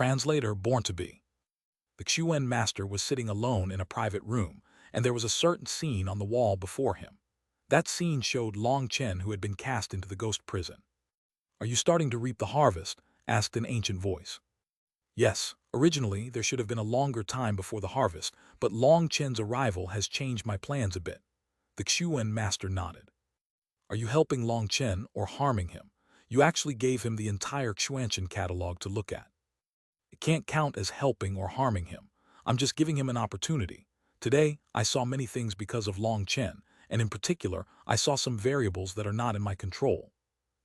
Translator born to be. The Xuanhuan master was sitting alone in a private room, and there was a certain scene on the wall before him. That scene showed Long Chen, who had been cast into the ghost prison. "Are you starting to reap the harvest?" asked an ancient voice. "Yes, originally there should have been a longer time before the harvest, but Long Chen's arrival has changed my plans a bit." The Xuanhuan master nodded. "Are you helping Long Chen or harming him? You actually gave him the entire Xuanchen catalog to look at." "It can't count as helping or harming him. I'm just giving him an opportunity. Today, I saw many things because of Long Chen, and in particular, I saw some variables that are not in my control.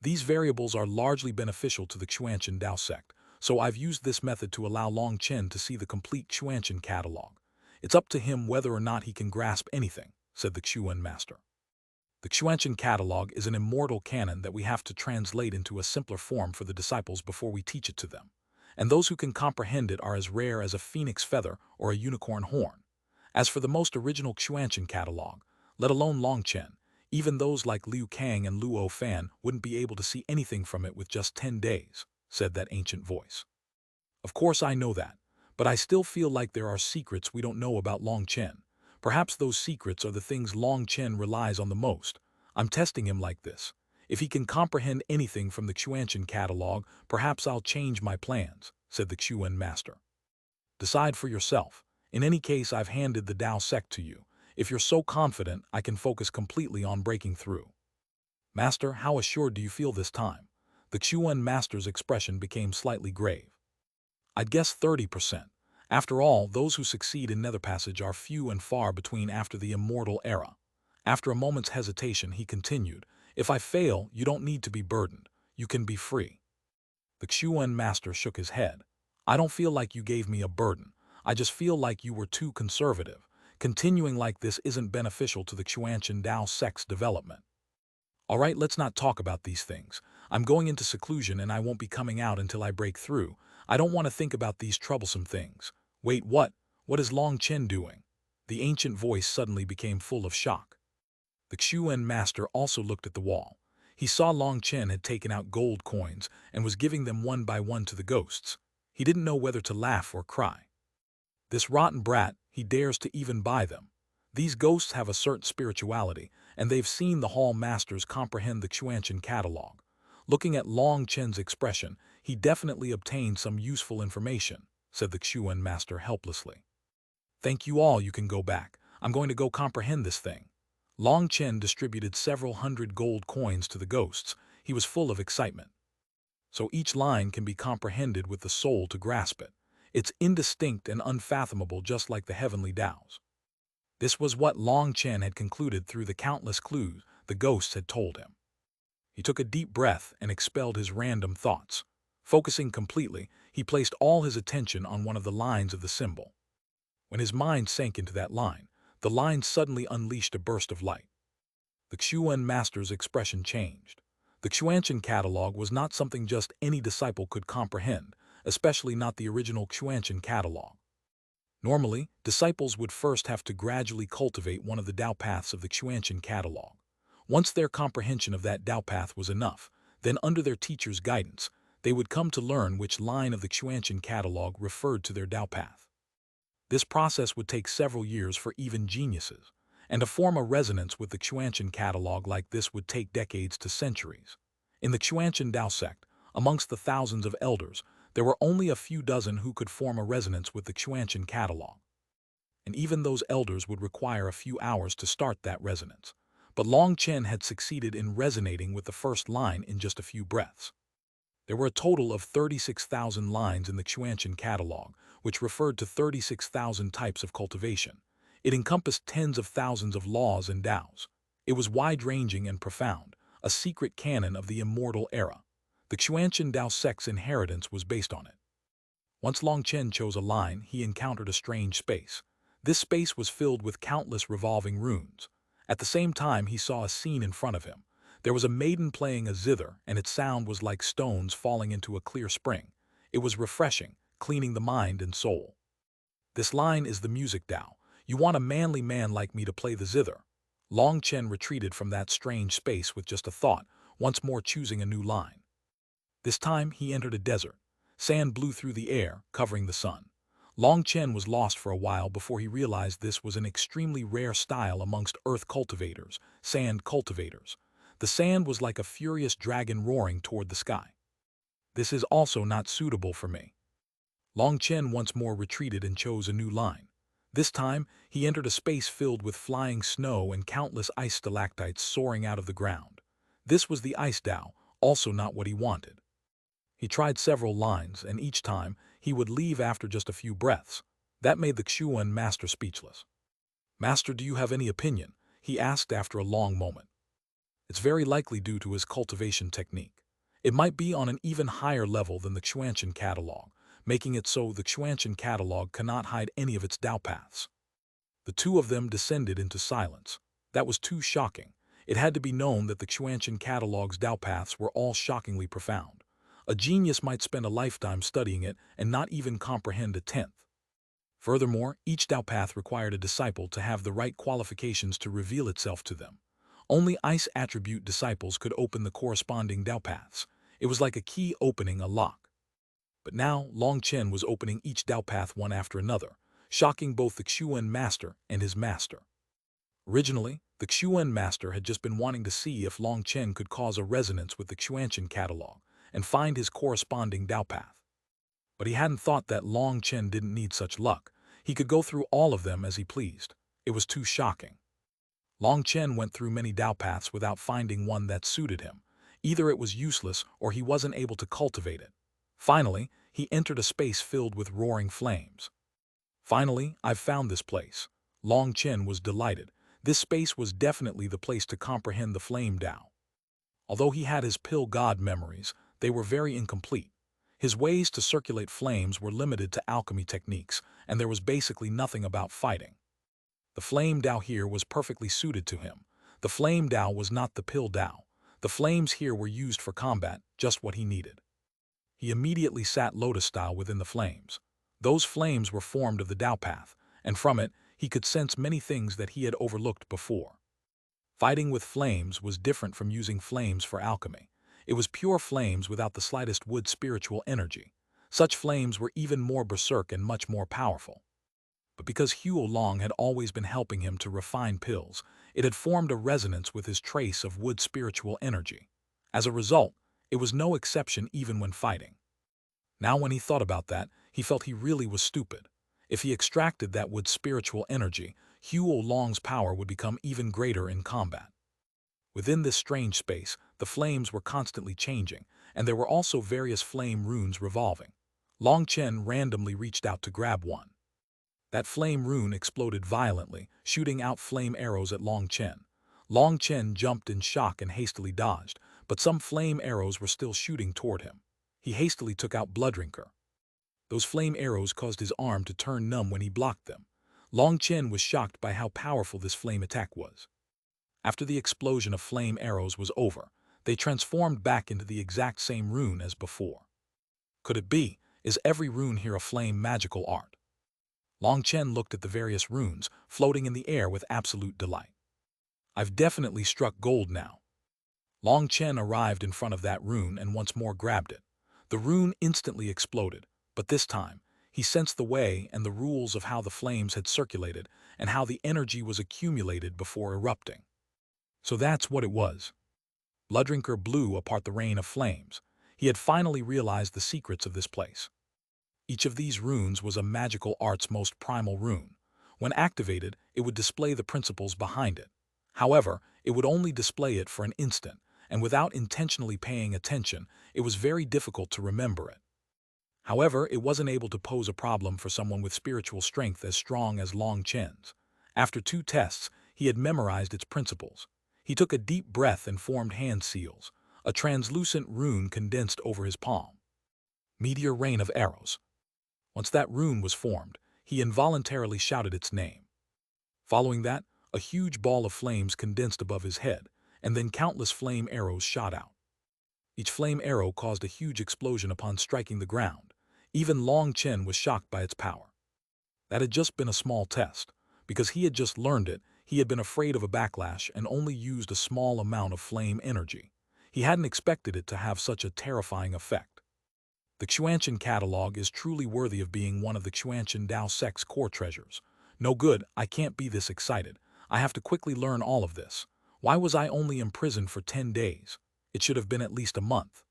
These variables are largely beneficial to the Xuanchen Dao sect, so I've used this method to allow Long Chen to see the complete Xuanchen catalog. It's up to him whether or not he can grasp anything," said the Xuanhuan master. "The Xuanchen catalog is an immortal canon that we have to translate into a simpler form for the disciples before we teach it to them. And those who can comprehend it are as rare as a phoenix feather or a unicorn horn. As for the most original Xuanchen catalog, let alone Long Chen, even those like Liu Kang and Luo Fan wouldn't be able to see anything from it with just 10 days, said that ancient voice. "Of course I know that, but I still feel like there are secrets we don't know about Long Chen. Perhaps those secrets are the things Long Chen relies on the most. I'm testing him like this. If he can comprehend anything from the Xuanchen catalog, perhaps I'll change my plans," said the Xuanhuan master. "Decide for yourself. In any case, I've handed the Dao sect to you. If you're so confident, I can focus completely on breaking through." "Master, how assured do you feel this time?" The Xuanhuan master's expression became slightly grave. "I'd guess 30%. After all, those who succeed in Nether Passage are few and far between after the immortal era." After a moment's hesitation, he continued, "If I fail, you don't need to be burdened. You can be free." The Xuanhuan master shook his head. "I don't feel like you gave me a burden. I just feel like you were too conservative. Continuing like this isn't beneficial to the Xuanchen Dao sect's development." "All right, let's not talk about these things. I'm going into seclusion and I won't be coming out until I break through. I don't want to think about these troublesome things." "Wait, what? What is Long Chen doing?" The ancient voice suddenly became full of shock. The Xuanhuan master also looked at the wall. He saw Long Chen had taken out gold coins and was giving them one by one to the ghosts. He didn't know whether to laugh or cry. "This rotten brat, he dares to even buy them. These ghosts have a certain spirituality, and they've seen the hall masters comprehend the Xuanchen catalog. Looking at Long Chen's expression, he definitely obtained some useful information," said the Xuanhuan master helplessly. "Thank you all, you can go back. I'm going to go comprehend this thing." Long Chen distributed several hundred gold coins to the ghosts. He was full of excitement. "So each line can be comprehended with the soul to grasp it. It's indistinct and unfathomable, just like the heavenly Tao's." This was what Long Chen had concluded through the countless clues the ghosts had told him. He took a deep breath and expelled his random thoughts. Focusing completely, he placed all his attention on one of the lines of the symbol. When his mind sank into that line, the line suddenly unleashed a burst of light. The Xuanhuan master's expression changed. The Xuanchen catalog was not something just any disciple could comprehend, especially not the original Xuanchen catalog. Normally, disciples would first have to gradually cultivate one of the Dao paths of the Xuanchen catalog. Once their comprehension of that Dao path was enough, then under their teacher's guidance, they would come to learn which line of the Xuanchen catalog referred to their Dao path. This process would take several years for even geniuses, and to form a resonance with the Xuanchen catalog like this would take decades to centuries. In the Xuanchen Dao sect, amongst the thousands of elders, there were only a few dozen who could form a resonance with the Xuanchen catalog. And even those elders would require a few hours to start that resonance. But Long Chen had succeeded in resonating with the first line in just a few breaths. There were a total of 36,000 lines in the Xuanchen catalog, which referred to 36,000 types of cultivation. It encompassed tens of thousands of laws and Daos. It was wide-ranging and profound, a secret canon of the immortal era. The Xuanchen Dao sect's inheritance was based on it. Once Long Chen chose a line, he encountered a strange space. This space was filled with countless revolving runes. At the same time, he saw a scene in front of him. There was a maiden playing a zither, and its sound was like stones falling into a clear spring. It was refreshing, cleaning the mind and soul. "This line is the music Dao. You want a manly man like me to play the zither." Long Chen retreated from that strange space with just a thought, once more choosing a new line. This time he entered a desert. Sand blew through the air, covering the sun. Long Chen was lost for a while before he realized this was an extremely rare style amongst earth cultivators, sand cultivators. The sand was like a furious dragon roaring toward the sky. This is also not suitable for me. Long Chen once more retreated and chose a new line. This time, he entered a space filled with flying snow and countless ice stalactites soaring out of the ground. This was the ice Dao, also not what he wanted. He tried several lines, and each time, he would leave after just a few breaths. That made the Xuanhuan master speechless. "Master, do you have any opinion?" he asked after a long moment. "It's very likely due to his cultivation technique. It might be on an even higher level than the Xuanhuan catalog, making it so the Xuanhuan catalog cannot hide any of its Dao paths." The two of them descended into silence. That was too shocking. It had to be known that the Xuanhuan catalog's Dao paths were all shockingly profound. A genius might spend a lifetime studying it and not even comprehend a tenth. Furthermore, each Dao path required a disciple to have the right qualifications to reveal itself to them. Only ice attribute disciples could open the corresponding Dao paths. It was like a key opening a lock. But now, Long Chen was opening each Dao path one after another, shocking both the Xuanhuan master and his master. Originally, the Xuanhuan master had just been wanting to see if Long Chen could cause a resonance with the Xuanhuan catalog and find his corresponding Dao path. But he hadn't thought that Long Chen didn't need such luck. He could go through all of them as he pleased. It was too shocking. Long Chen went through many Dao paths without finding one that suited him. Either it was useless or he wasn't able to cultivate it. Finally, he entered a space filled with roaring flames. "Finally, I've found this place." Long Chen was delighted. This space was definitely the place to comprehend the flame Dao. Although he had his pill god memories, they were very incomplete. His ways to circulate flames were limited to alchemy techniques, and there was basically nothing about fighting. The flame Dao here was perfectly suited to him. The flame Dao was not the pill Dao. The flames here were used for combat, just what he needed. He immediately sat lotus-style within the flames. Those flames were formed of the Dao path, and from it, he could sense many things that he had overlooked before. Fighting with flames was different from using flames for alchemy. It was pure flames without the slightest wood spiritual energy. Such flames were even more berserk and much more powerful. But because Xuanhuan had always been helping him to refine pills, it had formed a resonance with his trace of wood spiritual energy. As a result, it was no exception even when fighting. Now when he thought about that, he felt he really was stupid. If he extracted that wood spiritual energy, Xuanhuan's power would become even greater in combat. Within this strange space, the flames were constantly changing, and there were also various flame runes revolving. Long Chen randomly reached out to grab one. That flame rune exploded violently, shooting out flame arrows at Long Chen. Long Chen jumped in shock and hastily dodged, but some flame arrows were still shooting toward him. He hastily took out Bloodrinker. Those flame arrows caused his arm to turn numb when he blocked them. Long Chen was shocked by how powerful this flame attack was. After the explosion of flame arrows was over, they transformed back into the exact same rune as before. Could it be? Is every rune here a flame magical art? Long Chen looked at the various runes, floating in the air with absolute delight. "I've definitely struck gold now." Long Chen arrived in front of that rune and once more grabbed it. The rune instantly exploded, but this time, he sensed the way and the rules of how the flames had circulated and how the energy was accumulated before erupting. So that's what it was. Bloodrinker blew apart the rain of flames. He had finally realized the secrets of this place. Each of these runes was a magical art's most primal rune. When activated, it would display the principles behind it. However, it would only display it for an instant, and without intentionally paying attention, it was very difficult to remember it. However, it wasn't able to pose a problem for someone with spiritual strength as strong as Long Chen's. After 2 tests, he had memorized its principles. He took a deep breath and formed hand seals. A translucent rune condensed over his palm. Meteor rain of arrows. Once that rune was formed, he involuntarily shouted its name. Following that, a huge ball of flames condensed above his head, and then countless flame arrows shot out. Each flame arrow caused a huge explosion upon striking the ground. Even Long Chen was shocked by its power. That had just been a small test. Because he had just learned it, he had been afraid of a backlash and only used a small amount of flame energy. He hadn't expected it to have such a terrifying effect. The Xuanhuan catalog is truly worthy of being one of the Xuanhuan Dao sect's core treasures. No good, I can't be this excited. I have to quickly learn all of this. Why was I only imprisoned for 10 days? It should have been at least a month.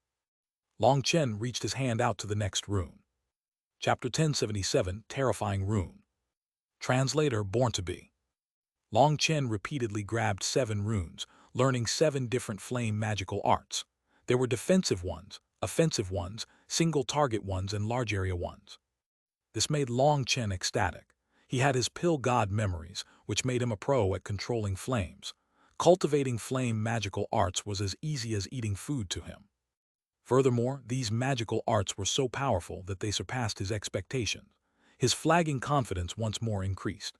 Long Chen reached his hand out to the next rune. Chapter 1077, Terrifying Rune. Translator Born to Be. Long Chen repeatedly grabbed 7 runes, learning 7 different flame magical arts. There were defensive ones, offensive ones, single-target ones, and large-area ones. This made Long Chen ecstatic. He had his pill god memories, which made him a pro at controlling flames. Cultivating flame magical arts was as easy as eating food to him. Furthermore, these magical arts were so powerful that they surpassed his expectations. His flagging confidence once more increased.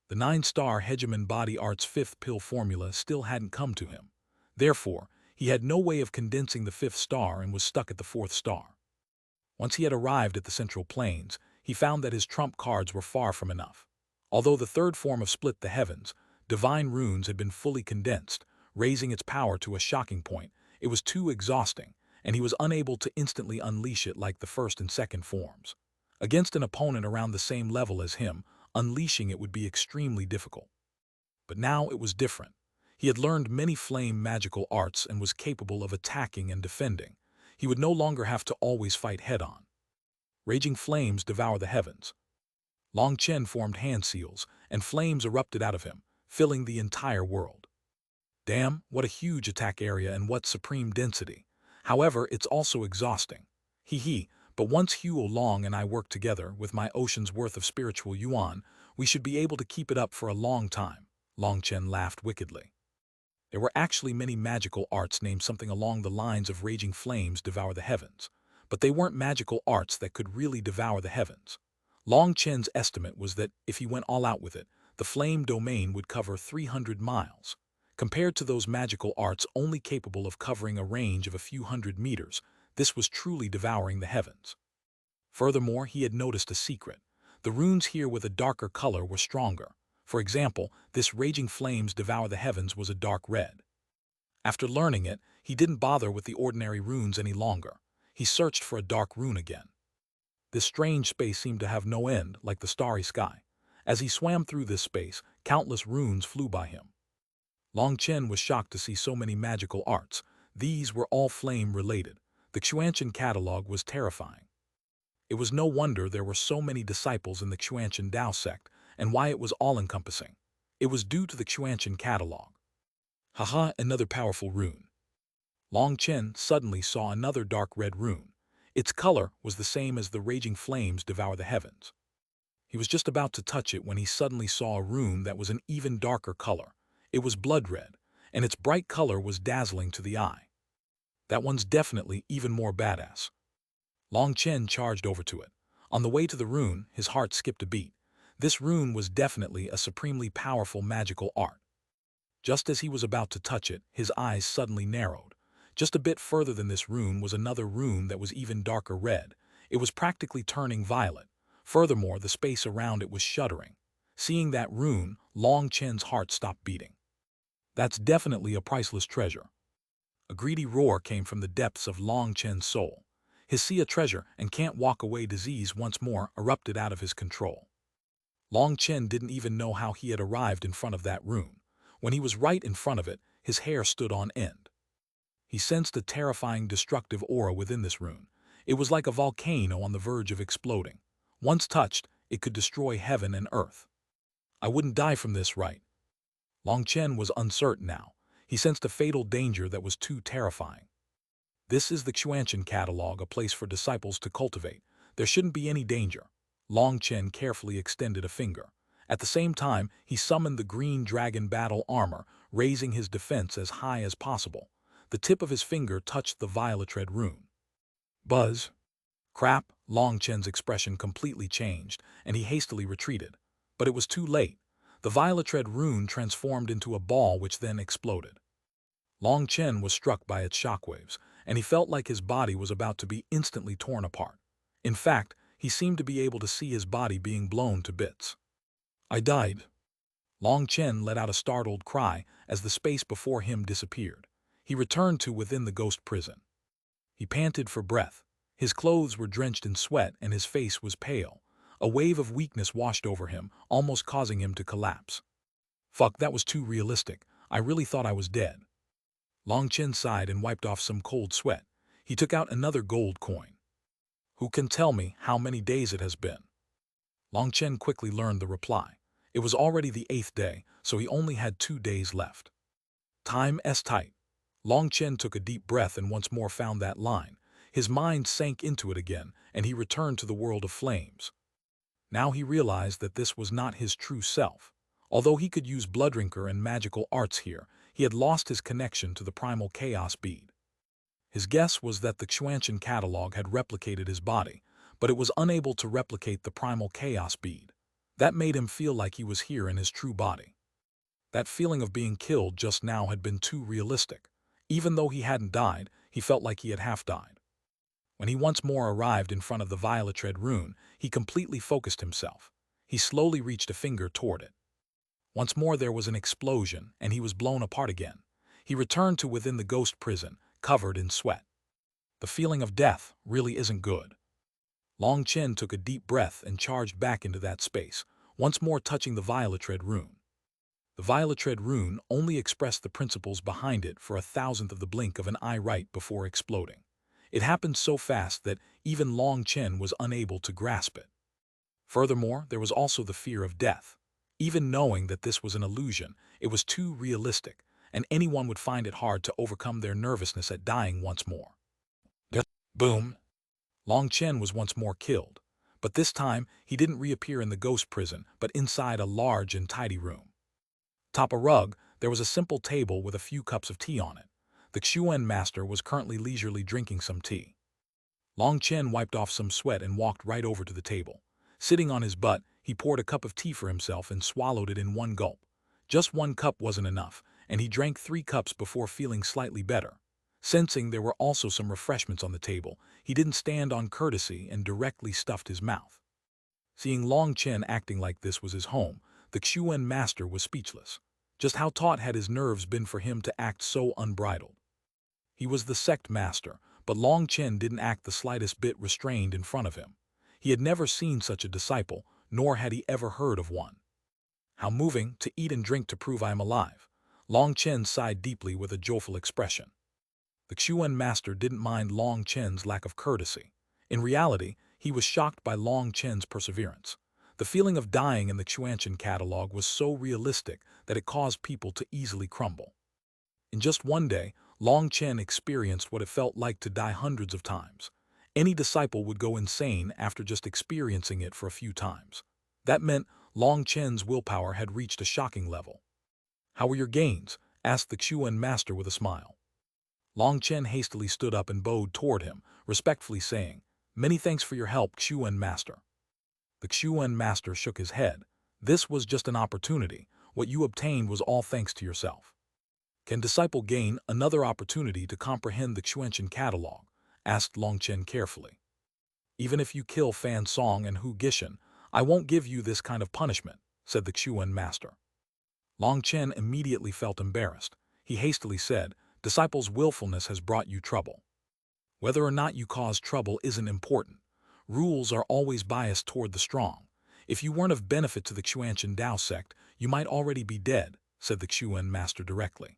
The 9-star Hegemon body art's 5th pill formula still hadn't come to him. Therefore, he had no way of condensing the 5th star and was stuck at the 4th star. Once he had arrived at the central plains, he found that his trump cards were far from enough. Although the 3rd form of Split the Heavens, divine runes, had been fully condensed, raising its power to a shocking point, it was too exhausting, and he was unable to instantly unleash it like the 1st and 2nd forms. Against an opponent around the same level as him, unleashing it would be extremely difficult. But now it was different. He had learned many flame magical arts and was capable of attacking and defending. He would no longer have to always fight head-on. Raging flames devour the heavens. Long Chen formed hand seals, and flames erupted out of him, filling the entire world. Damn, what a huge attack area and what supreme density. However, it's also exhausting. But once Huo Long and I work together with my ocean's worth of spiritual yuan, we should be able to keep it up for a long time. Long Chen laughed wickedly. There were actually many magical arts named something along the lines of raging flames devour the heavens, but they weren't magical arts that could really devour the heavens. Long Chen's estimate was that if he went all out with it, the flame domain would cover 300 miles. Compared to those magical arts only capable of covering a range of a few hundred meters, this was truly devouring the heavens. Furthermore, he had noticed a secret. The runes here with a darker color were stronger. For example, this raging flames devour the heavens was a dark red. After learning it, he didn't bother with the ordinary runes any longer. He searched for a dark rune again. This strange space seemed to have no end, like the starry sky. As he swam through this space, countless runes flew by him. Long Chen was shocked to see so many magical arts. These were all flame-related. The Xuanhuan catalog was terrifying. It was no wonder there were so many disciples in the Xuanhuan Dao sect, and why it was all-encompassing. It was due to the Xuanhuan catalog. Haha, another powerful rune. Long Chen suddenly saw another dark red rune. Its color was the same as the raging flames devour the heavens. He was just about to touch it when he suddenly saw a rune that was an even darker color. It was blood red, and its bright color was dazzling to the eye. That one's definitely even more badass. Long Chen charged over to it. On the way to the rune, his heart skipped a beat. This rune was definitely a supremely powerful magical art. Just as he was about to touch it, his eyes suddenly narrowed. Just a bit further than this rune was another rune that was even darker red. It was practically turning violet. Furthermore, the space around it was shuddering. Seeing that rune, Long Chen's heart stopped beating. That's definitely a priceless treasure. A greedy roar came from the depths of Long Chen's soul. His see a treasure and can't walk away disease once more erupted out of his control. Long Chen didn't even know how he had arrived in front of that rune. When he was right in front of it, his hair stood on end. He sensed a terrifying destructive aura within this rune. It was like a volcano on the verge of exploding. Once touched, it could destroy heaven and earth. I wouldn't die from this, right? Long Chen was uncertain now. He sensed a fatal danger that was too terrifying. This is the Xuanhuan catalog, a place for disciples to cultivate. There shouldn't be any danger. Long Chen carefully extended a finger. At the same time, he summoned the green dragon battle armor, raising his defense as high as possible. The tip of his finger touched the violet red rune. Buzz. Crap, Long Chen's expression completely changed, and he hastily retreated. But it was too late. The violet red rune transformed into a ball which then exploded. Long Chen was struck by its shockwaves, and he felt like his body was about to be instantly torn apart. In fact, he seemed to be able to see his body being blown to bits. I died. Long Chen let out a startled cry as the space before him disappeared. He returned to within the ghost prison. He panted for breath. His clothes were drenched in sweat and his face was pale. A wave of weakness washed over him, almost causing him to collapse. Fuck, that was too realistic. I really thought I was dead. Long Chen sighed and wiped off some cold sweat. He took out another gold coin. Who can tell me how many days it has been? Long Chen quickly learned the reply. It was already the 8th day, so he only had 2 days left. Time's tight. Long Chen took a deep breath and once more found that line. His mind sank into it again, and he returned to the world of flames. Now he realized that this was not his true self. Although he could use Blooddrinker and magical arts here, he had lost his connection to the primal chaos bead. His guess was that the Xuanhuan catalog had replicated his body, but it was unable to replicate the primal chaos bead. That made him feel like he was here in his true body. That feeling of being killed just now had been too realistic. Even though he hadn't died, he felt like he had half died. When he once more arrived in front of the violet red rune, he completely focused himself. He slowly reached a finger toward it. Once more there was an explosion, and he was blown apart again. He returned to within the ghost prison, covered in sweat. The feeling of death really isn't good. Long Chen took a deep breath and charged back into that space, once more touching the violet red rune. The violet red rune only expressed the principles behind it for 1,000th of the blink of an eye right before exploding. It happened so fast that even Long Chen was unable to grasp it. Furthermore, there was also the fear of death. Even knowing that this was an illusion, it was too realistic, and anyone would find it hard to overcome their nervousness at dying once more. Boom! Long Chen was once more killed, but this time he didn't reappear in the ghost prison, but inside a large and tidy room. Atop a rug, there was a simple table with a few cups of tea on it. The Xuanhuan master was currently leisurely drinking some tea. Long Chen wiped off some sweat and walked right over to the table. Sitting on his butt, he poured a cup of tea for himself and swallowed it in one gulp. Just 1 cup wasn't enough, and he drank 3 cups before feeling slightly better. Sensing there were also some refreshments on the table, he didn't stand on courtesy and directly stuffed his mouth. Seeing Long Chen acting like this was his home, the Xuanhuan master was speechless. Just how taut had his nerves been for him to act so unbridled? He was the sect master, but Long Chen didn't act the slightest bit restrained in front of him. He had never seen such a disciple, nor had he ever heard of one. How moving, to eat and drink to prove I am alive. Long Chen sighed deeply with a joyful expression. The Xuanhuan master didn't mind Long Chen's lack of courtesy. In reality, he was shocked by Long Chen's perseverance. The feeling of dying in the Xuanhuan catalog was so realistic that it caused people to easily crumble. In just one day, Long Chen experienced what it felt like to die hundreds of times. Any disciple would go insane after just experiencing it for a few times. That meant Long Chen's willpower had reached a shocking level. "How were your gains?" asked the Xuanhuan master with a smile. Long Chen hastily stood up and bowed toward him, respectfully saying, "Many thanks for your help, Xuanhuan master." The Xuanhuan master shook his head. "This was just an opportunity. What you obtained was all thanks to yourself." "Can disciple gain another opportunity to comprehend the Xuanhuan catalog?" asked Long Chen carefully. "Even if you kill Fan Song and Hu Gishan, I won't give you this kind of punishment," said the Xuanhuan master. Long Chen immediately felt embarrassed. He hastily said, "Disciple's willfulness has brought you trouble. Whether or not you cause trouble isn't important. Rules are always biased toward the strong. If you weren't of benefit to the Xuanhuan Dao sect, you might already be dead," said the Xuanhuan master directly.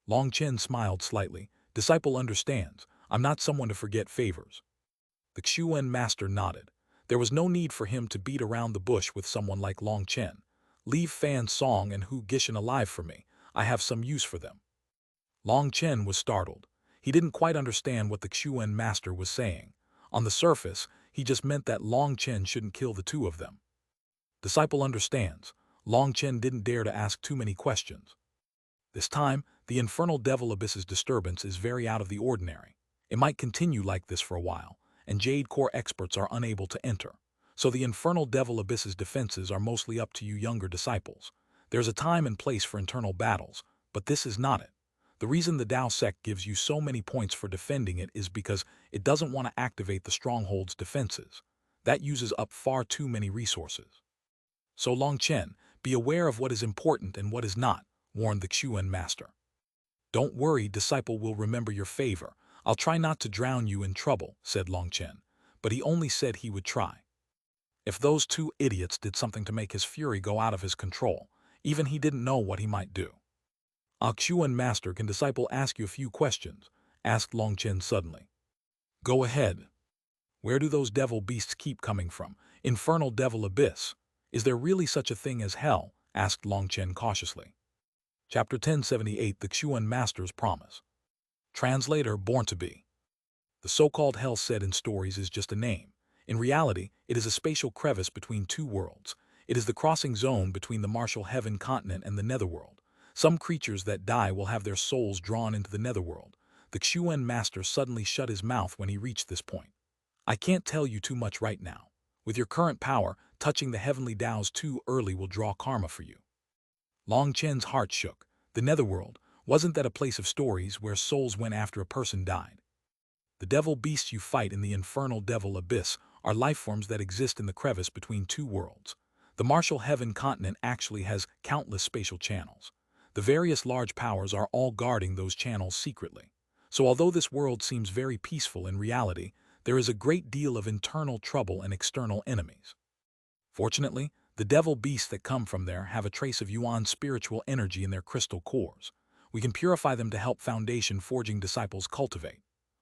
Long Chen smiled slightly. "Disciple understands. I'm not someone to forget favors." The Xuanhuan master nodded. There was no need for him to beat around the bush with someone like Long Chen. "Leave Fan Song and Hu Gishan alive for me. I have some use for them." Long Chen was startled. He didn't quite understand what the Xuanhuan master was saying. On the surface, he just meant that Long Chen shouldn't kill the two of them. Disciple understands. Long Chen didn't dare to ask too many questions. This time, the infernal devil abyss's disturbance is very out of the ordinary. It might continue like this for a while, and Jade core experts are unable to enter. So the infernal devil abyss's defenses are mostly up to you younger disciples. There's a time and place for internal battles, but this is not it. The reason the Dao sect gives you so many points for defending it is because it doesn't want to activate the stronghold's defenses. That uses up far too many resources. So Long Chen, be aware of what is important and what is not, warned the Xuanhuan master. "Don't worry, disciple will remember your favor. "I'll try not to drown you in trouble," said Long Chen, but he only said he would try. If those two idiots did something to make his fury go out of his control, even he didn't know what he might do. "Xuanhuan Master, can disciple ask you a few questions?" asked Long Chen suddenly. "Go ahead." "Where do those devil beasts keep coming from? Infernal devil abyss. Is there really such a thing as hell?" asked Long Chen cautiously. Chapter 1078, The Xuanhuan Master's Promise. Translator, born to be. The so-called hell said in stories is just a name. In reality, it is a spatial crevice between two worlds. It is the crossing zone between the martial heaven continent and the netherworld. Some creatures that die will have their souls drawn into the netherworld. The Xuanhuan Master suddenly shut his mouth when he reached this point. "I can't tell you too much right now. With your current power, touching the heavenly Tao's too early will draw karma for you." Long Chen's heart shook. The netherworld, wasn't that a place of stories where souls went after a person died? The devil beasts you fight in the infernal devil abyss are life forms that exist in the crevice between two worlds. The martial heaven continent actually has countless spatial channels. The various large powers are all guarding those channels secretly. So although this world seems very peaceful in reality, there is a great deal of internal trouble and external enemies. Fortunately, the devil beasts that come from there have a trace of Yuan's spiritual energy in their crystal cores. We can purify them to help Foundation forging disciples cultivate.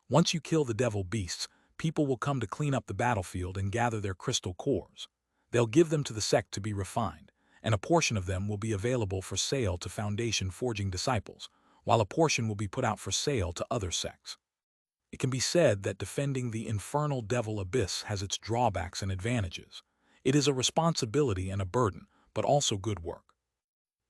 Once you kill the devil beasts, people will come to clean up the battlefield and gather their crystal cores. They'll give them to the sect to be refined, and a portion of them will be available for sale to Foundation forging disciples, while a portion will be put out for sale to other sects. It can be said that defending the infernal devil abyss has its drawbacks and advantages. It is a responsibility and a burden, but also good work.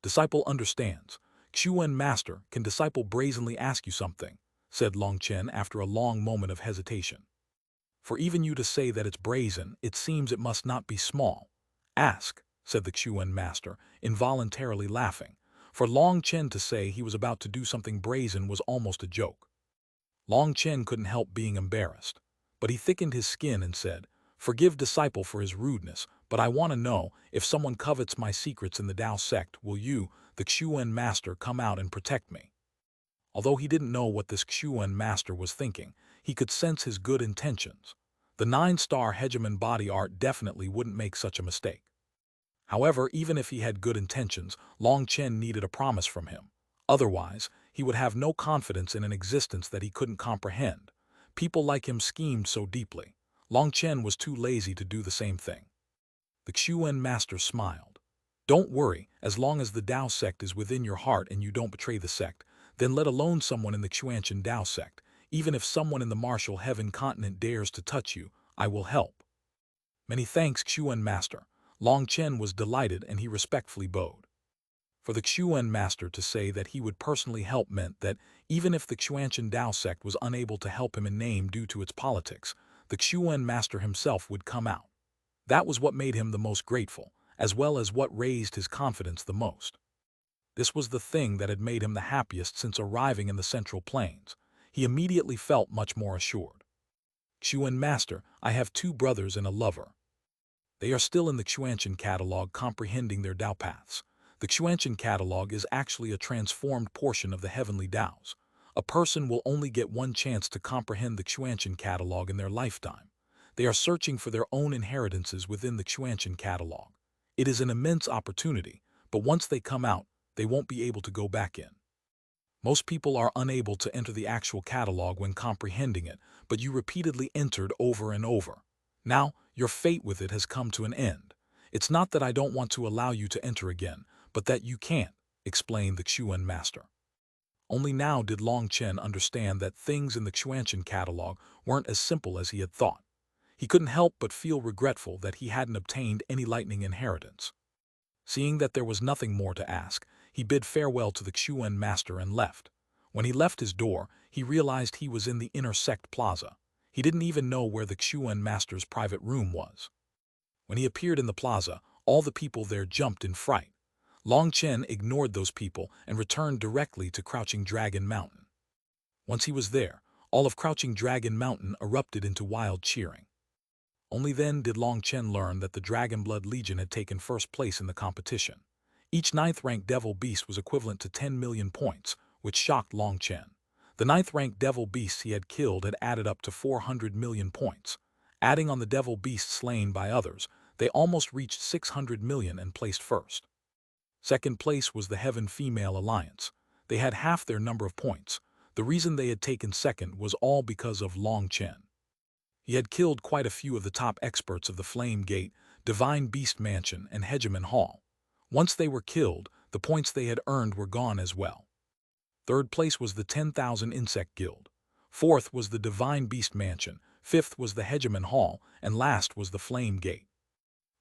Disciple understands. "Xuanhuan Master, can disciple brazenly ask you something?" said Long Chen after a long moment of hesitation. "For even you to say that it's brazen, it seems it must not be small." "Ask," said the Xuanhuan Master, involuntarily laughing. For Long Chen to say he was about to do something brazen was almost a joke. Long Chen couldn't help being embarrassed, but he thickened his skin and said, "Forgive disciple for his rudeness, but I want to know, if someone covets my secrets in the Tao sect, will you, the Xuanhuan Master, come out and protect me?" Although he didn't know what this Xuanhuan Master was thinking, he could sense his good intentions. The 9-star Hegemon body art definitely wouldn't make such a mistake. However, even if he had good intentions, Long Chen needed a promise from him. Otherwise, he would have no confidence in an existence that he couldn't comprehend. People like him schemed so deeply. Long Chen was too lazy to do the same thing. The Xuanhuan Master smiled. "Don't worry, as long as the Tao sect is within your heart and you don't betray the sect, then let alone someone in the Xuanhuan Tao sect. Even if someone in the martial heaven continent dares to touch you, I will help." "Many thanks, Xuanhuan Master." Long Chen was delighted and he respectfully bowed. For the Xuanhuan Master to say that he would personally help meant that even if the Xuanhuan Tao sect was unable to help him in name due to its politics, the Xuanhuan Master himself would come out. That was what made him the most grateful, as well as what raised his confidence the most. This was the thing that had made him the happiest since arriving in the Central Plains. He immediately felt much more assured. "Xuanhuan Master, I have 2 brothers and a lover. They are still in the Xuanhuan catalog comprehending their Tao paths. The Xuanhuan catalog is actually a transformed portion of the heavenly Taos. A person will only get one chance to comprehend the Xuanhuan catalog in their lifetime. They are searching for their own inheritances within the Xuanhuan catalog. It is an immense opportunity, but once they come out, they won't be able to go back in. Most people are unable to enter the actual catalog when comprehending it, but you repeatedly entered over and over. Now, your fate with it has come to an end. It's not that I don't want to allow you to enter again, but that you can't," explained the Xuanhuan Master. Only now did Long Chen understand that things in the Xuanhuan catalog weren't as simple as he had thought. He couldn't help but feel regretful that he hadn't obtained any lightning inheritance. Seeing that there was nothing more to ask, he bid farewell to the Xuanhuan Master and left. When he left his door, he realized he was in the inner sect plaza. He didn't even know where the Xuanhuan Master's private room was. When he appeared in the plaza, all the people there jumped in fright. Long Chen ignored those people and returned directly to Crouching Dragon Mountain. Once he was there, all of Crouching Dragon Mountain erupted into wild cheering. Only then did Long Chen learn that the Dragonblood Legion had taken first place in the competition. Each 9th-ranked devil beast was equivalent to 10 million points, which shocked Long Chen. The ninth-rank devil beasts he had killed had added up to 400 million points. Adding on the devil beasts slain by others, they almost reached 600 million and placed first. Second place was the Heaven Female Alliance. They had half their number of points. The reason they had taken second was all because of Chen. He had killed quite a few of the top experts of the Flame Gate, Divine Beast Mansion, and Hegemon Hall. Once they were killed, the points they had earned were gone as well. Third place was the 10,000 Insect Guild. Fourth was the Divine Beast Mansion. Fifth was the Hegemon Hall, and last was the Flame Gate.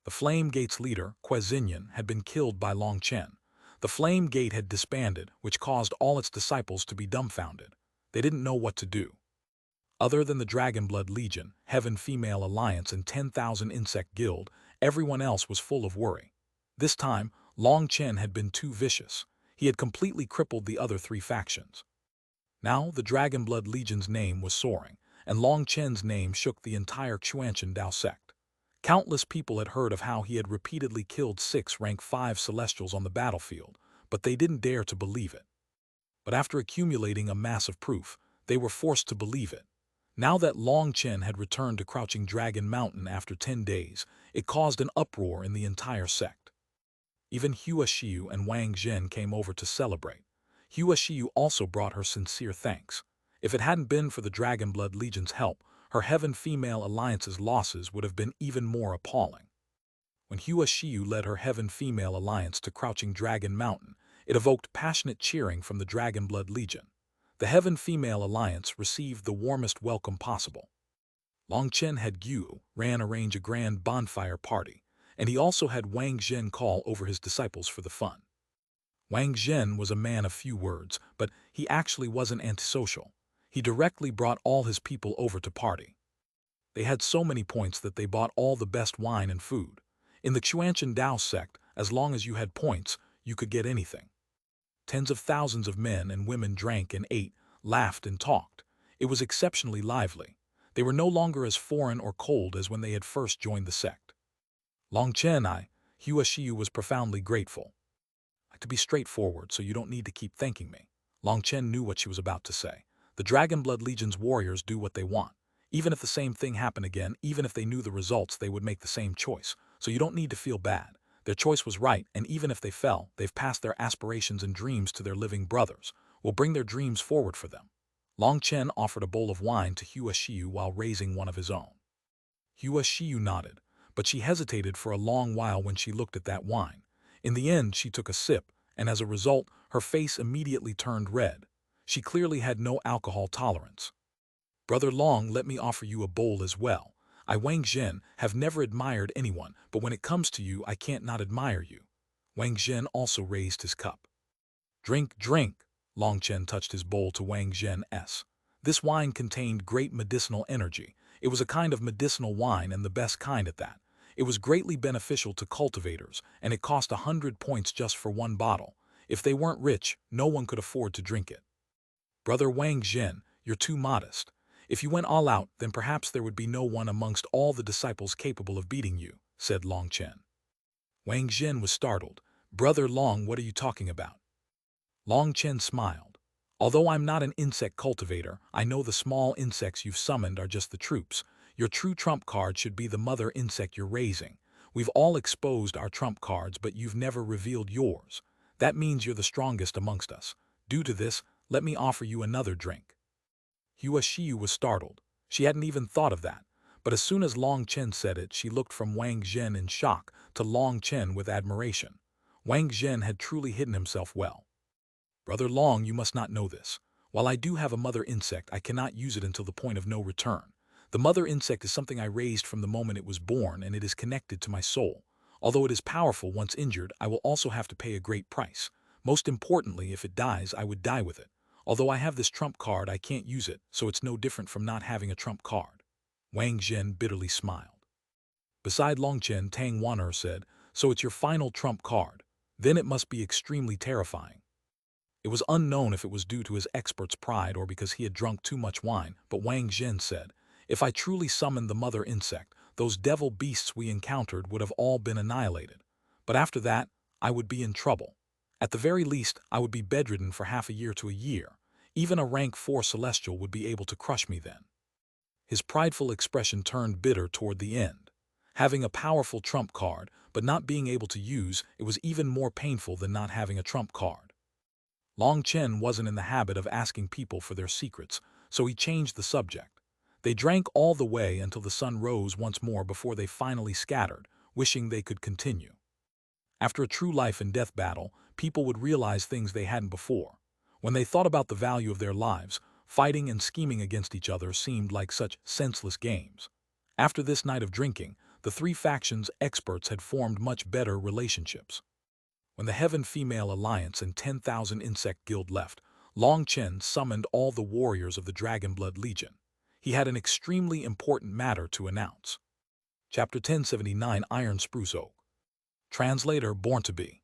The Flame Gate's leader, Xuanhuan, had been killed by Chen. The Flame Gate had disbanded, which caused all its disciples to be dumbfounded. They didn't know what to do. Other than the Dragonblood Legion, Heaven Female Alliance, and 10,000 Insect Guild, everyone else was full of worry. This time, Chen had been too vicious. He had completely crippled the other three factions. Now the Dragonblood Legion's name was soaring, and Chen's name shook the entire Xuanhuan Dao sect. Countless people had heard of how he had repeatedly killed 6 rank 5 Celestials on the battlefield, but they didn't dare to believe it. But after accumulating a mass of proof, they were forced to believe it. Now that Chen had returned to Crouching Dragon Mountain after 10 days, it caused an uproar in the entire sect. Even Hua Xiu and Wang Zhen came over to celebrate. Hua Xiu also brought her sincere thanks. If it hadn't been for the Dragonblood Legion's help, her Heaven Female Alliance's losses would have been even more appalling. When Hua Xiu led her Heaven Female Alliance to Crouching Dragon Mountain, it evoked passionate cheering from the Dragonblood Legion. The Heaven Female Alliance received the warmest welcome possible. Chen had Gu Ran arrange a grand bonfire party, and he also had Wang Zhen call over his disciples for the fun. Wang Zhen was a man of few words, but he actually wasn't antisocial. He directly brought all his people over to party. They had so many points that they bought all the best wine and food. In the Xuanhuan Dao sect, as long as you had points, you could get anything. Tens of thousands of men and women drank and ate, laughed and talked. It was exceptionally lively. They were no longer as foreign or cold as when they had first joined the sect. Hua Xiu was profoundly grateful. To be straightforward, so you don't need to keep thanking me. Chen knew what she was about to say. The Dragonblood Legion's warriors do what they want. Even if the same thing happened again, even if they knew the results, they would make the same choice. So you don't need to feel bad. Their choice was right, and even if they fell, they've passed their aspirations and dreams to their living brothers. We'll bring their dreams forward for them. Chen offered a bowl of wine to Hua Xiu while raising one of his own. Hua Xiu nodded, but she hesitated for a long while when she looked at that wine. In the end, she took a sip, and as a result, her face immediately turned red. She clearly had no alcohol tolerance. Brother Long, let me offer you a bowl as well. I, Wang Zhen, have never admired anyone, but when it comes to you, I can't not admire you. Wang Zhen also raised his cup. Drink, drink. Chen touched his bowl to Wang Zhen's. This wine contained great medicinal energy. It was a kind of medicinal wine and the best kind at that. It was greatly beneficial to cultivators, and it cost 100 points just for one bottle. If they weren't rich, no one could afford to drink it. Brother Wang Zhen, you're too modest. If you went all out, then perhaps there would be no one amongst all the disciples capable of beating you, said Chen. Wang Zhen was startled. Brother Long, what are you talking about? Chen smiled. Although I'm not an insect cultivator, I know the small insects you've summoned are just the troops. Your true trump card should be the mother insect you're raising. We've all exposed our trump cards, but you've never revealed yours. That means you're the strongest amongst us. Due to this, let me offer you another drink. Hua Xiu was startled. She hadn't even thought of that. But as soon as Chen said it, she looked from Wang Zhen in shock to Chen with admiration. Wang Zhen had truly hidden himself well. Brother Long, you must not know this. While I do have a mother insect, I cannot use it until the point of no return. The mother insect is something I raised from the moment it was born, and it is connected to my soul. Although it is powerful, once injured, I will also have to pay a great price. Most importantly, if it dies, I would die with it. Although I have this trump card, I can't use it, so it's no different from not having a trump card. Wang Zhen bitterly smiled. Beside Chen, Tang Wan'er said, so it's your final trump card. Then it must be extremely terrifying. It was unknown if it was due to his expert's pride or because he had drunk too much wine, but Wang Zhen said, if I truly summoned the mother insect, those devil beasts we encountered would have all been annihilated. But after that, I would be in trouble. At the very least, I would be bedridden for half a year to a year. Even a rank 4 celestial would be able to crush me then. His prideful expression turned bitter toward the end. Having a powerful trump card, but not being able to use it was even more painful than not having a trump card. Long Chen wasn't in the habit of asking people for their secrets, so he changed the subject. They drank all the way until the sun rose once more before they finally scattered, wishing they could continue. After a true life and death battle, people would realize things they hadn't before. When they thought about the value of their lives, fighting and scheming against each other seemed like such senseless games. After this night of drinking, the three factions' experts had formed much better relationships. When the Heaven Female Alliance and 10,000 Insect Guild left, Long Chen summoned all the warriors of the Dragonblood Legion. He had an extremely important matter to announce. Chapter 1079 Iron Spruce Oak. Translator Born to Be.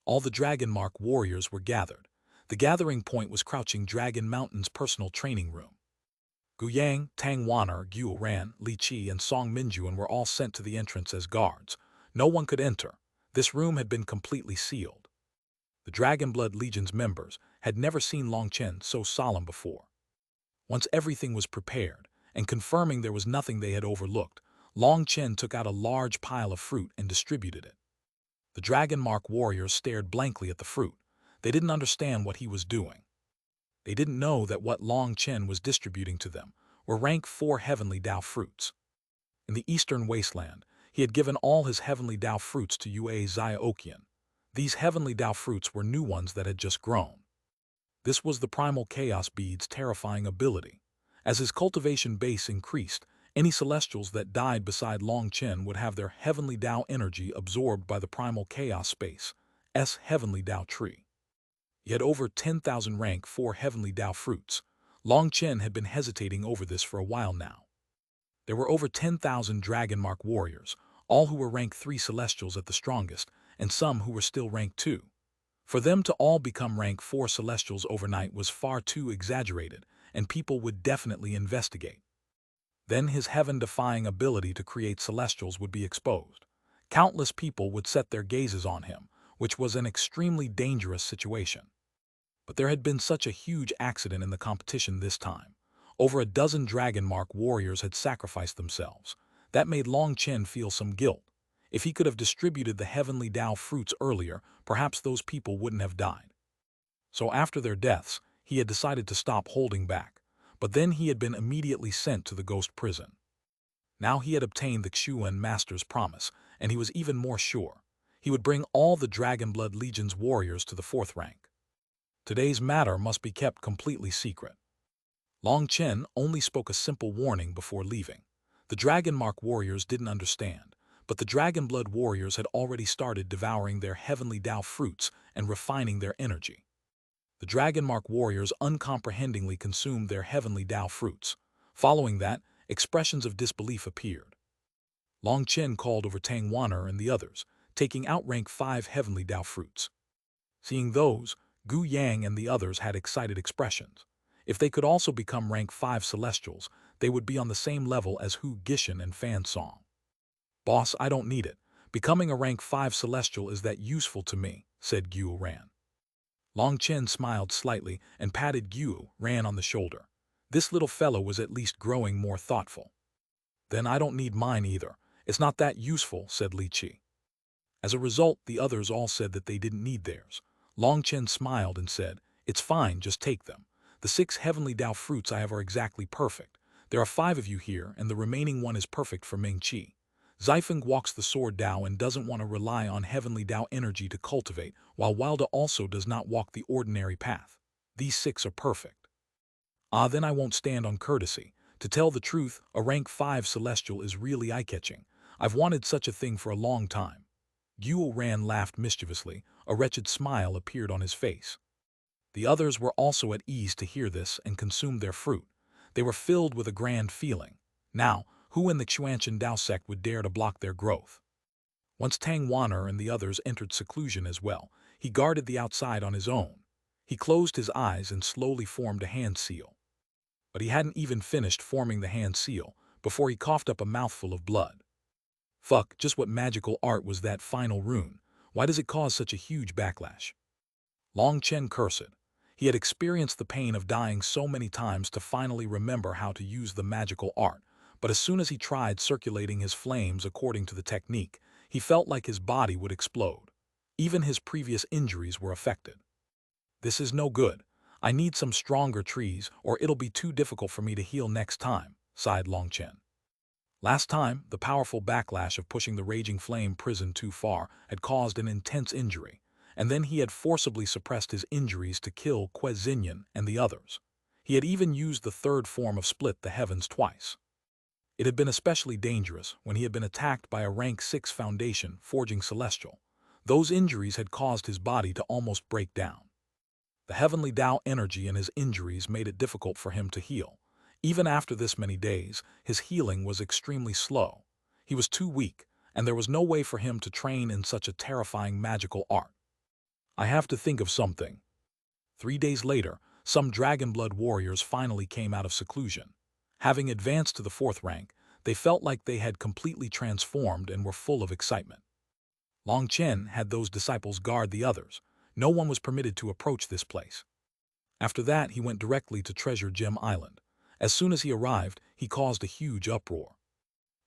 All the Dragonmark warriors were gathered. The gathering point was Crouching Dragon Mountain's personal training room. Gu Yang, Tang Wan'er, Xuanhuan, Li Qi, and Song Minjuan were all sent to the entrance as guards. No one could enter. This room had been completely sealed. The Dragonblood Legion's members had never seen Long Chen so solemn before. Once everything was prepared, and confirming there was nothing they had overlooked, Long Chen took out a large pile of fruit and distributed it. The Dragonmark warriors stared blankly at the fruit. They didn't understand what he was doing. They didn't know that what Long Chen was distributing to them were rank 4 heavenly Dao fruits. In the eastern wasteland, he had given all his heavenly Dao fruits to Yue Xiaoqian. These heavenly Dao fruits were new ones that had just grown. This was the primal chaos bead's terrifying ability. As his cultivation base increased, any celestials that died beside Long Chen would have their heavenly Dao energy absorbed by the primal chaos space's heavenly Dao tree. He had over 10,000 rank 4 heavenly Dao fruits. Long Chen had been hesitating over this for a while now. There were over 10,000 Dragonmark warriors, all who were rank 3 celestials at the strongest, and some who were still rank 2. For them to all become rank 4 celestials overnight was far too exaggerated, and people would definitely investigate. Then his heaven-defying ability to create celestials would be exposed. Countless people would set their gazes on him, which was an extremely dangerous situation. But there had been such a huge accident in the competition this time. Over a dozen Dragonmark warriors had sacrificed themselves. That made Long Chen feel some guilt. If he could have distributed the heavenly Dao fruits earlier, perhaps those people wouldn't have died. So after their deaths, he had decided to stop holding back. But then he had been immediately sent to the ghost prison. Now he had obtained the Xuanhuan master's promise, and he was even more sure. He would bring all the Dragonblood Legion's warriors to the 4th rank. Today's matter must be kept completely secret. Long Chen only spoke a simple warning before leaving. The Dragonmark warriors didn't understand, but the Dragonblood warriors had already started devouring their heavenly Dao fruits and refining their energy. The Dragonmark warriors uncomprehendingly consumed their heavenly Dao fruits. Following that, expressions of disbelief appeared. Long Chen called over Tang Wan'er and the others, taking out rank 5 heavenly Dao fruits. Seeing those, Gu Yang and the others had excited expressions. If they could also become rank 5 celestials, they would be on the same level as Hu Gishan and Fan Song. "Boss, I don't need it. Becoming a rank 5 celestial is that useful to me," said Xuanhuan. Long Chen smiled slightly and patted Xuanhuan on the shoulder. This little fellow was at least growing more thoughtful. "Then I don't need mine either. It's not that useful," said Li Qi. As a result, the others all said that they didn't need theirs. Long Chen smiled and said, "It's fine, just take them. The 6 heavenly Dao fruits I have are exactly perfect. There are 5 of you here, and the remaining one is perfect for Ming Qi. Zifeng walks the sword Dao and doesn't want to rely on heavenly Dao energy to cultivate, while Wilda also does not walk the ordinary path. These 6 are perfect." "Ah, then I won't stand on courtesy. To tell the truth, a rank 5 celestial is really eye-catching. I've wanted such a thing for a long time." Xuanhuan laughed mischievously. A wretched smile appeared on his face. The others were also at ease to hear this and consumed their fruit. They were filled with a grand feeling. Now, who in the Xuanchen Dao sect would dare to block their growth? Once Tang Wan'er and the others entered seclusion as well, he guarded the outside on his own. He closed his eyes and slowly formed a hand seal. But he hadn't even finished forming the hand seal before he coughed up a mouthful of blood. Fuck, just what magical art was that final rune? Why does it cause such a huge backlash? Long Chen cursed. He had experienced the pain of dying so many times to finally remember how to use the magical art, but as soon as he tried circulating his flames according to the technique, he felt like his body would explode. Even his previous injuries were affected. "This is no good. I need some stronger trees, or it'll be too difficult for me to heal next time," sighed Long Chen. Last time, the powerful backlash of pushing the raging flame prison too far had caused an intense injury, and then he had forcibly suppressed his injuries to kill Xuanhuan and the others. He had even used the third form of Split the Heavens twice. It had been especially dangerous when he had been attacked by a rank 6 foundation forging celestial. Those injuries had caused his body to almost break down. The heavenly Tao energy in his injuries made it difficult for him to heal. Even after this many days, his healing was extremely slow. He was too weak, and there was no way for him to train in such a terrifying magical art. "I have to think of something." 3 days later, some dragon-blood warriors finally came out of seclusion. Having advanced to the 4th rank, they felt like they had completely transformed and were full of excitement. Long Chen had those disciples guard the others. No one was permitted to approach this place. After that, he went directly to Treasure Gem Island. As soon as he arrived, he caused a huge uproar.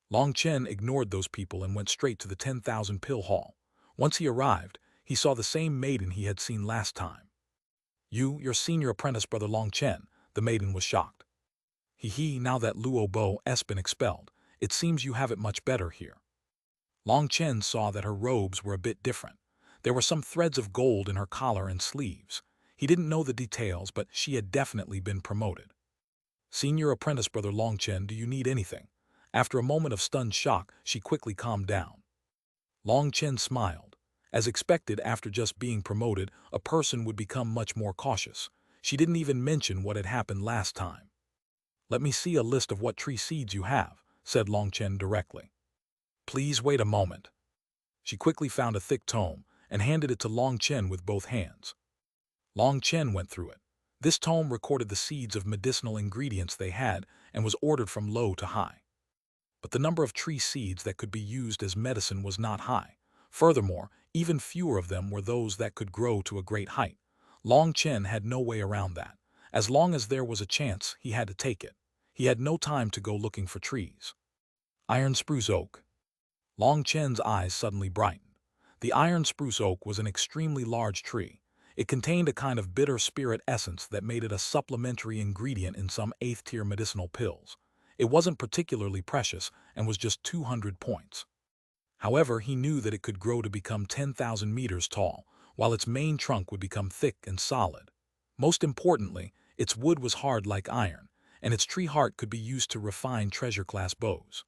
Long Chen ignored those people and went straight to the 10,000 pill hall. Once he arrived, he saw the same maiden he had seen last time. Your senior apprentice brother Long Chen," the maiden was shocked. Now that Luo Bo has been expelled, it seems you have it much better here." Long Chen saw that her robes were a bit different. There were some threads of gold in her collar and sleeves. He didn't know the details, but she had definitely been promoted. "Senior apprentice brother Long Chen, do you need anything?" After a moment of stunned shock, she quickly calmed down. Long Chen smiled. As expected, after just being promoted, a person would become much more cautious. She didn't even mention what had happened last time. "Let me see a list of what tree seeds you have," said Long Chen directly. "Please wait a moment." She quickly found a thick tome and handed it to Long Chen with both hands. Long Chen went through it. This tome recorded the seeds of medicinal ingredients they had and was ordered from low to high. But the number of tree seeds that could be used as medicine was not high. Furthermore, even fewer of them were those that could grow to a great height. Long Chen had no way around that. As long as there was a chance, he had to take it. He had no time to go looking for trees. Iron spruce oak. Long Chen's eyes suddenly brightened. The iron spruce oak was an extremely large tree. It contained a kind of bitter spirit essence that made it a supplementary ingredient in some 8th-tier medicinal pills. It wasn't particularly precious and was just 200 points. However, he knew that it could grow to become 10,000 meters tall, while its main trunk would become thick and solid. Most importantly, its wood was hard like iron, and its tree heart could be used to refine treasure-class bows.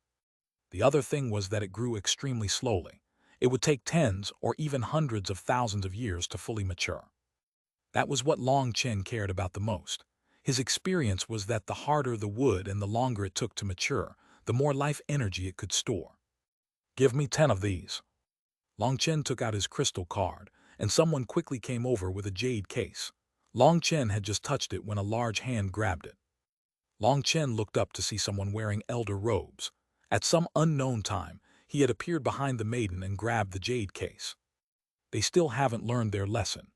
The other thing was that it grew extremely slowly. It would take tens or even hundreds of thousands of years to fully mature. That was what Long Chen cared about the most. His experience was that the harder the wood and the longer it took to mature, the more life energy it could store. "Give me 10 of these." Long Chen took out his crystal card, and someone quickly came over with a jade case. Long Chen had just touched it when a large hand grabbed it. Long Chen looked up to see someone wearing elder robes. At some unknown time, he had appeared behind the maiden and grabbed the jade case. They still haven't learned their lesson.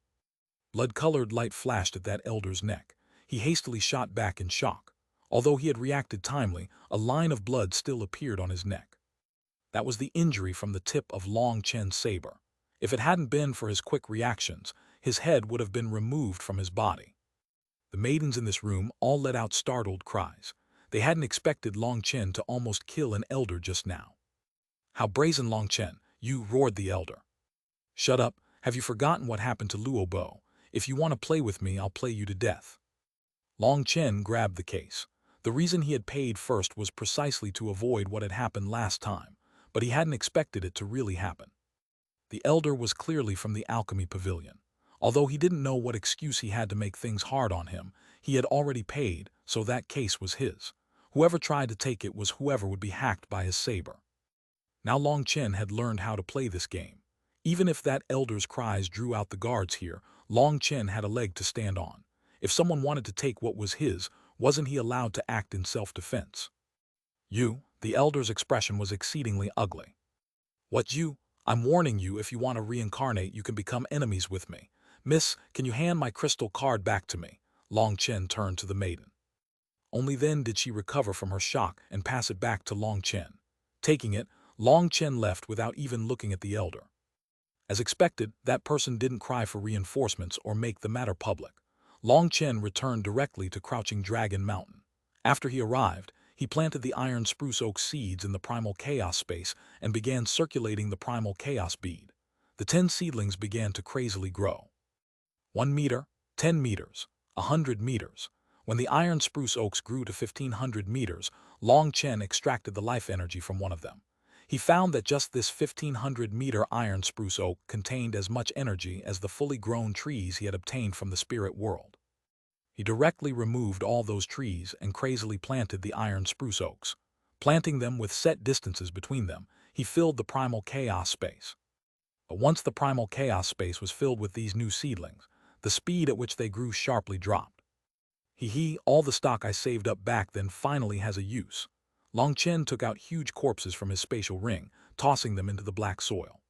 Blood-colored light flashed at that elder's neck. He hastily shot back in shock. Although he had reacted timely, a line of blood still appeared on his neck. That was the injury from the tip of Long Chen's saber. If it hadn't been for his quick reactions, his head would have been removed from his body. The maidens in this room all let out startled cries. They hadn't expected Long Chen to almost kill an elder just now. "How brazen, Long Chen!" roared the elder. "Shut up. Have you forgotten what happened to Luo Bo? If you want to play with me, I'll play you to death." Long Chen grabbed the case. The reason he had paid first was precisely to avoid what had happened last time, but he hadn't expected it to really happen. The elder was clearly from the alchemy pavilion. Although he didn't know what excuse he had to make things hard on him, he had already paid, so that case was his. Whoever tried to take it was whoever would be hacked by his saber. Now Long Chen had learned how to play this game. Even if that elder's cries drew out the guards here, Long Chen had a leg to stand on. If someone wanted to take what was his, wasn't he allowed to act in self-defense? The elder's expression was exceedingly ugly. "What you? I'm warning you, if you want to reincarnate, you can become enemies with me. "Miss, can you hand my crystal card back to me?" Long Chen turned to the maiden. Only then did she recover from her shock and pass it back to Long Chen. Taking it, Long Chen left without even looking at the elder. As expected, that person didn't cry for reinforcements or make the matter public. Long Chen returned directly to Crouching Dragon Mountain. After he arrived, he planted the iron spruce oak seeds in the primal chaos space and began circulating the primal chaos bead. The 10 seedlings began to crazily grow. 1 meter, 10 meters, 100 meters. When the iron spruce oaks grew to 1,500 meters, Long Chen extracted the life energy from one of them. He found that just this 1,500-meter iron spruce oak contained as much energy as the fully grown trees he had obtained from the spirit world. He directly removed all those trees and crazily planted the iron spruce oaks. Planting them with set distances between them, he filled the primal chaos space. But once the primal chaos space was filled with these new seedlings, the speed at which they grew sharply dropped. All the stock I saved up back then finally has a use. Long Chen took out huge corpses from his spatial ring, tossing them into the black soil.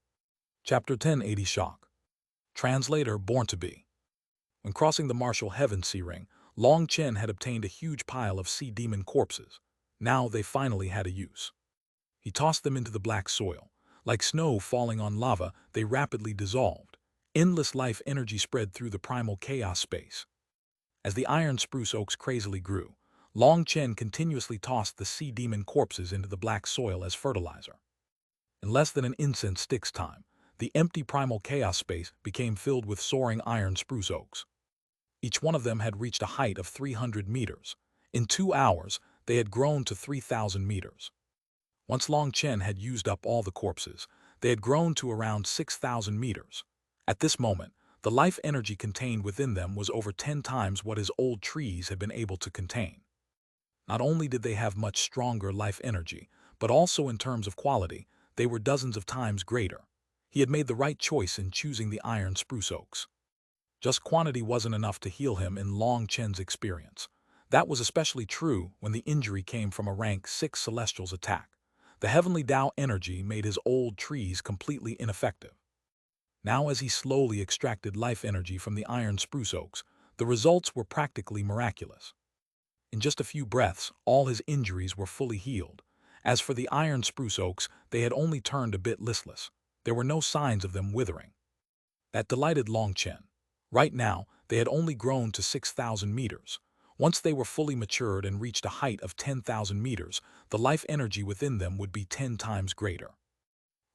Chapter 1080 Shock. Translator Born to Be. When crossing the martial heaven sea ring, Long Chen had obtained a huge pile of sea demon corpses. Now they finally had a use. He tossed them into the black soil. Like snow falling on lava, they rapidly dissolved. Endless life energy spread through the primal chaos space. As the iron spruce oaks crazily grew, Long Chen continuously tossed the sea demon corpses into the black soil as fertilizer. In less than an incense stick's time, the empty primal chaos space became filled with soaring iron spruce oaks. Each one of them had reached a height of 300 meters. In 2 hours, they had grown to 3,000 meters. Once Long Chen had used up all the corpses, they had grown to around 6,000 meters. At this moment, the life energy contained within them was over 10 times what his old trees had been able to contain. Not only did they have much stronger life energy, but also in terms of quality, they were dozens of times greater. He had made the right choice in choosing the iron spruce oaks. Just quantity wasn't enough to heal him in Long Chen's experience. That was especially true when the injury came from a rank 6 Celestial's attack. The heavenly Tao energy made his old trees completely ineffective. Now as he slowly extracted life energy from the iron spruce oaks, the results were practically miraculous. In just a few breaths, all his injuries were fully healed. As for the iron spruce oaks, they had only turned a bit listless. There were no signs of them withering. That delighted Long Chen. Right now, they had only grown to 6,000 meters. Once they were fully matured and reached a height of 10,000 meters, the life energy within them would be 10 times greater.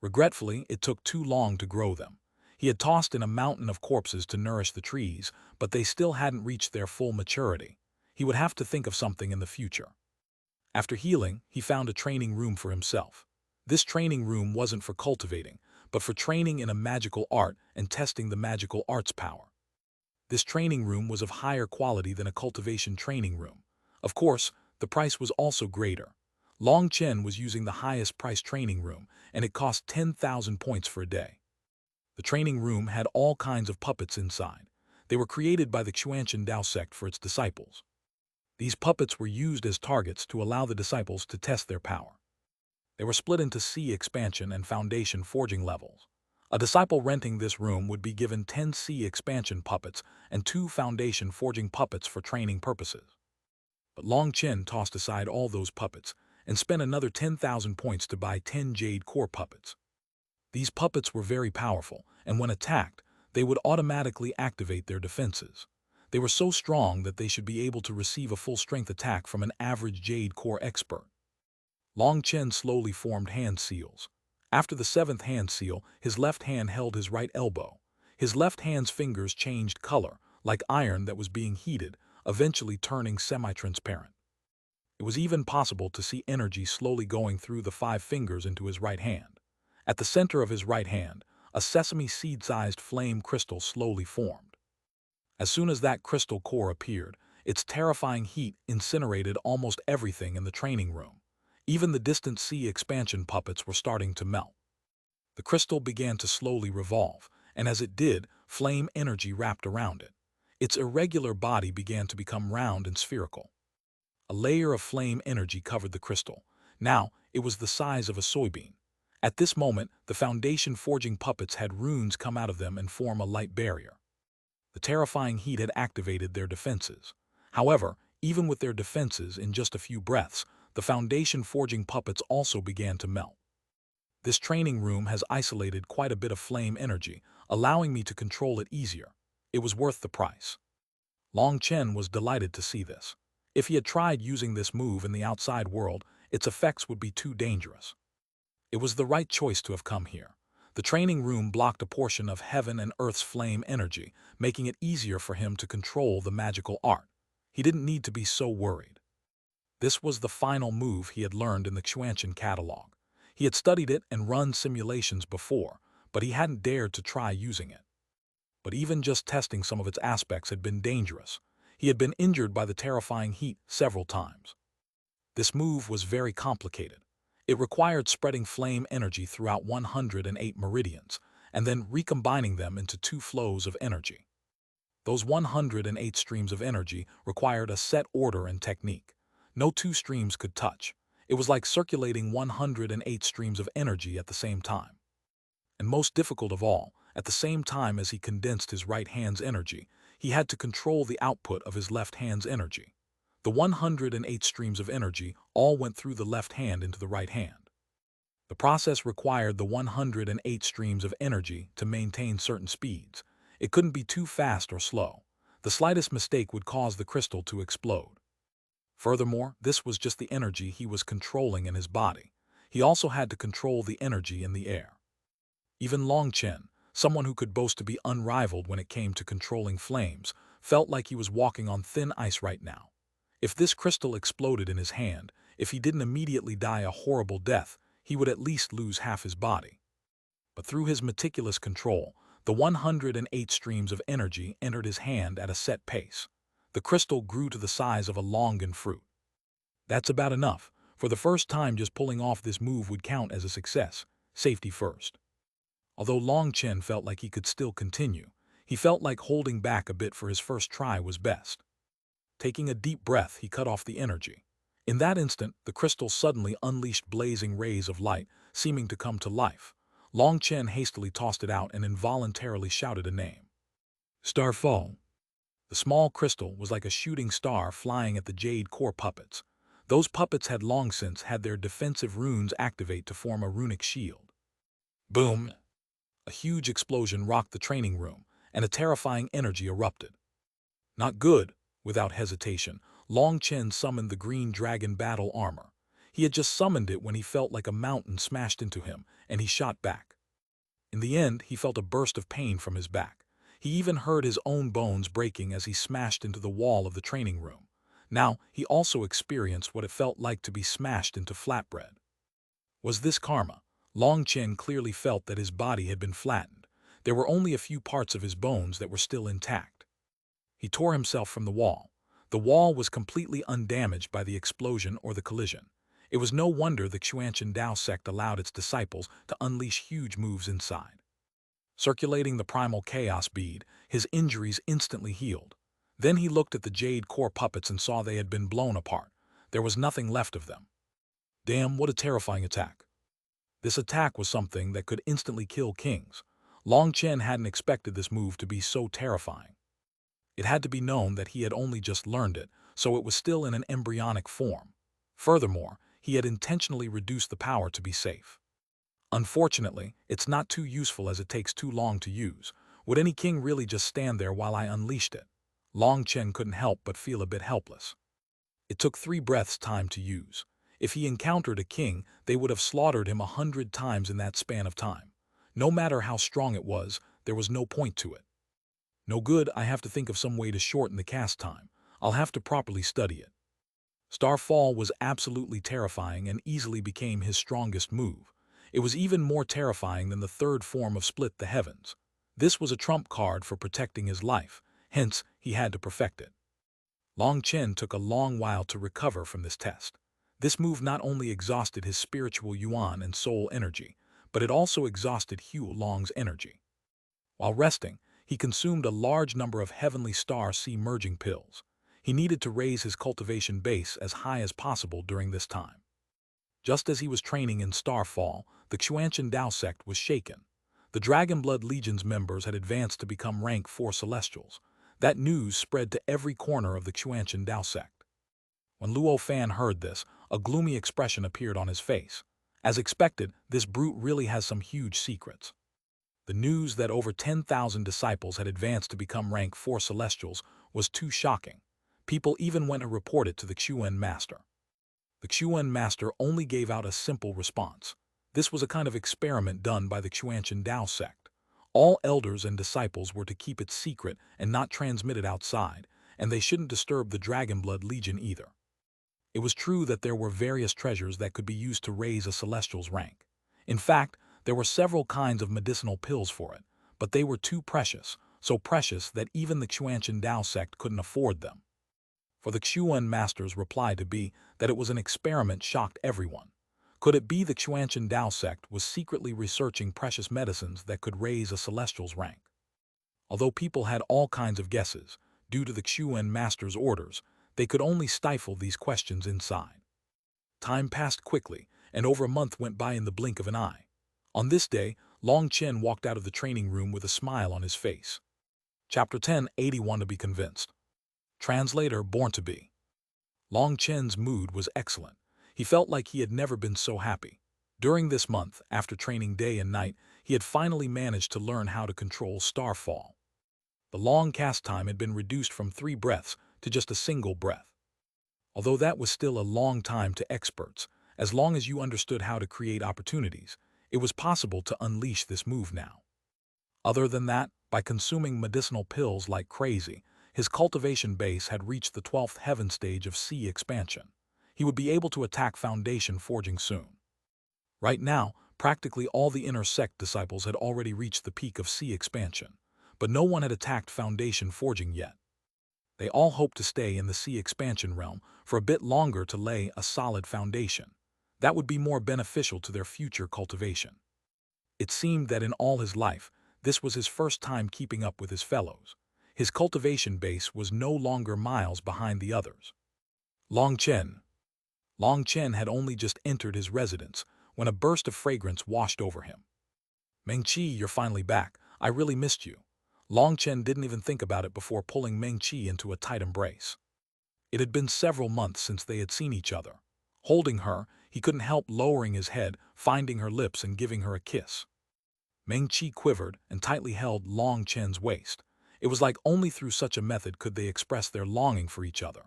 Regretfully, it took too long to grow them. He had tossed in a mountain of corpses to nourish the trees, but they still hadn't reached their full maturity. He would have to think of something in the future. After healing, he found a training room for himself. This training room wasn't for cultivating, but for training in a magical art and testing the magical art's power. This training room was of higher quality than a cultivation training room. Of course, the price was also greater. Long Chen was using the highest price training room, and it cost 10,000 points for a day. The training room had all kinds of puppets inside. They were created by the Xuanhuan Dao sect for its disciples. These puppets were used as targets to allow the disciples to test their power. They were split into C expansion and foundation forging levels. A disciple renting this room would be given 10 C expansion puppets and 2 foundation forging puppets for training purposes. But Long Chen tossed aside all those puppets and spent another 10,000 points to buy 10 Jade core puppets. These puppets were very powerful, and when attacked, they would automatically activate their defenses. They were so strong that they should be able to receive a full-strength attack from an average Jade core expert. Long Chen slowly formed hand seals. After the 7th hand seal, his left hand held his right elbow. His left hand's fingers changed color, like iron that was being heated, eventually turning semi-transparent. It was even possible to see energy slowly going through the 5 fingers into his right hand. At the center of his right hand, a sesame seed-sized flame crystal slowly formed. As soon as that crystal core appeared, its terrifying heat incinerated almost everything in the training room. Even the distant sea expansion puppets were starting to melt. The crystal began to slowly revolve, and as it did, flame energy wrapped around it. Its irregular body began to become round and spherical. A layer of flame energy covered the crystal. Now, it was the size of a soybean. At this moment, the foundation forging puppets had runes come out of them and form a light barrier. The terrifying heat had activated their defenses. However, even with their defenses in just a few breaths, the foundation forging puppets also began to melt. This training room has isolated quite a bit of flame energy, allowing me to control it easier. It was worth the price. Long Chen was delighted to see this. If he had tried using this move in the outside world, its effects would be too dangerous. It was the right choice to have come here. The training room blocked a portion of heaven and earth's flame energy, making it easier for him to control the magical art. He didn't need to be so worried. This was the final move he had learned in the Xuanhuan catalog. He had studied it and run simulations before, but he hadn't dared to try using it. But even just testing some of its aspects had been dangerous. He had been injured by the terrifying heat several times. This move was very complicated. It required spreading flame energy throughout 108 meridians, and then recombining them into 2 flows of energy. Those 108 streams of energy required a set order and technique. No 2 streams could touch. It was like circulating 108 streams of energy at the same time. And most difficult of all, at the same time as he condensed his right hand's energy, he had to control the output of his left hand's energy. The 108 streams of energy all went through the left hand into the right hand. The process required the 108 streams of energy to maintain certain speeds. It couldn't be too fast or slow. The slightest mistake would cause the crystal to explode. Furthermore, this was just the energy he was controlling in his body. He also had to control the energy in the air. Even Long Chen, someone who could boast to be unrivaled when it came to controlling flames, felt like he was walking on thin ice right now. If this crystal exploded in his hand, if he didn't immediately die a horrible death, he would at least lose half his body. But through his meticulous control, the 108 streams of energy entered his hand at a set pace. The crystal grew to the size of a longan fruit. That's about enough. For the first time, just pulling off this move would count as a success. Safety first. Although Long Chen felt like he could still continue, he felt like holding back a bit for his first try was best. Taking a deep breath, he cut off the energy. In that instant, the crystal suddenly unleashed blazing rays of light, seeming to come to life. Long Chen hastily tossed it out and involuntarily shouted a name. Starfall. The small crystal was like a shooting star flying at the Jade core puppets. Those puppets had long since had their defensive runes activate to form a runic shield. Boom! A huge explosion rocked the training room, and a terrifying energy erupted. Not good. Without hesitation, Long Chen summoned the green dragon battle armor. He had just summoned it when he felt like a mountain smashed into him, and he shot back. In the end, he felt a burst of pain from his back. He even heard his own bones breaking as he smashed into the wall of the training room. Now, he also experienced what it felt like to be smashed into flatbread. Was this karma? Long Chen clearly felt that his body had been flattened. There were only a few parts of his bones that were still intact. He tore himself from the wall. The wall was completely undamaged by the explosion or the collision. It was no wonder the Xuanhuan Dao sect allowed its disciples to unleash huge moves inside. Circulating the primal chaos bead, his injuries instantly healed. Then he looked at the Jade core puppets and saw they had been blown apart. There was nothing left of them. Damn, what a terrifying attack. This attack was something that could instantly kill kings. Long Chen hadn't expected this move to be so terrifying. It had to be known that he had only just learned it, so it was still in an embryonic form. Furthermore, he had intentionally reduced the power to be safe. Unfortunately, it's not too useful as it takes too long to use. Would any king really just stand there while I unleashed it? Long Chen couldn't help but feel a bit helpless. It took 3 breaths time to use. If he encountered a king, they would have slaughtered him 100 times in that span of time. No matter how strong it was, there was no point to it. No good, I have to think of some way to shorten the cast time. I'll have to properly study it. Starfall was absolutely terrifying and easily became his strongest move. It was even more terrifying than the third form of Split the Heavens. This was a trump card for protecting his life, hence he had to perfect it. Long Chen took a long while to recover from this test. This move not only exhausted his spiritual yuan and soul energy, but it also exhausted Hugh Long's energy. While resting, he consumed a large number of heavenly star sea merging pills. He needed to raise his cultivation base as high as possible during this time. Just as he was training in Starfall, the Xuanhuan Dao sect was shaken. The Dragonblood Legion's members had advanced to become rank 4 Celestials. That news spread to every corner of the Xuanhuan Dao sect. When Luo Fan heard this, a gloomy expression appeared on his face. As expected, this brute really has some huge secrets. The news that over 10,000 disciples had advanced to become rank 4 celestials was too shocking. People even went to report it to the Xuan master. The Xuan master only gave out a simple response. This was a kind of experiment done by the Xuanhuan Dao sect. All elders and disciples were to keep it secret and not transmit it outside, and they shouldn't disturb the Dragonblood Legion either. It was true that there were various treasures that could be used to raise a celestial's rank. In fact, there were several kinds of medicinal pills for it, but they were too precious, so precious that even the Xuanhuan Dao sect couldn't afford them. For the Xuan master's reply to be that it was an experiment shocked everyone. Could it be the Xuanhuan Dao sect was secretly researching precious medicines that could raise a celestial's rank? Although people had all kinds of guesses, due to the Xuan master's orders, they could only stifle these questions inside. Time passed quickly, and over a month went by in the blink of an eye. On this day, Long Chen walked out of the training room with a smile on his face. Chapter 10, 81 to be convinced. Translator born to be. Long Chen's mood was excellent. He felt like he had never been so happy. During this month, after training day and night, he had finally managed to learn how to control starfall. The long cast time had been reduced from 3 breaths to just a single breath. Although that was still a long time to experts, as long as you understood how to create opportunities, it was possible to unleash this move now. Other than that, by consuming medicinal pills like crazy, his cultivation base had reached the 12th heaven stage of sea expansion. He would be able to attack foundation forging soon. Right now, practically all the inner sect disciples had already reached the peak of sea expansion, but no one had attacked foundation forging yet. They all hoped to stay in the sea expansion realm for a bit longer to lay a solid foundation. That would be more beneficial to their future cultivation. It seemed that in all his life, this was his first time keeping up with his fellows. His cultivation base was no longer miles behind the others. Long Chen. Long Chen had only just entered his residence when a burst of fragrance washed over him. Meng Qi, you're finally back. I really missed you. Long Chen didn't even think about it before pulling Meng Qi into a tight embrace. It had been several months since they had seen each other. Holding her, he couldn't help lowering his head, finding her lips and giving her a kiss. Meng Qi quivered and tightly held Long Chen's waist. It was like only through such a method could they express their longing for each other.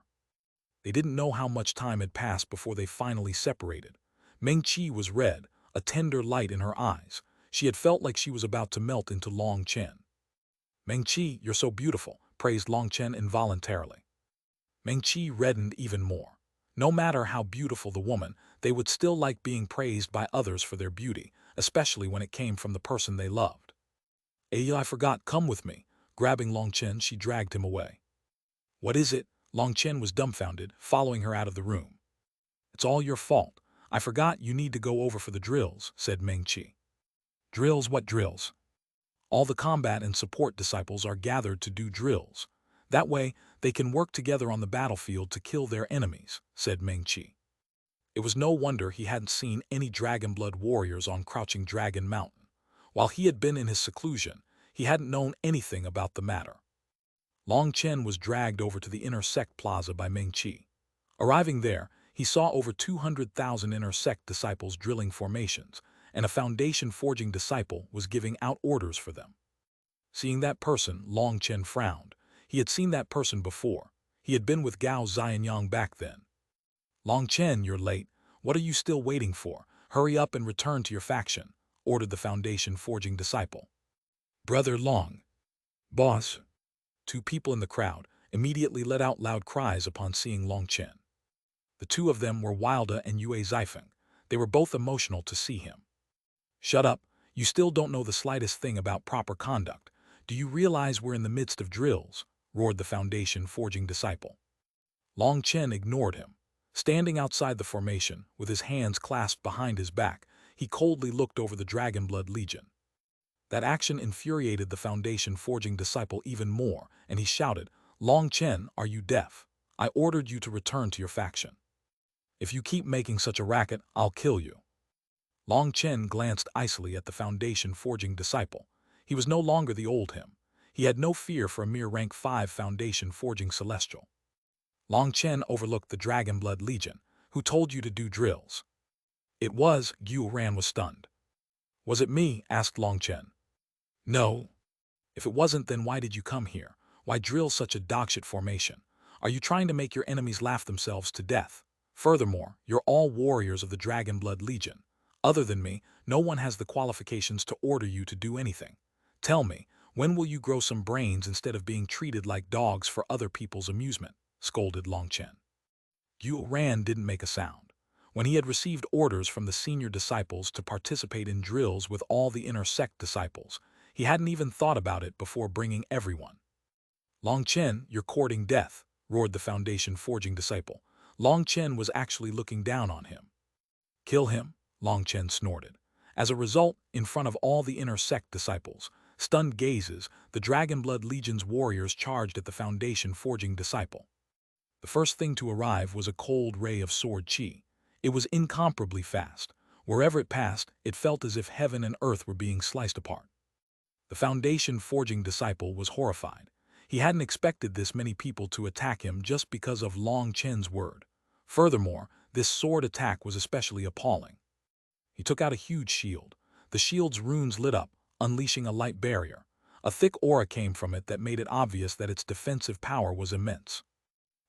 They didn't know how much time had passed before they finally separated. Meng Qi was red, a tender light in her eyes. She had felt like she was about to melt into Long Chen. Meng Qi, you're so beautiful, praised Long Chen involuntarily. Meng Qi reddened even more. No matter how beautiful the woman, they would still like being praised by others for their beauty, especially when it came from the person they loved. I forgot, come with me. Grabbing Long Chen, she dragged him away. What is it? Long Chen was dumbfounded, following her out of the room. It's all your fault. I forgot you need to go over for the drills, said Meng Qi. Drills? What drills? All the combat and support disciples are gathered to do drills. That way, they can work together on the battlefield to kill their enemies, said Meng Qi. It was no wonder he hadn't seen any Dragonblood warriors on Crouching Dragon Mountain. While he had been in his seclusion, he hadn't known anything about the matter. Long Chen was dragged over to the inner sect plaza by Meng Qi. Arriving there, he saw over 200,000 inner sect disciples drilling formations, and a foundation forging disciple was giving out orders for them. Seeing that person, Long Chen frowned. He had seen that person before. He had been with Gao Xianyang back then. Long Chen, you're late. What are you still waiting for? Hurry up and return to your faction, ordered the foundation forging disciple. Brother Long. Boss. 2 people in the crowd immediately let out loud cries upon seeing Long Chen. The 2 of them were Wilda and Yue Zifeng. They were both emotional to see him. Shut up, you still don't know the slightest thing about proper conduct. Do you realize we're in the midst of drills? Roared the foundation forging disciple. Long Chen ignored him. Standing outside the formation, with his hands clasped behind his back, he coldly looked over the Dragonblood Legion. That action infuriated the foundation forging disciple even more, and he shouted, Long Chen, are you deaf? I ordered you to return to your faction. If you keep making such a racket, I'll kill you. Long Chen glanced icily at the foundation forging disciple. He was no longer the old him. He had no fear for a mere rank 5 foundation forging celestial. Long Chen overlooked the Dragon Blood Legion. Who told you to do drills? It was, Xuanhuan was stunned. Was it me? Asked Long Chen. No. If it wasn't, then why did you come here? Why drill such a dogshit formation? Are you trying to make your enemies laugh themselves to death? Furthermore, you're all warriors of the Dragon Blood Legion. Other than me, no one has the qualifications to order you to do anything. Tell me, when will you grow some brains instead of being treated like dogs for other people's amusement? Scolded Long Chen. Xuanhuan didn't make a sound. When he had received orders from the senior disciples to participate in drills with all the inner sect disciples, he hadn't even thought about it before bringing everyone. Long Chen, you're courting death, roared the Foundation forging disciple. Long Chen was actually looking down on him. Kill him, Long Chen snorted. As a result, in front of all the inner sect disciples, stunned gazes, the Dragon Blood Legion's warriors charged at the Foundation forging disciple. The first thing to arrive was a cold ray of sword chi. It was incomparably fast. Wherever it passed, it felt as if heaven and earth were being sliced apart. The Foundation forging disciple was horrified. He hadn't expected this many people to attack him just because of Long Chen's word. Furthermore, this sword attack was especially appalling. He took out a huge shield. The shield's runes lit up, unleashing a light barrier. A thick aura came from it that made it obvious that its defensive power was immense.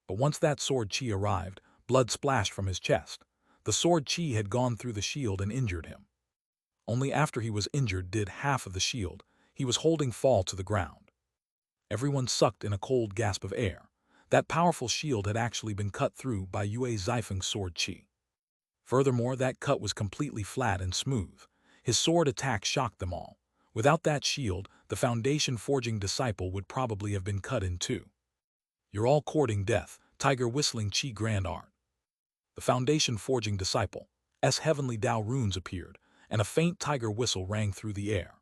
But once that sword chi arrived, blood splashed from his chest. The sword chi had gone through the shield and injured him. Only after he was injured did half of the shield he was holding fall to the ground. Everyone sucked in a cold gasp of air. That powerful shield had actually been cut through by Yue Zifeng's sword chi. Furthermore, that cut was completely flat and smooth. His sword attack shocked them all. Without that shield, the Foundation forging disciple would probably have been cut in two. You're all courting death, tiger whistling chi grand art. The Foundation forging disciple's heavenly Tao runes appeared, and a faint tiger whistle rang through the air.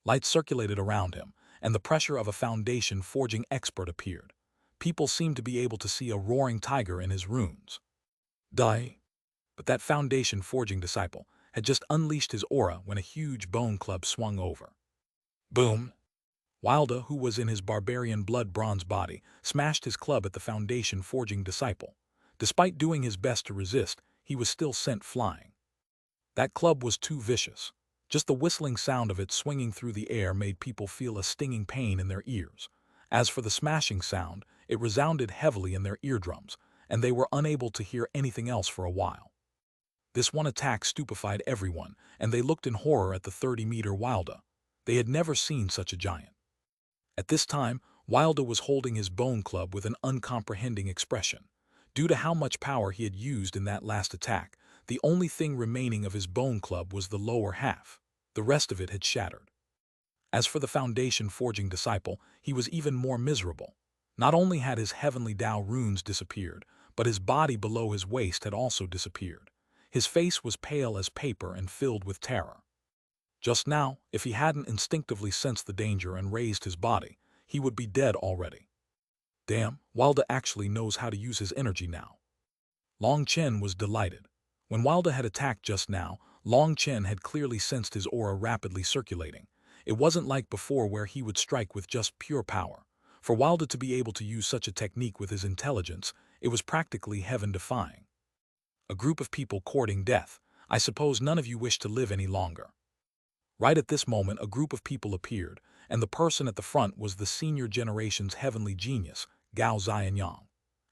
Light circulated around him, and the pressure of a Foundation forging expert appeared. People seemed to be able to see a roaring tiger in his runes. Die. But that Foundation forging disciple had just unleashed his aura when a huge bone club swung over. Boom! Wilda, who was in his barbarian blood bronze body, smashed his club at the Foundation forging disciple. Despite doing his best to resist, he was still sent flying. That club was too vicious. Just the whistling sound of it swinging through the air made people feel a stinging pain in their ears. As for the smashing sound, it resounded heavily in their eardrums, and they were unable to hear anything else for a while. This one attack stupefied everyone, and they looked in horror at the 30-meter Wilda. They had never seen such a giant. At this time, Wilda was holding his bone club with an uncomprehending expression. Due to how much power he had used in that last attack, the only thing remaining of his bone club was the lower half. The rest of it had shattered. As for the Foundation forging disciple, he was even more miserable. Not only had his heavenly Tao runes disappeared, but his body below his waist had also disappeared. His face was pale as paper and filled with terror. Just now, if he hadn't instinctively sensed the danger and raised his body, he would be dead already. Damn, Wilda actually knows how to use his energy now. Long Chen was delighted. When Wilda had attacked just now, Long Chen had clearly sensed his aura rapidly circulating. It wasn't like before where he would strike with just pure power. For Wilda to be able to use such a technique with his intelligence, it was practically heaven-defying. A group of people courting death. I suppose none of you wish to live any longer. Right at this moment, a group of people appeared, and the person at the front was the senior generation's heavenly genius, Gao Xianyang.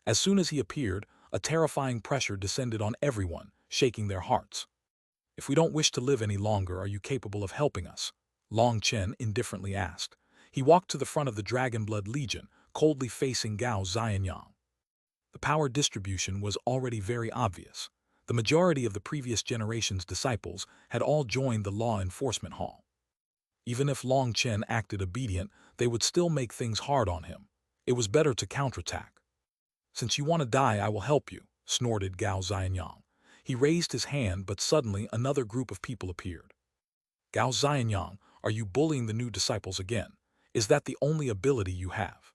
As soon as he appeared, a terrifying pressure descended on everyone, shaking their hearts. If we don't wish to live any longer, are you capable of helping us? Long Chen indifferently asked. He walked to the front of the Dragon Blood Legion, coldly facing Gao Xianyang. The power distribution was already very obvious. The majority of the previous generation's disciples had all joined the law enforcement hall. Even if Long Chen acted obedient, they would still make things hard on him. It was better to counterattack. Since you want to die, I will help you, snorted Gao Xianyang. He raised his hand, but suddenly another group of people appeared. Gao Xianyang, are you bullying the new disciples again? Is that the only ability you have?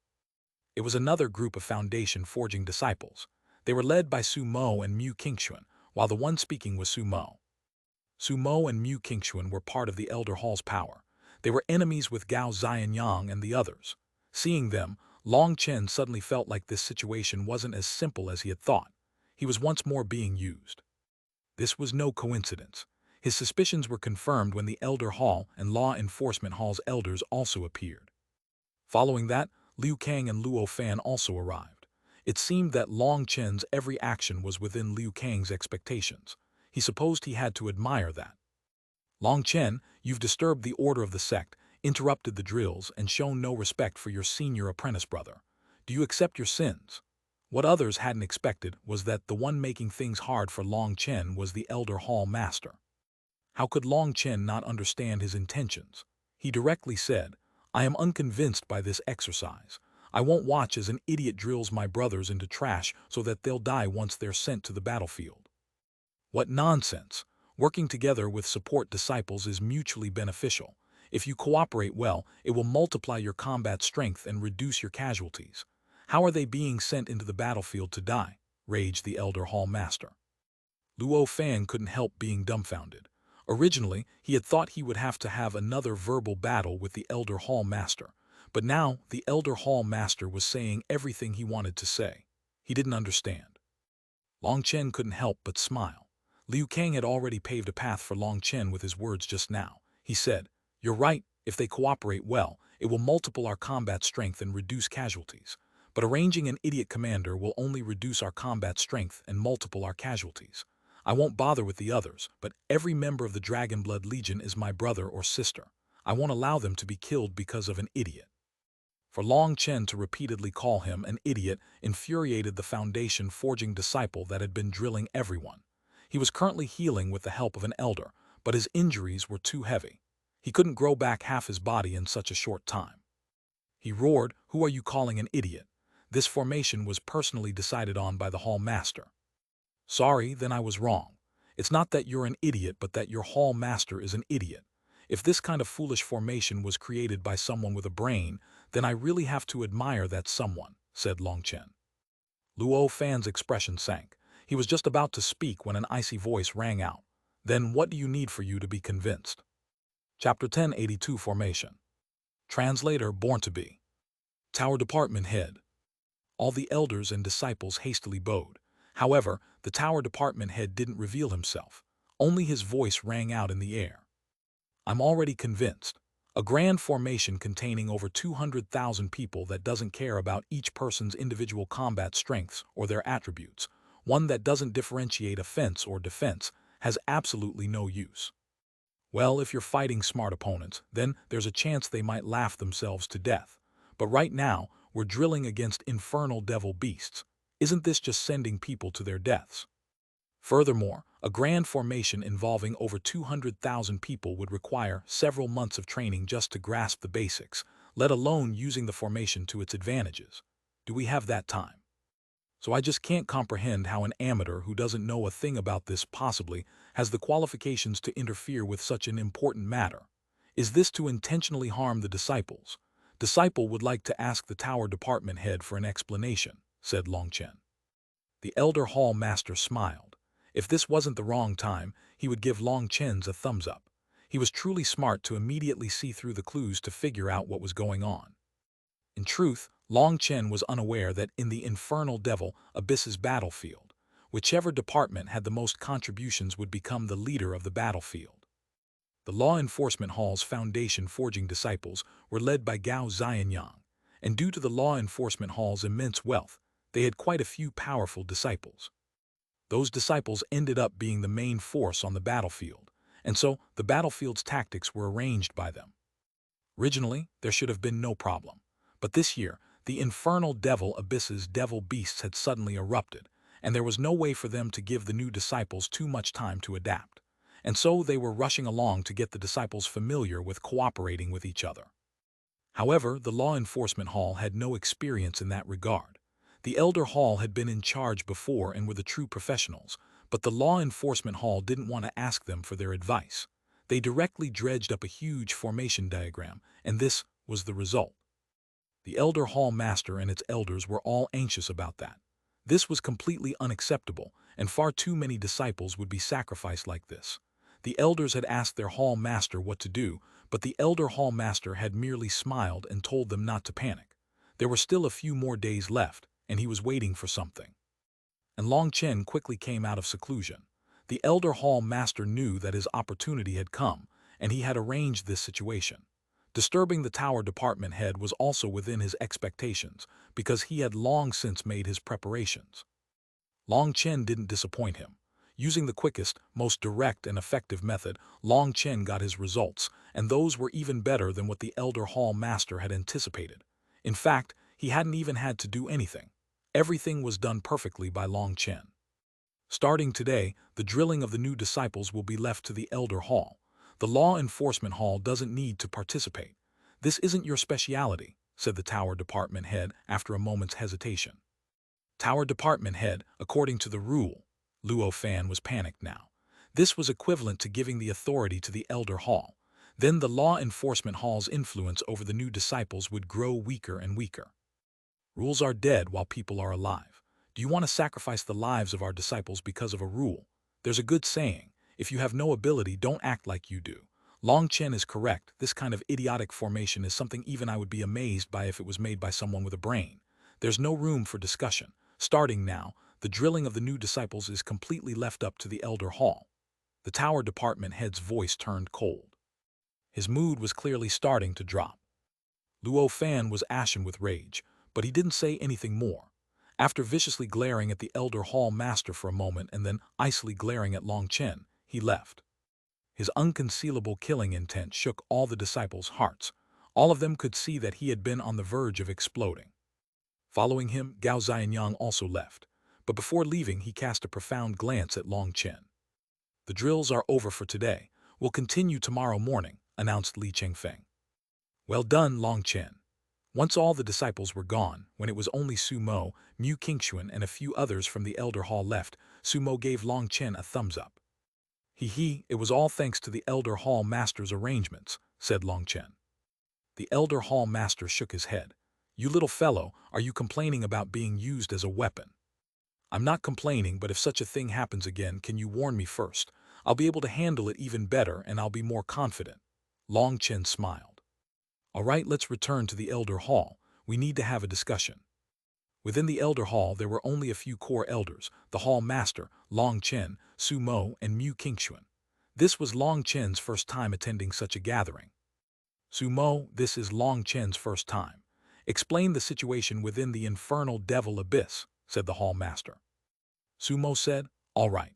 It was another group of Foundation forging disciples. They were led by Su Mo and Mu Qingxuan, while the one speaking was Su Mo. Su Mo and Mu Qingxuan were part of the Elder Hall's power. They were enemies with Gao Xianyang and the others. Seeing them, Long Chen suddenly felt like this situation wasn't as simple as he had thought. He was once more being used. This was no coincidence. His suspicions were confirmed when the Elder Hall and Law Enforcement Hall's elders also appeared. Following that, Liu Kang and Luo Fan also arrived. It seemed that Long Chen's every action was within Liu Kang's expectations. He supposed he had to admire that. Long Chen, you've disturbed the order of the sect, interrupted the drills, and shown no respect for your senior apprentice brother. Do you accept your sins? What others hadn't expected was that the one making things hard for Long Chen was the Elder Hall Master. How could Long Chen not understand his intentions? He directly said, I am unconvinced by this exercise. I won't watch as an idiot drills my brothers into trash so that they'll die once they're sent to the battlefield. What nonsense! Working together with support disciples is mutually beneficial. If you cooperate well, it will multiply your combat strength and reduce your casualties. How are they being sent into the battlefield to die? Raged the Elder Hall Master. Luo Fan couldn't help being dumbfounded. Originally, he had thought he would have to have another verbal battle with the Elder Hall Master, but now the Elder Hall Master was saying everything he wanted to say. He didn't understand. Long Chen couldn't help but smile. Liu Kang had already paved a path for Long Chen with his words just now. He said, You're right, if they cooperate well, it will multiple our combat strength and reduce casualties. But arranging an idiot commander will only reduce our combat strength and multiple our casualties. I won't bother with the others, but every member of the Dragonblood Legion is my brother or sister. I won't allow them to be killed because of an idiot. For Long Chen to repeatedly call him an idiot infuriated the foundation-forging disciple that had been drilling everyone. He was currently healing with the help of an elder, but his injuries were too heavy. He couldn't grow back half his body in such a short time. He roared, Who are you calling an idiot? This formation was personally decided on by the Hall Master. Sorry, then I was wrong. It's not that you're an idiot, but that your Hall Master is an idiot. If this kind of foolish formation was created by someone with a brain, then I really have to admire that someone, said Long Chen. Luo Fan's expression sank. He was just about to speak when an icy voice rang out. Then what do you need for you to be convinced? Chapter 1082 Formation. Translator Born to Be. Tower Department Head. All the elders and disciples hastily bowed. However, the Tower Department Head didn't reveal himself. Only his voice rang out in the air. I'm already convinced. A grand formation containing over 200,000 people that doesn't care about each person's individual combat strengths or their attributes, one that doesn't differentiate offense or defense, has absolutely no use. Well, if you're fighting smart opponents, then there's a chance they might laugh themselves to death. But right now, we're drilling against infernal devil beasts. Isn't this just sending people to their deaths? Furthermore, a grand formation involving over 200,000 people would require several months of training just to grasp the basics, let alone using the formation to its advantages. Do we have that time? So I just can't comprehend how an amateur who doesn't know a thing about this possibly has the qualifications to interfere with such an important matter. Is this to intentionally harm the disciples? Disciple would like to ask the Tower Department Head for an explanation, said Long Chen. The Elder Hall Master smiled. If this wasn't the wrong time, he would give Long Chen's a thumbs up. He was truly smart to immediately see through the clues to figure out what was going on. In truth, Long Chen was unaware that in the infernal devil Abyss's battlefield, whichever department had the most contributions would become the leader of the battlefield. The Law Enforcement Hall's foundation forging disciples were led by Gao Xianyang, and due to the Law Enforcement Hall's immense wealth, they had quite a few powerful disciples. Those disciples ended up being the main force on the battlefield, and so the battlefield's tactics were arranged by them. Originally, there should have been no problem, but this year, the infernal devil Abyss's devil beasts had suddenly erupted, and there was no way for them to give the new disciples too much time to adapt, and so they were rushing along to get the disciples familiar with cooperating with each other. However, the Law Enforcement Hall had no experience in that regard. The Elder Hall had been in charge before and were the true professionals, but the Law Enforcement Hall didn't want to ask them for their advice. They directly dredged up a huge formation diagram, and this was the result. The Elder Hall Master and its elders were all anxious about that. This was completely unacceptable, and far too many disciples would be sacrificed like this. The elders had asked their Hall Master what to do, but the Elder Hall Master had merely smiled and told them not to panic. There were still a few more days left, and he was waiting for something. And Long Chen quickly came out of seclusion. The Elder Hall Master knew that his opportunity had come, and he had arranged this situation. Disturbing the tower department head was also within his expectations, because he had long since made his preparations. Long Chen didn't disappoint him. Using the quickest, most direct and effective method, Long Chen got his results, and those were even better than what the Elder Hall Master had anticipated. In fact, he hadn't even had to do anything. Everything was done perfectly by Long Chen. Starting today, the drilling of the new disciples will be left to the Elder Hall. The Law Enforcement Hall doesn't need to participate. This isn't your speciality, said the Tower Department head after a moment's hesitation. Tower Department head, according to the rule. Luo Fan was panicked now. This was equivalent to giving the authority to the Elder Hall. Then the Law Enforcement Hall's influence over the new disciples would grow weaker and weaker. Rules are dead while people are alive. Do you want to sacrifice the lives of our disciples because of a rule? There's a good saying, if you have no ability, don't act like you do. Long Chen is correct. This kind of idiotic formation is something even I would be amazed by if it was made by someone with a brain. There's no room for discussion. Starting now, the drilling of the new disciples is completely left up to the Elder Hall. The Tower Department head's voice turned cold. His mood was clearly starting to drop. Luo Fan was ashen with rage, but he didn't say anything more. After viciously glaring at the Elder Hall Master for a moment and then icily glaring at Long Chen, he left. His unconcealable killing intent shook all the disciples' hearts. All of them could see that he had been on the verge of exploding. Following him, Gao Xianyang also left, but before leaving he cast a profound glance at Long Chen. The drills are over for today. We'll continue tomorrow morning, announced Li Chengfeng. Well done, Long Chen. Once all the disciples were gone, when it was only Su Mo, Mu Qingxuan and a few others from the Elder Hall left, Su Mo gave Long Chen a thumbs up. It was all thanks to the Elder Hall Master's arrangements, said Long Chen. The Elder Hall Master shook his head. You little fellow, are you complaining about being used as a weapon? I'm not complaining, but if such a thing happens again, can you warn me first? I'll be able to handle it even better and I'll be more confident. Long Chen smiled. All right, let's return to the Elder Hall. We need to have a discussion. Within the Elder Hall, there were only a few core elders, the Hall Master, Long Chen, Su Mo, and Mu Qingxuan. This was Long Chen's first time attending such a gathering. Su Mo, this is Long Chen's first time. Explain the situation within the infernal devil abyss, said the Hall Master. Su Mo said, all right.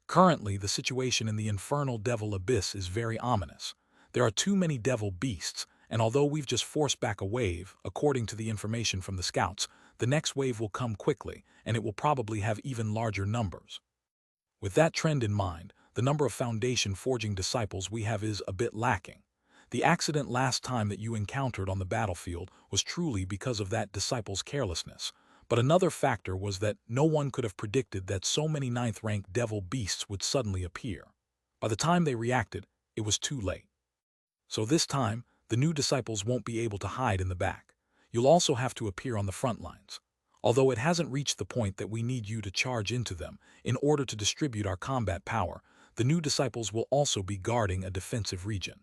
Currently, the situation in the infernal devil abyss is very ominous. There are too many devil beasts, and although we've just forced back a wave, according to the information from the scouts, the next wave will come quickly, and it will probably have even larger numbers. With that trend in mind, the number of foundation forging disciples we have is a bit lacking. The accident last time that you encountered on the battlefield was truly because of that disciple's carelessness. But another factor was that no one could have predicted that so many 9th-rank devil beasts would suddenly appear. By the time they reacted, it was too late. So this time, the new disciples won't be able to hide in the back. You'll also have to appear on the front lines. Although it hasn't reached the point that we need you to charge into them in order to distribute our combat power, the new disciples will also be guarding a defensive region.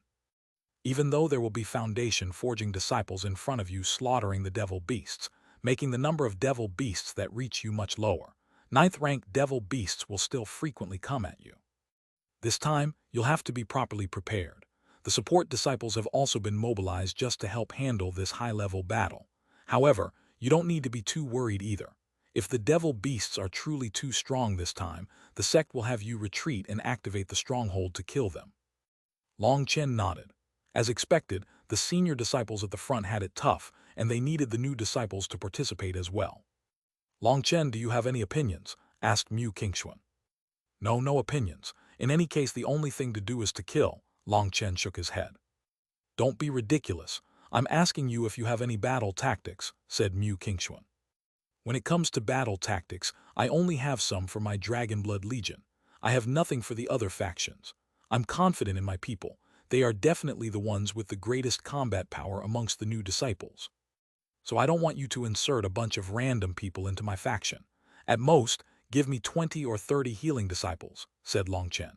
Even though there will be foundation forging disciples in front of you slaughtering the devil beasts, making the number of devil beasts that reach you much lower, 9th-rank devil beasts will still frequently come at you. This time, you'll have to be properly prepared. The support disciples have also been mobilized just to help handle this high-level battle. However, you don't need to be too worried either. If the devil beasts are truly too strong this time, the sect will have you retreat and activate the stronghold to kill them. Long Chen nodded. As expected, the senior disciples at the front had it tough, and they needed the new disciples to participate as well. Long Chen, do you have any opinions? Asked Mu Qingxuan. No opinions. In any case, the only thing to do is to kill. Long Chen shook his head. Don't be ridiculous. I'm asking you if you have any battle tactics, said Mu Qingxuan. When it comes to battle tactics, I only have some for my Dragonblood Legion. I have nothing for the other factions. I'm confident in my people. They are definitely the ones with the greatest combat power amongst the new disciples. So I don't want you to insert a bunch of random people into my faction. At most, give me 20 or 30 healing disciples, said Long Chen.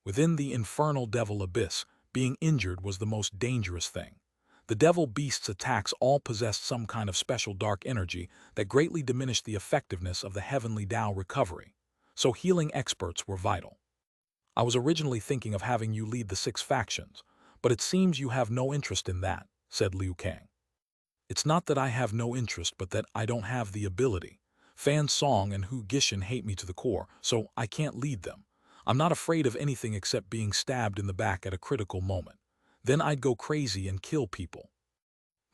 Within the infernal devil abyss, being injured was the most dangerous thing. The devil beast's attacks all possessed some kind of special dark energy that greatly diminished the effectiveness of the heavenly Tao recovery, so healing experts were vital. I was originally thinking of having you lead the 6 factions, but it seems you have no interest in that, said Liu Kang. It's not that I have no interest, but that I don't have the ability. Fan Song and Hu Gishan hate me to the core, so I can't lead them. I'm not afraid of anything except being stabbed in the back at a critical moment. Then I'd go crazy and kill people.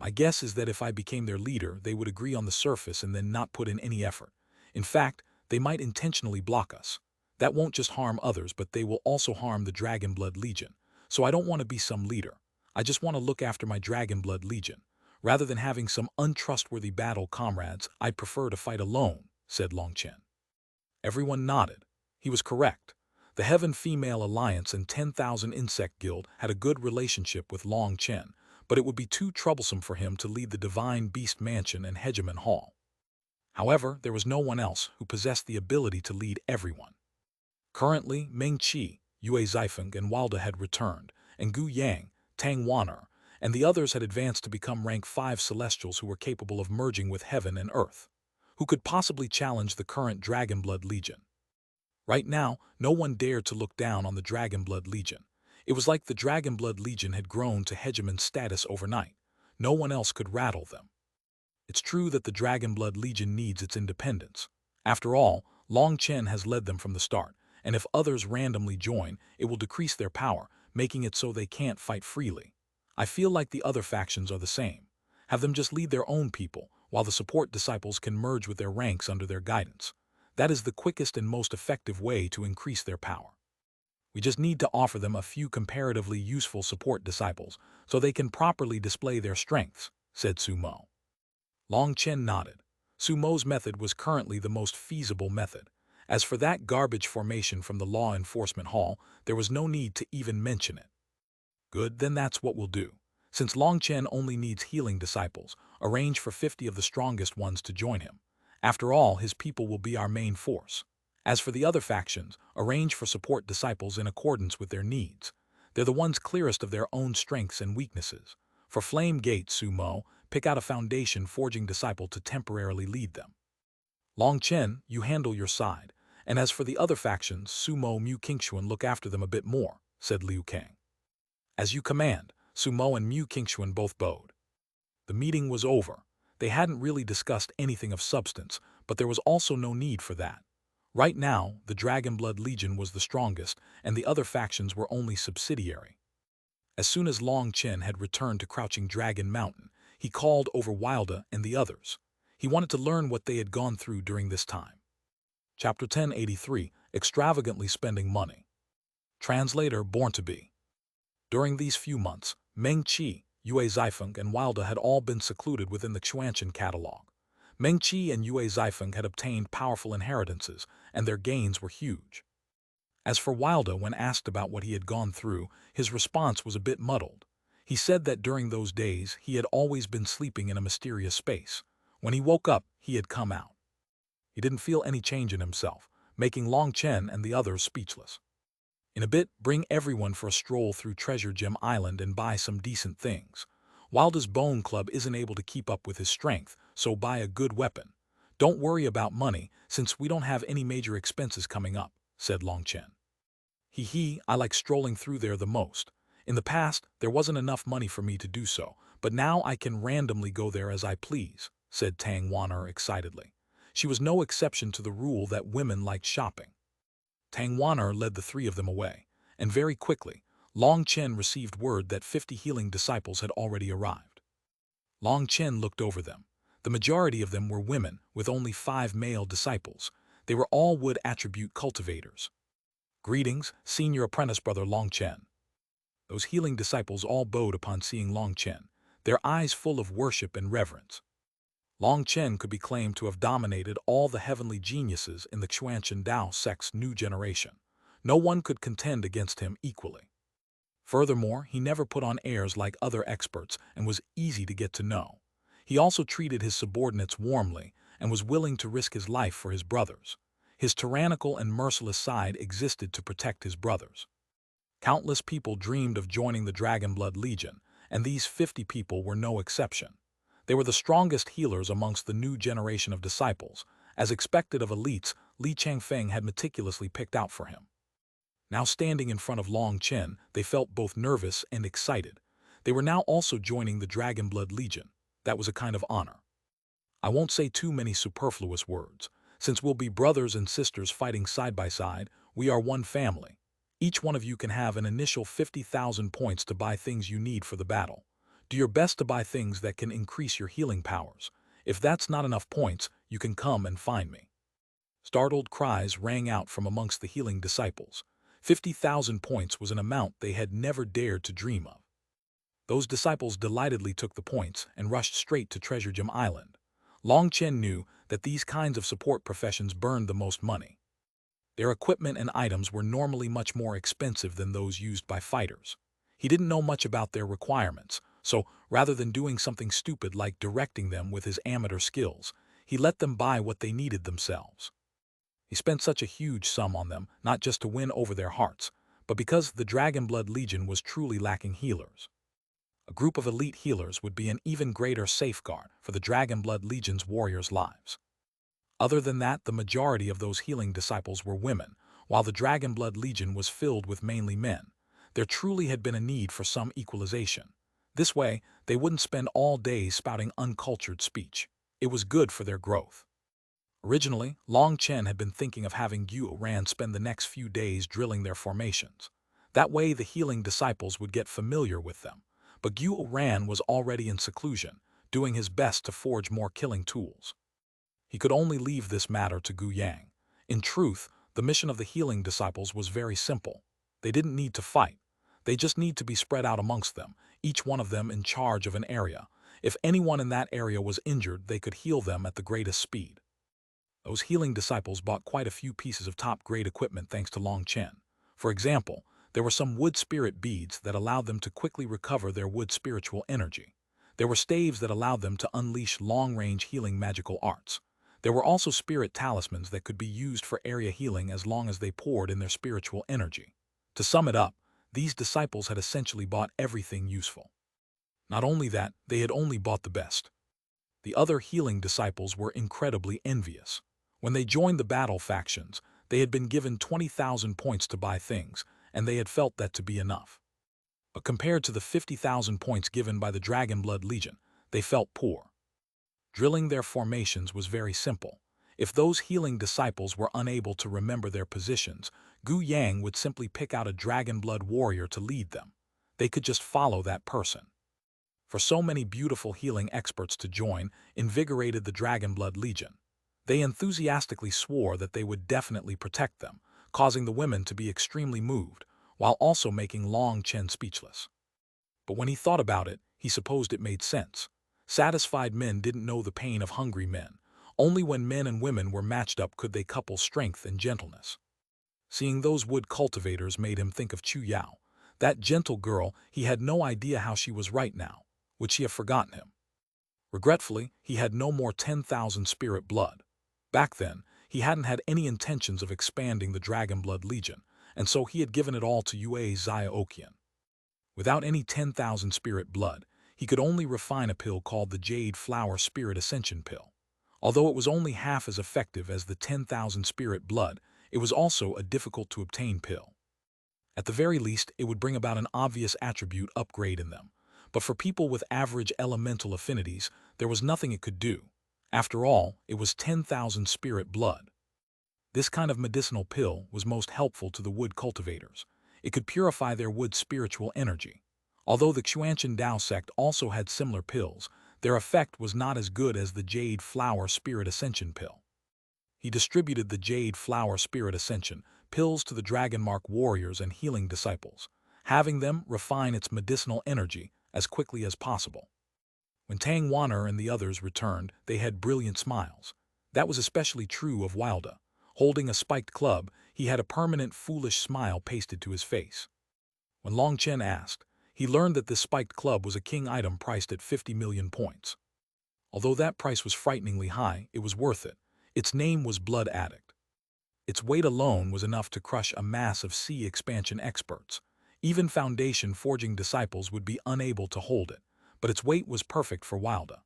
My guess is that if I became their leader, they would agree on the surface and then not put in any effort. In fact, they might intentionally block us. That won't just harm others, but they will also harm the Dragonblood Legion. So I don't want to be some leader. I just want to look after my Dragonblood Legion. Rather than having some untrustworthy battle comrades, I'd prefer to fight alone, said Long Chen. Everyone nodded. He was correct. The Heaven Female Alliance and 10,000 Insect Guild had a good relationship with Long Chen, but it would be too troublesome for him to lead the Divine Beast Mansion and Hegemon Hall. However, there was no one else who possessed the ability to lead everyone. Currently, Meng Qi, Yue Zifeng, and Walda had returned, and Gu Yang, Tang Wan'er, and the others had advanced to become rank 5 Celestials who were capable of merging with heaven and earth, who could possibly challenge the current Dragonblood Legion. Right now, no one dared to look down on the Dragonblood Legion. It was like the Dragonblood Legion had grown to hegemon status overnight. No one else could rattle them. It's true that the Dragonblood Legion needs its independence. After all, Long Chen has led them from the start, and if others randomly join, it will decrease their power, making it so they can't fight freely. I feel like the other factions are the same. Have them just lead their own people, while the support disciples can merge with their ranks under their guidance. That is the quickest and most effective way to increase their power. We just need to offer them a few comparatively useful support disciples so they can properly display their strengths, said Sumo. Long Chen nodded. Sumo's method was currently the most feasible method. As for that garbage formation from the Law Enforcement Hall, there was no need to even mention it. Good, then that's what we'll do. Since Long Chen only needs healing disciples, arrange for 50 of the strongest ones to join him. After all, his people will be our main force. As for the other factions, arrange for support disciples in accordance with their needs. They're the ones clearest of their own strengths and weaknesses. For Flame Gate, Sumo, pick out a foundation forging disciple to temporarily lead them. Long Chen, you handle your side. And as for the other factions, Sumo Mu Qingxuan look after them a bit more, said Liu Kang. As you command, Sumo and Mu Qingxuan both bowed. The meeting was over. They hadn't really discussed anything of substance, but there was also no need for that. Right now, the Dragonblood Legion was the strongest, and the other factions were only subsidiary. As soon as Long Chen had returned to Crouching Dragon Mountain, he called over Wilda and the others. He wanted to learn what they had gone through during this time. Chapter 1083, Extravagantly Spending Money. Translator Born to Be. During these few months, Meng Qi, Yue Zifeng, and Wilda had all been secluded within the Xuanhuan catalog. Meng Qi and Yue Zifeng had obtained powerful inheritances, and their gains were huge. As for Wilda, when asked about what he had gone through, his response was a bit muddled. He said that during those days he had always been sleeping in a mysterious space. When he woke up, he had come out. He didn't feel any change in himself, making Long Chen and the others speechless. In a bit, bring everyone for a stroll through Treasure Gem Island and buy some decent things. Wilda's Bone Club isn't able to keep up with his strength, so buy a good weapon. Don't worry about money, since we don't have any major expenses coming up, said Long Chen. I like strolling through there the most. In the past, there wasn't enough money for me to do so, but now I can randomly go there as I please, said Tang Wan'er excitedly. She was no exception to the rule that women liked shopping. Tang Wan'er led the 3 of them away, and very quickly, Long Chen received word that 50 healing disciples had already arrived. Long Chen looked over them. The majority of them were women, with only 5 male disciples. They were all wood attribute cultivators. Greetings, senior apprentice brother Long Chen. Those healing disciples all bowed upon seeing Long Chen, their eyes full of worship and reverence. Long Chen could be claimed to have dominated all the heavenly geniuses in the Xuanhuan Dao sect's new generation. No one could contend against him equally. Furthermore, he never put on airs like other experts and was easy to get to know. He also treated his subordinates warmly and was willing to risk his life for his brothers. His tyrannical and merciless side existed to protect his brothers. Countless people dreamed of joining the Dragonblood Legion, and these 50 people were no exception. They were the strongest healers amongst the new generation of disciples, as expected of elites Li Changfeng had meticulously picked out for him. Now standing in front of Long Chen, they felt both nervous and excited. They were now also joining the Dragonblood Legion. That was a kind of honor. I won't say too many superfluous words. Since we'll be brothers and sisters fighting side by side, we are one family. Each one of you can have an initial 50,000 points to buy things you need for the battle. Do your best to buy things that can increase your healing powers. If that's not enough points, you can come and find me. Startled cries rang out from amongst the healing disciples. 50,000 points was an amount they had never dared to dream of. Those disciples delightedly took the points and rushed straight to Treasure Gem Island. Long Chen knew that these kinds of support professions burned the most money. Their equipment and items were normally much more expensive than those used by fighters. He didn't know much about their requirements, so rather than doing something stupid like directing them with his amateur skills, he let them buy what they needed themselves. He spent such a huge sum on them, not just to win over their hearts, but because the Dragonblood Legion was truly lacking healers. A group of elite healers would be an even greater safeguard for the Dragonblood Legion's warriors' lives. Other than that, the majority of those healing disciples were women, while the Dragonblood Legion was filled with mainly men. There truly had been a need for some equalization. This way, they wouldn't spend all day spouting uncultured speech. It was good for their growth. Originally, Long Chen had been thinking of having Xuanhuan spend the next few days drilling their formations. That way the healing disciples would get familiar with them. But Xuanhuan was already in seclusion, doing his best to forge more killing tools. He could only leave this matter to Gu Yang. In truth, the mission of the healing disciples was very simple. They didn't need to fight. They just need to be spread out amongst them, each one of them in charge of an area. If anyone in that area was injured, they could heal them at the greatest speed. Those healing disciples bought quite a few pieces of top-grade equipment thanks to Long Chen. For example, there were some wood spirit beads that allowed them to quickly recover their wood spiritual energy. There were staves that allowed them to unleash long-range healing magical arts. There were also spirit talismans that could be used for area healing as long as they poured in their spiritual energy. To sum it up, these disciples had essentially bought everything useful. Not only that, they had only bought the best. The other healing disciples were incredibly envious. When they joined the battle factions, they had been given 20,000 points to buy things, and they had felt that to be enough. But compared to the 50,000 points given by the Dragonblood Legion, they felt poor. Drilling their formations was very simple. If those healing disciples were unable to remember their positions, Gu Yang would simply pick out a Dragonblood warrior to lead them. They could just follow that person. For so many beautiful healing experts to join invigorated the Dragonblood Legion. They enthusiastically swore that they would definitely protect them, causing the women to be extremely moved, while also making Long Chen speechless. But when he thought about it, he supposed it made sense. Satisfied men didn't know the pain of hungry men. Only when men and women were matched up could they couple strength and gentleness. Seeing those wood cultivators made him think of Chu Yao. That gentle girl, he had no idea how she was right now. Would she have forgotten him? Regretfully, he had no more 10,000 spirit blood. Back then, he hadn't had any intentions of expanding the Dragonblood Legion, and so he had given it all to Yue Xiaoqian. Without any 10,000 spirit blood, he could only refine a pill called the Jade Flower Spirit Ascension Pill. Although it was only half as effective as the 10,000 spirit blood, it was also a difficult-to-obtain pill. At the very least, it would bring about an obvious attribute upgrade in them. But for people with average elemental affinities, there was nothing it could do. After all, it was 10,000 spirit blood. This kind of medicinal pill was most helpful to the wood cultivators. It could purify their wood spiritual energy. Although the Xuanhuan Dao sect also had similar pills, their effect was not as good as the Jade Flower Spirit Ascension pill. He distributed the Jade Flower Spirit Ascension pills to the Dragon Mark warriors and healing disciples, having them refine its medicinal energy as quickly as possible. When Tang Wan'er and the others returned, they had brilliant smiles. That was especially true of Wilda. Holding a spiked club, he had a permanent foolish smile pasted to his face. When Long Chen asked, he learned that this spiked club was a king item priced at 50 million points. Although that price was frighteningly high, it was worth it. Its name was Blood Addict. Its weight alone was enough to crush a mass of sea expansion experts. Even foundation forging disciples would be unable to hold it, but its weight was perfect for Wilda.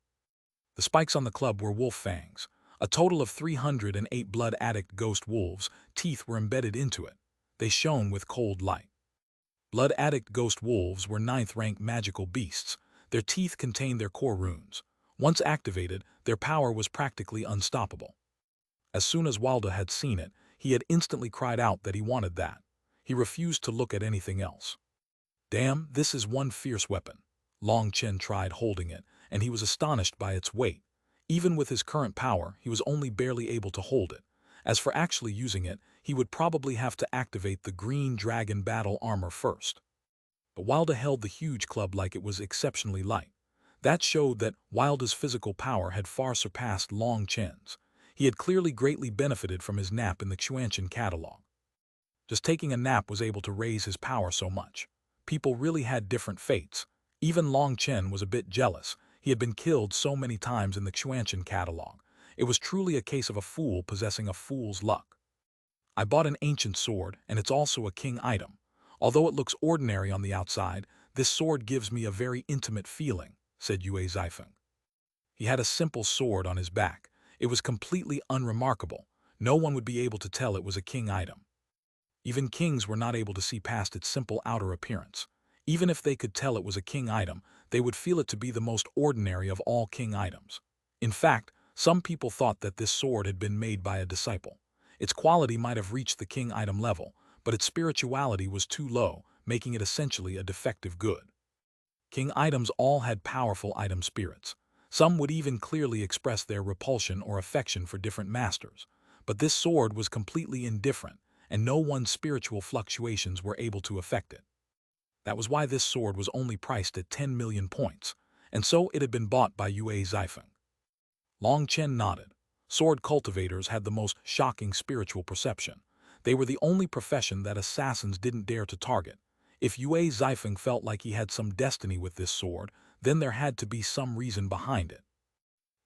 The spikes on the club were wolf fangs. A total of 308 blood-addict ghost wolves' teeth were embedded into it. They shone with cold light. Blood-addict ghost wolves were 9th-rank magical beasts. Their teeth contained their core runes. Once activated, their power was practically unstoppable. As soon as Wilda had seen it, he had instantly cried out that he wanted that. He refused to look at anything else. Damn, this is one fierce weapon. Long Chen tried holding it, and he was astonished by its weight. Even with his current power, he was only barely able to hold it. As for actually using it, he would probably have to activate the green dragon battle armor first. But Wilda held the huge club like it was exceptionally light. That showed that Wilda's physical power had far surpassed Long Chen's. He had clearly greatly benefited from his nap in the Xuanhuan catalog. Just taking a nap was able to raise his power so much. People really had different fates. Even Long Chen was a bit jealous. He had been killed so many times in the Xuanhuan catalog. It was truly a case of a fool possessing a fool's luck. I bought an ancient sword, and it's also a king item. Although it looks ordinary on the outside, this sword gives me a very intimate feeling, said Yue Zifeng. He had a simple sword on his back. It was completely unremarkable. No one would be able to tell it was a king item. Even kings were not able to see past its simple outer appearance. Even if they could tell it was a king item, they would feel it to be the most ordinary of all king items. In fact, some people thought that this sword had been made by a disciple. Its quality might have reached the king item level, but its spirituality was too low, making it essentially a defective good. King items all had powerful item spirits. Some would even clearly express their repulsion or affection for different masters. But this sword was completely indifferent, and no one's spiritual fluctuations were able to affect it. That was why this sword was only priced at 10 million points, and so it had been bought by Yue Zifeng. Long Chen nodded. Sword cultivators had the most shocking spiritual perception. They were the only profession that assassins didn't dare to target. If Yue Zifeng felt like he had some destiny with this sword, then there had to be some reason behind it.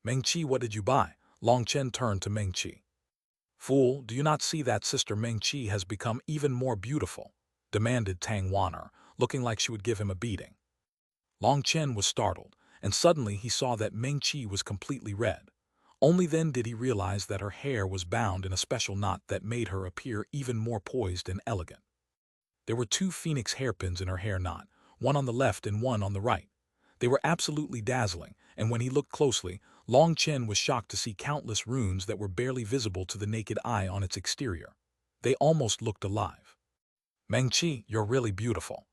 Meng Qi, what did you buy? Long Chen turned to Meng Qi. Fool, do you not see that Sister Meng Qi has become even more beautiful? Demanded Tang Wan'er, looking like she would give him a beating. Long Chen was startled, and suddenly he saw that Meng Qi was completely red. Only then did he realize that her hair was bound in a special knot that made her appear even more poised and elegant. There were 2 phoenix hairpins in her hair knot, one on the left and one on the right. They were absolutely dazzling, and when he looked closely, Long Chen was shocked to see countless runes that were barely visible to the naked eye on its exterior. They almost looked alive. Meng Qi, you're really beautiful.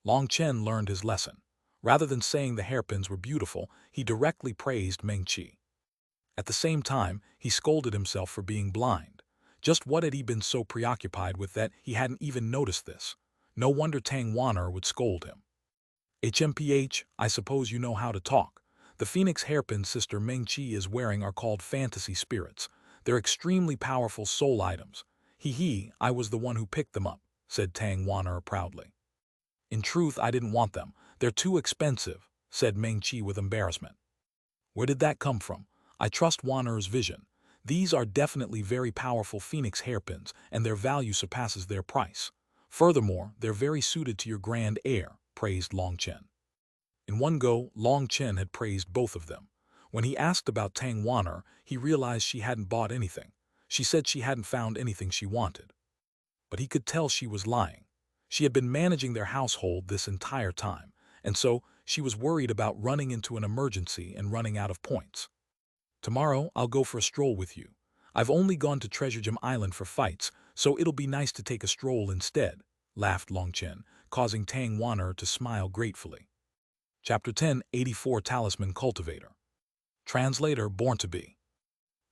Long Chen learned his lesson. Rather than saying the hairpins were beautiful, he directly praised Meng Qi. At the same time, he scolded himself for being blind. Just what had he been so preoccupied with that he hadn't even noticed this? No wonder Tang Wan'er would scold him. HMPH, I suppose you know how to talk. The phoenix hairpin Sister Meng Qi is wearing are called fantasy spirits. They're extremely powerful soul items. I was the one who picked them up, said Tang Wan'er proudly. In truth, I didn't want them. They're too expensive, said Meng Qi with embarrassment. Where did that come from? I trust Wan'er's vision. These are definitely very powerful phoenix hairpins, and their value surpasses their price. Furthermore, they're very suited to your grand heir, praised Long Chen. In one go, Long Chen had praised both of them. When he asked about Tang Wan'er, he realized she hadn't bought anything. She said she hadn't found anything she wanted. But he could tell she was lying. She had been managing their household this entire time, and so she was worried about running into an emergency and running out of points. Tomorrow, I'll go for a stroll with you. I've only gone to Treasure Gem Island for fights, so it'll be nice to take a stroll instead, laughed Long Chen, causing Tang Wan'er to smile gratefully. Chapter 10, 84 Talisman Cultivator. Translator Born to Be.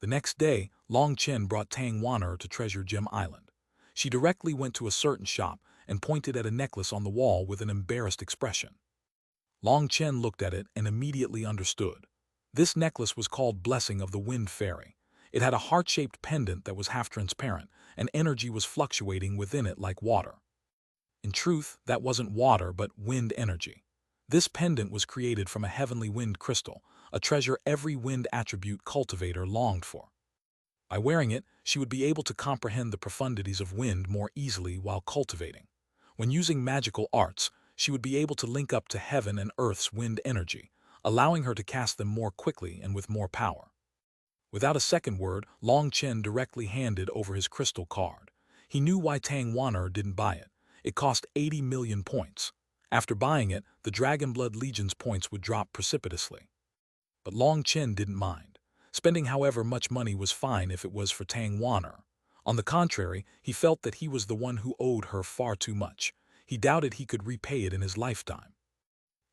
The next day, Long Chen brought Tang Wan'er to Treasure Gem Island. She directly went to a certain shop and pointed at a necklace on the wall with an embarrassed expression. Long Chen looked at it and immediately understood. This necklace was called Blessing of the Wind Fairy. It had a heart-shaped pendant that was half-transparent, and energy was fluctuating within it like water. In truth, that wasn't water but wind energy. This pendant was created from a heavenly wind crystal, a treasure every wind attribute cultivator longed for. By wearing it, she would be able to comprehend the profundities of wind more easily while cultivating. When using magical arts, she would be able to link up to heaven and earth's wind energy, allowing her to cast them more quickly and with more power. Without a second word, Long Chen directly handed over his crystal card. He knew why Tang Wan'er didn't buy it. It cost 80 million points. After buying it, the Dragonblood Legion's points would drop precipitously. But Long Chen didn't mind. Spending however much money was fine if it was for Tang Wan'er. On the contrary, he felt that he was the one who owed her far too much. He doubted he could repay it in his lifetime.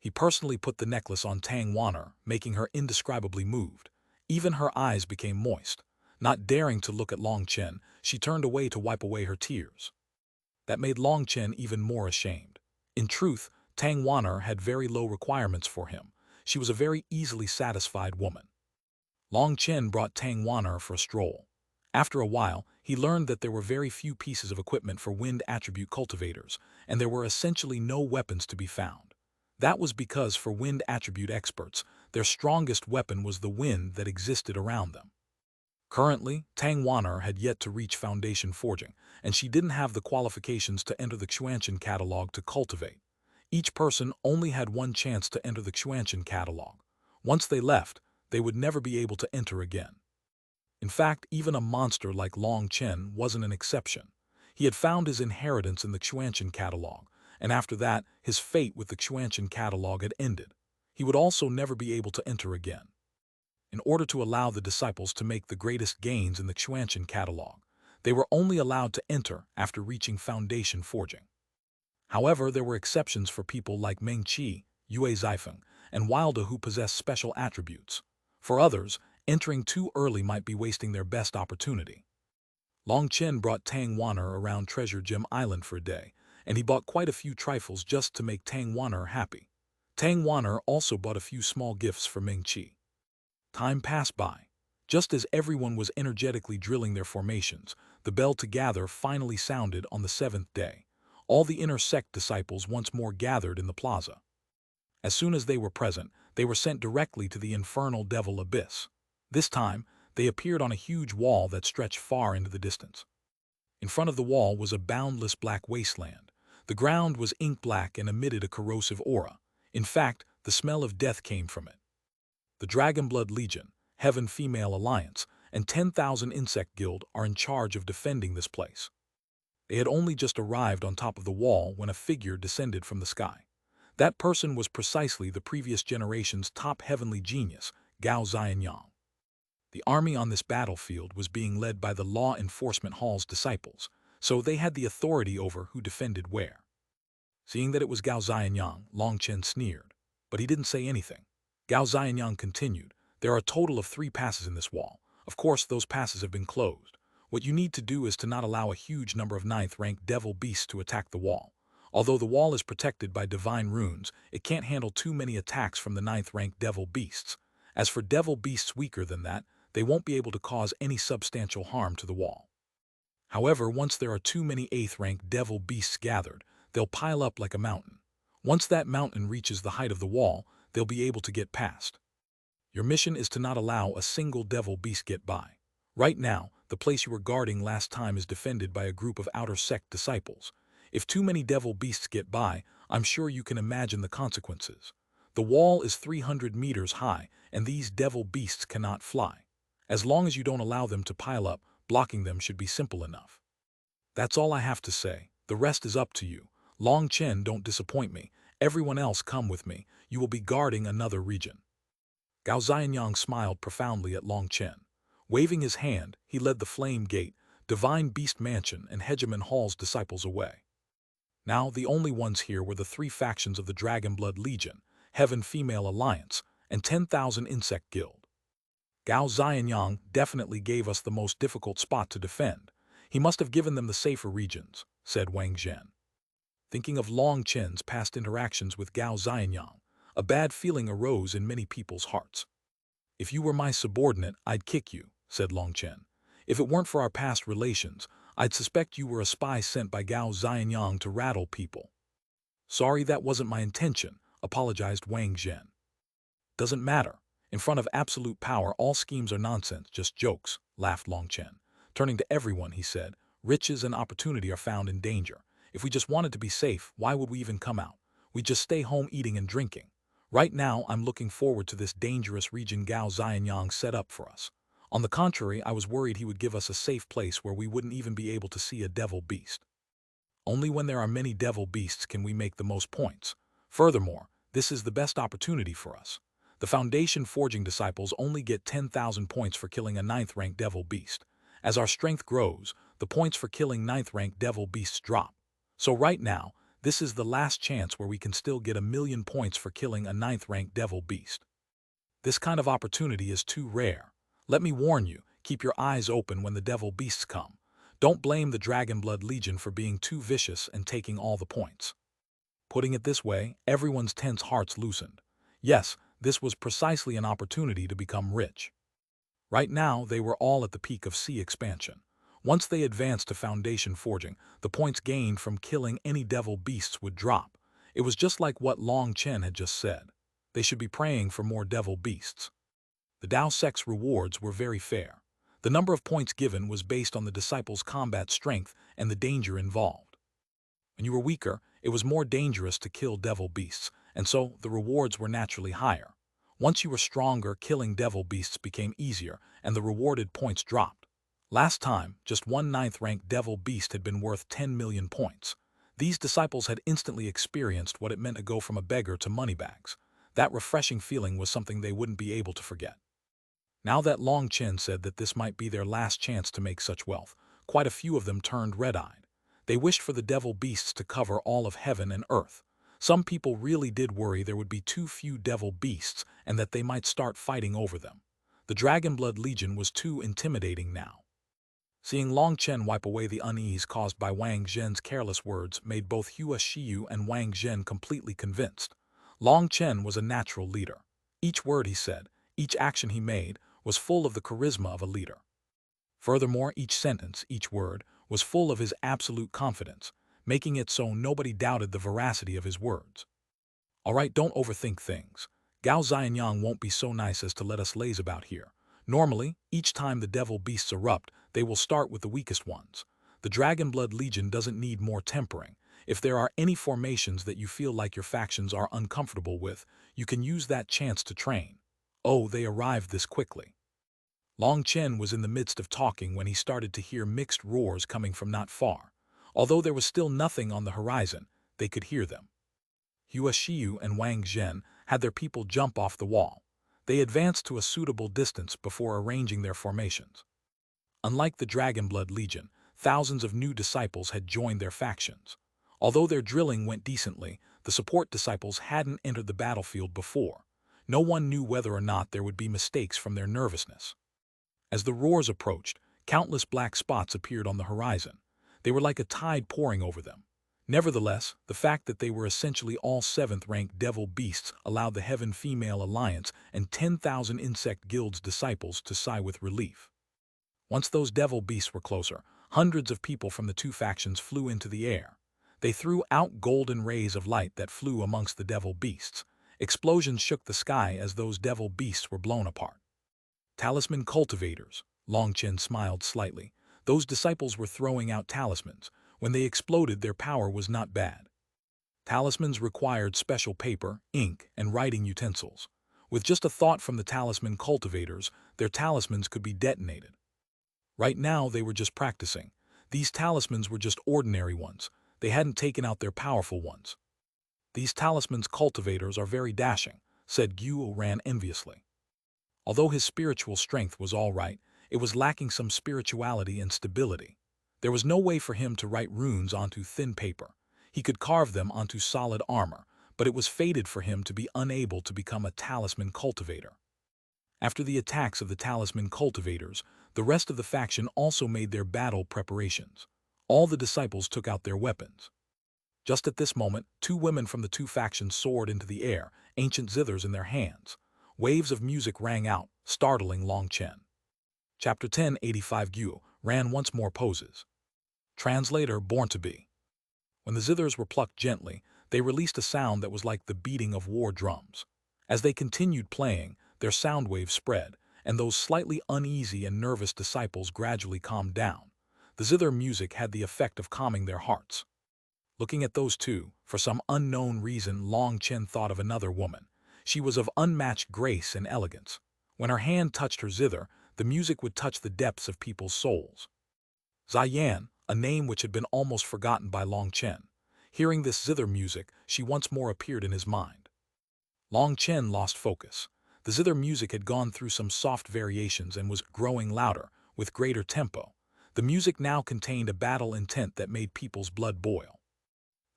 He personally put the necklace on Tang Wan'er, making her indescribably moved. Even her eyes became moist. Not daring to look at Long Chen, she turned away to wipe away her tears. That made Long Chen even more ashamed. In truth, Tang Wan'er had very low requirements for him. She was a very easily satisfied woman. Long Chen brought Tang Wan'er for a stroll. After a while, he learned that there were very few pieces of equipment for wind attribute cultivators, and there were essentially no weapons to be found. That was because for wind attribute experts, their strongest weapon was the wind that existed around them. Currently, Tang Wan'er had yet to reach foundation forging, and she didn't have the qualifications to enter the Xuanhuan catalog to cultivate. Each person only had one chance to enter the Xuanhuan catalog. Once they left, they would never be able to enter again. In fact, even a monster like Long Chen wasn't an exception. He had found his inheritance in the Xuanhuan catalog, and after that, his fate with the Xuanhuan catalog had ended. He would also never be able to enter again. In order to allow the disciples to make the greatest gains in the Xuanhuan catalog, they were only allowed to enter after reaching foundation forging. However, there were exceptions for people like Meng Qi, Yue Zifeng, and Wilda who possessed special attributes. For others, entering too early might be wasting their best opportunity. Long Chen brought Tang Wan'er around Treasure Gem Island for a day, and he bought quite a few trifles just to make Tang Wan'er happy. Tang Wan'er also bought a few small gifts for Meng Qi. Time passed by. Just as everyone was energetically drilling their formations, the bell to gather finally sounded on the 7th day. All the inner sect disciples once more gathered in the plaza. As soon as they were present, they were sent directly to the infernal devil abyss. This time, they appeared on a huge wall that stretched far into the distance. In front of the wall was a boundless black wasteland. The ground was ink black and emitted a corrosive aura. In fact, the smell of death came from it. The Dragonblood Legion, Heaven Female Alliance, and 10,000 Insect Guild are in charge of defending this place. They had only just arrived on top of the wall when a figure descended from the sky. That person was precisely the previous generation's top heavenly genius, Gao Xianyang. The army on this battlefield was being led by the Law Enforcement Hall's disciples, so they had the authority over who defended where. Seeing that it was Gao Xianyang, Long Chen sneered, but he didn't say anything. Gao Xianyang continued, "There are a total of 3 passes in this wall. Of course, those passes have been closed. What you need to do is to not allow a huge number of 9th-ranked devil beasts to attack the wall. Although the wall is protected by divine runes, it can't handle too many attacks from the 9th-ranked devil beasts. As for devil beasts weaker than that, they won't be able to cause any substantial harm to the wall. However, once there are too many 8th-ranked devil beasts gathered, they'll pile up like a mountain. Once that mountain reaches the height of the wall, they'll be able to get past. Your mission is to not allow a single devil beast get by. Right now, the place you were guarding last time is defended by a group of outer sect disciples. If too many devil beasts get by, I'm sure you can imagine the consequences. The wall is 300 meters high, and these devil beasts cannot fly. As long as you don't allow them to pile up, blocking them should be simple enough. That's all I have to say. The rest is up to you. Long Chen, don't disappoint me. Everyone else come with me. You will be guarding another region." Gao Xianyang smiled profoundly at Long Chen. Waving his hand, he led the Flame Gate, Divine Beast Mansion, and Hegemon Hall's disciples away. Now, the only ones here were the 3 factions of the Dragonblood Legion, Heaven Female Alliance, and 10,000 Insect Guild. Gao Xianyang definitely gave us the most difficult spot to defend. He must have given them the safer regions, said Wang Zhen. Thinking of Long Chen's past interactions with Gao Xianyang, a bad feeling arose in many people's hearts. "If you were my subordinate, I'd kick you," said Long Chen. "If it weren't for our past relations, I'd suspect you were a spy sent by Gao Xianyang to rattle people." "Sorry, that wasn't my intention," apologized Wang Zhen. "Doesn't matter. In front of absolute power, all schemes are nonsense, just jokes," laughed Long Chen. Turning to everyone, he said, "Riches and opportunity are found in danger. If we just wanted to be safe, why would we even come out? We'd just stay home eating and drinking. Right now, I'm looking forward to this dangerous region Gao Xianyang set up for us. On the contrary, I was worried he would give us a safe place where we wouldn't even be able to see a devil beast. Only when there are many devil beasts can we make the most points. Furthermore, this is the best opportunity for us. The Foundation Forging disciples only get 10,000 points for killing a 9th-ranked devil beast. As our strength grows, the points for killing 9th-ranked devil beasts drop. So right now, this is the last chance where we can still get 1,000,000 points for killing a 9th-ranked devil beast. This kind of opportunity is too rare. Let me warn you, keep your eyes open when the devil beasts come. Don't blame the Dragonblood Legion for being too vicious and taking all the points. Putting it this way, everyone's tense hearts loosened. Yes, this was precisely an opportunity to become rich. Right now, they were all at the peak of sea expansion. Once they advanced to Foundation Forging, the points gained from killing any devil beasts would drop. It was just like what Long Chen had just said. They should be praying for more devil beasts. The Dao Sect's rewards were very fair. The number of points given was based on the disciples' combat strength and the danger involved. When you were weaker, it was more dangerous to kill devil beasts, and so the rewards were naturally higher. Once you were stronger, killing devil beasts became easier, and the rewarded points dropped. Last time, just one 9th-ranked devil beast had been worth 10 million points. These disciples had instantly experienced what it meant to go from a beggar to moneybags. That refreshing feeling was something they wouldn't be able to forget. Now that Long Chen said that this might be their last chance to make such wealth, quite a few of them turned red-eyed. They wished for the devil beasts to cover all of heaven and earth. Some people really did worry there would be too few devil beasts and that they might start fighting over them. The Dragonblood Legion was too intimidating now. Seeing Long Chen wipe away the unease caused by Wang Zhen's careless words made both Hua Xiyu and Wang Zhen completely convinced. Long Chen was a natural leader. Each word he said, each action he made, was full of the charisma of a leader. Furthermore, each sentence, each word, was full of his absolute confidence, making it so nobody doubted the veracity of his words. Alright, don't overthink things. Gao Xianyang won't be so nice as to let us laze about here. Normally, each time the devil beasts erupt, they will start with the weakest ones. The Dragonblood Legion doesn't need more tempering. If there are any formations that you feel like your factions are uncomfortable with, you can use that chance to train. Oh, they arrived this quickly. Long Chen was in the midst of talking when he started to hear mixed roars coming from not far. Although there was still nothing on the horizon, they could hear them. Hua Xiyu and Wang Zhen had their people jump off the wall. They advanced to a suitable distance before arranging their formations. Unlike the Dragonblood Legion, thousands of new disciples had joined their factions. Although their drilling went decently, the support disciples hadn't entered the battlefield before. No one knew whether or not there would be mistakes from their nervousness. As the roars approached, countless black spots appeared on the horizon. They were like a tide pouring over them. Nevertheless, the fact that they were essentially all 7th-ranked devil beasts allowed the Heaven Female Alliance and 10,000 Insect Guild's disciples to sigh with relief. Once those devil beasts were closer, hundreds of people from the two factions flew into the air. They threw out golden rays of light that flew amongst the devil beasts. Explosions shook the sky as those devil beasts were blown apart. Talisman cultivators, Long Chen smiled slightly. Those disciples were throwing out talismans. When they exploded, their power was not bad. Talismans required special paper, ink, and writing utensils. With just a thought from the talisman cultivators, their talismans could be detonated. Right now, they were just practicing. These talismans were just ordinary ones. They hadn't taken out their powerful ones. These talismans cultivators are very dashing, said Xuanhuan enviously. Although his spiritual strength was all right, it was lacking some spirituality and stability. There was no way for him to write runes onto thin paper. He could carve them onto solid armor, but it was fated for him to be unable to become a talisman cultivator. After the attacks of the talisman cultivators, the rest of the faction also made their battle preparations. All the disciples took out their weapons. Just at this moment, two women from the two factions soared into the air, ancient zithers in their hands. Waves of music rang out, startling Long Chen. Chapter 1085 Gu ran once more poses. Translator born to be. When the zithers were plucked gently, they released a sound that was like the beating of war drums. As they continued playing, their sound waves spread, and those slightly uneasy and nervous disciples gradually calmed down. The zither music had the effect of calming their hearts. Looking at those two, for some unknown reason Long Chen thought of another woman. She was of unmatched grace and elegance. When her hand touched her zither, the music would touch the depths of people's souls. Xian, a name which had been almost forgotten by Long Chen. Hearing this zither music, she once more appeared in his mind. Long Chen lost focus. The zither music had gone through some soft variations and was growing louder, with greater tempo. The music now contained a battle intent that made people's blood boil.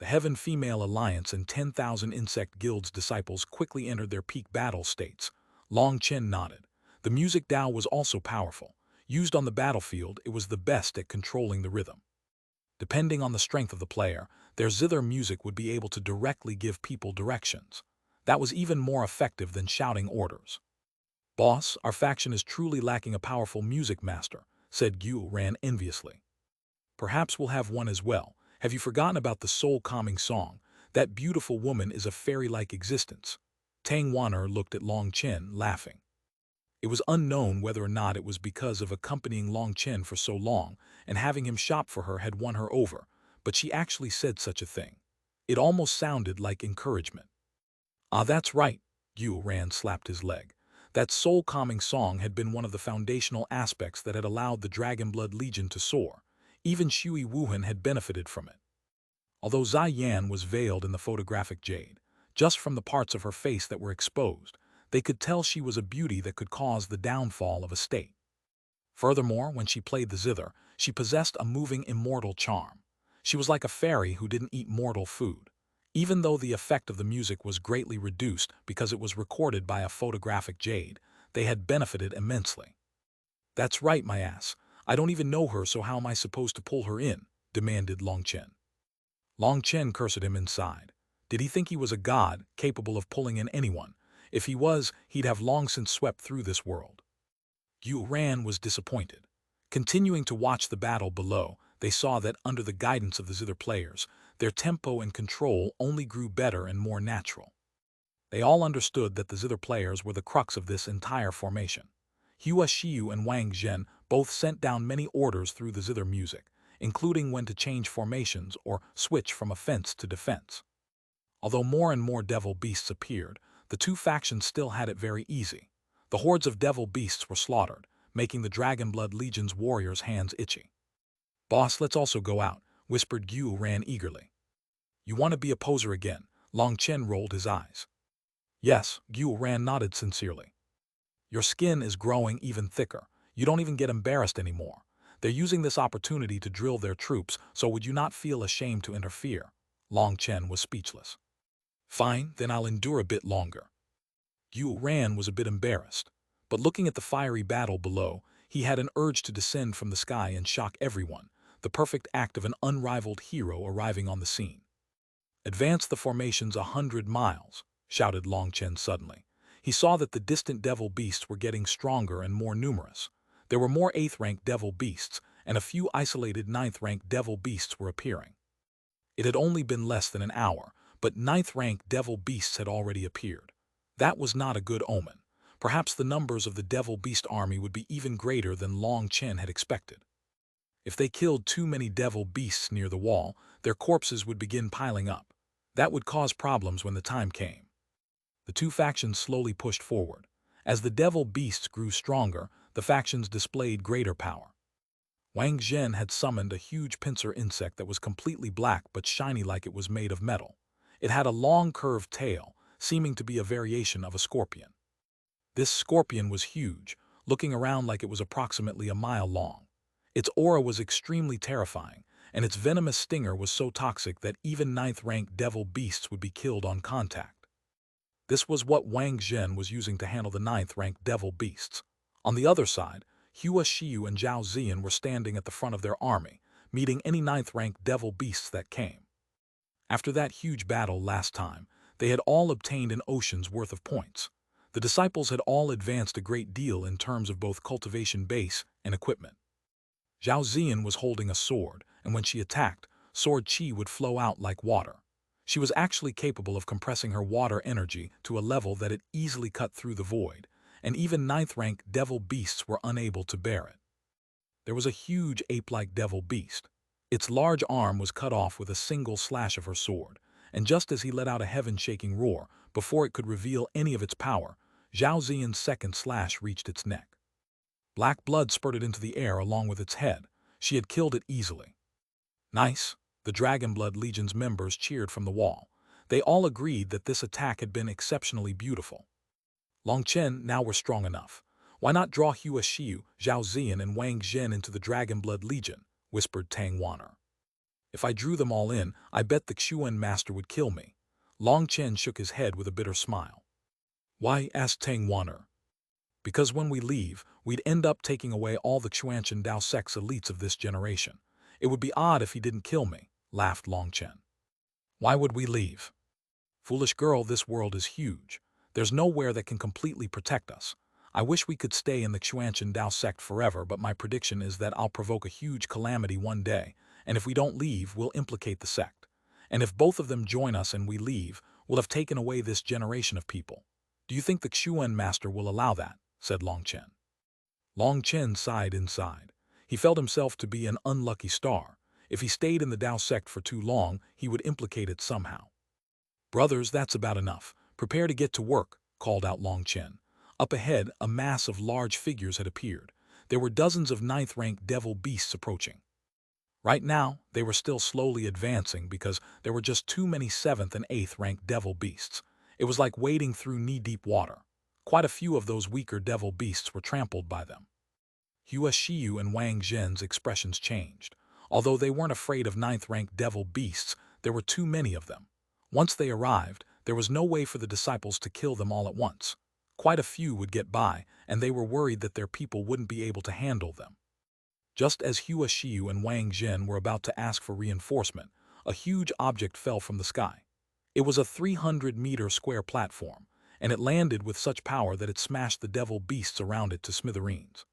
The Heaven Female Alliance and 10,000 Insect Guild's disciples quickly entered their peak battle states. Long Chen nodded. The music Dao was also powerful. Used on the battlefield, it was the best at controlling the rhythm. Depending on the strength of the player, their zither music would be able to directly give people directions. That was even more effective than shouting orders. "Boss, our faction is truly lacking a powerful music master," said Xuanhuan enviously. "Perhaps we'll have one as well. Have you forgotten about the soul-calming song? That beautiful woman is a fairy-like existence." Tang Wan'er looked at Long Chen, laughing. It was unknown whether or not it was because of accompanying Long Chen for so long and having him shop for her had won her over, but she actually said such a thing. It almost sounded like encouragement. "Ah, that's right," Xuanhuan slapped his leg. That soul-calming song had been one of the foundational aspects that had allowed the Dragonblood Legion to soar. Even Xuanhuan had benefited from it. Although Xian was veiled in the photographic Jade, just from the parts of her face that were exposed, they could tell she was a beauty that could cause the downfall of a state. Furthermore, when she played the zither, she possessed a moving immortal charm. She was like a fairy who didn't eat mortal food. Even though the effect of the music was greatly reduced because it was recorded by a photographic Jade, they had benefited immensely. "That's right, my ass. I don't even know her, so how am I supposed to pull her in?" demanded Long Chen. Long Chen cursed him inside. Did he think he was a god, capable of pulling in anyone? If he was, he'd have long since swept through this world. Xuanhuan was disappointed. Continuing to watch the battle below, they saw that under the guidance of the zither players, their tempo and control only grew better and more natural. They all understood that the zither players were the crux of this entire formation. Hua Xiu and Wang Zhen both sent down many orders through the zither music, including when to change formations or switch from offense to defense. Although more and more devil beasts appeared, the two factions still had it very easy. The hordes of devil beasts were slaughtered, making the Dragonblood Legion's warriors' hands itchy. "Boss, let's also go out," whispered Xuanhuan eagerly. "You want to be a poser again?" Long Chen rolled his eyes. "Yes," Xuanhuan nodded sincerely. "Your skin is growing even thicker. You don't even get embarrassed anymore. They're using this opportunity to drill their troops, so would you not feel ashamed to interfere?" Long Chen was speechless. "Fine, then I'll endure a bit longer." Xuanhuan was a bit embarrassed, but looking at the fiery battle below, he had an urge to descend from the sky and shock everyone, the perfect act of an unrivaled hero arriving on the scene. "Advance the formations 100 miles, shouted Long Chen suddenly. He saw that the distant devil beasts were getting stronger and more numerous. There were more 8th-rank devil beasts, and a few isolated 9th-rank devil beasts were appearing. It had only been less than an hour, but 9th-rank devil beasts had already appeared. That was not a good omen. Perhaps the numbers of the devil beast army would be even greater than Long Chen had expected. If they killed too many devil beasts near the wall, their corpses would begin piling up. That would cause problems when the time came. The two factions slowly pushed forward. As the devil beasts grew stronger, the factions displayed greater power. Wang Zhen had summoned a huge pincer insect that was completely black but shiny like it was made of metal. It had a long curved tail, seeming to be a variation of a scorpion. This scorpion was huge, looking around like it was approximately a mile long. Its aura was extremely terrifying, and its venomous stinger was so toxic that even 9th-rank devil beasts would be killed on contact. This was what Wang Zhen was using to handle the 9th-rank devil beasts. On the other side, Hua Xiu and Zhao Ziyan were standing at the front of their army, meeting any 9th-rank devil beasts that came. After that huge battle last time, they had all obtained an ocean's worth of points. The disciples had all advanced a great deal in terms of both cultivation base and equipment. Zhao Ziyan was holding a sword, and when she attacked, sword chi would flow out like water. She was actually capable of compressing her water energy to a level that it easily cut through the void, and even 9th-rank devil beasts were unable to bear it. There was a huge ape-like devil beast. Its large arm was cut off with a single slash of her sword, and just as he let out a heaven-shaking roar, before it could reveal any of its power, Zhao Ziyan's second slash reached its neck. Black blood spurted into the air along with its head. She had killed it easily. Nice, the Dragonblood Legion's members cheered from the wall. They all agreed that this attack had been exceptionally beautiful. Long Chen now were strong enough. Why not draw Hua Xiu, Zhao Ziyan, and Wang Zhen into the Dragonblood Legion, whispered Tang Wanner. If I drew them all in, I bet the Xuanhuan master would kill me. Long Chen shook his head with a bitter smile. Why? Asked Tang Wanner. Because when we leave, we'd end up taking away all the Xuanchen Dao Sect's elites of this generation. It would be odd if he didn't kill me, laughed Long Chen. Why would we leave? Foolish girl, this world is huge. There's nowhere that can completely protect us. I wish we could stay in the Xuanchen Dao sect forever, but my prediction is that I'll provoke a huge calamity one day, and if we don't leave, we'll implicate the sect. And if both of them join us and we leave, we'll have taken away this generation of people. Do you think the Xuan master will allow that? Said Long Chen. Long Chen sighed inside. He felt himself to be an unlucky star. If he stayed in the Dao sect for too long, he would implicate it somehow. Brothers, that's about enough. Prepare to get to work, called out Long Chen. Up ahead, a mass of large figures had appeared. There were dozens of ninth-rank devil beasts approaching. Right now, they were still slowly advancing because there were just too many 7th and 8th rank devil beasts. It was like wading through knee-deep water. Quite a few of those weaker devil beasts were trampled by them. Hua Xiu and Wang Zhen's expressions changed. Although they weren't afraid of 9th rank devil beasts, there were too many of them. Once they arrived, there was no way for the disciples to kill them all at once. Quite a few would get by, and they were worried that their people wouldn't be able to handle them. Just as Hua Xiu and Wang Zhen were about to ask for reinforcement, a huge object fell from the sky. It was a 300-meter square platform, and it landed with such power that it smashed the devil beasts around it to smithereens.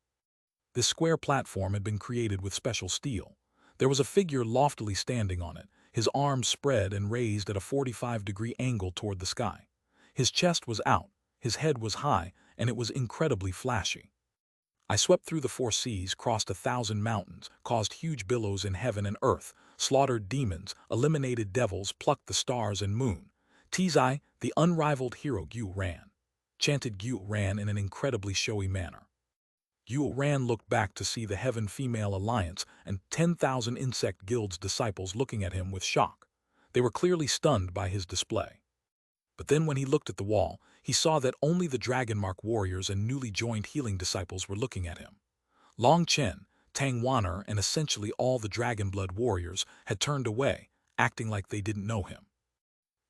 This square platform had been created with special steel. There was a figure loftily standing on it, his arms spread and raised at a 45-degree angle toward the sky. His chest was out, his head was high, and it was incredibly flashy. I swept through the 4 seas, crossed 1,000 mountains, caused huge billows in heaven and earth, slaughtered demons, eliminated devils, plucked the stars and moon. Tizai, the unrivaled hero Xuanhuan, chanted Xuanhuan in an incredibly showy manner. Xuanhuan looked back to see the Heaven Female Alliance and 10,000 Insect Guild's disciples looking at him with shock. They were clearly stunned by his display. But then when he looked at the wall, he saw that only the Dragonmark warriors and newly joined healing disciples were looking at him. Long Chen, Tang Wanner, and essentially all the Dragonblood warriors had turned away, acting like they didn't know him.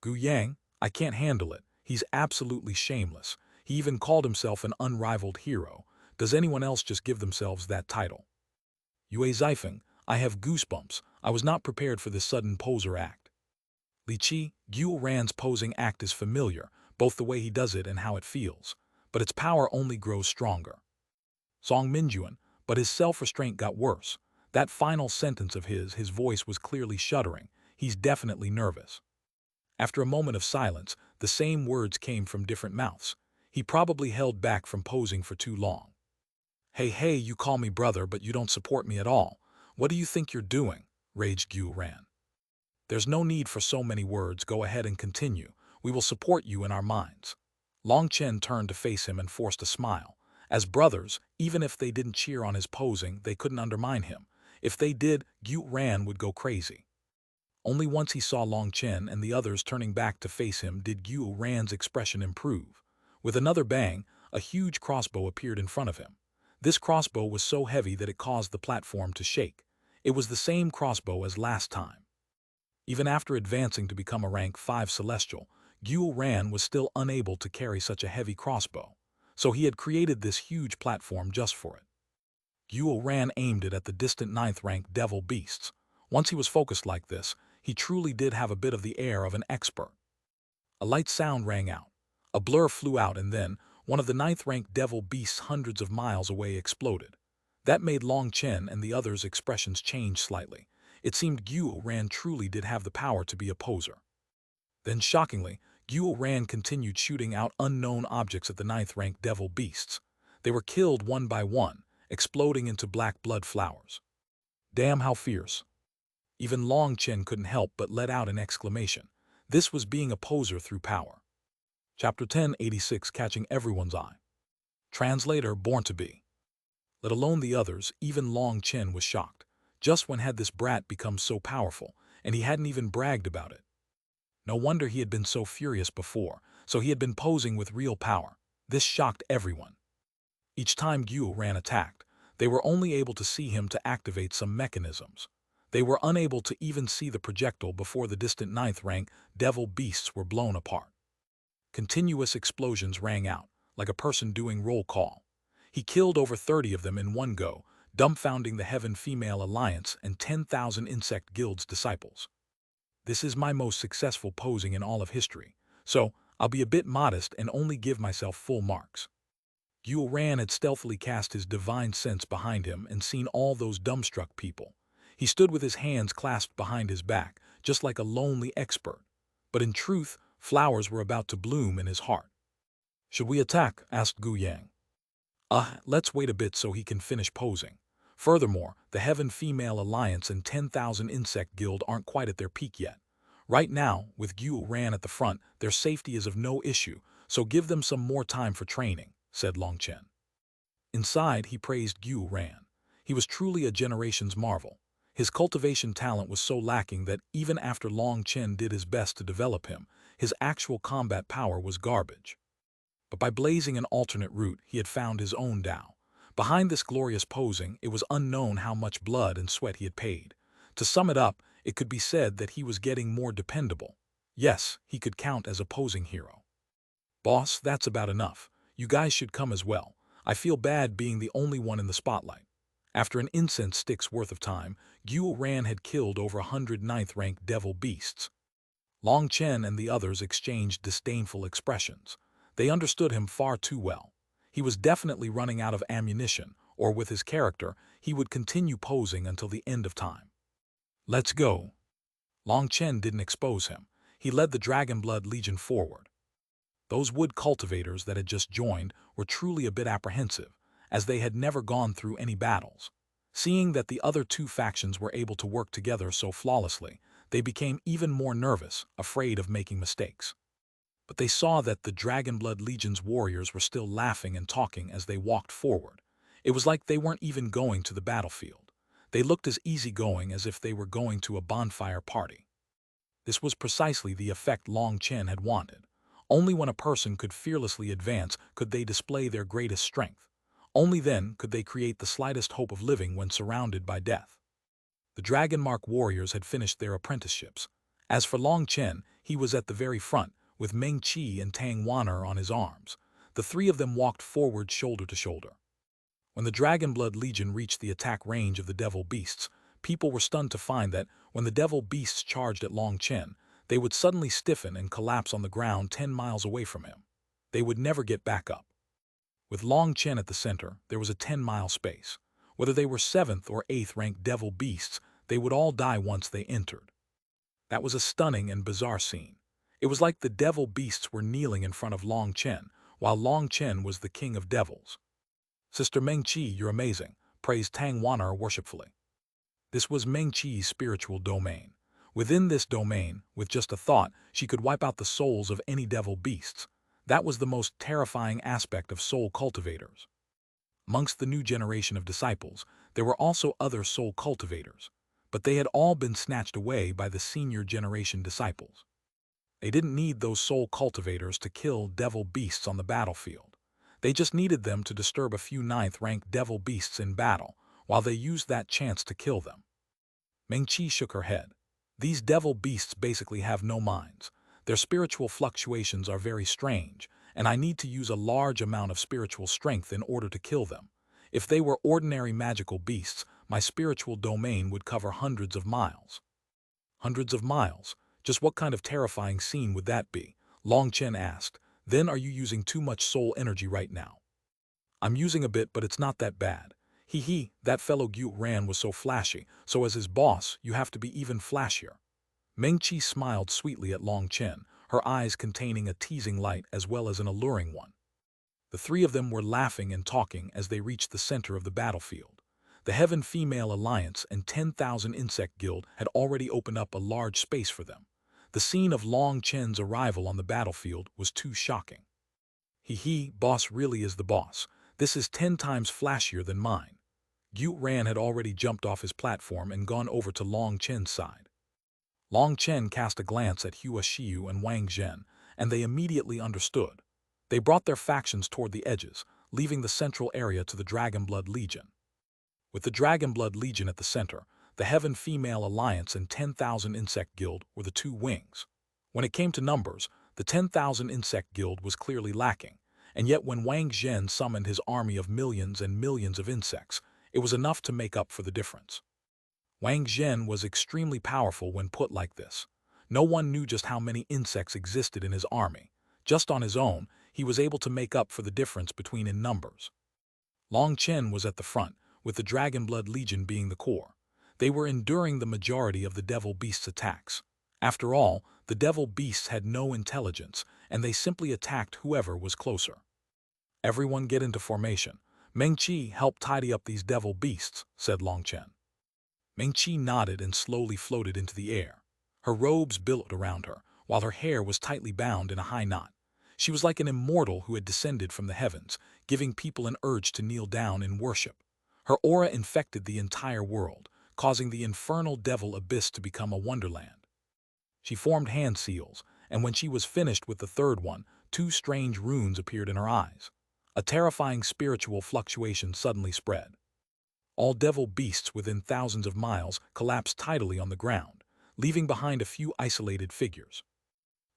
Gu Yang, I can't handle it. He's absolutely shameless. He even called himself an unrivaled hero. Does anyone else just give themselves that title? Yue Zifeng, I have goosebumps. I was not prepared for this sudden poser act. Li Qi, Xuanhuan's posing act is familiar, both the way he does it and how it feels, but its power only grows stronger. Song Minjuan, but his self-restraint got worse. That final sentence of his voice was clearly shuddering. He's definitely nervous. After a moment of silence, the same words came from different mouths. He probably held back from posing for too long. Hey, you call me brother, but you don't support me at all. What do you think you're doing? Raged Xuanhuan. There's no need for so many words. Go ahead and continue. We will support you in our minds. Long Chen turned to face him and forced a smile. As brothers, even if they didn't cheer on his posing, they couldn't undermine him. If they did, Xuanhuan would go crazy. Only once he saw Long Chen and the others turning back to face him did Xuanhuan's expression improve. With another bang, a huge crossbow appeared in front of him. This crossbow was so heavy that it caused the platform to shake. It was the same crossbow as last time. Even after advancing to become a rank 5 Celestial, Xuanhuan was still unable to carry such a heavy crossbow, so he had created this huge platform just for it. Xuanhuan aimed it at the distant 9th rank devil beasts. Once he was focused like this, he truly did have a bit of the air of an expert. A light sound rang out. A blur flew out, and then one of the 9th rank devil beasts hundreds of miles away exploded. That made Long Chen and the others' expressions change slightly. It seemed Xuanhuan truly did have the power to be a poser. Then, shockingly, Xuanhuan continued shooting out unknown objects at the 9th rank devil beasts. They were killed one by one, exploding into black blood flowers. Damn, how fierce. Even Long Chen couldn't help but let out an exclamation. This was being a poser through power. Chapter 1086, Catching Everyone's Eye. Translator born to be. Let alone the others, even Long Chen was shocked. Just when had this brat become so powerful, and he hadn't even bragged about it. No wonder he had been so furious before, so he had been posing with real power. This shocked everyone. Each time Xuanhuan attacked, they were only able to see him to activate some mechanisms. They were unable to even see the projectile before the distant ninth rank devil beasts were blown apart. Continuous explosions rang out, like a person doing roll call. He killed over 30 of them in one go, dumbfounding the Heaven Female Alliance and 10,000 Insect Guild's disciples. This is my most successful posing in all of history, so I'll be a bit modest and only give myself full marks. Xuanhuan had stealthily cast his divine sense behind him and seen all those dumbstruck people. He stood with his hands clasped behind his back, just like a lonely expert. But in truth, flowers were about to bloom in his heart. "Should we attack?" asked Xuanhuan. Let's wait a bit so he can finish posing. Furthermore, the Heaven Female Alliance and 10,000 Insect Guild aren't quite at their peak yet. Right now, with Xuanhuan at the front, their safety is of no issue, so give them some more time for training, said Long Chen. Inside, he praised Xuanhuan. He was truly a generation's marvel. His cultivation talent was so lacking that even after Long Chen did his best to develop him, his actual combat power was garbage. But by blazing an alternate route, he had found his own Tao. Behind this glorious posing, it was unknown how much blood and sweat he had paid. To sum it up, it could be said that he was getting more dependable. Yes, he could count as a posing hero. "Boss, that's about enough. You guys should come as well. I feel bad being the only one in the spotlight." After an incense stick's worth of time, Xuanhuan had killed over 100 ninth-rank devil beasts. Long Chen and the others exchanged disdainful expressions. They understood him far too well. He was definitely running out of ammunition, or with his character, he would continue posing until the end of time. "Let's go." Long Chen didn't expose him. He led the Dragonblood Legion forward. Those wood cultivators that had just joined were truly a bit apprehensive, as they had never gone through any battles. Seeing that the other two factions were able to work together so flawlessly, they became even more nervous, afraid of making mistakes. But they saw that the Dragonblood Legion's warriors were still laughing and talking as they walked forward. It was like they weren't even going to the battlefield. They looked as easygoing as if they were going to a bonfire party. This was precisely the effect Long Chen had wanted. Only when a person could fearlessly advance could they display their greatest strength. Only then could they create the slightest hope of living when surrounded by death. The Dragonmark warriors had finished their apprenticeships. As for Long Chen, he was at the very front, with Meng Qi and Tang Wan'er on his arms. The three of them walked forward shoulder to shoulder. When the Dragonblood Legion reached the attack range of the devil beasts, people were stunned to find that when the devil beasts charged at Long Chen, they would suddenly stiffen and collapse on the ground 10 miles away from him. They would never get back up. With Long Chen at the center, there was a 10-mile space. Whether they were 7th or 8th ranked devil beasts, they would all die once they entered. That was a stunning and bizarre scene. It was like the devil beasts were kneeling in front of Long Chen, while Long Chen was the king of devils. "Sister Meng Qi, you're amazing," praised Tang Wan'er worshipfully. This was Meng Qi's spiritual domain. Within this domain, with just a thought, she could wipe out the souls of any devil beasts. That was the most terrifying aspect of soul cultivators. Amongst the new generation of disciples, there were also other soul cultivators, but they had all been snatched away by the senior generation disciples. They didn't need those soul cultivators to kill devil beasts on the battlefield. They just needed them to disturb a few ninth-ranked devil beasts in battle, while they used that chance to kill them. Meng Qi shook her head. These devil beasts basically have no minds. Their spiritual fluctuations are very strange, and I need to use a large amount of spiritual strength in order to kill them. If they were ordinary magical beasts, my spiritual domain would cover hundreds of miles. Hundreds of miles? Just what kind of terrifying scene would that be? Long Chen asked. Then are you using too much soul energy right now? I'm using a bit, but it's not that bad. That fellow Xuanhuan was so flashy, so as his boss, you have to be even flashier. Meng Qi smiled sweetly at Long Chen, her eyes containing a teasing light as well as an alluring one. The three of them were laughing and talking as they reached the center of the battlefield. The Heaven Female Alliance and 10,000 Insect Guild had already opened up a large space for them. The scene of Long Chen's arrival on the battlefield was too shocking. Boss really is the boss. This is 10 times flashier than mine. Xuanhuan had already jumped off his platform and gone over to Long Chen's side. Long Chen cast a glance at Hua Xiu and Wang Zhen, and they immediately understood. They brought their factions toward the edges, leaving the central area to the Dragonblood Legion. With the Dragonblood Legion at the center, the Heaven Female Alliance and 10,000 Insect Guild were the two wings. When it came to numbers, the 10,000 Insect Guild was clearly lacking, and yet when Wang Zhen summoned his army of millions and millions of insects, it was enough to make up for the difference. Wang Zhen was extremely powerful when put like this. No one knew just how many insects existed in his army. Just on his own, he was able to make up for the difference between in numbers. Long Chen was at the front, with the Dragonblood Legion being the core. They were enduring the majority of the Devil Beast's attacks. After all, the Devil Beasts had no intelligence, and they simply attacked whoever was closer. Everyone get into formation. Meng Qi helped tidy up these Devil Beasts, said Long Chen. Meng Qi nodded and slowly floated into the air. Her robes billowed around her, while her hair was tightly bound in a high knot. She was like an immortal who had descended from the heavens, giving people an urge to kneel down in worship. Her aura infected the entire world, causing the infernal devil abyss to become a wonderland. She formed hand seals, and when she was finished with the third one, two strange runes appeared in her eyes. A terrifying spiritual fluctuation suddenly spread. All devil beasts within thousands of miles collapsed tidily on the ground, leaving behind a few isolated figures.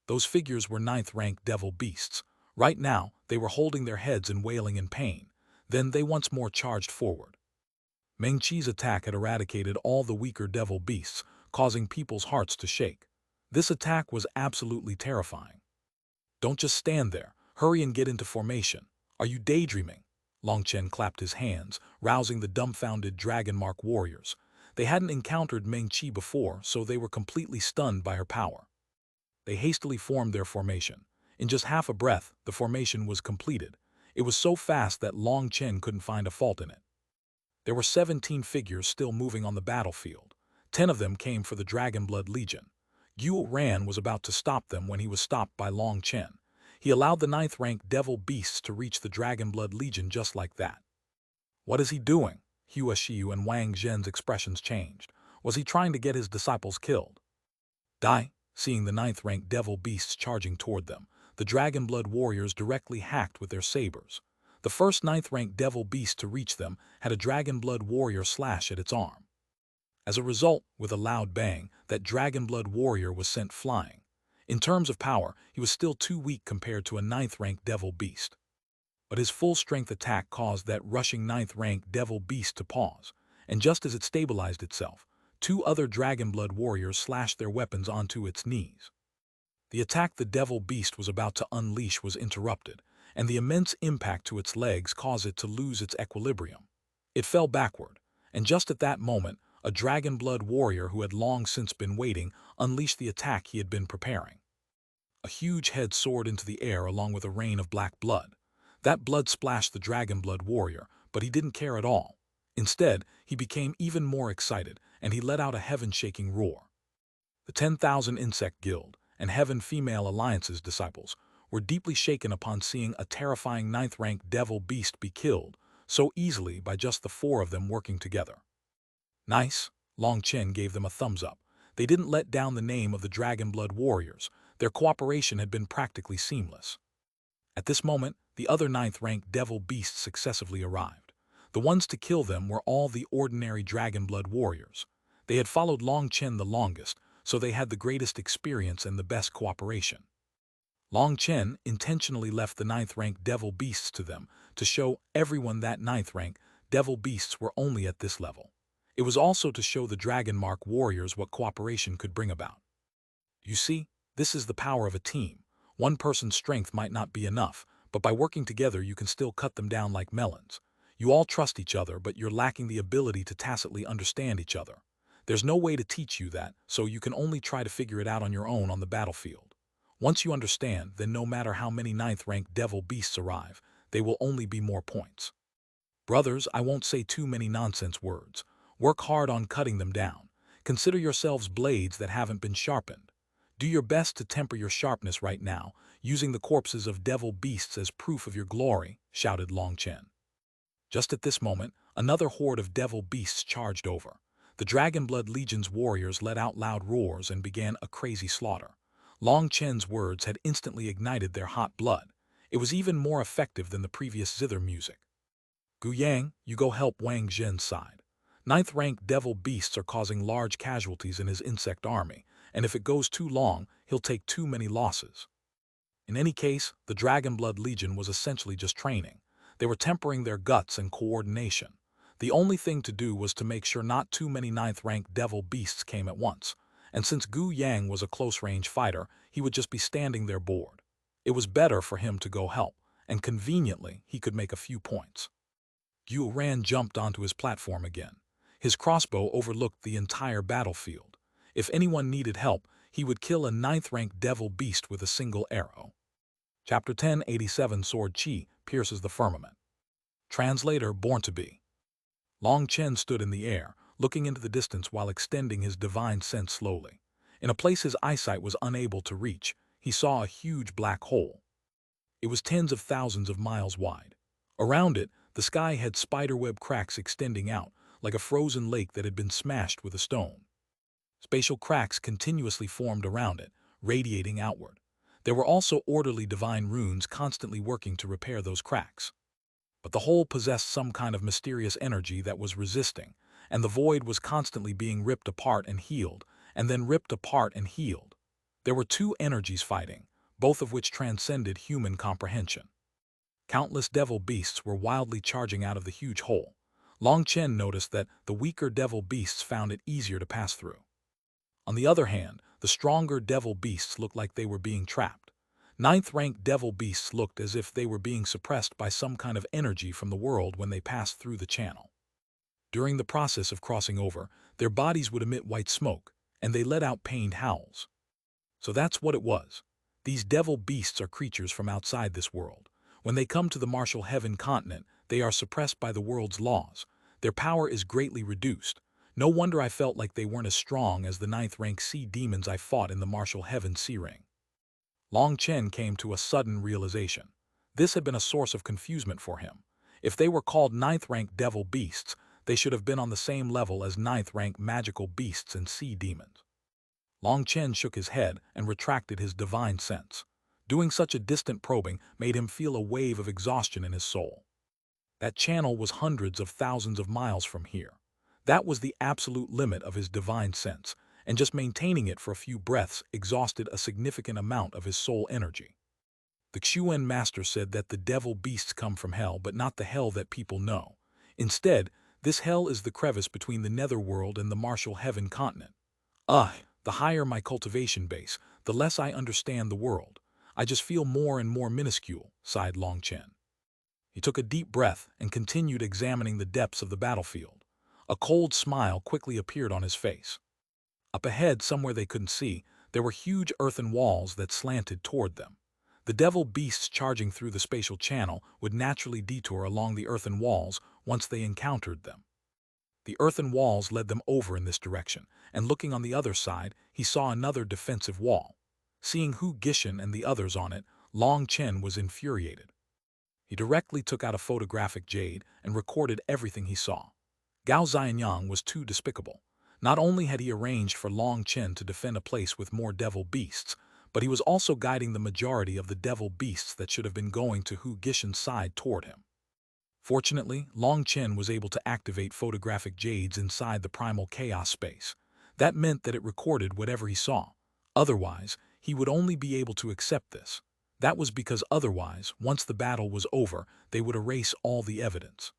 Those figures were 9th-rank devil beasts. Right now, they were holding their heads and wailing in pain. Then they once more charged forward. Meng Qi's attack had eradicated all the weaker devil beasts, causing people's hearts to shake. This attack was absolutely terrifying. Don't just stand there. Hurry and get into formation. Are you daydreaming? Long Chen clapped his hands, rousing the dumbfounded Dragonmark warriors. They hadn't encountered Meng Qi before, so they were completely stunned by her power. They hastily formed their formation. In just half a breath, the formation was completed. It was so fast that Long Chen couldn't find a fault in it. There were 17 figures still moving on the battlefield. 10 of them came for the Dragonblood Legion. Xuanhuan was about to stop them when he was stopped by Long Chen. He allowed the 9th-rank devil beasts to reach the Dragonblood Legion just like that. What is he doing? Hua Xiu and Wang Zhen's expressions changed. Was he trying to get his disciples killed? Die, seeing the 9th-rank devil beasts charging toward them, the Dragonblood warriors directly hacked with their sabers. The first 9th-rank devil beast to reach them had a Dragonblood warrior slash at its arm. As a result, with a loud bang, that Dragonblood warrior was sent flying. In terms of power, he was still too weak compared to a 9th-rank devil beast. But his full-strength attack caused that rushing 9th-rank devil beast to pause, and just as it stabilized itself, 2 other Dragonblood warriors slashed their weapons onto its knees. The attack the devil beast was about to unleash was interrupted, and the immense impact to its legs caused it to lose its equilibrium. It fell backward, and just at that moment, a Dragonblood warrior who had long since been waiting unleashed the attack he had been preparing. A huge head soared into the air along with a rain of black blood. That blood splashed the Dragonblood warrior, but he didn't care at all. Instead, he became even more excited, and he let out a heaven-shaking roar. The 10,000 Insect Guild and Heaven Female Alliance's disciples were deeply shaken upon seeing a terrifying 9th-rank devil beast be killed so easily by just the 4 of them working together. Nice, Long Chen gave them a thumbs up. They didn't let down the name of the Dragonblood warriors. Their cooperation had been practically seamless. At this moment, the other 9th-rank devil beasts successively arrived. The ones to kill them were all the ordinary Dragonblood warriors. They had followed Long Chen the longest, so they had the greatest experience and the best cooperation. Long Chen intentionally left the 9th-rank devil beasts to them to show everyone that 9th-rank devil beasts were only at this level. It was also to show the Dragonmark warriors what cooperation could bring about. You see, this is the power of a team. One person's strength might not be enough, but by working together you can still cut them down like melons. You all trust each other, but you're lacking the ability to tacitly understand each other. There's no way to teach you that, so you can only try to figure it out on your own on the battlefield. Once you understand, then no matter how many 9th-rank devil beasts arrive, they will only be more points. Brothers, I won't say too many nonsense words. Work hard on cutting them down. Consider yourselves blades that haven't been sharpened. Do your best to temper your sharpness right now, using the corpses of devil beasts as proof of your glory, shouted Long Chen. Just at this moment, another horde of devil beasts charged over. The Dragonblood Legion's warriors let out loud roars and began a crazy slaughter. Long Chen's words had instantly ignited their hot blood. It was even more effective than the previous zither music. Gu Yang, you go help Wang Zhen's side. Ninth-rank devil beasts are causing large casualties in his insect army, and if it goes too long, he'll take too many losses. In any case, the Dragonblood Legion was essentially just training. They were tempering their guts and coordination. The only thing to do was to make sure not too many ninth-rank devil beasts came at once, and since Gu Yang was a close-range fighter, he would just be standing there bored. It was better for him to go help, and conveniently, he could make a few points. Gu Ran jumped onto his platform again. His crossbow overlooked the entire battlefield. If anyone needed help, he would kill a ninth-rank devil beast with a single arrow. Chapter 1087 Sword Qi pierces the firmament. Translator Born to Be. Long Chen stood in the air, looking into the distance while extending his divine sense slowly. In a place his eyesight was unable to reach, he saw a huge black hole. It was tens of thousands of miles wide. Around it, the sky had spiderweb cracks extending out, like a frozen lake that had been smashed with a stone. Spatial cracks continuously formed around it, radiating outward. There were also orderly divine runes constantly working to repair those cracks. But the whole possessed some kind of mysterious energy that was resisting, and the void was constantly being ripped apart and healed, and then ripped apart and healed. There were two energies fighting, both of which transcended human comprehension. Countless devil beasts were wildly charging out of the huge hole. Long Chen noticed that the weaker devil beasts found it easier to pass through. On the other hand, the stronger devil beasts looked like they were being trapped. Ninth-rank devil beasts looked as if they were being suppressed by some kind of energy from the world when they passed through the channel. During the process of crossing over, their bodies would emit white smoke, and they let out pained howls. So that's what it was. These devil beasts are creatures from outside this world. When they come to the martial heaven continent, they are suppressed by the world's laws. Their power is greatly reduced. No wonder I felt like they weren't as strong as the ninth-rank sea demons I fought in the martial heaven sea ring. Long Chen came to a sudden realization. This had been a source of confusement for him. If they were called ninth-rank devil beasts, they should have been on the same level as ninth-rank magical beasts and sea demons. Long Chen shook his head and retracted his divine sense. Doing such a distant probing made him feel a wave of exhaustion in his soul. That channel was hundreds of thousands of miles from here. That was the absolute limit of his divine sense, and just maintaining it for a few breaths exhausted a significant amount of his soul energy. The Xuanhuan master said that the devil beasts come from hell, but not the hell that people know. Instead, this hell is the crevice between the netherworld and the martial heaven continent. The higher my cultivation base, the less I understand the world. I just feel more and more minuscule, sighed Long Chen. He took a deep breath and continued examining the depths of the battlefield. A cold smile quickly appeared on his face. Up ahead, somewhere they couldn't see, there were huge earthen walls that slanted toward them. The devil beasts charging through the spatial channel would naturally detour along the earthen walls once they encountered them. The earthen walls led them over in this direction, and looking on the other side, he saw another defensive wall. Seeing Hu Gishan and the others on it, Long Chen was infuriated. He directly took out a photographic Jade and recorded everything he saw. Gao Xianyang was too despicable. Not only had he arranged for Long Chen to defend a place with more devil beasts, but he was also guiding the majority of the devil beasts that should have been going to Hu Gishan's side toward him. Fortunately, Long Chen was able to activate photographic Jades inside the primal chaos space. That meant that it recorded whatever he saw. Otherwise, he would only be able to accept this. That was because otherwise, once the battle was over, they would erase all the evidence.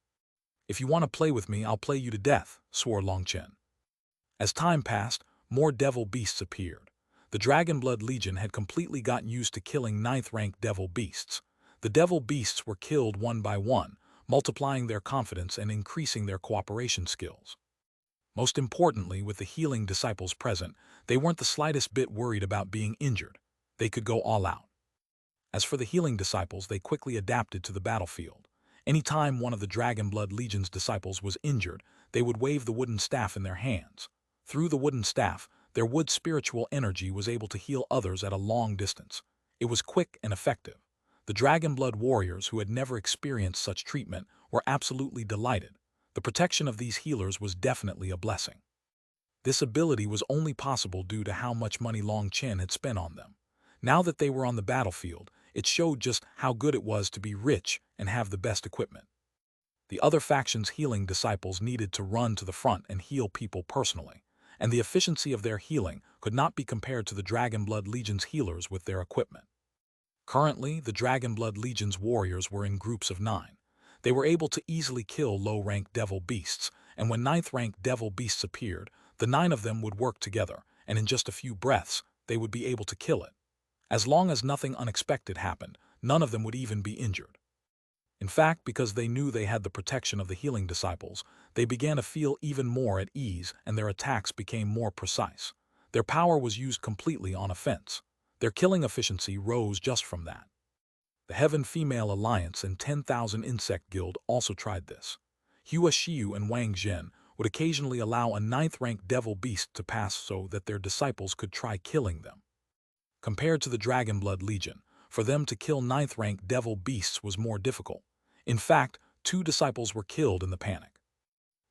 If you want to play with me, I'll play you to death, swore Long Chen. As time passed, more devil beasts appeared. The Dragonblood Legion had completely gotten used to killing ninth-rank devil beasts. The devil beasts were killed one by one, multiplying their confidence and increasing their cooperation skills. Most importantly, with the healing disciples present, they weren't the slightest bit worried about being injured. They could go all out. As for the healing disciples, they quickly adapted to the battlefield. Anytime one of the Dragon Blood Legion's disciples was injured, they would wave the wooden staff in their hands. Through the wooden staff, their wood spiritual energy was able to heal others at a long distance. It was quick and effective. The Dragon Blood warriors who had never experienced such treatment were absolutely delighted. The protection of these healers was definitely a blessing. This ability was only possible due to how much money Long Chen had spent on them. Now that they were on the battlefield, it showed just how good it was to be rich and have the best equipment. The other faction's healing disciples needed to run to the front and heal people personally, and the efficiency of their healing could not be compared to the Dragon Blood Legion's healers with their equipment. Currently, the Dragon Blood Legion's warriors were in groups of 9. They were able to easily kill low-rank devil beasts, and when 9th-rank devil beasts appeared, the 9 of them would work together, and in just a few breaths, they would be able to kill it. As long as nothing unexpected happened, none of them would even be injured. In fact, because they knew they had the protection of the healing disciples, they began to feel even more at ease and their attacks became more precise. Their power was used completely on offense. Their killing efficiency rose just from that. The Heaven Female Alliance and 10,000 Insect Guild also tried this. Hua Xiu and Wang Zhen would occasionally allow a 9th-rank devil beast to pass so that their disciples could try killing them. Compared to the Dragon Blood Legion, for them to kill 9th-rank devil beasts was more difficult. In fact, 2 disciples were killed in the panic.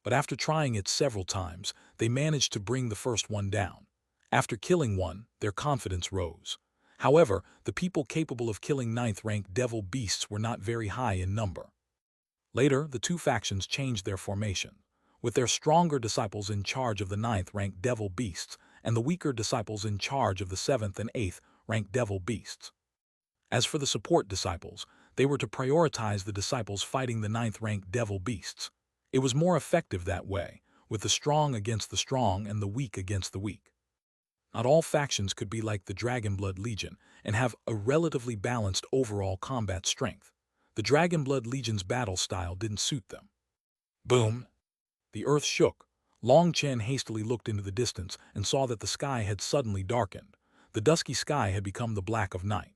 But after trying it several times, they managed to bring the first one down. After killing one, their confidence rose. However, the people capable of killing 9th-rank devil beasts were not very high in number. Later, the 2 factions changed their formation, with their stronger disciples in charge of the 9th-rank devil beasts and the weaker disciples in charge of the 7th and 8th-rank devil beasts. As for the support disciples, they were to prioritize the disciples fighting the 9th-rank devil beasts. It was more effective that way, with the strong against the strong and the weak against the weak. Not all factions could be like the Dragon Blood Legion and have a relatively balanced overall combat strength. The Dragon Blood Legion's battle style didn't suit them. Boom! The earth shook. Long Chen hastily looked into the distance and saw that the sky had suddenly darkened. The dusky sky had become the black of night.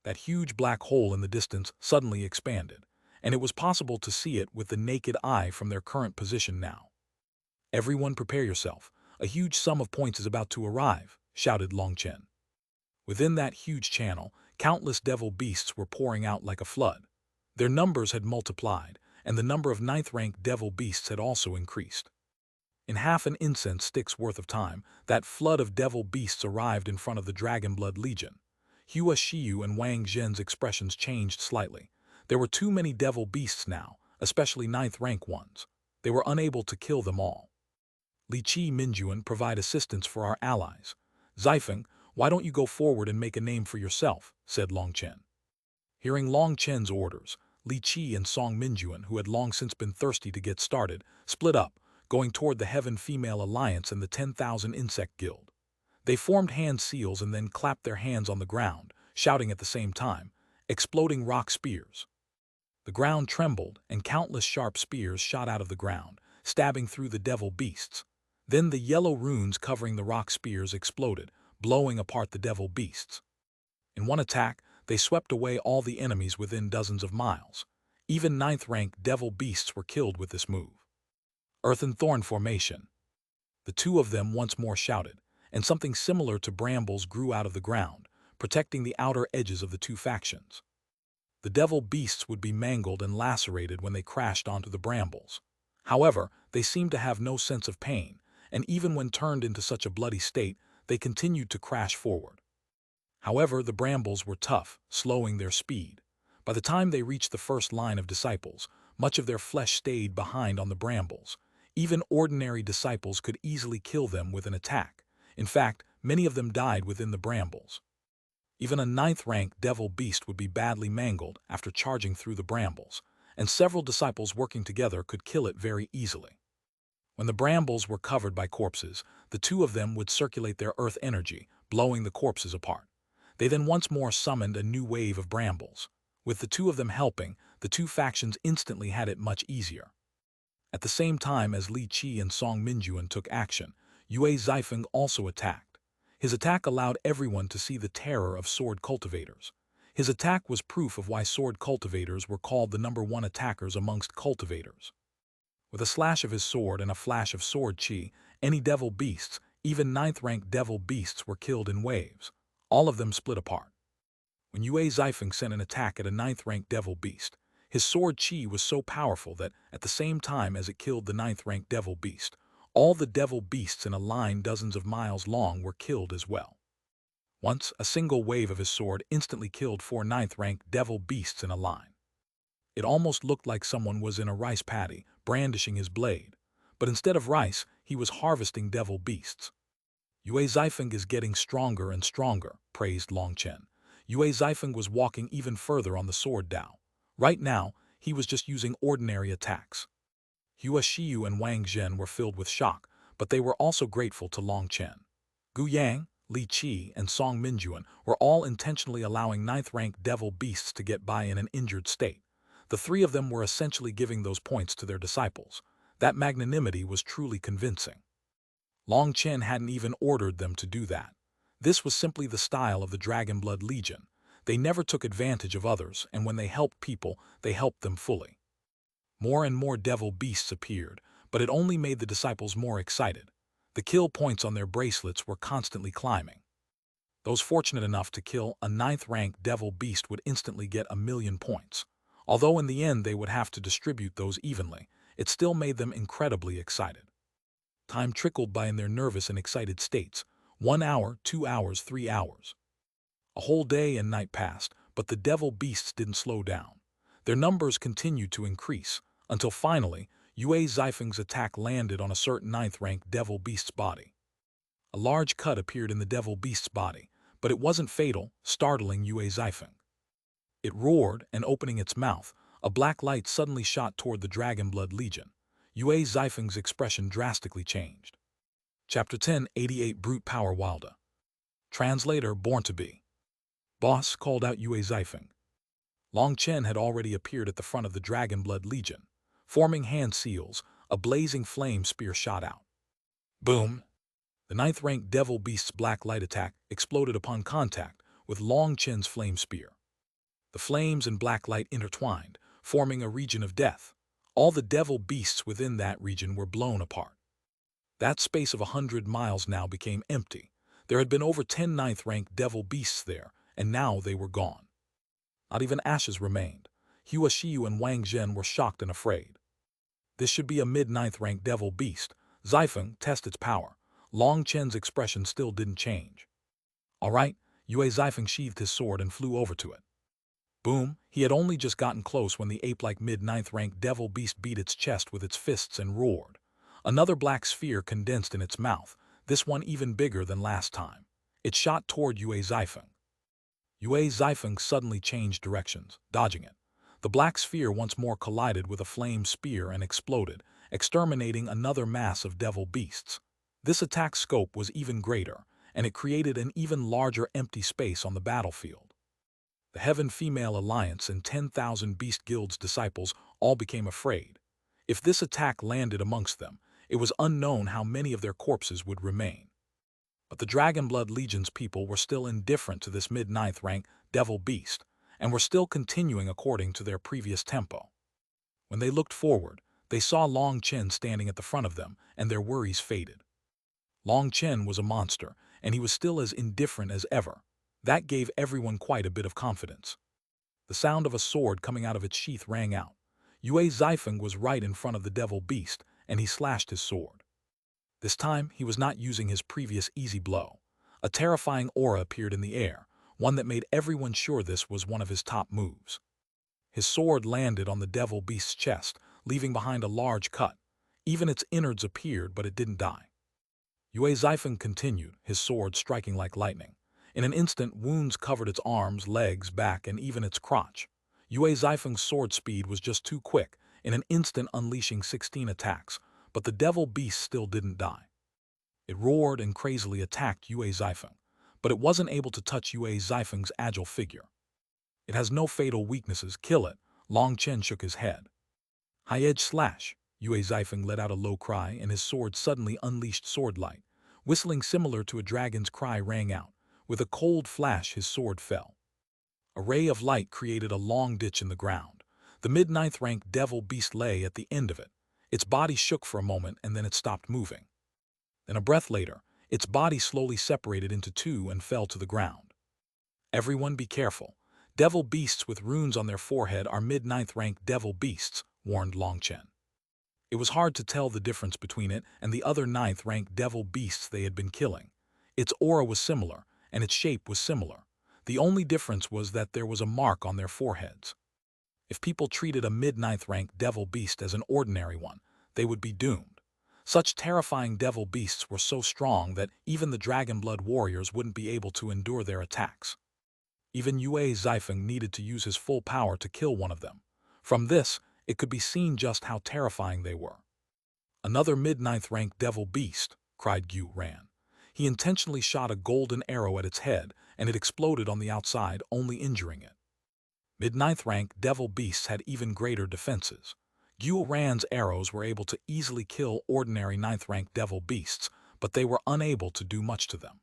That huge black hole in the distance suddenly expanded, and it was possible to see it with the naked eye from their current position now. "Everyone prepare yourself. A huge sum of points is about to arrive," shouted Long Chen. Within that huge channel, countless devil beasts were pouring out like a flood. Their numbers had multiplied, and the number of 9th-rank devil beasts had also increased. In half an incense stick's worth of time, that flood of devil beasts arrived in front of the Dragon Blood Legion. Hua Xiu and Wang Zhen's expressions changed slightly. There were too many devil beasts now, especially 9th-rank ones. They were unable to kill them all. "Li Qi Minjuan provide assistance for our allies. Zifeng, why don't you go forward and make a name for yourself?" said Long Chen. Hearing Long Chen's orders, Li Qi and Song Minjuan, who had long since been thirsty to get started, split up, going toward the Heaven Female Alliance and the 10,000 Insect Guild. They formed hand seals and then clapped their hands on the ground, shouting at the same time, exploding rock spears. The ground trembled, and countless sharp spears shot out of the ground, stabbing through the devil beasts. Then the yellow runes covering the rock spears exploded, blowing apart the devil beasts. In one attack, they swept away all the enemies within dozens of miles. Even 9th-rank devil beasts were killed with this move. Earth and Thorn Formation. The 2 of them once more shouted, and something similar to brambles grew out of the ground, protecting the outer edges of the 2 factions. The devil beasts would be mangled and lacerated when they crashed onto the brambles. However, they seemed to have no sense of pain, and even when turned into such a bloody state, they continued to crash forward. However, the brambles were tough, slowing their speed. By the time they reached the first line of disciples, much of their flesh stayed behind on the brambles. Even ordinary disciples could easily kill them with an attack. In fact, many of them died within the brambles. Even a 9th-rank devil beast would be badly mangled after charging through the brambles, and several disciples working together could kill it very easily. When the brambles were covered by corpses, the 2 of them would circulate their earth energy, blowing the corpses apart. They then once more summoned a new wave of brambles. With the 2 of them helping, the 2 factions instantly had it much easier. At the same time as Li Qi and Song Minjuan took action, Yue Zifeng also attacked. His attack allowed everyone to see the terror of sword cultivators. His attack was proof of why sword cultivators were called the #1 attackers amongst cultivators. With a slash of his sword and a flash of sword chi, any devil beasts, even 9th-rank devil beasts, were killed in waves. All of them split apart. When Yue Zifeng sent an attack at a 9th-rank devil beast, his sword chi was so powerful that, at the same time as it killed the 9th-rank devil beast, all the devil beasts in a line dozens of miles long were killed as well. Once, a single wave of his sword instantly killed 4 9th-rank devil beasts in a line. It almost looked like someone was in a rice paddy, brandishing his blade. But instead of rice, he was harvesting devil beasts. Yue Zifeng is getting stronger and stronger, praised Long Chen. Yue Zifeng was walking even further on the sword Dao. Right now, he was just using ordinary attacks. Hua Xiu and Wang Zhen were filled with shock, but they were also grateful to Long Chen. Gu Yang, Li Qi, and Song Minjuan were all intentionally allowing 9th-rank devil beasts to get by in an injured state. The 3 of them were essentially giving those points to their disciples. That magnanimity was truly convincing. Long Chen hadn't even ordered them to do that. This was simply the style of the Dragonblood Legion. They never took advantage of others, and when they helped people, they helped them fully. More and more devil beasts appeared, but it only made the disciples more excited. The kill points on their bracelets were constantly climbing. Those fortunate enough to kill a 9th-rank devil beast would instantly get 1,000,000 points. Although in the end they would have to distribute those evenly, it still made them incredibly excited. Time trickled by in their nervous and excited states. 1 hour, 2 hours, 3 hours. A whole day and night passed, but the devil beasts didn't slow down. Their numbers continued to increase, until finally, Yue Zifeng's attack landed on a certain 9th-rank devil beast's body. A large cut appeared in the devil beast's body, but it wasn't fatal, startling Yue Zifeng. It roared, and opening its mouth, a black light suddenly shot toward the Dragonblood Legion. Yue Zifeng's expression drastically changed. Chapter 10, 88 Brute Power Wilda. Translator Born to Be. Boss, called out Yue Zifeng. Long Chen had already appeared at the front of the Dragonblood Legion. Forming hand seals, a blazing flame spear shot out. Boom! The 9th-rank devil beast's black light attack exploded upon contact with Long Chen's flame spear. The flames and black light intertwined, forming a region of death. All the devil beasts within that region were blown apart. That space of 100 miles now became empty. There had been over 10 9th-rank devil beasts there, and now they were gone. Not even ashes remained. Hua Xiu and Wang Zhen were shocked and afraid. This should be a mid-9th-rank devil beast. Zifeng, test its power. Long Chen's expression still didn't change. All right, Yue Zifeng sheathed his sword and flew over to it. Boom, he had only just gotten close when the ape-like mid-9th-rank devil beast beat its chest with its fists and roared. Another black sphere condensed in its mouth, this one even bigger than last time. It shot toward Yue Zifeng. Yue Zifeng suddenly changed directions, dodging it. The black sphere once more collided with a flame spear and exploded, exterminating another mass of devil beasts. This attack's scope was even greater, and it created an even larger empty space on the battlefield. The Heaven Female Alliance and 10,000 Beast Guild's disciples all became afraid. If this attack landed amongst them, it was unknown how many of their corpses would remain. But the Dragonblood Legion's people were still indifferent to this mid-9th-rank devil beast, and were still continuing according to their previous tempo. When they looked forward, they saw Long Chen standing at the front of them, and their worries faded. Long Chen was a monster, and he was still as indifferent as ever. That gave everyone quite a bit of confidence. The sound of a sword coming out of its sheath rang out. Yue Zifeng was right in front of the devil beast, and he slashed his sword. This time, he was not using his previous easy blow. A terrifying aura appeared in the air, one that made everyone sure this was one of his top moves. His sword landed on the devil beast's chest, leaving behind a large cut. Even its innards appeared, but it didn't die. Yue Zifeng continued, his sword striking like lightning. In an instant, wounds covered its arms, legs, back, and even its crotch. Yue Zifeng's sword speed was just too quick, in an instant unleashing 16 attacks, but the devil beast still didn't die. It roared and crazily attacked Yue Zifeng, but it wasn't able to touch Yue Zifeng's agile figure. It has no fatal weaknesses, kill it. Long Chen shook his head. High-edge slash. Yue Zifeng let out a low cry, and his sword suddenly unleashed sword light. Whistling similar to a dragon's cry rang out. With a cold flash, his sword fell. A ray of light created a long ditch in the ground. The mid-ninth rank devil beast lay at the end of it. Its body shook for a moment and then it stopped moving. Then a breath later, its body slowly separated into two and fell to the ground. Everyone be careful. Devil beasts with runes on their forehead are mid-ninth rank devil beasts, warned Long Chen. It was hard to tell the difference between it and the other ninth rank devil beasts they had been killing. Its aura was similar, and its shape was similar. The only difference was that there was a mark on their foreheads. If people treated a mid-ninth rank devil beast as an ordinary one, they would be doomed. Such terrifying devil beasts were so strong that even the dragon blood warriors wouldn't be able to endure their attacks. Even Yue Zifeng needed to use his full power to kill one of them. From this, it could be seen just how terrifying they were. "Another mid-ninth rank devil beast," cried Gu Ran. He intentionally shot a golden arrow at its head, and it exploded on the outside, only injuring it. Mid-ninth rank devil beasts had even greater defenses. Gu Ran's arrows were able to easily kill ordinary ninth rank devil beasts, but they were unable to do much to them.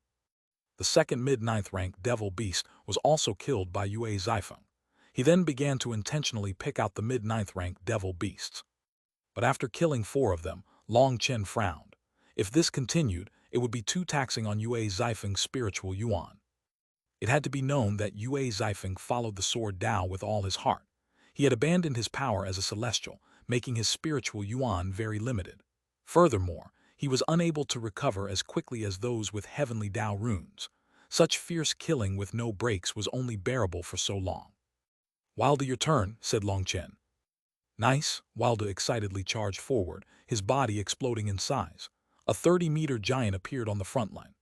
The second mid-ninth rank devil beast was also killed by Yue Zifeng. He then began to intentionally pick out the mid-ninth rank devil beasts. But after killing 4 of them, Long Chen frowned. If this continued, it would be too taxing on Yue Zifeng's spiritual yuan. It had to be known that Yue Zifeng followed the sword Dao with all his heart. He had abandoned his power as a celestial, making his spiritual yuan very limited. Furthermore, he was unable to recover as quickly as those with heavenly Dao runes. Such fierce killing with no breaks was only bearable for so long. "Wilda, your turn," said Long Chen. "Nice." Wilda excitedly charged forward, his body exploding in size. A 30-meter giant appeared on the front line.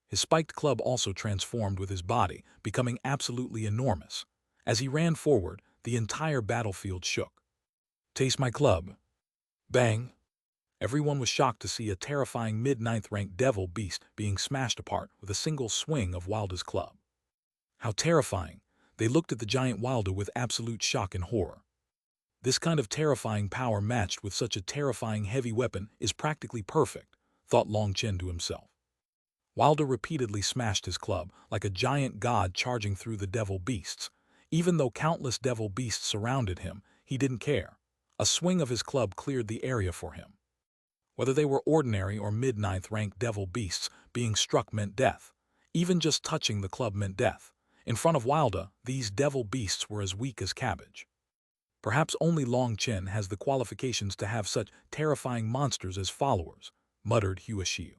His spiked club also transformed with his body, becoming absolutely enormous. As he ran forward, the entire battlefield shook. "Taste my club." Bang! Everyone was shocked to see a terrifying mid-ninth rank devil beast being smashed apart with a single swing of Wilda's club. How terrifying! They looked at the giant Wilda with absolute shock and horror. This kind of terrifying power matched with such a terrifying heavy weapon is practically perfect, thought Long Chen to himself. Wilda repeatedly smashed his club, like a giant god charging through the devil beasts. Even though countless devil beasts surrounded him, he didn't care. A swing of his club cleared the area for him. Whether they were ordinary or mid-ninth rank devil beasts, being struck meant death. Even just touching the club meant death. In front of Wilda, these devil beasts were as weak as cabbage. Perhaps only Long Chen has the qualifications to have such terrifying monsters as followers, muttered Hua Xiu.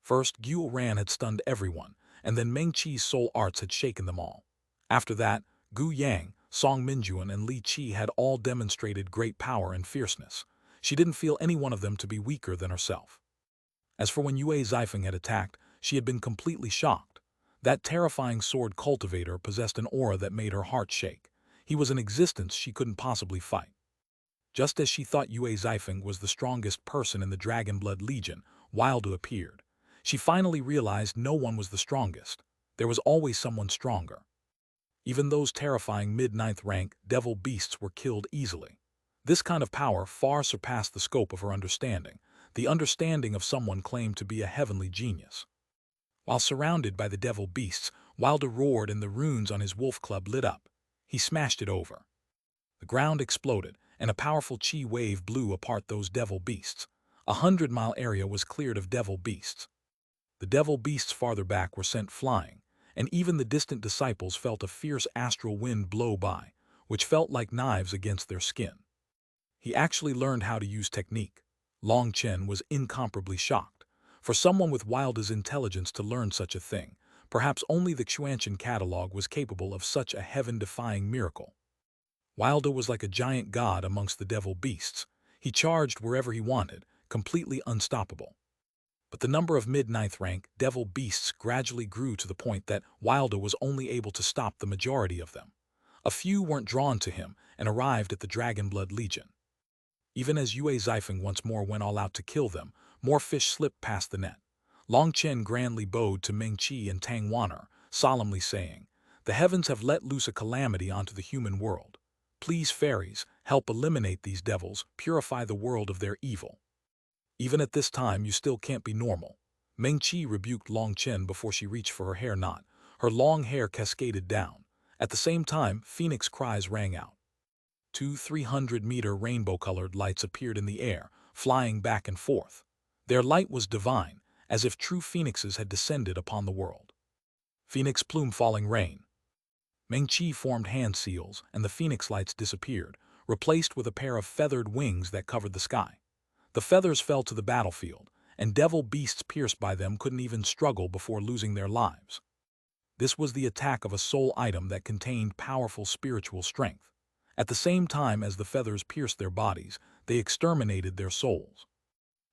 First, Guo Ran had stunned everyone, and then Meng Qi's soul arts had shaken them all. After that, Gu Yang, Song Minjuan, and Li Qi had all demonstrated great power and fierceness. She didn't feel any one of them to be weaker than herself. As for when Yue Zifeng had attacked, she had been completely shocked. That terrifying sword cultivator possessed an aura that made her heart shake. He was an existence she couldn't possibly fight. Just as she thought Yue Zifeng was the strongest person in the Dragon Blood Legion, Wilda appeared. She finally realized no one was the strongest. There was always someone stronger. Even those terrifying mid-ninth rank devil beasts were killed easily. This kind of power far surpassed the scope of her understanding, the understanding of someone claimed to be a heavenly genius. While surrounded by the devil beasts, Wilda roared and the runes on his wolf club lit up. He smashed it over. The ground exploded, and a powerful chi wave blew apart those devil beasts. 100-mile area was cleared of devil beasts. The devil beasts farther back were sent flying, and even the distant disciples felt a fierce astral wind blow by, which felt like knives against their skin. He actually learned how to use technique. Long Chen was incomparably shocked. For someone with Wilda's intelligence to learn such a thing, perhaps only the Xuanhuan catalog was capable of such a heaven-defying miracle. Wilda was like a giant god amongst the devil beasts. He charged wherever he wanted, completely unstoppable. But the number of mid-ninth rank devil beasts gradually grew to the point that Wilda was only able to stop the majority of them. A few weren't drawn to him and arrived at the Dragon Blood Legion. Even as Yue Zifeng once more went all out to kill them, more fish slipped past the net. Long Chen grandly bowed to Meng Qi and Tang Wan'er, solemnly saying, "The heavens have let loose a calamity onto the human world. Please, fairies, help eliminate these devils, purify the world of their evil. Even at this time, you still can't be normal." Meng Qi rebuked Long Chen before she reached for her hair knot. Her long hair cascaded down. At the same time, phoenix cries rang out. 200-300-meter rainbow-colored lights appeared in the air, flying back and forth. Their light was divine, as if true phoenixes had descended upon the world. Phoenix plume falling rain. Meng-Chi formed hand seals, and the phoenix lights disappeared, replaced with a pair of feathered wings that covered the sky. The feathers fell to the battlefield, and devil beasts pierced by them couldn't even struggle before losing their lives. This was the attack of a soul item that contained powerful spiritual strength. At the same time as the feathers pierced their bodies, they exterminated their souls.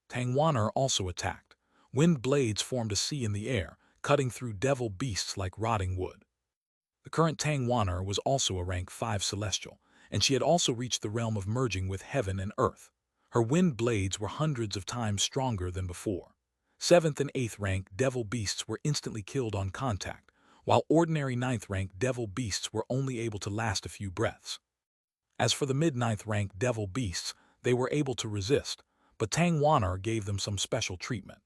Xuanhuan also attacked. Wind blades formed a sea in the air, cutting through devil beasts like rotting wood. The current Xuanhuan was also a rank 5 celestial, and she had also reached the realm of merging with heaven and earth. Her wind blades were hundreds of times stronger than before. 7th and 8th rank devil beasts were instantly killed on contact, while ordinary 9th rank devil beasts were only able to last a few breaths. As for the mid-9th rank devil beasts, they were able to resist, but Xuanhuan gave them some special treatment.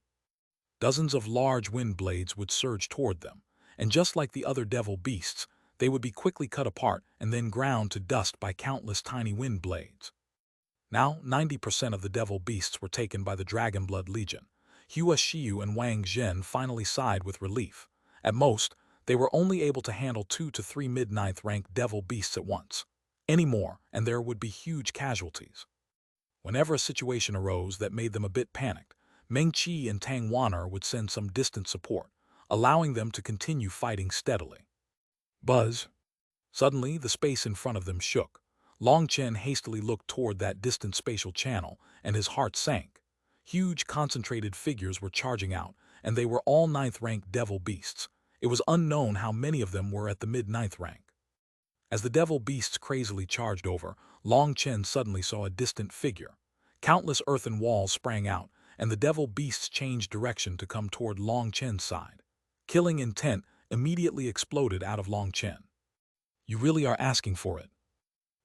Dozens of large wind blades would surge toward them, and just like the other devil beasts, they would be quickly cut apart and then ground to dust by countless tiny wind blades. Now, 90% of the devil beasts were taken by the Dragonblood Legion. Hua Xiu and Wang Zhen finally sighed with relief. At most, they were only able to handle 2 to 3 mid-9th rank devil beasts at once. Any more, and there would be huge casualties. Whenever a situation arose that made them a bit panicked, Meng-Chi and Xuanhuan would send some distant support, allowing them to continue fighting steadily. Buzz! Suddenly, the space in front of them shook. Long Chen hastily looked toward that distant spatial channel, and his heart sank. Huge, concentrated figures were charging out, and they were all 9th rank devil beasts. It was unknown how many of them were at the mid-9th rank. As the devil beasts crazily charged over, Long Chen suddenly saw a distant figure. Countless earthen walls sprang out, and the devil beasts changed direction to come toward Long Chen's side. Killing intent immediately exploded out of Long Chen. You really are asking for it.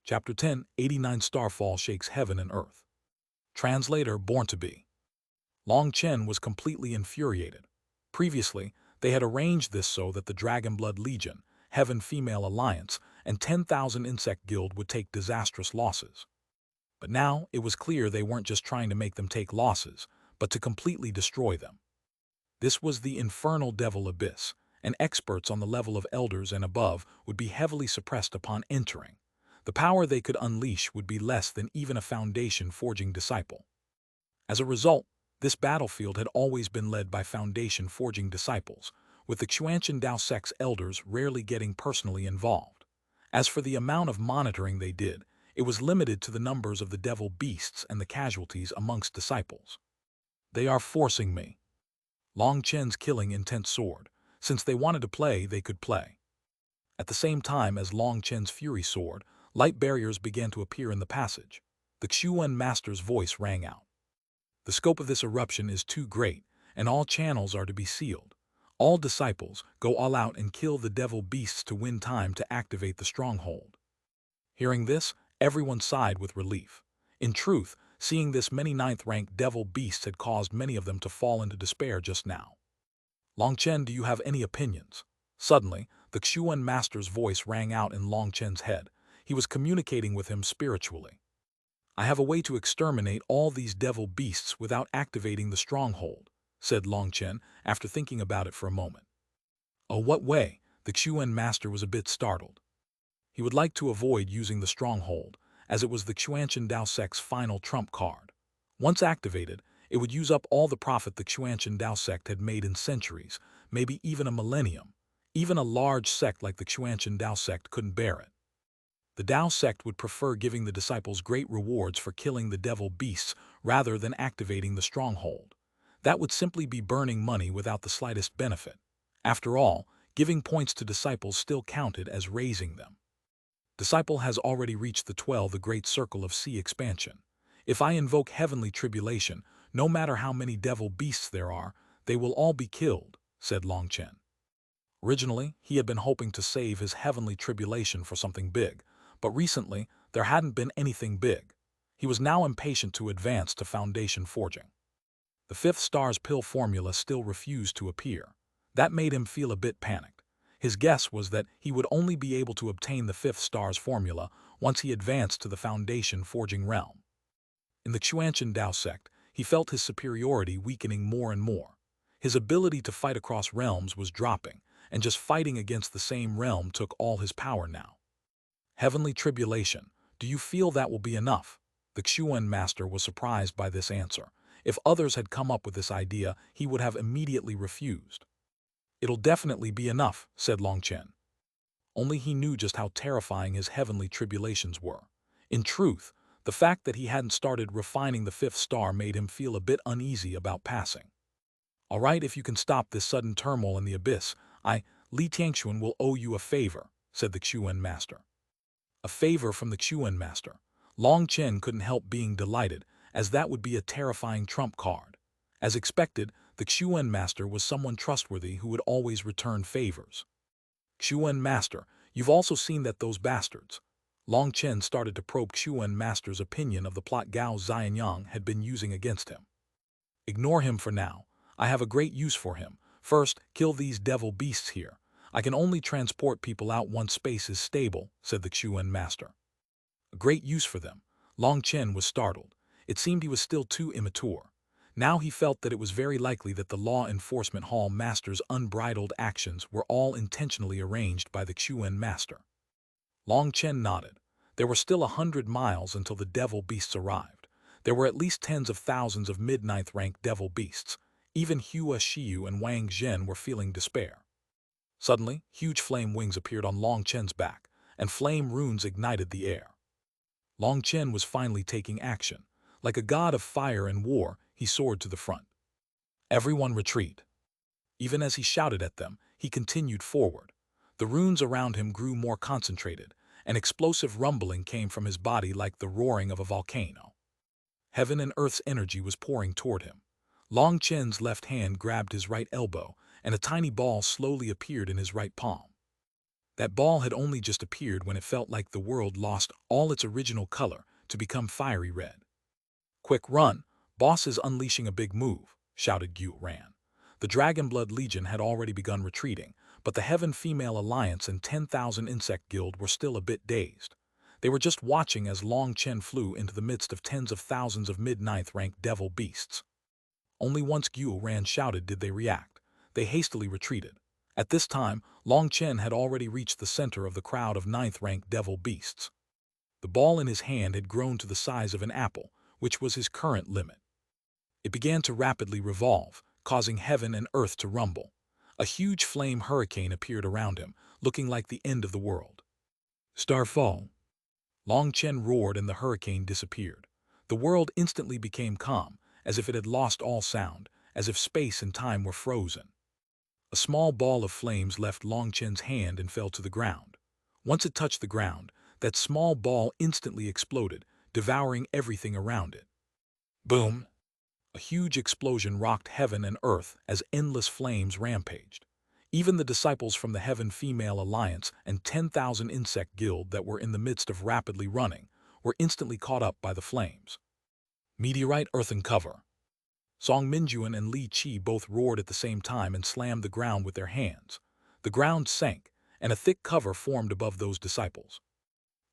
Chapter 10, 89 Starfall Shakes Heaven and Earth. Translator Born to Be. Long Chen was completely infuriated. Previously, they had arranged this so that the Dragonblood Legion, Heaven Female Alliance, and 10,000 Insect Guild would take disastrous losses. But now it was clear they weren't just trying to make them take losses, but to completely destroy them. This was the infernal devil abyss, and experts on the level of elders and above would be heavily suppressed upon entering. The power they could unleash would be less than even a foundation-forging disciple. As a result, this battlefield had always been led by foundation-forging disciples, with the Xuanhuan Dao sect's elders rarely getting personally involved. As for the amount of monitoring they did, it was limited to the numbers of the devil beasts and the casualties amongst disciples. They are forcing me. Long Chen's killing intent soared. Since they wanted to play, they could play. At the same time as Long Chen's fury soared, light barriers began to appear in the passage. The Xuanhuan master's voice rang out. The scope of this eruption is too great, and all channels are to be sealed. All disciples, go all out and kill the devil beasts to win time to activate the stronghold. Hearing this, everyone sighed with relief. In truth, seeing this many 9th rank devil beasts had caused many of them to fall into despair just now. Long Chen, do you have any opinions? Suddenly, the Xuanhuan master's voice rang out in Long Chen's head. He was communicating with him spiritually. I have a way to exterminate all these devil beasts without activating the stronghold, said Long Chen after thinking about it for a moment. Oh, what way? The Xuanhuan master was a bit startled. He would like to avoid using the stronghold, as it was the Xuanhuan Dao sect's final trump card. Once activated, it would use up all the profit the Xuanhuan Dao sect had made in centuries, maybe even a millennium. Even a large sect like the Xuanhuan Dao sect couldn't bear it. The Dao sect would prefer giving the disciples great rewards for killing the devil beasts rather than activating the stronghold. That would simply be burning money without the slightest benefit. After all, giving points to disciples still counted as raising them. Disciple has already reached the 12, the great circle of sea expansion. If I invoke heavenly tribulation, no matter how many devil beasts there are, they will all be killed, said Long Chen. Originally, he had been hoping to save his heavenly tribulation for something big, but recently there hadn't been anything big. He was now impatient to advance to foundation forging. The 5th star's pill formula still refused to appear. That made him feel a bit panicked. His guess was that he would only be able to obtain the fifth star's formula once he advanced to the Foundation forging realm. In the Xuanhuan Dao sect, he felt his superiority weakening more and more. His ability to fight across realms was dropping, and just fighting against the same realm took all his power now. Heavenly tribulation, do you feel that will be enough? The Xuan master was surprised by this answer. If others had come up with this idea, he would have immediately refused. It'll definitely be enough, said Long Chen. Only he knew just how terrifying his heavenly tribulations were. In truth, the fact that he hadn't started refining the fifth star made him feel a bit uneasy about passing. All right, if you can stop this sudden turmoil in the abyss, Li Tianxuan, will owe you a favor, said the Xuan master. A favor from the Xuan master. Long Chen couldn't help being delighted, as that would be a terrifying trump card. As expected, the Xuan master was someone trustworthy who would always return favors. Xuan master, you've also seen that those bastards. Long Chen started to probe Xuan master's opinion of the plot Gao Xianyang had been using against him. Ignore him for now. I have a great use for him. First, kill these devil beasts here. I can only transport people out once space is stable, said the Xuan master. A great use for them. Long Chen was startled. It seemed he was still too immature. Now he felt that it was very likely that the law enforcement hall master's unbridled actions were all intentionally arranged by the Xuan master. Long Chen nodded. There were still 100 miles until the devil beasts arrived. There were at least tens of thousands of mid-ninth rank devil beasts. Even Hua Xiu and Wang Zhen were feeling despair. Suddenly, huge flame wings appeared on Long Chen's back, and flame runes ignited the air. Long Chen was finally taking action. Like a god of fire and war, he soared to the front. Everyone retreat. Even as he shouted at them, he continued forward. The runes around him grew more concentrated. An explosive rumbling came from his body like the roaring of a volcano. Heaven and earth's energy was pouring toward him. Long Chen's left hand grabbed his right elbow, and a tiny ball slowly appeared in his right palm. That ball had only just appeared when it felt like the world lost all its original color to become fiery red. Quick run, boss is unleashing a big move, shouted Xuanhuan. The Dragonblood Legion had already begun retreating, but the Heaven Female Alliance and 10,000 Insect Guild were still a bit dazed. They were just watching as Long Chen flew into the midst of tens of thousands of mid-ninth rank devil beasts. Only once Xuanhuan shouted did they react. They hastily retreated. At this time, Long Chen had already reached the center of the crowd of ninth-rank devil beasts. The ball in his hand had grown to the size of an apple, which was his current limit. It began to rapidly revolve, causing heaven and earth to rumble. A huge flame hurricane appeared around him, looking like the end of the world. Starfall. Long Chen roared and the hurricane disappeared. The world instantly became calm, as if it had lost all sound, as if space and time were frozen. A small ball of flames left Long Chen's hand and fell to the ground. Once it touched the ground, that small ball instantly exploded, devouring everything around it. Boom! A huge explosion rocked heaven and earth as endless flames rampaged. Even the disciples from the Heaven Female Alliance and 10,000 Insect Guild that were in the midst of rapidly running were instantly caught up by the flames. Meteorite earthen cover. Song Minjuan and Li Qi both roared at the same time and slammed the ground with their hands. The ground sank, and a thick cover formed above those disciples.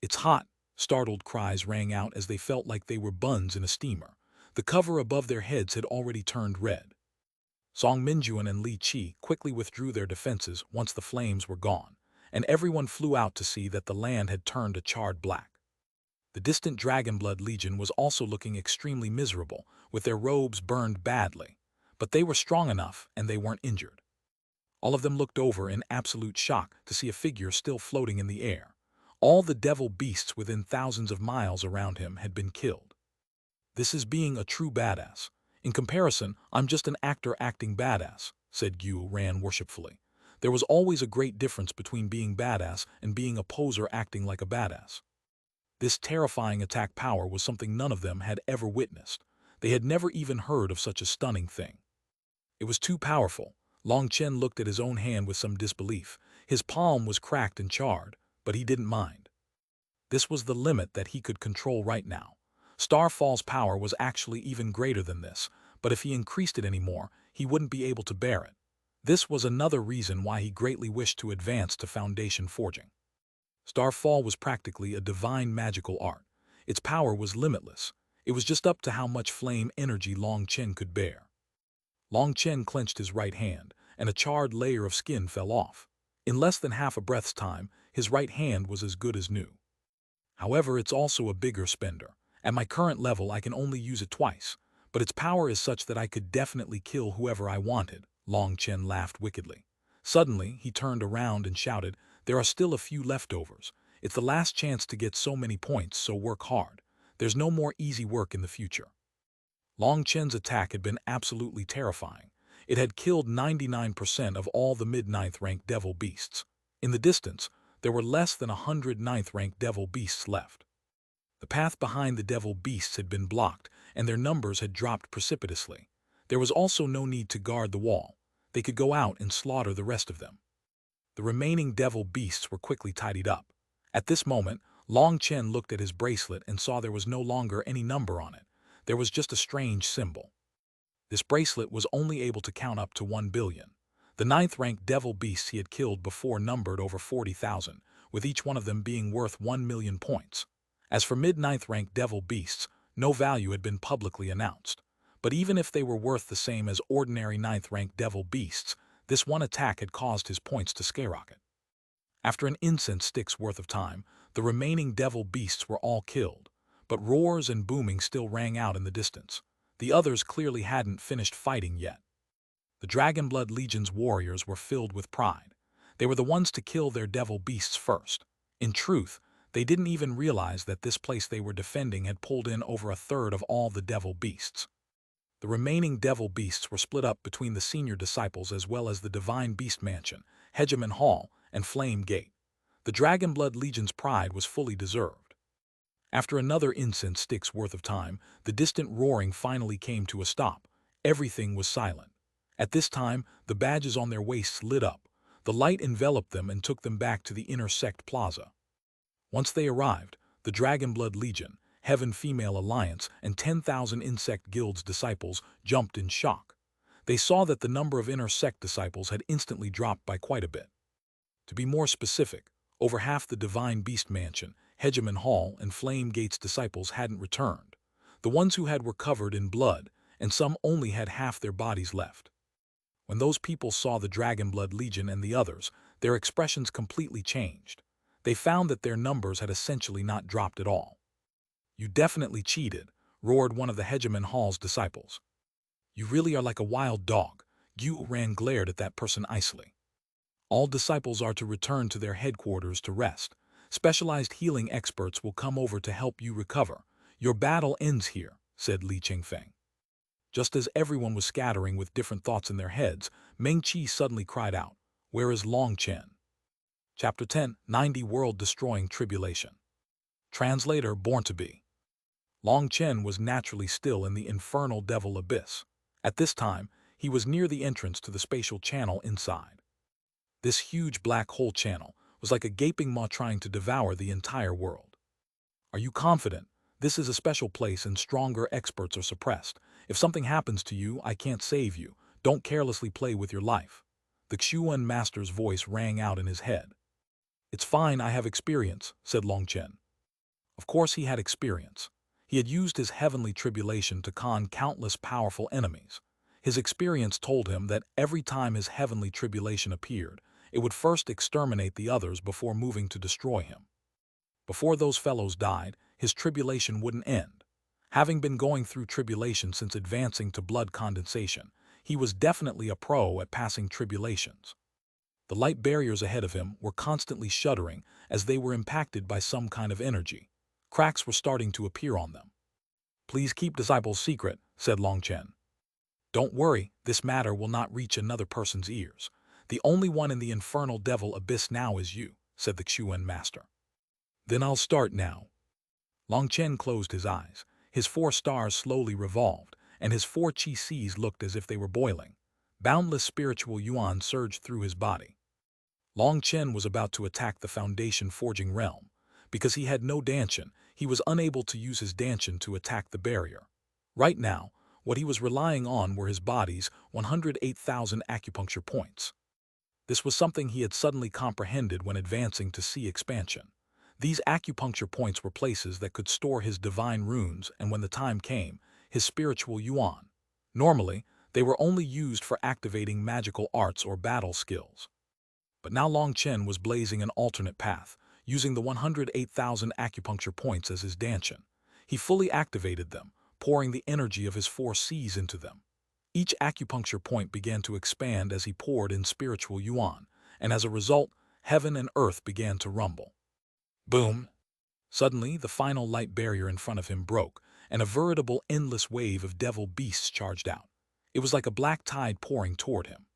"It's hot," startled cries rang out as they felt like they were buns in a steamer. The cover above their heads had already turned red. Song Minjuan and Li Qi quickly withdrew their defenses once the flames were gone, and everyone flew out to see that the land had turned a charred black. The distant Dragonblood Legion was also looking extremely miserable, with their robes burned badly, but they were strong enough and they weren't injured. All of them looked over in absolute shock to see a figure still floating in the air. All the devil beasts within thousands of miles around him had been killed. "This is being a true badass. In comparison, I'm just an actor acting badass," said Xuanhuan worshipfully. There was always a great difference between being badass and being a poser acting like a badass. This terrifying attack power was something none of them had ever witnessed. They had never even heard of such a stunning thing. It was too powerful. Long Chen looked at his own hand with some disbelief. His palm was cracked and charred, but he didn't mind. This was the limit that he could control right now. Starfall's power was actually even greater than this, but if he increased it anymore, he wouldn't be able to bear it. This was another reason why he greatly wished to advance to foundation forging. Starfall was practically a divine magical art. Its power was limitless. It was just up to how much flame energy Long Chen could bear. Long Chen clenched his right hand, and a charred layer of skin fell off. In less than half a breath's time, his right hand was as good as new. However, it's also a bigger spender. At my current level, I can only use it twice, but its power is such that I could definitely kill whoever I wanted. Long Chen laughed wickedly. Suddenly, he turned around and shouted, "There are still a few leftovers. It's the last chance to get so many points, so work hard. There's no more easy work in the future." Long Chen's attack had been absolutely terrifying. It had killed 99% of all the mid-9th rank devil beasts. In the distance, there were less than 100 9th rank devil beasts left. The path behind the devil beasts had been blocked, and their numbers had dropped precipitously. There was also no need to guard the wall. They could go out and slaughter the rest of them. The remaining devil beasts were quickly tidied up. At this moment, Long Chen looked at his bracelet and saw there was no longer any number on it. There was just a strange symbol. This bracelet was only able to count up to 1 billion. The 9th-ranked devil beasts he had killed before numbered over 40,000, with each one of them being worth 1 million points. As for mid-9th-ranked devil beasts, no value had been publicly announced. But even if they were worth the same as ordinary 9th-ranked devil beasts, this one attack had caused his points to skyrocket. After an incense stick's worth of time, the remaining devil beasts were all killed, but roars and booming still rang out in the distance. The others clearly hadn't finished fighting yet. The Dragonblood Legion's warriors were filled with pride. They were the ones to kill their devil beasts first. In truth, they didn't even realize that this place they were defending had pulled in over a third of all the devil beasts. The remaining devil beasts were split up between the senior disciples as well as the Divine Beast Mansion, Hegemon Hall, and Flame Gate. The Dragonblood Legion's pride was fully deserved. After another incense stick's worth of time, the distant roaring finally came to a stop. Everything was silent. At this time, the badges on their waists lit up. The light enveloped them and took them back to the inner sect plaza. Once they arrived, the Dragonblood Legion, Heaven Female Alliance, and 10,000 Insect Guild's disciples jumped in shock. They saw that the number of inner sect disciples had instantly dropped by quite a bit. To be more specific, over half the Divine Beast Mansion, Hegemon Hall, and Flame Gate's disciples hadn't returned. The ones who had were covered in blood, and some only had half their bodies left. When those people saw the Dragonblood Legion and the others, their expressions completely changed. They found that their numbers had essentially not dropped at all. "You definitely cheated," roared one of the Hegemon Hall's disciples. "You really are like a wild dog." Xuanhuan glared at that person icily. "All disciples are to return to their headquarters to rest. Specialized healing experts will come over to help you recover. Your battle ends here," said Li Chengfeng. Just as everyone was scattering with different thoughts in their heads, Meng Qi suddenly cried out, "Where is Long Chen?" Chapter 10, 90 World-Destroying Tribulation. Translator Born to Be. Long Chen was naturally still in the infernal devil abyss. At this time, he was near the entrance to the spatial channel inside. This huge black hole channel was like a gaping maw trying to devour the entire world. "Are you confident? This is a special place and stronger experts are suppressed. If something happens to you, I can't save you. Don't carelessly play with your life." The Xuanhuan master's voice rang out in his head. "It's fine, I have experience," said Long Chen. Of course he had experience. He had used his heavenly tribulation to con countless powerful enemies. His experience told him that every time his heavenly tribulation appeared, it would first exterminate the others before moving to destroy him. Before those fellows died, his tribulation wouldn't end. Having been going through tribulation since advancing to blood condensation, he was definitely a pro at passing tribulations. The light barriers ahead of him were constantly shuddering as they were impacted by some kind of energy. Cracks were starting to appear on them. "Please keep disciples secret," said Long Chen. "Don't worry, this matter will not reach another person's ears. The only one in the infernal devil abyss now is you," said the Xuanhuan master. "Then I'll start now." Long Chen closed his eyes. His 4 stars slowly revolved, and his 4 chi seas looked as if they were boiling. Boundless spiritual yuan surged through his body. Long Chen was about to attack the Foundation Forging realm. Because he had no Danshan, he was unable to use his Danshan to attack the barrier. Right now, What he was relying on were his body's 108,000 acupuncture points. This was something he had suddenly comprehended when advancing to sea expansion. These acupuncture points were places that could store his divine runes and, when the time came, his spiritual yuan. Normally, they were only used for activating magical arts or battle skills. But now Long Chen was blazing an alternate path, using the 108,000 acupuncture points as his dantian. He fully activated them, pouring the energy of his 4 Cs into them. Each acupuncture point began to expand as he poured in spiritual yuan, and as a result, heaven and earth began to rumble. Boom! Suddenly, the final light barrier in front of him broke, and a veritable endless wave of devil beasts charged out. It was like a black tide pouring toward him.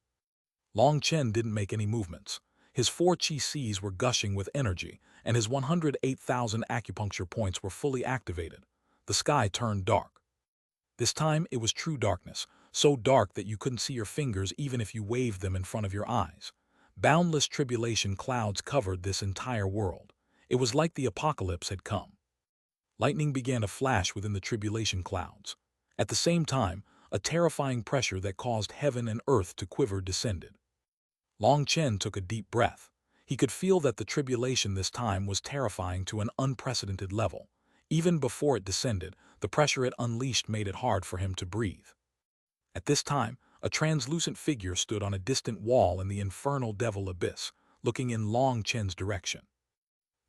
Long Chen didn't make any movements. His 4 Cs were gushing with energy, and his 108,000 acupuncture points were fully activated. The sky turned dark. This time, it was true darkness, so dark that you couldn't see your fingers even if you waved them in front of your eyes. Boundless tribulation clouds covered this entire world. It was like the apocalypse had come. Lightning began to flash within the tribulation clouds. At the same time, a terrifying pressure that caused heaven and earth to quiver descended. Long Chen took a deep breath. He could feel that the tribulation this time was terrifying to an unprecedented level. Even before it descended, the pressure it unleashed made it hard for him to breathe. At this time, a translucent figure stood on a distant wall in the infernal devil abyss, looking in Long Chen's direction.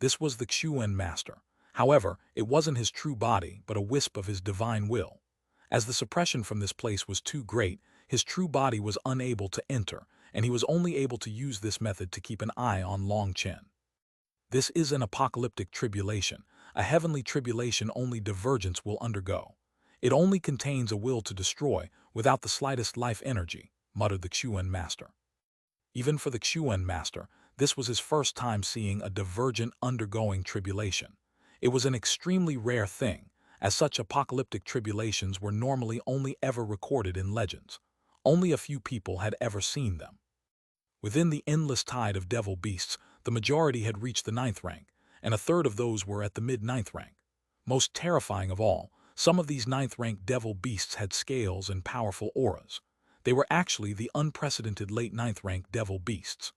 This was the Xuanhuan master. However, it wasn't his true body, but a wisp of his divine will. As the suppression from this place was too great, his true body was unable to enter, and he was only able to use this method to keep an eye on Long Chen. This is an apocalyptic tribulation, a heavenly tribulation only divergence will undergo. It only contains a will to destroy, without the slightest life energy, muttered the Xuanhuan master. Even for the Xuanhuan master, this was his first time seeing a divergent undergoing tribulation. It was an extremely rare thing, as such apocalyptic tribulations were normally only ever recorded in legends. Only a few people had ever seen them. Within the endless tide of devil beasts, the majority had reached the 9th rank, and a third of those were at the mid-9th rank. Most terrifying of all, some of these 9th rank devil beasts had scales and powerful auras. They were actually the unprecedented late 9th rank devil beasts.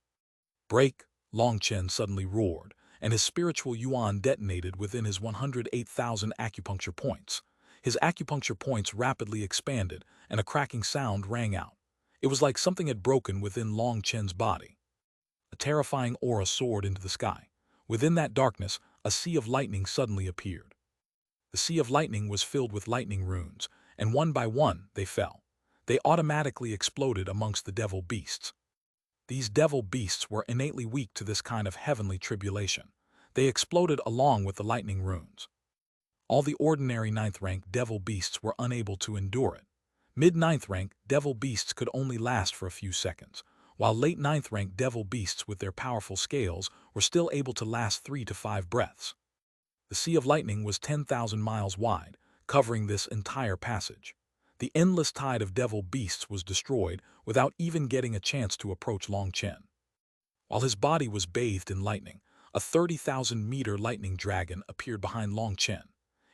Break! Long Chen suddenly roared, and his spiritual yuan detonated within his 108,000 acupuncture points. His acupuncture points rapidly expanded, and a cracking sound rang out. It was like something had broken within Long Chen's body. A terrifying aura soared into the sky. Within that darkness, a sea of lightning suddenly appeared. The sea of lightning was filled with lightning runes, and one by one they fell. They automatically exploded amongst the devil beasts. These devil beasts were innately weak to this kind of heavenly tribulation. They exploded along with the lightning runes. All the ordinary 9th rank devil beasts were unable to endure it. Mid-9th rank devil beasts could only last for a few seconds, while late 9th rank devil beasts with their powerful scales were still able to last 3 to 5 breaths. The Sea of Lightning was 10,000 miles wide, covering this entire passage. The endless tide of devil beasts was destroyed without even getting a chance to approach Long Chen. While his body was bathed in lightning, a 30,000-meter lightning dragon appeared behind Long Chen.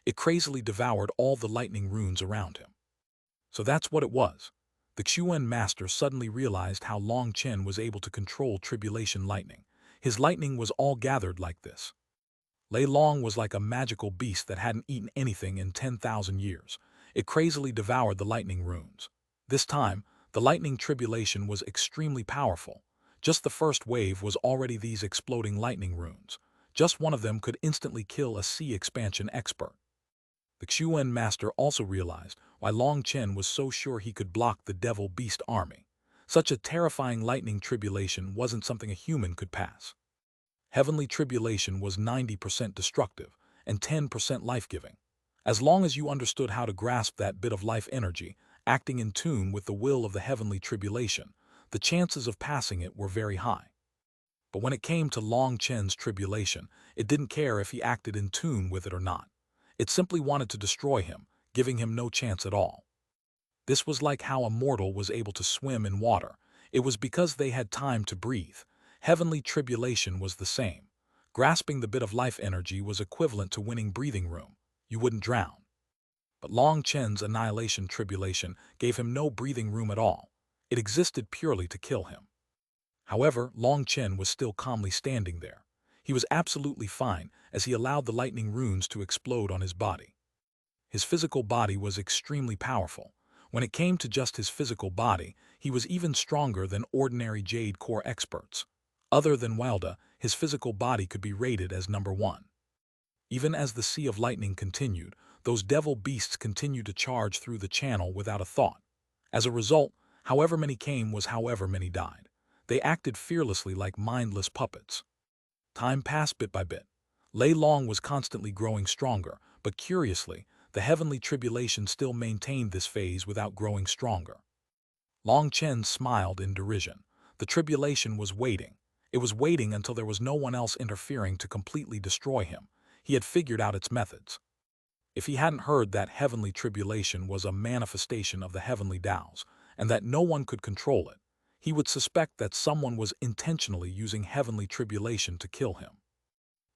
It crazily devoured all the lightning runes around him. So that's what it was. The Xuanhuan master suddenly realized how Long Chen was able to control tribulation lightning. His lightning was all gathered like this. Lei Long was like a magical beast that hadn't eaten anything in 10,000 years. It crazily devoured the lightning runes. This time, the lightning tribulation was extremely powerful. Just the first wave was already these exploding lightning runes. Just one of them could instantly kill a sea expansion expert. The Xuanhuan master also realized why Long Chen was so sure he could block the devil beast army. Such a terrifying lightning tribulation wasn't something a human could pass. Heavenly tribulation was 90% destructive and 10% life-giving. As long as you understood how to grasp that bit of life energy, acting in tune with the will of the heavenly tribulation, the chances of passing it were very high. But when it came to Long Chen's tribulation, it didn't care if he acted in tune with it or not. It simply wanted to destroy him, giving him no chance at all. This was like how a mortal was able to swim in water. It was because they had time to breathe. Heavenly tribulation was the same. Grasping the bit of life energy was equivalent to winning breathing room. You wouldn't drown. But Long Chen's annihilation tribulation gave him no breathing room at all. It existed purely to kill him. However, Long Chen was still calmly standing there. He was absolutely fine as he allowed the lightning runes to explode on his body. His physical body was extremely powerful. When it came to just his physical body, he was even stronger than ordinary Jade core experts. Other than Wilda, his physical body could be rated as number 1. Even as the Sea of Lightning continued, those devil beasts continued to charge through the channel without a thought. As a result, however many came was however many died. They acted fearlessly like mindless puppets. Time passed bit by bit. Lei Long was constantly growing stronger, but curiously, the heavenly tribulation still maintained this phase without growing stronger. Long Chen smiled in derision. The tribulation was waiting. It was waiting until there was no one else interfering to completely destroy him. He had figured out its methods. If he hadn't heard that heavenly tribulation was a manifestation of the heavenly Taos, and that no one could control it, he would suspect that someone was intentionally using heavenly tribulation to kill him.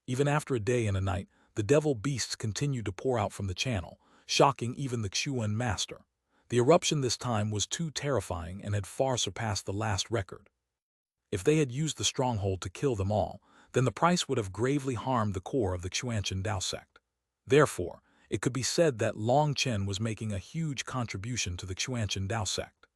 Even after a day and a night, the devil beasts continued to pour out from the channel, shocking even the Xuanhuan master. The eruption this time was too terrifying and had far surpassed the last record. If they had used the stronghold to kill them all, then the price would have gravely harmed the core of the Xuanhuan Dao sect. Therefore, it could be said that Long Chen was making a huge contribution to the Xuanhuan Dao sect.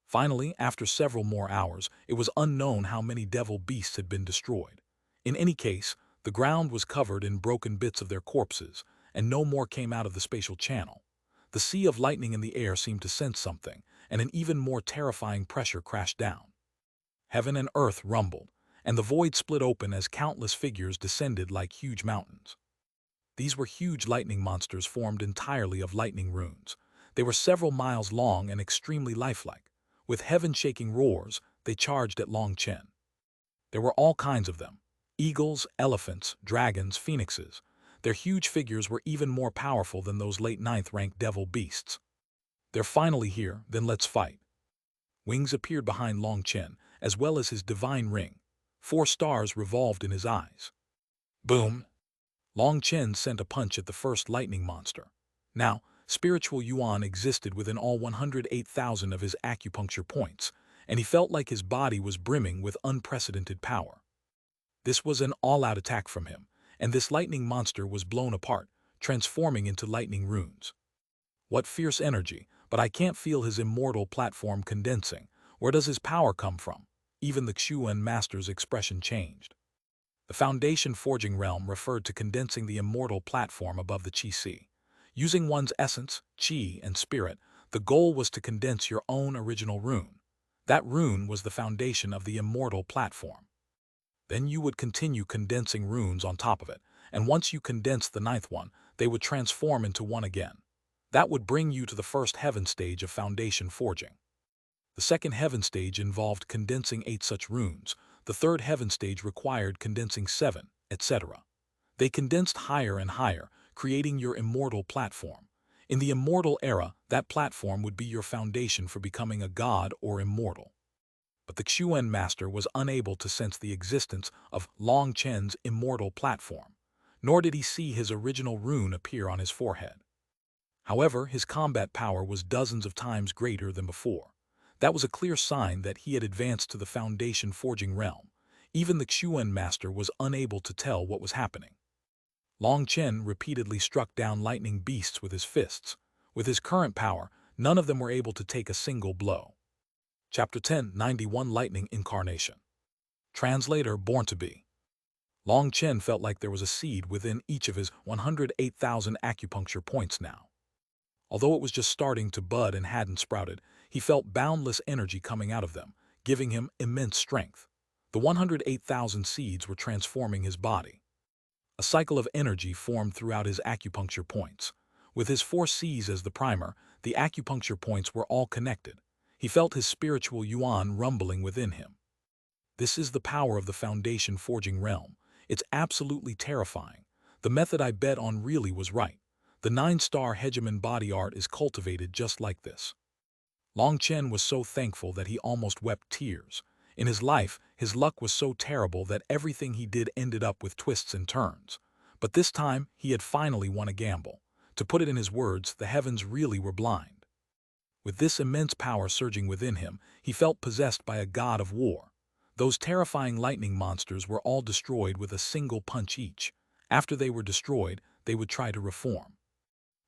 Finally, after several more hours, it was unknown how many devil beasts had been destroyed. In any case, the ground was covered in broken bits of their corpses, and no more came out of the spatial channel. The Sea of Lightning in the air seemed to sense something, and an even more terrifying pressure crashed down. Heaven and earth rumbled, and the void split open as countless figures descended like huge mountains. These were huge lightning monsters formed entirely of lightning runes. They were several miles long and extremely lifelike. With heaven-shaking roars, they charged at Long Chen. There were all kinds of them: eagles, elephants, dragons, phoenixes. Their huge figures were even more powerful than those late 9th-ranked devil beasts. They're finally here, then let's fight. Wings appeared behind Long Chen, as well as his divine ring. 4 stars revolved in his eyes. Boom! Long Chen sent a punch at the first lightning monster. Now, spiritual yuan existed within all 108,000 of his acupuncture points, and he felt like his body was brimming with unprecedented power. This was an all-out attack from him, and this lightning monster was blown apart, transforming into lightning runes. What fierce energy, but I can't feel his immortal platform condensing. Where does his power come from? Even the Xuanhuan master's expression changed. The Foundation Forging Realm referred to condensing the immortal platform above the Qi Sea. Using one's essence, Qi, and spirit, the goal was to condense your own original rune. That rune was the foundation of the immortal platform. Then you would continue condensing runes on top of it, and once you condensed the 9th one, they would transform into one again. That would bring you to the first heaven stage of Foundation Forging. The second heaven stage involved condensing 8 such runes. The third heaven stage required condensing 7, etc. They condensed higher and higher, creating your immortal platform. In the immortal era, that platform would be your foundation for becoming a god or immortal. But the Xuanhuan master was unable to sense the existence of Long Chen's immortal platform, nor did he see his original rune appear on his forehead. However, his combat power was dozens of times greater than before. That was a clear sign that he had advanced to the Foundation Forging realm. Even the Xuanhuan master was unable to tell what was happening. Long Chen repeatedly struck down lightning beasts with his fists. With his current power, none of them were able to take a single blow. Chapter 1091 Lightning Incarnation. Translator Born to Be. Long Chen felt like there was a seed within each of his 108,000 acupuncture points now. Although it was just starting to bud and hadn't sprouted, he felt boundless energy coming out of them, giving him immense strength. The 108,000 seeds were transforming his body. A cycle of energy formed throughout his acupuncture points. With his 4 Cs as the primer, the acupuncture points were all connected. He felt his spiritual yuan rumbling within him. This is the power of the Foundation Forging realm. It's absolutely terrifying. The method I bet on really was right. The 9-star Hegemon body art is cultivated just like this. Long Chen was so thankful that he almost wept tears. In his life, his luck was so terrible that everything he did ended up with twists and turns. But this time, he had finally won a gamble. To To put it in his words, the heavens really were blind. With this immense power surging within him, he felt possessed by a god of war. Those terrifying lightning monsters were all destroyed with a single punch each. After they were destroyed, they would try to reform.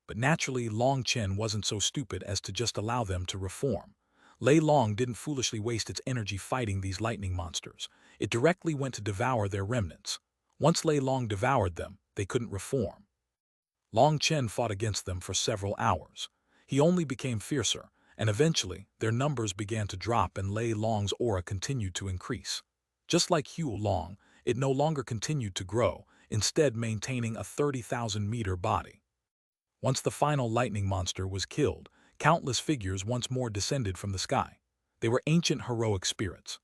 But naturally, Long Chen wasn't so stupid as to just allow them to reform. Lei Long didn't foolishly waste its energy fighting these lightning monsters. It directly went to devour their remnants. Once Lei Long devoured them, they couldn't reform. Long Chen fought against them for several hours. He only became fiercer, and eventually their numbers began to drop and Lei Long's aura continued to increase. Just like Huo Long, it no longer continued to grow, instead maintaining a 30,000-meter body. Once the final lightning monster was killed, countless figures once more descended from the sky. They were ancient heroic spirits.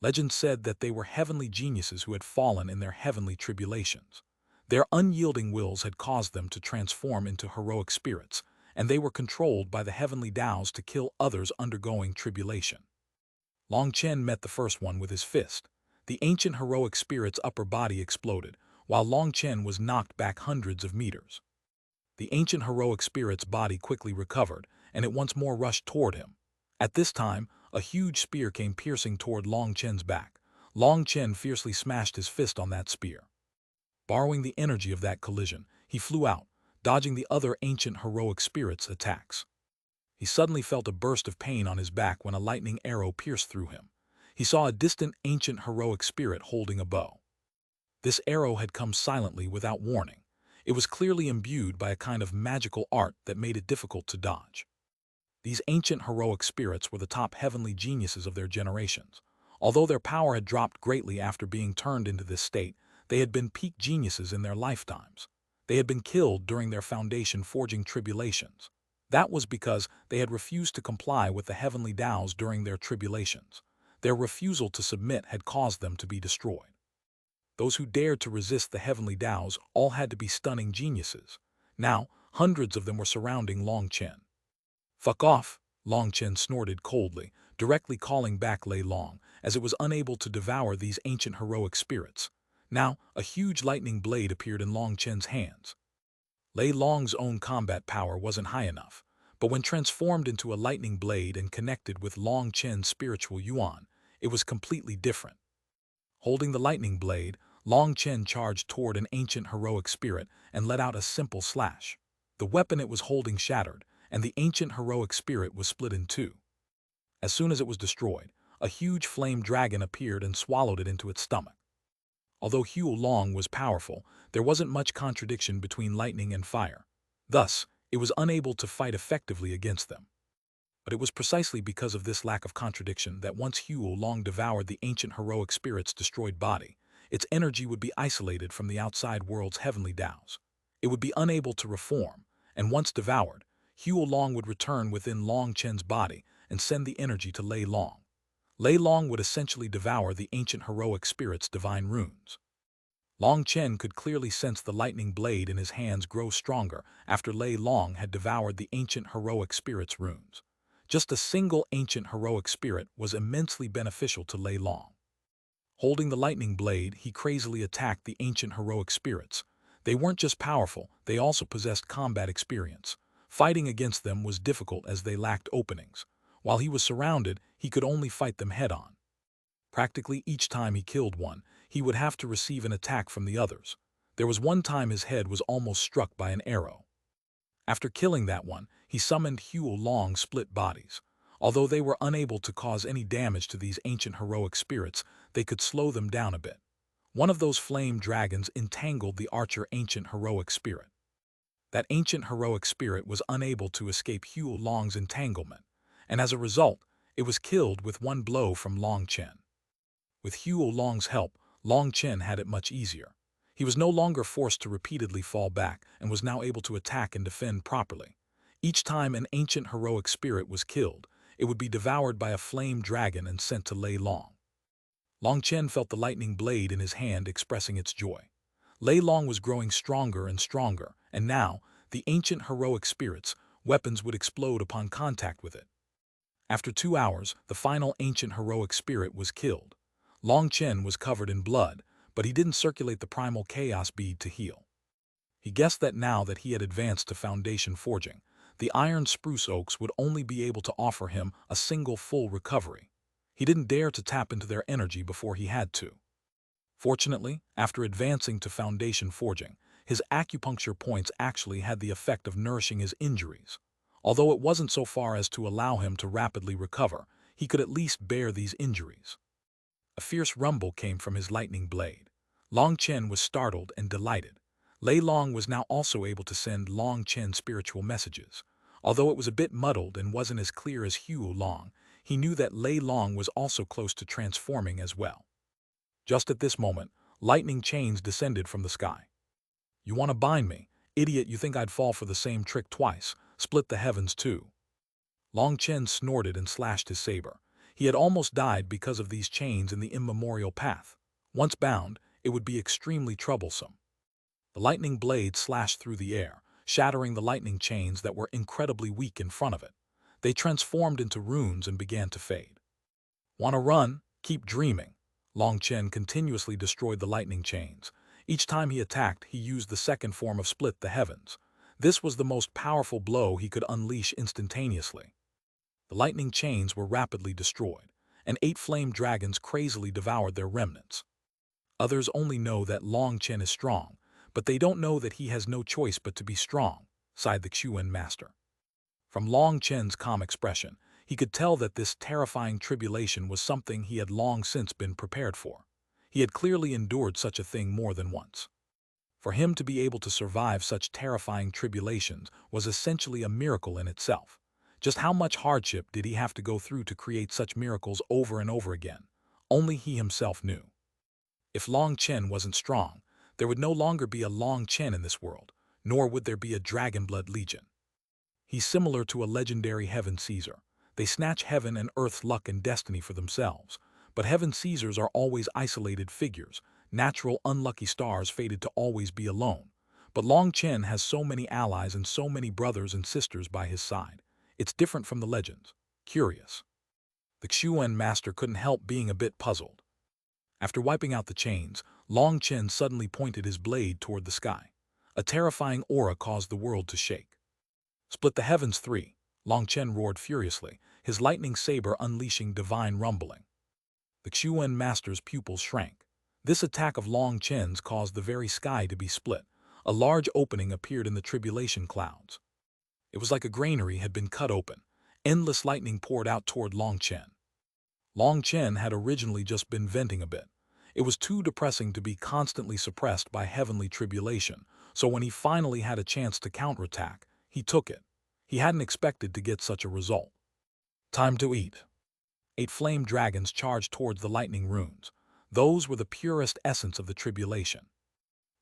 Legend said that they were heavenly geniuses who had fallen in their heavenly tribulations. Their unyielding wills had caused them to transform into heroic spirits, and they were controlled by the heavenly Taos to kill others undergoing tribulation. Long Chen met the first one with his fist. The ancient heroic spirit's upper body exploded, while Long Chen was knocked back hundreds of meters. The ancient heroic spirit's body quickly recovered, and it once more rushed toward him. At this time, a huge spear came piercing toward Long Chen's back. Long Chen fiercely smashed his fist on that spear. Borrowing the energy of that collision, he flew out, dodging the other ancient heroic spirit's attacks. He suddenly felt a burst of pain on his back when a lightning arrow pierced through him. He saw a distant ancient heroic spirit holding a bow. This arrow had come silently without warning. It was clearly imbued by a kind of magical art that made it difficult to dodge. These ancient heroic spirits were the top heavenly geniuses of their generations. Although their power had dropped greatly after being turned into this state, they had been peak geniuses in their lifetimes. They had been killed during their foundation-forging tribulations. That was because they had refused to comply with the heavenly Taos during their tribulations. Their refusal to submit had caused them to be destroyed. Those who dared to resist the heavenly Taos all had to be stunning geniuses. Now, hundreds of them were surrounding Long Chen. "Fuck off," Long Chen snorted coldly, directly calling back Lei Long, as it was unable to devour these ancient heroic spirits. Now, a huge lightning blade appeared in Long Chen's hands. Lei Long's own combat power wasn't high enough, but when transformed into a lightning blade and connected with Long Chen's spiritual yuan, it was completely different. Holding the lightning blade, Long Chen charged toward an ancient heroic spirit and let out a simple slash. The weapon it was holding shattered, and the ancient heroic spirit was split in two. As soon as it was destroyed, a huge flame dragon appeared and swallowed it into its stomach. Although Huo Long was powerful, there wasn't much contradiction between lightning and fire. Thus, it was unable to fight effectively against them. But it was precisely because of this lack of contradiction that once Huo Long devoured the ancient heroic spirit's destroyed body, its energy would be isolated from the outside world's heavenly Taos. It would be unable to reform, and once devoured, Huo Long would return within Long Chen's body and send the energy to Lei Long. Lei Long would essentially devour the ancient heroic spirit's divine runes. Long Chen could clearly sense the lightning blade in his hands grow stronger after Lei Long had devoured the ancient heroic spirit's runes. Just a single ancient heroic spirit was immensely beneficial to Lei Long. Holding the lightning blade, he crazily attacked the ancient heroic spirits. They weren't just powerful, they also possessed combat experience. Fighting against them was difficult as they lacked openings. While he was surrounded, he could only fight them head-on. Practically each time he killed one, he would have to receive an attack from the others. There was one time his head was almost struck by an arrow. After killing that one, he summoned Huo Long's split bodies. Although they were unable to cause any damage to these ancient heroic spirits, they could slow them down a bit. One of those flame dragons entangled the archer ancient heroic spirit. That ancient heroic spirit was unable to escape Huo Long's entanglement, and as a result, it was killed with one blow from Long Chen. With Huo Long's help, Long Chen had it much easier. He was no longer forced to repeatedly fall back and was now able to attack and defend properly. Each time an ancient heroic spirit was killed, it would be devoured by a flame dragon and sent to Lei Long. Long Chen felt the lightning blade in his hand expressing its joy. Lei Long was growing stronger and stronger, and now, the ancient heroic spirit's weapons would explode upon contact with it. After 2 hours, the final ancient heroic spirit was killed. Long Chen was covered in blood, but he didn't circulate the primal chaos bead to heal. He guessed that now that he had advanced to foundation forging, the iron spruce oaks would only be able to offer him a single full recovery. He didn't dare to tap into their energy before he had to. Fortunately, after advancing to foundation forging, his acupuncture points actually had the effect of nourishing his injuries. Although it wasn't so far as to allow him to rapidly recover, he could at least bear these injuries. A fierce rumble came from his lightning blade. Long Chen was startled and delighted. Lei Long was now also able to send Long Chen spiritual messages. Although it was a bit muddled and wasn't as clear as Hue Long, he knew that Lei Long was also close to transforming as well. Just at this moment, lightning chains descended from the sky. "You want to bind me? Idiot, you think I'd fall for the same trick twice? Split the heavens too." Long Chen snorted and slashed his saber. He had almost died because of these chains in the immemorial path. Once bound, it would be extremely troublesome. The lightning blade slashed through the air, shattering the lightning chains that were incredibly weak in front of it. They transformed into runes and began to fade. "Want to run? Keep dreaming." Long Chen continuously destroyed the lightning chains. Each time he attacked, he used the second form of split the heavens. This was the most powerful blow he could unleash instantaneously. The lightning chains were rapidly destroyed, and 8 flame dragons crazily devoured their remnants. Others only know that Long Chen is strong, but they don't know that he has no choice but to be strong, sighed the Xuanhuan master. From Long Chen's calm expression, he could tell that this terrifying tribulation was something he had long since been prepared for. He had clearly endured such a thing more than once. For him to be able to survive such terrifying tribulations was essentially a miracle in itself. Just how much hardship did he have to go through to create such miracles over and over again? Only he himself knew. If Long Chen wasn't strong, there would no longer be a Long Chen in this world, nor would there be a Dragonblood Legion. He's similar to a legendary Heaven Caesar. They snatch heaven and earth's luck and destiny for themselves, but Heaven Caesars are always isolated figures, natural unlucky stars fated to always be alone. But Long Chen has so many allies and so many brothers and sisters by his side. It's different from the legends. Curious. The Xuanhuan master couldn't help being a bit puzzled. After wiping out the chains, Long Chen suddenly pointed his blade toward the sky. A terrifying aura caused the world to shake. "Split the heavens 3, Long Chen roared furiously, his lightning saber unleashing divine rumbling. The Xuanhuan master's pupils shrank. This attack of Long Chen's caused the very sky to be split. A large opening appeared in the tribulation clouds. It was like a granary had been cut open. Endless lightning poured out toward Long Chen. Long Chen had originally just been venting a bit. It was too depressing to be constantly suppressed by heavenly tribulation, so when he finally had a chance to counterattack, he took it. He hadn't expected to get such a result. Time to eat. 8 flame dragons charged towards the lightning runes. Those were the purest essence of the tribulation.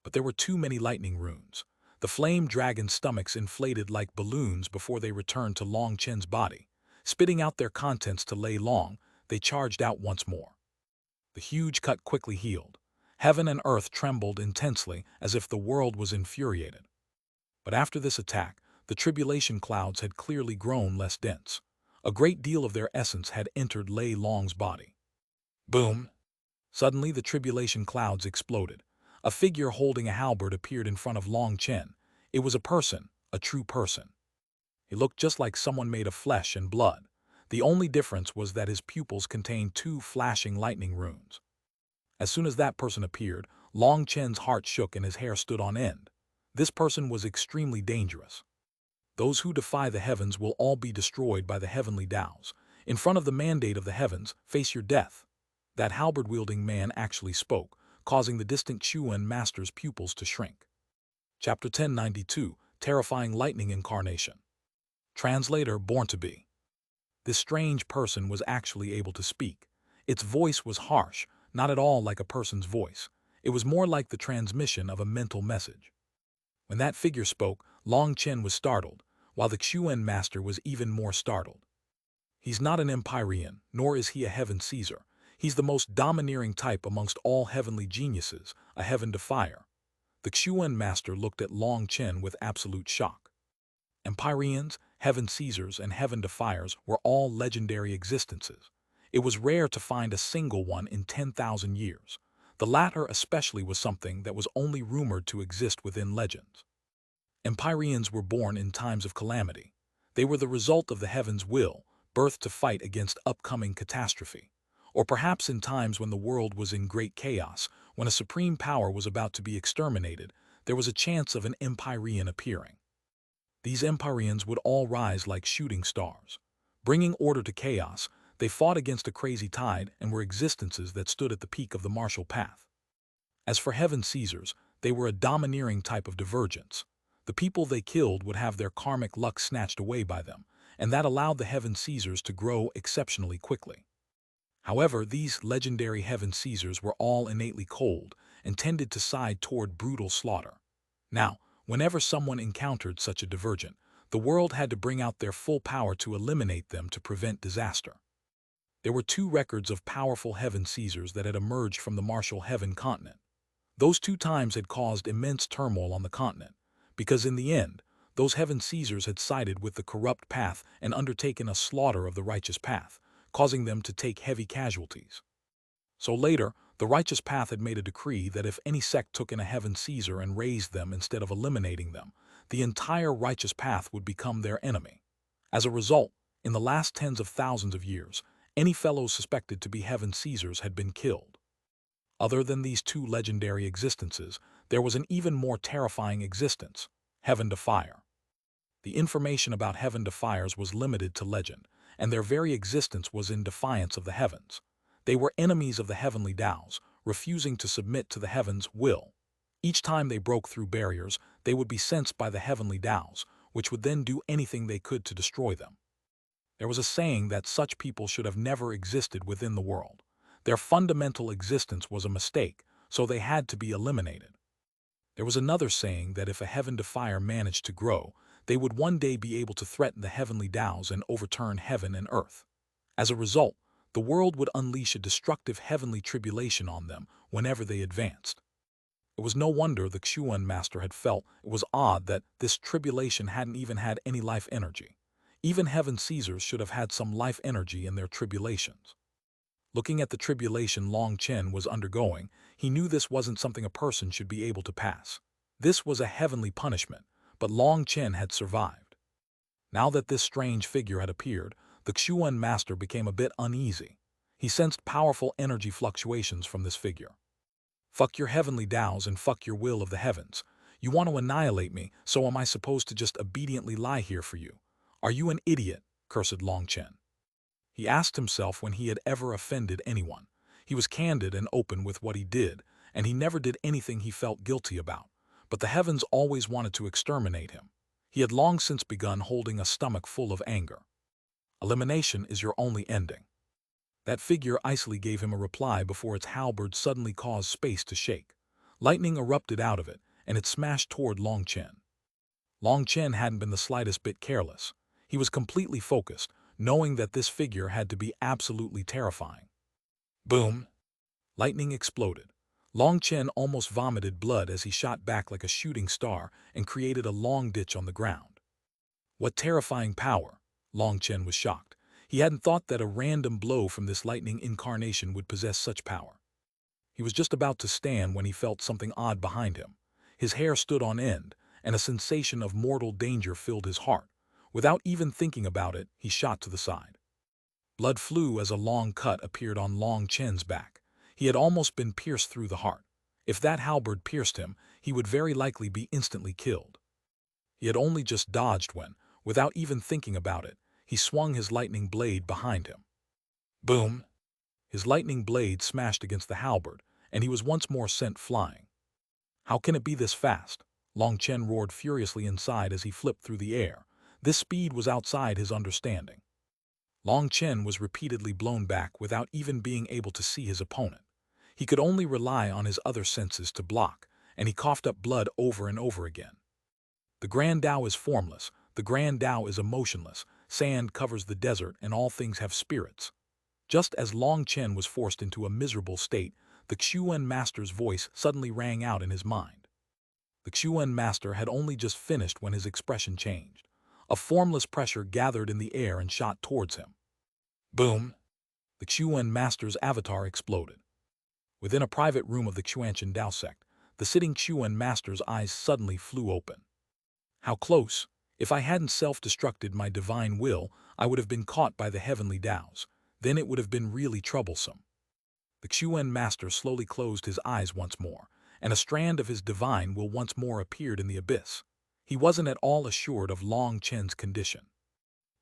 But there were too many lightning runes. The flame dragon's stomachs inflated like balloons before they returned to Long Chen's body. Spitting out their contents to Lei Long, they charged out once more. The huge cut quickly healed. Heaven and earth trembled intensely as if the world was infuriated. But after this attack, the tribulation clouds had clearly grown less dense. A great deal of their essence had entered Lei Long's body. Boom! Suddenly the tribulation clouds exploded. A figure holding a halberd appeared in front of Long Chen. It was a person, a true person. He looked just like someone made of flesh and blood. The only difference was that his pupils contained 2 flashing lightning runes. As soon as that person appeared, Long Chen's heart shook and his hair stood on end. This person was extremely dangerous. Those who defy the heavens will all be destroyed by the heavenly Taos. In front of the mandate of the heavens, face your death. That halberd-wielding man actually spoke, causing the distant Xuanhuan master's pupils to shrink. Chapter 1092, Terrifying Lightning Incarnation. Translator Born to Be. This strange person was actually able to speak. Its voice was harsh, not at all like a person's voice. It was more like the transmission of a mental message. When that figure spoke, Long Chen was startled, while the Xuanhuan master was even more startled. He's not an Empyrean, nor is he a Heaven Caesar. He's the most domineering type amongst all heavenly geniuses, a heaven defier. The Xuanhuan master looked at Long Chen with absolute shock. Empyreans, Heaven Caesars, and Heaven Defiers were all legendary existences. It was rare to find a single one in 10,000 years. The latter especially was something that was only rumored to exist within legends. Empyreans were born in times of calamity. They were the result of the heaven's will, birthed to fight against upcoming catastrophe. Or perhaps in times when the world was in great chaos, when a supreme power was about to be exterminated, there was a chance of an Empyrean appearing. These Empyreans would all rise like shooting stars. Bringing order to chaos, they fought against a crazy tide and were existences that stood at the peak of the martial path. As for heaven Caesars, they were a domineering type of divergence. The people they killed would have their karmic luck snatched away by them, and that allowed the heaven Caesars to grow exceptionally quickly. However, these legendary heaven Caesars were all innately cold and tended to side toward brutal slaughter. Now, whenever someone encountered such a divergent, the world had to bring out their full power to eliminate them to prevent disaster. There were two records of powerful heaven Caesars that had emerged from the martial heaven continent. Those two times had caused immense turmoil on the continent, because in the end, those heaven Caesars had sided with the corrupt path and undertaken a slaughter of the righteous path, causing them to take heavy casualties. So later, the righteous path had made a decree that if any sect took in a heaven Caesar and raised them instead of eliminating them, the entire righteous path would become their enemy. As a result, in the last tens of thousands of years, any fellows suspected to be heaven Caesars had been killed. Other than these two legendary existences, there was an even more terrifying existence, heaven to fire. The information about heaven to fires was limited to legend, and their very existence was in defiance of the heavens. They were enemies of the heavenly Taos, refusing to submit to the heavens' will. Each time they broke through barriers, they would be sensed by the heavenly Taos, which would then do anything they could to destroy them. There was a saying that such people should have never existed within the world. Their fundamental existence was a mistake, so they had to be eliminated. There was another saying that if a heaven to fire managed to grow, they would one day be able to threaten the heavenly Taos and overturn heaven and earth. As a result, the world would unleash a destructive heavenly tribulation on them whenever they advanced. It was no wonder the Xuanhuan master had felt it was odd that this tribulation hadn't even had any life energy. Even heaven Caesars should have had some life energy in their tribulations. Looking at the tribulation Long Chen was undergoing, he knew this wasn't something a person should be able to pass. This was a heavenly punishment, but Long Chen had survived. Now that this strange figure had appeared, the Xuanhuan master became a bit uneasy. He sensed powerful energy fluctuations from this figure. Fuck your heavenly Taos and fuck your will of the heavens. You want to annihilate me, so am I supposed to just obediently lie here for you? Are you an idiot? Cursed Long Chen. He asked himself when he had ever offended anyone. He was candid and open with what he did, and he never did anything he felt guilty about. But the heavens always wanted to exterminate him. He had long since begun holding a stomach full of anger. Elimination is your only ending. That figure icily gave him a reply before its halberd suddenly caused space to shake. Lightning erupted out of it, and it smashed toward Long Chen. Long Chen hadn't been the slightest bit careless. He was completely focused, knowing that this figure had to be absolutely terrifying. Boom! Lightning exploded. Long Chen almost vomited blood as he shot back like a shooting star and created a long ditch on the ground. What terrifying power! Long Chen was shocked. He hadn't thought that a random blow from this lightning incarnation would possess such power. He was just about to stand when he felt something odd behind him. His hair stood on end, and a sensation of mortal danger filled his heart. Without even thinking about it, he shot to the side. Blood flew as a long cut appeared on Long Chen's back. He had almost been pierced through the heart. If that halberd pierced him, he would very likely be instantly killed. He had only just dodged when, without even thinking about it, he swung his lightning blade behind him. Boom! His lightning blade smashed against the halberd, and he was once more sent flying. How can it be this fast? Long Chen roared furiously inside as he flipped through the air. This speed was outside his understanding. Long Chen was repeatedly blown back without even being able to see his opponent. He could only rely on his other senses to block, and he coughed up blood over and over again. The Grand Tao is formless, the Grand Tao is emotionless, sand covers the desert and all things have spirits. Just as Long Chen was forced into a miserable state, the Xuanhuan master's voice suddenly rang out in his mind. The Xuanhuan master had only just finished when his expression changed. A formless pressure gathered in the air and shot towards him. Boom! The Xuanhuan master's avatar exploded. Within a private room of the Xuanchen Dao sect, the sitting Xuanhuan master's eyes suddenly flew open. How close! If I hadn't self-destructed my divine will, I would have been caught by the heavenly Taos. Then it would have been really troublesome. The Xuanhuan master slowly closed his eyes once more, and a strand of his divine will once more appeared in the abyss. He wasn't at all assured of Long Chen's condition.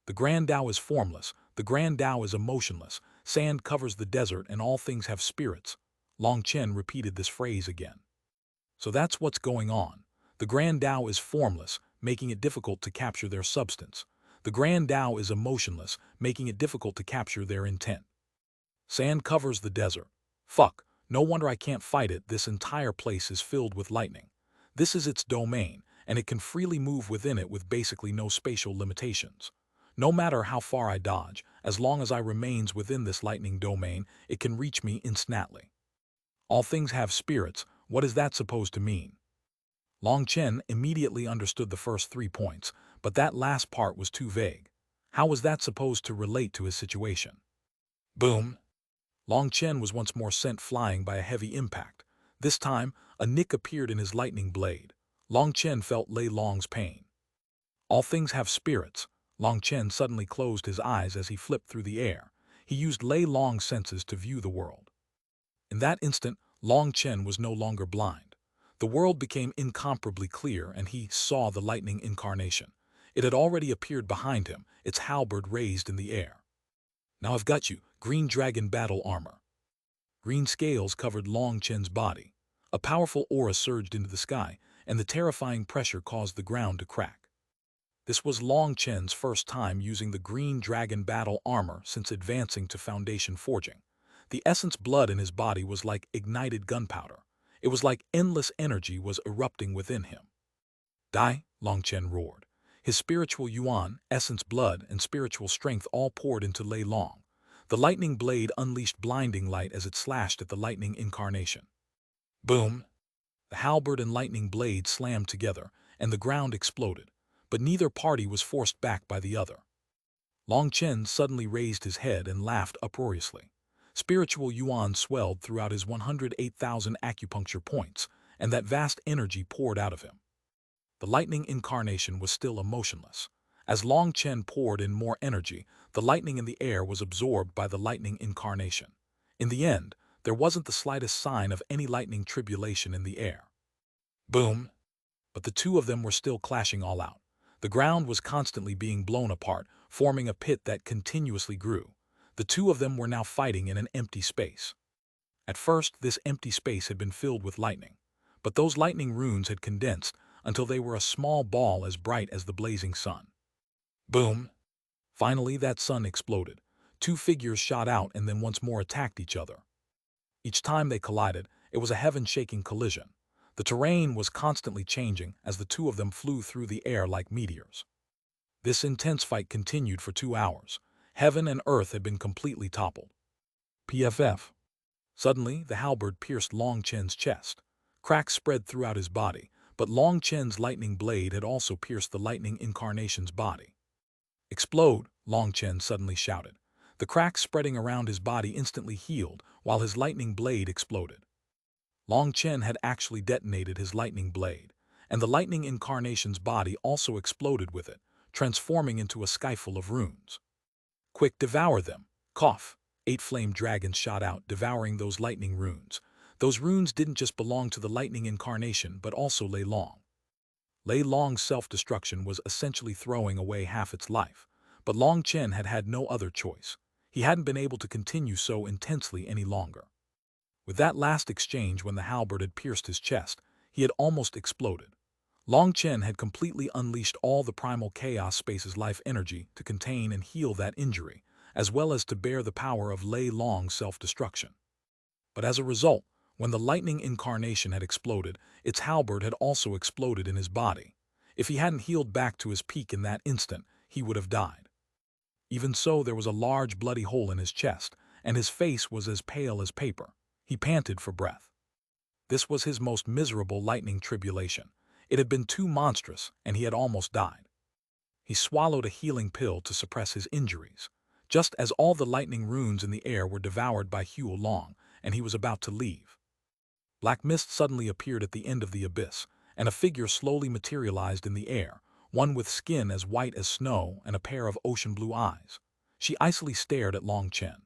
The Grand Tao is formless, the Grand Tao is emotionless, sand covers the desert and all things have spirits. Long Chen repeated this phrase again. So that's what's going on. The Grand Tao is formless, making it difficult to capture their substance. The Grand Tao is emotionless, making it difficult to capture their intent. Sand covers the desert. Fuck, no wonder I can't fight it. This entire place is filled with lightning. This is its domain, and it can freely move within it with basically no spatial limitations. No matter how far I dodge, as long as I remains within this lightning domain, it can reach me instantly. All things have spirits. What is that supposed to mean? Long Chen immediately understood the first 3 points, but that last part was too vague. How was that supposed to relate to his situation? Boom! Long Chen was once more sent flying by a heavy impact. This time, a nick appeared in his lightning blade. Long Chen felt Lei Long's pain. All things have spirits. Long Chen suddenly closed his eyes as he flipped through the air. He used Lei Long's senses to view the world. In that instant, Long Chen was no longer blind. The world became incomparably clear and he saw the lightning incarnation. It had already appeared behind him, its halberd raised in the air. Now I've got you, green dragon battle armor. Green scales covered Long Chen's body. A powerful aura surged into the sky, and the terrifying pressure caused the ground to crack. This was Long Chen's first time using the green dragon battle armor since advancing to foundation forging. The essence blood in his body was like ignited gunpowder. It was like endless energy was erupting within him. Die, Long Chen roared. His spiritual yuan, essence blood, and spiritual strength all poured into Lei Long. The lightning blade unleashed blinding light as it slashed at the lightning incarnation. Boom! The halberd and lightning blade slammed together, and the ground exploded, but neither party was forced back by the other. Long Chen suddenly raised his head and laughed uproariously. Spiritual yuan swelled throughout his 108,000 acupuncture points, and that vast energy poured out of him. The lightning incarnation was still emotionless. As Long Chen poured in more energy, the lightning in the air was absorbed by the lightning incarnation. In the end, there wasn't the slightest sign of any lightning tribulation in the air. Boom! But the two of them were still clashing all out. The ground was constantly being blown apart, forming a pit that continuously grew. The two of them were now fighting in an empty space. At first, this empty space had been filled with lightning, but those lightning runes had condensed until they were a small ball as bright as the blazing sun. Boom! Finally, that sun exploded. Two figures shot out and then once more attacked each other. Each time they collided, it was a heaven-shaking collision. The terrain was constantly changing as the two of them flew through the air like meteors. This intense fight continued for 2 hours. Heaven and earth had been completely toppled. PFF. Suddenly, the halberd pierced Long Chen's chest. Cracks spread throughout his body, but Long Chen's lightning blade had also pierced the lightning incarnation's body. Explode, Long Chen suddenly shouted. The cracks spreading around his body instantly healed, while his lightning blade exploded. Long Chen had actually detonated his lightning blade, and the lightning incarnation's body also exploded with it, transforming into a skyful of runes. Quick, devour them! Cough! 8 flame dragons shot out, devouring those lightning runes. Those runes didn't just belong to the lightning incarnation, but also Lei Long. Lei Long's self-destruction was essentially throwing away half its life, but Long Chen had had no other choice. He hadn't been able to continue so intensely any longer. With that last exchange when the halberd had pierced his chest, he had almost exploded. Long Chen had completely unleashed all the primal chaos space's life energy to contain and heal that injury, as well as to bear the power of Lei Long's self-destruction. But as a result, when the lightning incarnation had exploded, its halberd had also exploded in his body. If he hadn't healed back to his peak in that instant, he would have died. Even so, there was a large bloody hole in his chest, and his face was as pale as paper. He panted for breath. This was his most miserable lightning tribulation. It had been too monstrous, and he had almost died. He swallowed a healing pill to suppress his injuries, just as all the lightning runes in the air were devoured by Huo Long, and he was about to leave. Black mist suddenly appeared at the end of the abyss, and a figure slowly materialized in the air, one with skin as white as snow and a pair of ocean blue eyes. She icily stared at Long Chen.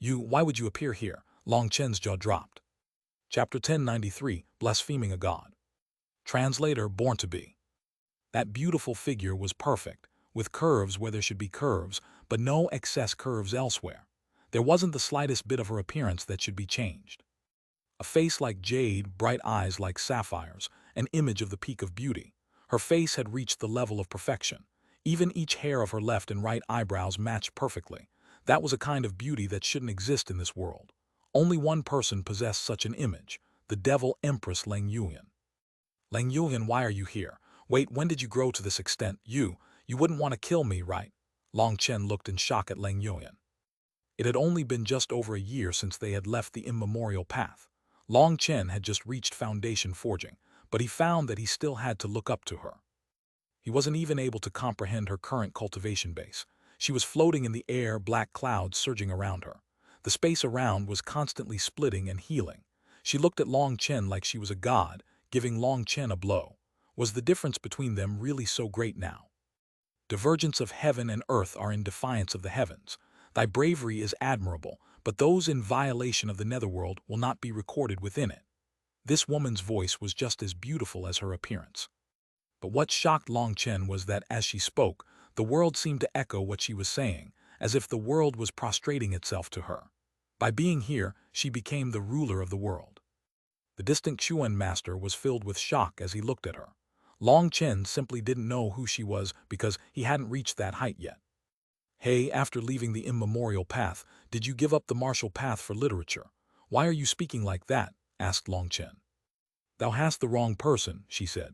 Why would you appear here? Long Chen's jaw dropped. Chapter 1093, Blaspheming a God. Translator, born to be. That beautiful figure was perfect, with curves where there should be curves, but no excess curves elsewhere. There wasn't the slightest bit of her appearance that should be changed. A face like jade, bright eyes like sapphires, an image of the peak of beauty. Her face had reached the level of perfection. Even each hair of her left and right eyebrows matched perfectly. That was a kind of beauty that shouldn't exist in this world. Only one person possessed such an image, the devil empress Lang Yuan. Lang Yuan, why are you here? Wait, when did you grow to this extent? You wouldn't want to kill me, right? Long Chen looked in shock at Lang Yuan. It had only been just over a year since they had left the immemorial path. Long Chen had just reached foundation forging, but he found that he still had to look up to her. He wasn't even able to comprehend her current cultivation base. She was floating in the air, black clouds surging around her. The space around was constantly splitting and healing. She looked at Long Chen like she was a god, giving Long Chen a blow. Was the difference between them really so great now? Divergence of heaven and earth are in defiance of the heavens. Thy bravery is admirable, but those in violation of the netherworld will not be recorded within it. This woman's voice was just as beautiful as her appearance. But what shocked Long Chen was that as she spoke, the world seemed to echo what she was saying, as if the world was prostrating itself to her. By being here, she became the ruler of the world. The distant Xuanhuan master was filled with shock as he looked at her. Long Chen simply didn't know who she was because he hadn't reached that height yet. Hey, after leaving the immemorial path, did you give up the martial path for literature? Why are you speaking like that? Asked Long Chen. Thou hast the wrong person, she said.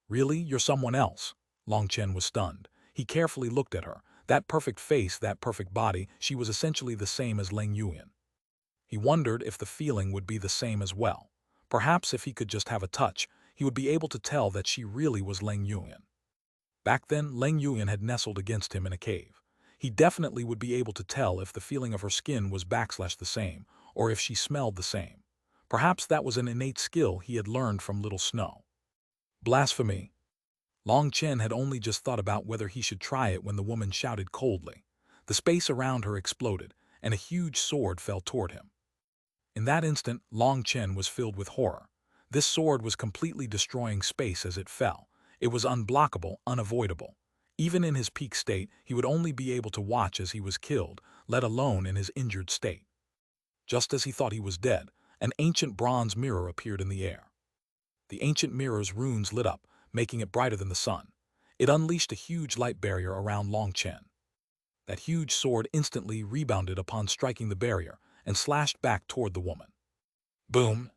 Really, you're someone else? Long Chen was stunned. He carefully looked at her. That perfect face, that perfect body, she was essentially the same as Lang Yuan. He wondered if the feeling would be the same as well. Perhaps if he could just have a touch, he would be able to tell that she really was Lang Yuan. Back then, Lang Yuan had nestled against him in a cave. He definitely would be able to tell if the feeling of her skin was / the same, or if she smelled the same. Perhaps that was an innate skill he had learned from Little Snow. Blasphemy. Long Chen had only just thought about whether he should try it when the woman shouted coldly. The space around her exploded, and a huge sword fell toward him. In that instant, Long Chen was filled with horror. This sword was completely destroying space as it fell. It was unblockable, unavoidable. Even in his peak state, he would only be able to watch as he was killed, let alone in his injured state. Just as he thought he was dead, an ancient bronze mirror appeared in the air. The ancient mirror's runes lit up, making it brighter than the sun. It unleashed a huge light barrier around Long Chen. That huge sword instantly rebounded upon striking the barrier and slashed back toward the woman. Boom!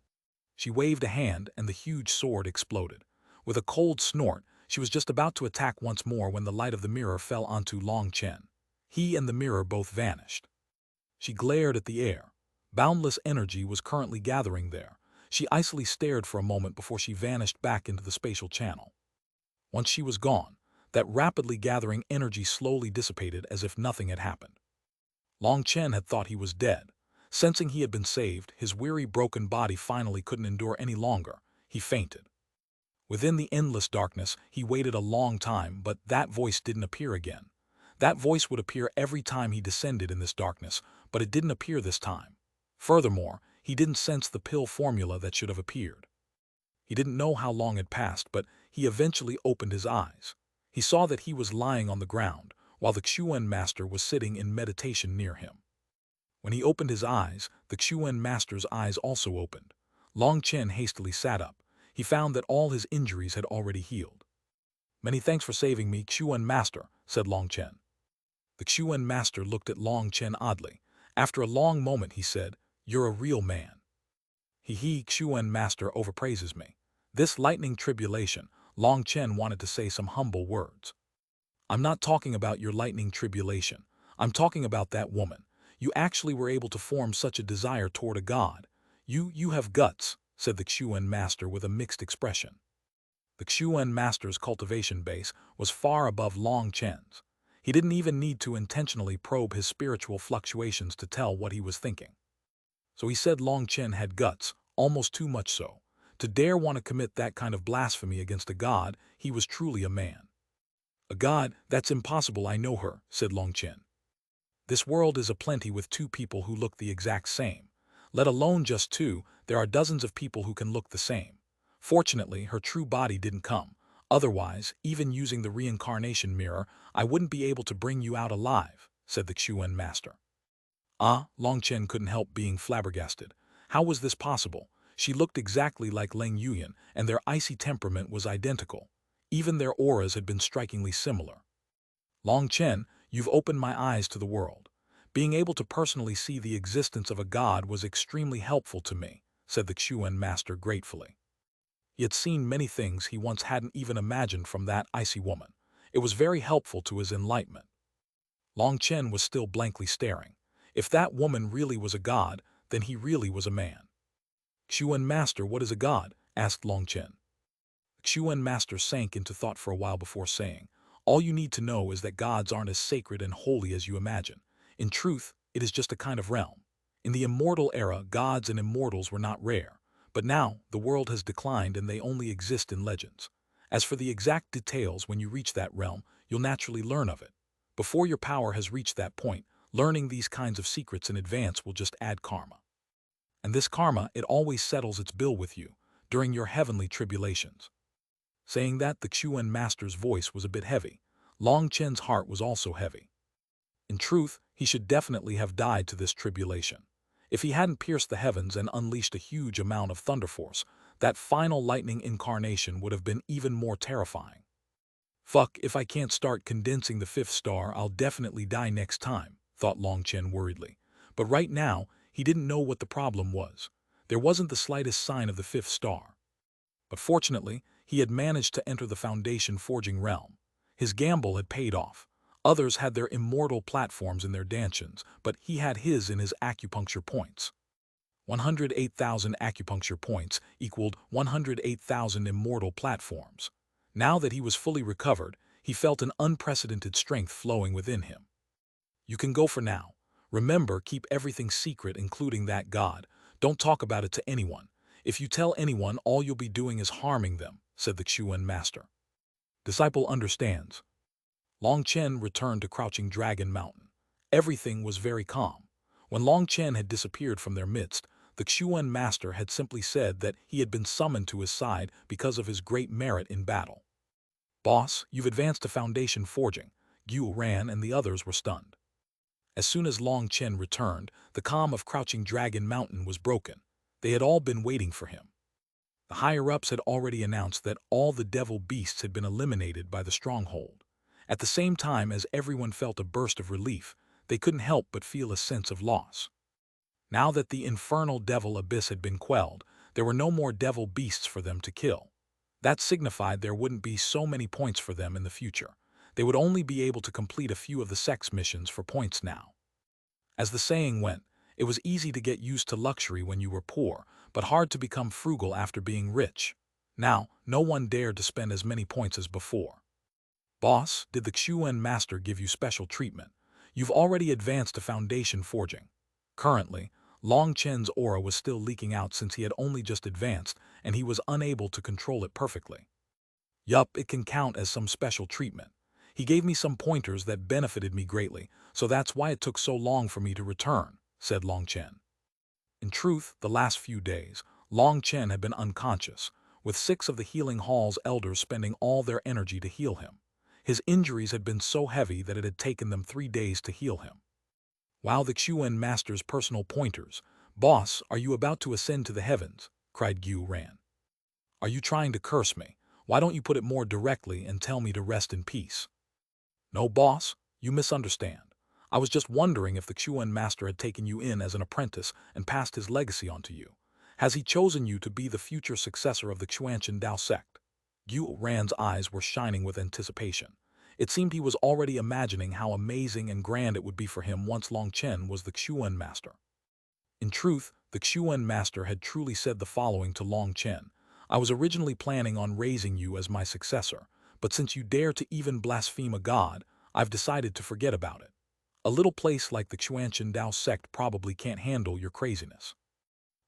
She waved a hand and the huge sword exploded. With a cold snort, she was just about to attack once more when the light of the mirror fell onto Long Chen. He and the mirror both vanished. She glared at the air. Boundless energy was currently gathering there. She icily stared for a moment before she vanished back into the spatial channel. Once she was gone, that rapidly gathering energy slowly dissipated as if nothing had happened. Long Chen had thought he was dead. Sensing he had been saved, his weary, broken body finally couldn't endure any longer. He fainted. Within the endless darkness, he waited a long time, but that voice didn't appear again. That voice would appear every time he descended in this darkness, but it didn't appear this time. Furthermore, he didn't sense the pill formula that should have appeared. He didn't know how long had passed, but he eventually opened his eyes. He saw that he was lying on the ground, while the Xuanhuan master was sitting in meditation near him. When he opened his eyes, the Xuanhuan master's eyes also opened. Long Chen hastily sat up. He found that all his injuries had already healed. Many thanks for saving me, Xuanhuan master, said Long Chen. The Xuanhuan master looked at Long Chen oddly. After a long moment he said, You're a real man. Xuanhuan master overpraises me. This lightning tribulation, Long Chen wanted to say some humble words. I'm not talking about your lightning tribulation. I'm talking about that woman. You actually were able to form such a desire toward a god. You have guts, said the Xuanhuan master with a mixed expression. The Xuanhuan master's cultivation base was far above Long Chen's. He didn't even need to intentionally probe his spiritual fluctuations to tell what he was thinking. So he said Long Chen had guts, almost too much so. To dare want to commit that kind of blasphemy against a god, he was truly a man. "A god, that's impossible, I know her," said Long Chen. "This world is aplenty with two people who look the exact same. Let alone just two, there are dozens of people who can look the same. Fortunately, her true body didn't come. Otherwise, even using the reincarnation mirror, I wouldn't be able to bring you out alive," said the Xuan master. Long Chen couldn't help being flabbergasted. How was this possible? She looked exactly like Leng Yuyan, and their icy temperament was identical. Even their auras had been strikingly similar. "Long Chen, you've opened my eyes to the world. Being able to personally see the existence of a god was extremely helpful to me," said the Xuan master gratefully. He had seen many things he once hadn't even imagined from that icy woman. It was very helpful to his enlightenment. Long Chen was still blankly staring. If that woman really was a god, then he really was a man. "Xuan master, what is a god?" asked Long Chen. Xuan master sank into thought for a while before saying, "All you need to know is that gods aren't as sacred and holy as you imagine. In truth, it is just a kind of realm. In the immortal era, gods and immortals were not rare, but now the world has declined and they only exist in legends. As for the exact details, when you reach that realm, you'll naturally learn of it. Before your power has reached that point, learning these kinds of secrets in advance will just add karma. And this karma, it always settles its bill with you during your heavenly tribulations." Saying that, the Xuan master's voice was a bit heavy. Long Chen's heart was also heavy. In truth, he should definitely have died to this tribulation. If he hadn't pierced the heavens and unleashed a huge amount of thunder force, that final lightning incarnation would have been even more terrifying. "Fuck, if I can't start condensing the fifth star, I'll definitely die next time," thought Long Chen worriedly. But right now, he didn't know what the problem was. There wasn't the slightest sign of the fifth star. But fortunately, he had managed to enter the Foundation forging realm. His gamble had paid off. Others had their immortal platforms in their dantions, but he had his in his acupuncture points. 108,000 acupuncture points equaled 108,000 immortal platforms. Now that he was fully recovered, he felt an unprecedented strength flowing within him. "You can go for now. Remember, keep everything secret, including that god. Don't talk about it to anyone. If you tell anyone, all you'll be doing is harming them," said the Xuan master. "Disciple understands." Long Chen returned to Crouching Dragon Mountain. Everything was very calm. When Long Chen had disappeared from their midst, the Xuan master had simply said that he had been summoned to his side because of his great merit in battle. "Boss, you've advanced to Foundation forging." Xuanhuan and the others were stunned. As soon as Long Chen returned, the calm of Crouching Dragon Mountain was broken. They had all been waiting for him. The higher-ups had already announced that all the devil beasts had been eliminated by the stronghold. At the same time as everyone felt a burst of relief, they couldn't help but feel a sense of loss. Now that the infernal devil abyss had been quelled, there were no more devil beasts for them to kill. That signified there wouldn't be so many points for them in the future. They would only be able to complete a few of the sex missions for points now. As the saying went, it was easy to get used to luxury when you were poor, but hard to become frugal after being rich. Now, no one dared to spend as many points as before. "Boss, did the Xuan master give you special treatment? You've already advanced to Foundation forging." Currently, Long Chen's aura was still leaking out since he had only just advanced, and he was unable to control it perfectly. "Yup, it can count as some special treatment. He gave me some pointers that benefited me greatly, so that's why it took so long for me to return," said Long Chen. In truth, the last few days, Long Chen had been unconscious, with 6 of the Healing Hall's elders spending all their energy to heal him. His injuries had been so heavy that it had taken them 3 days to heal him. While the Xuan master's personal pointers, "Boss, are you about to ascend to the heavens?" cried Xuanhuan. "Are you trying to curse me? Why don't you put it more directly and tell me to rest in peace?" "No, boss, you misunderstand. I was just wondering if the Xuan master had taken you in as an apprentice and passed his legacy on to you. Has he chosen you to be the future successor of the Xuanchen Dao sect?" Xuanhuan's eyes were shining with anticipation. It seemed he was already imagining how amazing and grand it would be for him once Long Chen was the Xuan master. In truth, the Xuan master had truly said the following to Long Chen: "I was originally planning on raising you as my successor, but since you dare to even blaspheme a god, I've decided to forget about it. A little place like the Xuanchen Dao sect probably can't handle your craziness."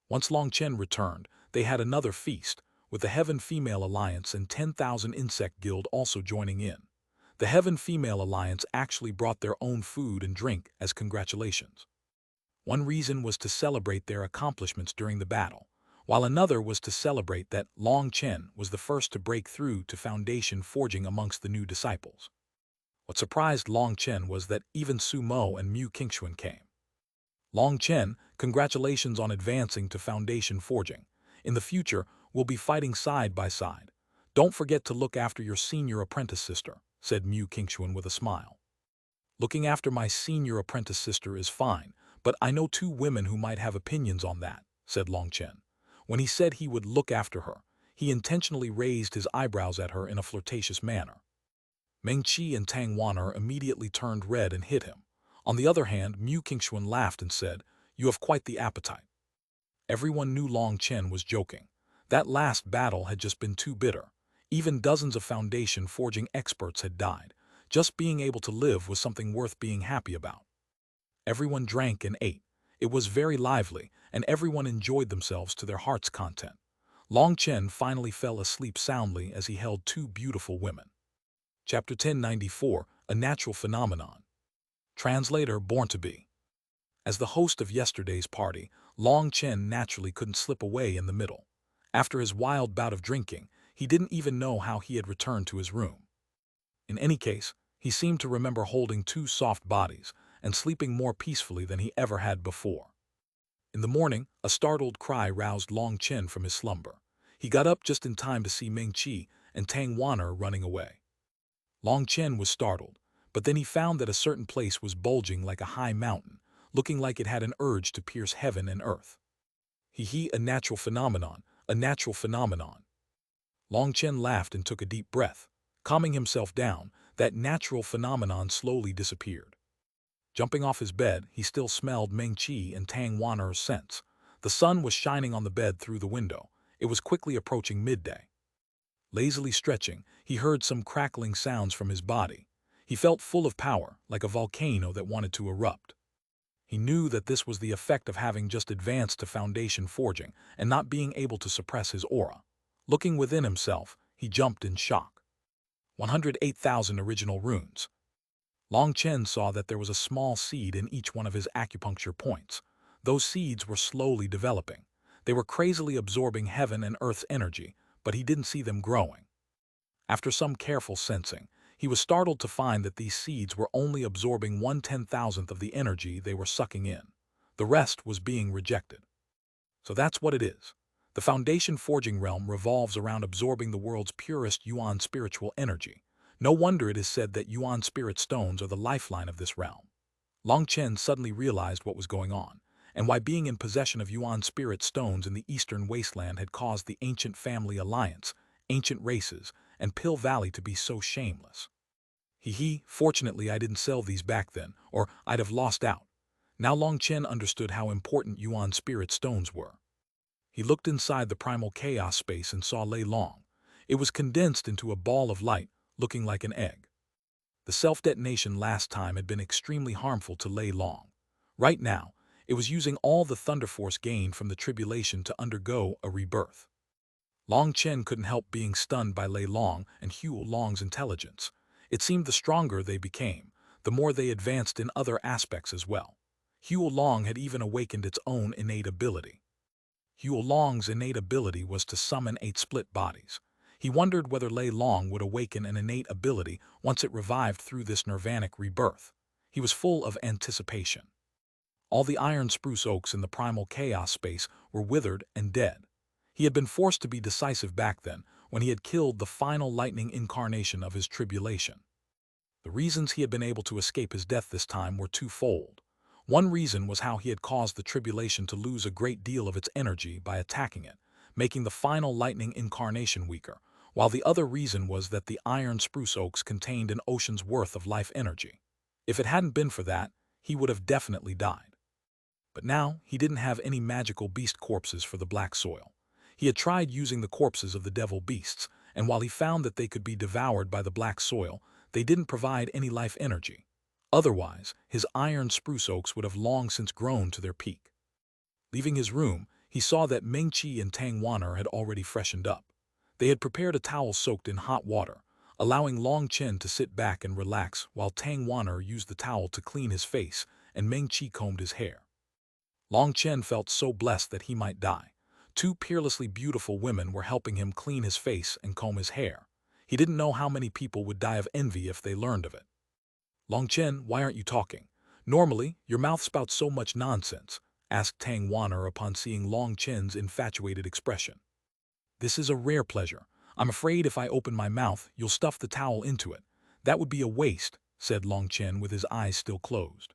Once Long Chen returned, they had another feast, with the Heaven Female Alliance and 10,000 Insect Guild also joining in. The Heaven-Female Alliance actually brought their own food and drink as congratulations. One reason was to celebrate their accomplishments during the battle, while another was to celebrate that Long Chen was the first to break through to foundation forging amongst the new disciples. What surprised Long Chen was that even Su Mo and Mu Qingxuan came. Long Chen, congratulations on advancing to foundation forging. In the future, we'll be fighting side by side. Don't forget to look after your senior apprentice sister, said Mu Qingxuan with a smile. Looking after my senior apprentice sister is fine, but I know two women who might have opinions on that, said Long Chen. When he said he would look after her, he intentionally raised his eyebrows at her in a flirtatious manner. Meng Qi and Tang Wan'er immediately turned red and hit him. On the other hand, Mu Qingxuan laughed and said, "You have quite the appetite." Everyone knew Long Chen was joking. That last battle had just been too bitter. Even dozens of foundation forging experts had died. Just being able to live was something worth being happy about. Everyone drank and ate. It was very lively, and everyone enjoyed themselves to their heart's content. Long Chen finally fell asleep soundly as he held two beautiful women. Chapter 1094, A Natural Phenomenon. Translator Born to Be. As the host of yesterday's party, Long Chen naturally couldn't slip away in the middle. After his wild bout of drinking, he didn't even know how he had returned to his room. In any case, he seemed to remember holding two soft bodies and sleeping more peacefully than he ever had before. In the morning, a startled cry roused Long Chen from his slumber. He got up just in time to see Meng Qi and Tang Wan'er running away. Long Chen was startled, but then he found that a certain place was bulging like a high mountain, looking like it had an urge to pierce heaven and earth. A natural phenomenon, a natural phenomenon. Long Chen laughed and took a deep breath. Calming himself down, that natural phenomenon slowly disappeared. Jumping off his bed, he still smelled Meng Qi and Tang Wan'er's scents. The sun was shining on the bed through the window. It was quickly approaching midday. Lazily stretching, he heard some crackling sounds from his body. He felt full of power, like a volcano that wanted to erupt. He knew that this was the effect of having just advanced to foundation forging and not being able to suppress his aura. Looking within himself, he jumped in shock. 108,000 original runes. Long Chen saw that there was a small seed in each one of his acupuncture points. Those seeds were slowly developing. They were crazily absorbing heaven and earth's energy, but he didn't see them growing. After some careful sensing, he was startled to find that these seeds were only absorbing 1/10,000th of the energy they were sucking in. The rest was being rejected. So that's what it is. The foundation forging realm revolves around absorbing the world's purest Yuan spiritual energy. No wonder it is said that Yuan spirit stones are the lifeline of this realm. Long Chen suddenly realized what was going on, and why being in possession of Yuan spirit stones in the eastern wasteland had caused the ancient family alliance, ancient races, and Pill Valley to be so shameless. Fortunately I didn't sell these back then, or I'd have lost out. Now Long Chen understood how important Yuan spirit stones were. He looked inside the primal chaos space and saw Lei Long. It was condensed into a ball of light, looking like an egg. The self-detonation last time had been extremely harmful to Lei Long. Right now, it was using all the thunder force gained from the tribulation to undergo a rebirth. Long Chen couldn't help being stunned by Lei Long and Huo Long's intelligence. It seemed the stronger they became, the more they advanced in other aspects as well. Huo Long had even awakened its own innate ability. Huo Long's innate ability was to summon 8 split bodies. He wondered whether Lei Long would awaken an innate ability once it revived through this nirvanic rebirth. He was full of anticipation. All the iron spruce oaks in the primal chaos space were withered and dead. He had been forced to be decisive back then when he had killed the final lightning incarnation of his tribulation. The reasons he had been able to escape his death this time were twofold. One reason was how he had caused the tribulation to lose a great deal of its energy by attacking it, making the final lightning incarnation weaker, while the other reason was that the iron spruce oaks contained an ocean's worth of life energy. If it hadn't been for that, he would have definitely died. But now, he didn't have any magical beast corpses for the black soil. He had tried using the corpses of the devil beasts, and while he found that they could be devoured by the black soil, they didn't provide any life energy. Otherwise, his iron spruce oaks would have long since grown to their peak. Leaving his room, he saw that Meng Qi and Tang Wan'er had already freshened up. They had prepared a towel soaked in hot water, allowing Long Chen to sit back and relax while Tang Wan'er used the towel to clean his face and Meng Qi combed his hair. Long Chen felt so blessed that he might die. Two peerlessly beautiful women were helping him clean his face and comb his hair. He didn't know how many people would die of envy if they learned of it. Long Chen, why aren't you talking? Normally, your mouth spouts so much nonsense, asked Tang Wan'er upon seeing Long Chen's infatuated expression. This is a rare pleasure. I'm afraid if I open my mouth, you'll stuff the towel into it. That would be a waste, said Long Chen with his eyes still closed.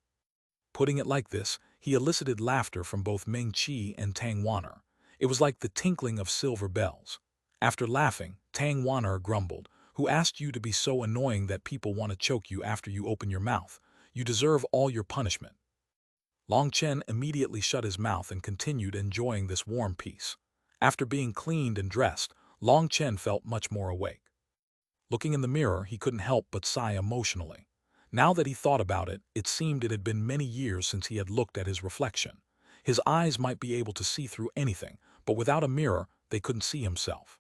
Putting it like this, he elicited laughter from both Meng Qi and Tang Wan'er. It was like the tinkling of silver bells. After laughing, Tang Wan'er grumbled, "Who asked you to be so annoying that people want to choke you after you open your mouth? You deserve all your punishment." Long Chen immediately shut his mouth and continued enjoying this warm peace. After being cleaned and dressed, Long Chen felt much more awake. Looking in the mirror, he couldn't help but sigh emotionally. Now that he thought about it, it seemed it had been many years since he had looked at his reflection. His eyes might be able to see through anything, but without a mirror, they couldn't see himself.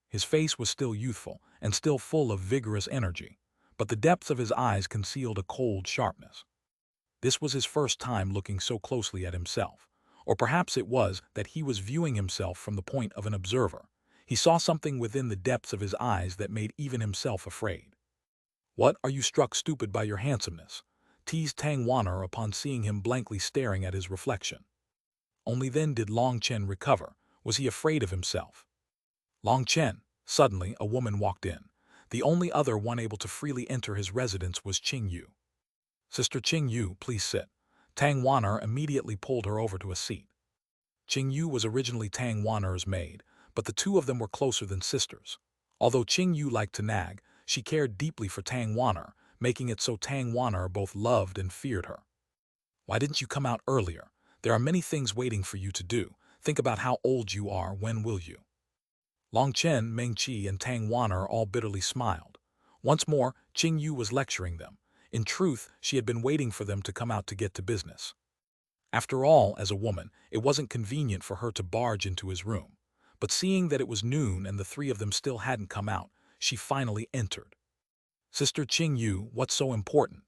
His face was still youthful and still full of vigorous energy, but the depths of his eyes concealed a cold sharpness. This was his first time looking so closely at himself. Or perhaps it was that he was viewing himself from the point of an observer. He saw something within the depths of his eyes that made even himself afraid. "What, are you struck stupid by your handsomeness?" teased Tang Wan'er upon seeing him blankly staring at his reflection. Only then did Long Chen recover. Was he afraid of himself? Long Chen. Suddenly, a woman walked in. The only other one able to freely enter his residence was Qing Yu. "Sister Qing Yu, please sit." Tang Wan'er immediately pulled her over to a seat. Qing Yu was originally Tang Wan'er's maid, but the two of them were closer than sisters. Although Qing Yu liked to nag, she cared deeply for Tang Wan'er, making it so Tang Wan'er both loved and feared her. "Why didn't you come out earlier? There are many things waiting for you to do. Think about how old you are. When will you?" Long Chen, Meng Qi, and Tang Wan'er all bitterly smiled. Once more, Qing Yu was lecturing them. In truth, she had been waiting for them to come out to get to business. After all, as a woman, it wasn't convenient for her to barge into his room. But seeing that it was noon and the three of them still hadn't come out, she finally entered. "Sister Qing Yu, what's so important?"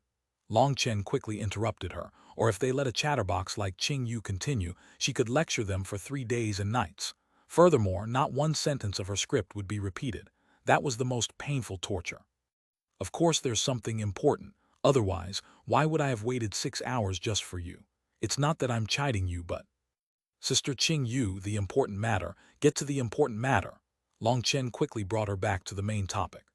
Long Chen quickly interrupted her, or if they let a chatterbox like Qing Yu continue, she could lecture them for 3 days and nights. Furthermore, not one sentence of her script would be repeated. That was the most painful torture. "Of course there's something important. Otherwise, why would I have waited 6 hours just for you? It's not that I'm chiding you, but—" "Sister Qing Yu, the important matter. Get to the important matter." Long Chen quickly brought her back to the main topic.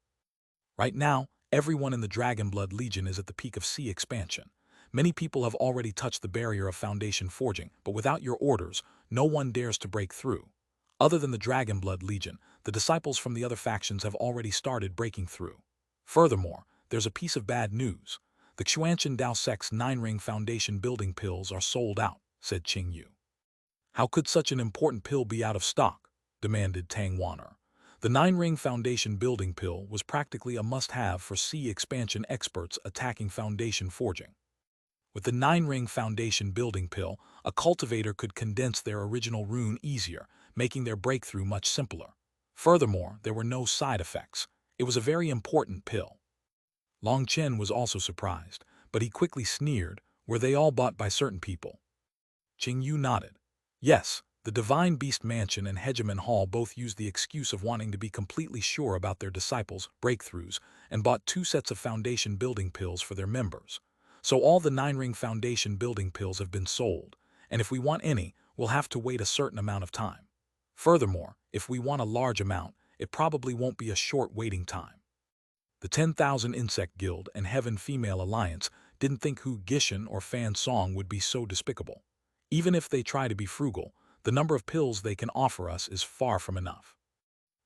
"Right now, everyone in the Dragonblood Legion is at the peak of sea expansion. Many people have already touched the barrier of foundation forging, but without your orders, no one dares to break through. Other than the Dragonblood Legion, the disciples from the other factions have already started breaking through. Furthermore, there's a piece of bad news. The Xuanhuan Dao Sect's 9-ring foundation building pills are sold out," said Qing Yu. "How could such an important pill be out of stock?" demanded Tang Wan'er. The 9-ring foundation building pill was practically a must-have for sea expansion experts attacking foundation forging. With the 9-ring foundation building pill, a cultivator could condense their original rune easier, making their breakthrough much simpler. Furthermore, there were no side effects. It was a very important pill. Long Chen was also surprised, but he quickly sneered. "Were they all bought by certain people?" Qing Yu nodded. "Yes, the Divine Beast Mansion and Hegemon Hall both used the excuse of wanting to be completely sure about their disciples' breakthroughs and bought 2 sets of foundation building pills for their members. So all the 9-ring foundation building pills have been sold, and if we want any, we'll have to wait a certain amount of time. Furthermore, if we want a large amount, it probably won't be a short waiting time." The 10,000 Insect Guild and Heaven Female Alliance didn't think Hu Gishan or Fan Song would be so despicable. Even if they try to be frugal, the number of pills they can offer us is far from enough.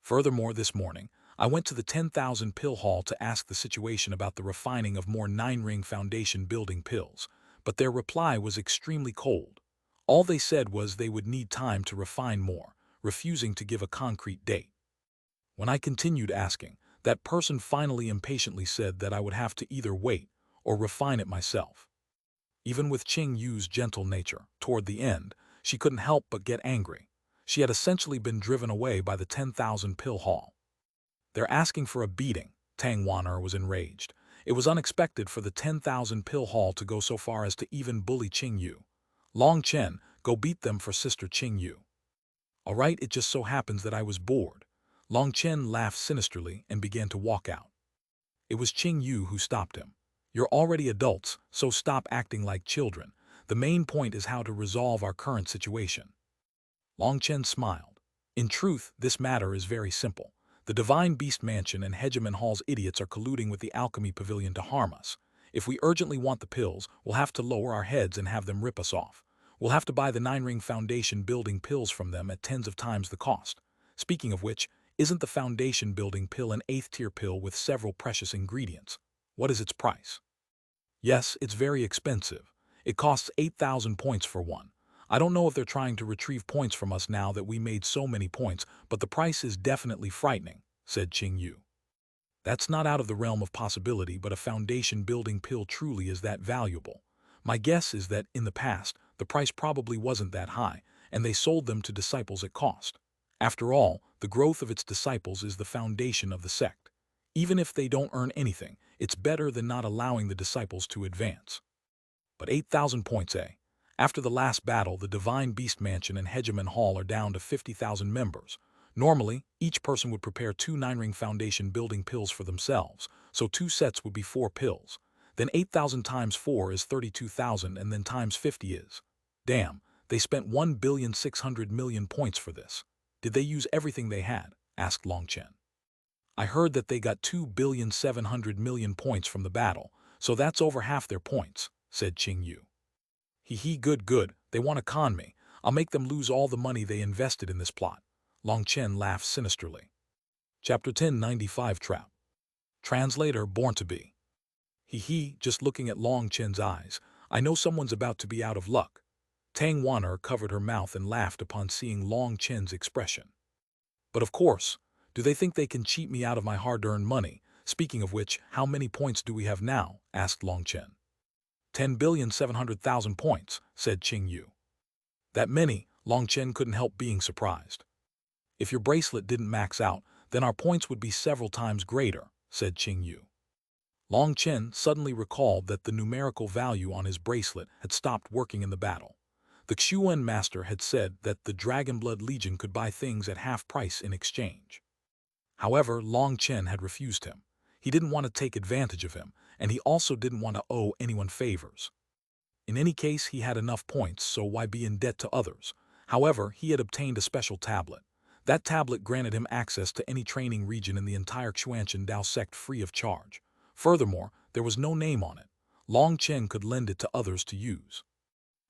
Furthermore, this morning, I went to the 10,000 pill hall to ask the situation about the refining of more 9-ring foundation building pills, but their reply was extremely cold. All they said was they would need time to refine more, refusing to give a concrete date. When I continued asking, that person finally impatiently said that I would have to either wait or refine it myself. Even with Qing Yu's gentle nature, toward the end, she couldn't help but get angry. She had essentially been driven away by the 10,000 pill hall. "They're asking for a beating," Xuanhuan was enraged. It was unexpected for the 10,000 pill haul to go so far as to even bully Qingyu. Long Chen, go beat them for Sister Qingyu. All right, it just so happens that I was bored. Long Chen laughed sinisterly and began to walk out. It was Qingyu who stopped him. You're already adults, so stop acting like children. The main point is how to resolve our current situation. Long Chen smiled. In truth, this matter is very simple. The Divine Beast Mansion and Hegemon Hall's idiots are colluding with the Alchemy Pavilion to harm us. If we urgently want the pills, we'll have to lower our heads and have them rip us off. We'll have to buy the 9-ring foundation building pills from them at tens of times the cost. Speaking of which, isn't the foundation building pill an 8th-tier pill with several precious ingredients? What is its price? Yes, it's very expensive. It costs 8,000 points for one. I don't know if they're trying to retrieve points from us now that we made so many points, but the price is definitely frightening, said Qingyu. That's not out of the realm of possibility, but a foundation building pill truly is that valuable. My guess is that, in the past, the price probably wasn't that high, and they sold them to disciples at cost. After all, the growth of its disciples is the foundation of the sect. Even if they don't earn anything, it's better than not allowing the disciples to advance. But 8,000 points, eh? After the last battle, the Divine Beast Mansion and Hegemon Hall are down to 50,000 members. Normally, each person would prepare 2 9-ring foundation building pills for themselves, so 2 sets would be 4 pills. Then 8,000 times 4 is 32,000, and then times 50 is. Damn, they spent 1,600,000,000 points for this. Did they use everything they had? Asked Long Chen. I heard that they got 2,700,000,000 points from the battle, so that's over half their points, said Qingyu. Hee, good, they want to con me. I'll make them lose all the money they invested in this plot. Long Chen laughed sinisterly. Chapter 1095 Trap. Translator Born to Be. Just looking at Long Chen's eyes, I know someone's about to be out of luck. Xuanhuan covered her mouth and laughed upon seeing Long Chen's expression. But of course, do they think they can cheat me out of my hard-earned money? Speaking of which, how many points do we have now? Asked Long Chen. 10,700,000 points, said Qingyu. That many? Long Chen couldn't help being surprised. If your bracelet didn't max out, then our points would be several times greater, said Qingyu. Long Chen suddenly recalled that the numerical value on his bracelet had stopped working in the battle. The Xuanhuan master had said that the Dragonblood Legion could buy things at half price in exchange. However, Long Chen had refused him. He didn't want to take advantage of him, and he also didn't want to owe anyone favors. In any case, he had enough points, so why be in debt to others? However, he had obtained a special tablet. That tablet granted him access to any training region in the entire Xuanhuan Dao sect free of charge. Furthermore, there was no name on it. Long Chen could lend it to others to use.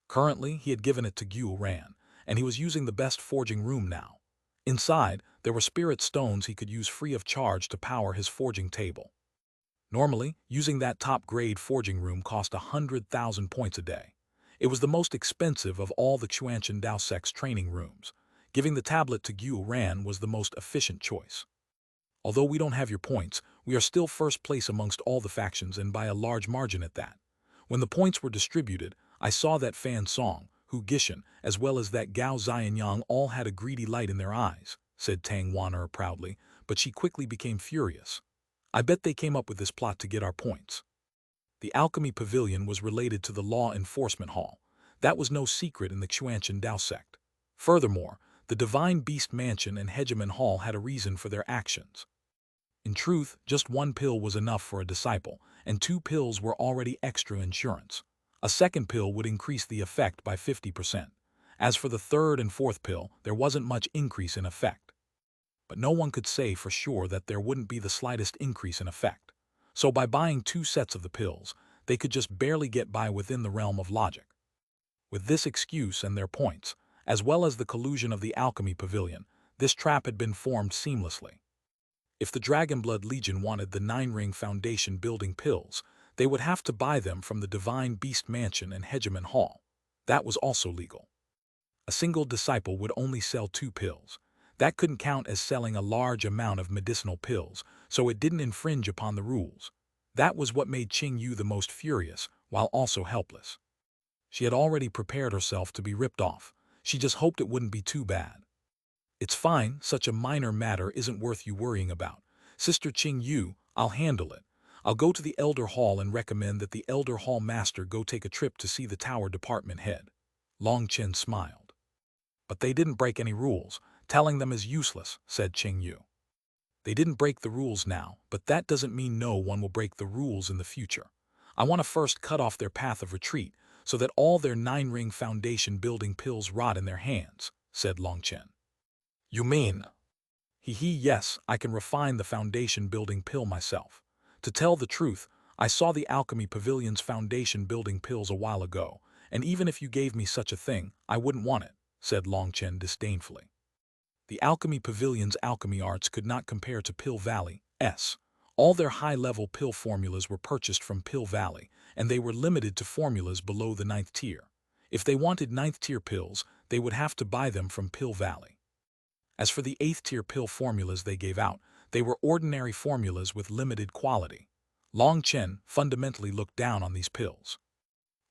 Currently, he had given it to Xuanhuan, and he was using the best forging room now. Inside, there were spirit stones he could use free of charge to power his forging table. Normally, using that top-grade forging room cost 100,000 points a day. It was the most expensive of all the Xuanhuan Dao sect's training rooms. Giving the tablet to Xuanhuan was the most efficient choice. Although we don't have your points, we are still first place amongst all the factions and by a large margin at that. When the points were distributed, I saw that Fan Song, Hu Gishan, as well as that Gao Xianyang all had a greedy light in their eyes, said Xuanhuan proudly, but she quickly became furious. I bet they came up with this plot to get our points. The Alchemy Pavilion was related to the Law Enforcement Hall. That was no secret in the Xuanhuan Dao sect. Furthermore, the Divine Beast Mansion and Hegemon Hall had a reason for their actions. In truth, just 1 pill was enough for a disciple, and 2 pills were already extra insurance. A second pill would increase the effect by 50%. As for the 3rd and 4th pill, there wasn't much increase in effect. But no one could say for sure that there wouldn't be the slightest increase in effect. So by buying 2 sets of the pills, they could just barely get by within the realm of logic. With this excuse and their points, as well as the collusion of the Alchemy Pavilion, this trap had been formed seamlessly. If the Dragonblood Legion wanted the 9-ring foundation building pills, they would have to buy them from the Divine Beast Mansion and Hegemon Hall. That was also legal. A single disciple would only sell 2 pills. That couldn't count as selling a large amount of medicinal pills, so it didn't infringe upon the rules. That was what made Qingyu the most furious, while also helpless. She had already prepared herself to be ripped off. She just hoped it wouldn't be too bad. It's fine, such a minor matter isn't worth you worrying about. Sister Qingyu, I'll handle it. I'll go to the Elder Hall and recommend that the Elder Hall Master go take a trip to see the tower department head. Long Chen smiled. But they didn't break any rules. Telling them is useless, said Qing Yu. They didn't break the rules now, but that doesn't mean no one will break the rules in the future. I want to first cut off their path of retreat so that all their 9-ring foundation building pills rot in their hands, said Long Chen. You mean? Yes, I can refine the foundation building pill myself. To tell the truth, I saw the Alchemy Pavilion's foundation building pills a while ago, and even if you gave me such a thing, I wouldn't want it, said Long Chen disdainfully. The Alchemy Pavilion's alchemy arts could not compare to Pill Valley's. All their high-level pill formulas were purchased from Pill Valley, and they were limited to formulas below the 9th tier. If they wanted 9th tier pills, they would have to buy them from Pill Valley. As for the 8th tier pill formulas they gave out, they were ordinary formulas with limited quality. Long Chen fundamentally looked down on these pills.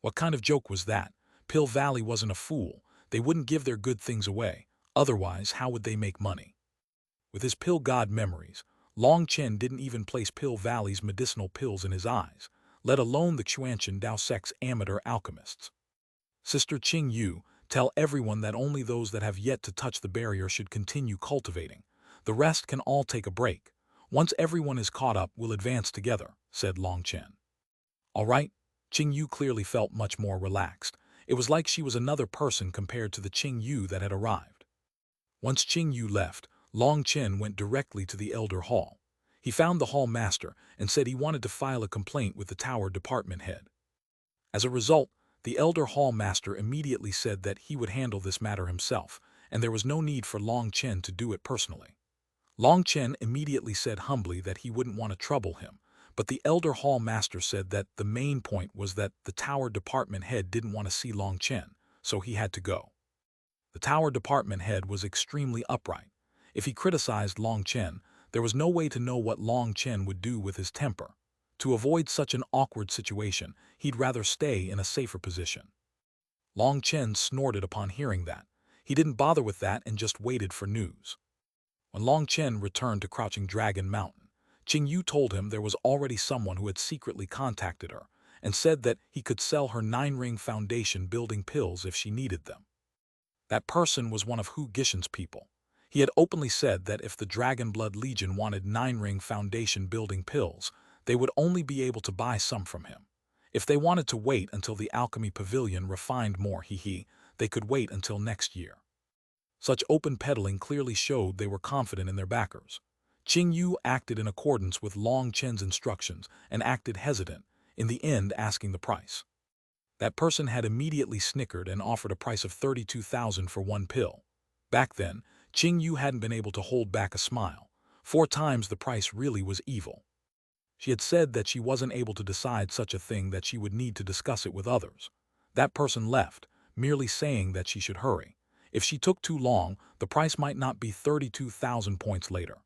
What kind of joke was that? Pill Valley wasn't a fool. They wouldn't give their good things away. Otherwise, how would they make money? With his pill god memories, Long Chen didn't even place Pill Valley's medicinal pills in his eyes, let alone the Xuanhuan Dao Sect's amateur alchemists. Sister Qing Yu, tell everyone that only those that have yet to touch the barrier should continue cultivating. The rest can all take a break. Once everyone is caught up, we'll advance together, said Long Chen. All right, Qing Yu clearly felt much more relaxed. It was like she was another person compared to the Qing Yu that had arrived. Once Qing Yu left, Long Chen went directly to the Elder Hall. He found the hall master and said he wanted to file a complaint with the tower department head. As a result, the Elder Hall Master immediately said that he would handle this matter himself, and there was no need for Long Chen to do it personally. Long Chen immediately said humbly that he wouldn't want to trouble him, but the Elder Hall Master said that the main point was that the tower department head didn't want to see Long Chen, so he had to go. The tower department head was extremely upright. If he criticized Long Chen, there was no way to know what Long Chen would do with his temper. To avoid such an awkward situation, he'd rather stay in a safer position. Long Chen snorted upon hearing that. He didn't bother with that and just waited for news. When Long Chen returned to Crouching Dragon Mountain, Qing Yu told him there was already someone who had secretly contacted her and said that he could sell her 9-ring foundation building pills if she needed them. That person was one of Hu Gishen's people. He had openly said that if the Dragon Blood Legion wanted 9-ring foundation building pills, they would only be able to buy some from him. If they wanted to wait until the Alchemy Pavilion refined more, they could wait until next year. Such open peddling clearly showed they were confident in their backers. Qing Yu acted in accordance with Long Chen's instructions and acted hesitant, in the end asking the price. That person had immediately snickered and offered a price of 32,000 for one pill. Back then, Qing Yu hadn't been able to hold back a smile. 4 times the price really was evil. She had said that she wasn't able to decide such a thing, that she would need to discuss it with others. That person left, merely saying that she should hurry. If she took too long, the price might not be 32,000 points later.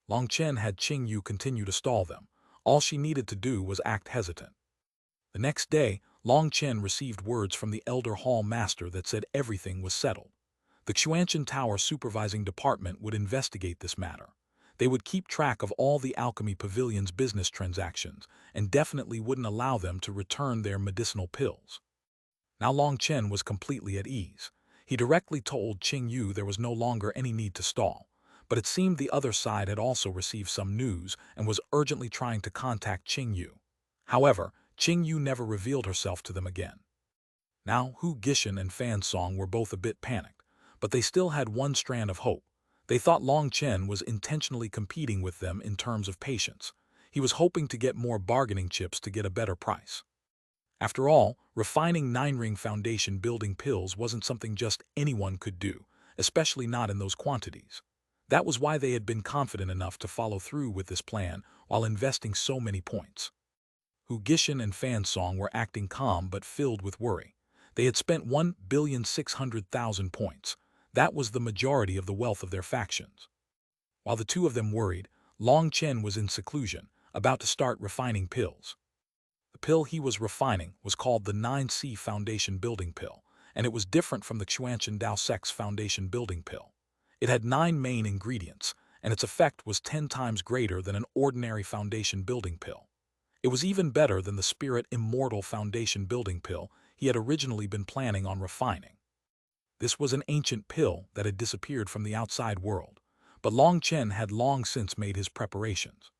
Long Chen had Qing Yu continue to stall them. All she needed to do was act hesitant. The next day, Long Chen received words from the Elder Hall Master that said everything was settled. The Xuanhuan Tower Supervising Department would investigate this matter. They would keep track of all the Alchemy Pavilion's business transactions and definitely wouldn't allow them to return their medicinal pills. Now Long Chen was completely at ease. He directly told Qing Yu there was no longer any need to stall, but it seemed the other side had also received some news and was urgently trying to contact Qing Yu. However, Qing Yu never revealed herself to them again. Now Hu Gishen and Fan Song were both a bit panicked, but they still had one strand of hope. They thought Long Chen was intentionally competing with them in terms of patience. He was hoping to get more bargaining chips to get a better price. After all, refining 9-ring foundation building pills wasn't something just anyone could do, especially not in those quantities. That was why they had been confident enough to follow through with this plan while investing so many points. Hu Gishen and Fan Song were acting calm but filled with worry. They had spent 1,600,000 points. That was the majority of the wealth of their factions. While the two of them worried, Long Chen was in seclusion, about to start refining pills. The pill he was refining was called the 9C Foundation Building Pill, and it was different from the Xuanhuan Dao Sect's Foundation Building Pill. It had 9 main ingredients, and its effect was 10 times greater than an ordinary foundation building pill. It was even better than the spirit immortal foundation building pill he had originally been planning on refining. This was an ancient pill that had disappeared from the outside world, but Long Chen had long since made his preparations.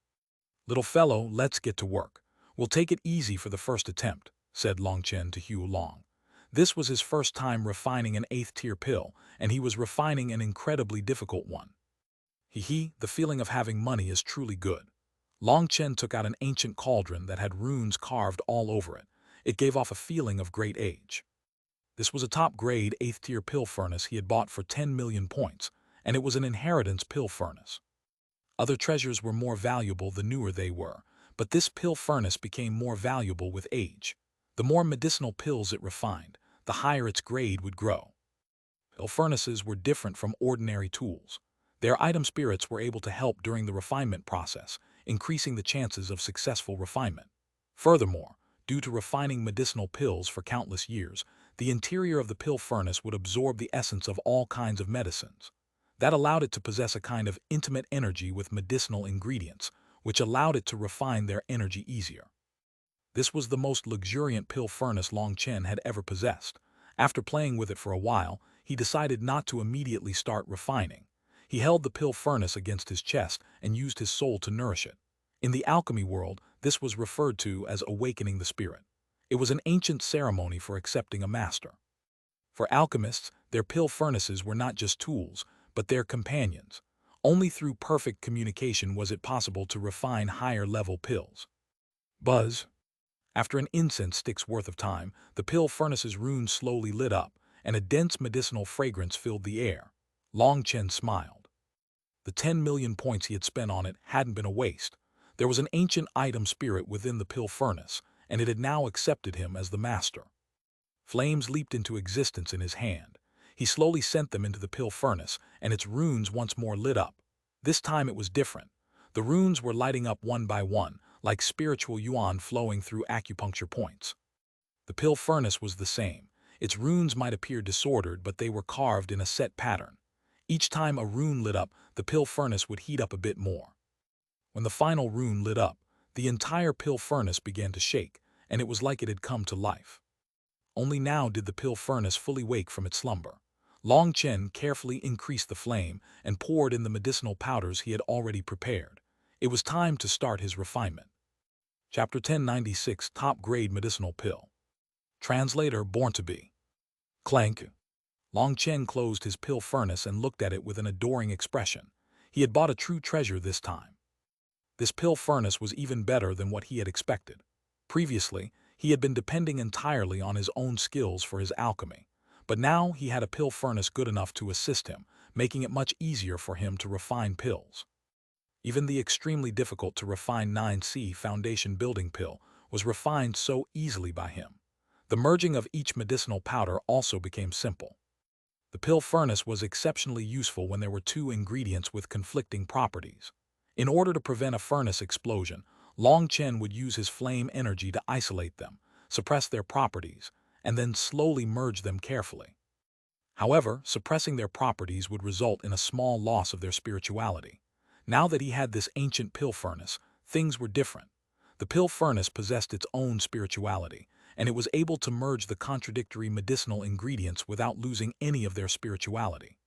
"Little fellow, let's get to work. We'll take it easy for the first attempt," said Long Chen to Hugh Long. This was his first time refining an 8th-tier pill, and he was refining an incredibly difficult one. The feeling of having money is truly good. Long Chen took out an ancient cauldron that had runes carved all over it. It gave off a feeling of great age. This was a top-grade 8th-tier pill furnace he had bought for 10 million points, and it was an inheritance pill furnace. Other treasures were more valuable the newer they were, but this pill furnace became more valuable with age. The more medicinal pills it refined, the higher its grade would grow. Pill furnaces were different from ordinary tools. Their item spirits were able to help during the refinement process, increasing the chances of successful refinement. Furthermore, due to refining medicinal pills for countless years, the interior of the pill furnace would absorb the essence of all kinds of medicines. That allowed it to possess a kind of intimate energy with medicinal ingredients, which allowed it to refine their energy easier. This was the most luxuriant pill furnace Long Chen had ever possessed. After playing with it for a while, he decided not to immediately start refining. He held the pill furnace against his chest and used his soul to nourish it. In the alchemy world, this was referred to as awakening the spirit. It was an ancient ceremony for accepting a master. For alchemists, their pill furnaces were not just tools, but their companions. Only through perfect communication was it possible to refine higher-level pills. Buzz. After an incense stick's worth of time, the pill furnace's runes slowly lit up, and a dense medicinal fragrance filled the air. Long Chen smiled. The 10 million points he had spent on it hadn't been a waste. There was an ancient item spirit within the pill furnace, and it had now accepted him as the master. Flames leaped into existence in his hand. He slowly sent them into the pill furnace, and its runes once more lit up. This time it was different. The runes were lighting up one by one, like spiritual yuan flowing through acupuncture points. The pill furnace was the same. Its runes might appear disordered, but they were carved in a set pattern. Each time a rune lit up, the pill furnace would heat up a bit more. When the final rune lit up, the entire pill furnace began to shake, and it was like it had come to life. Only now did the pill furnace fully wake from its slumber. Long Chen carefully increased the flame and poured in the medicinal powders he had already prepared. It was time to start his refinement. Chapter 1096, Top-Grade Medicinal Pill. Translator born to be. Clank. Long Chen closed his pill furnace and looked at it with an adoring expression. He had bought a true treasure this time. This pill furnace was even better than what he had expected. Previously, he had been depending entirely on his own skills for his alchemy, but now he had a pill furnace good enough to assist him, making it much easier for him to refine pills. Even the extremely difficult to refine 9C foundation building pill was refined so easily by him. The merging of each medicinal powder also became simple. The pill furnace was exceptionally useful when there were two ingredients with conflicting properties. In order to prevent a furnace explosion, Long Chen would use his flame energy to isolate them, suppress their properties, and then slowly merge them carefully. However, suppressing their properties would result in a small loss of their spirituality. Now that he had this ancient pill furnace, things were different. The pill furnace possessed its own spirituality, and it was able to merge the contradictory medicinal ingredients without losing any of their spirituality.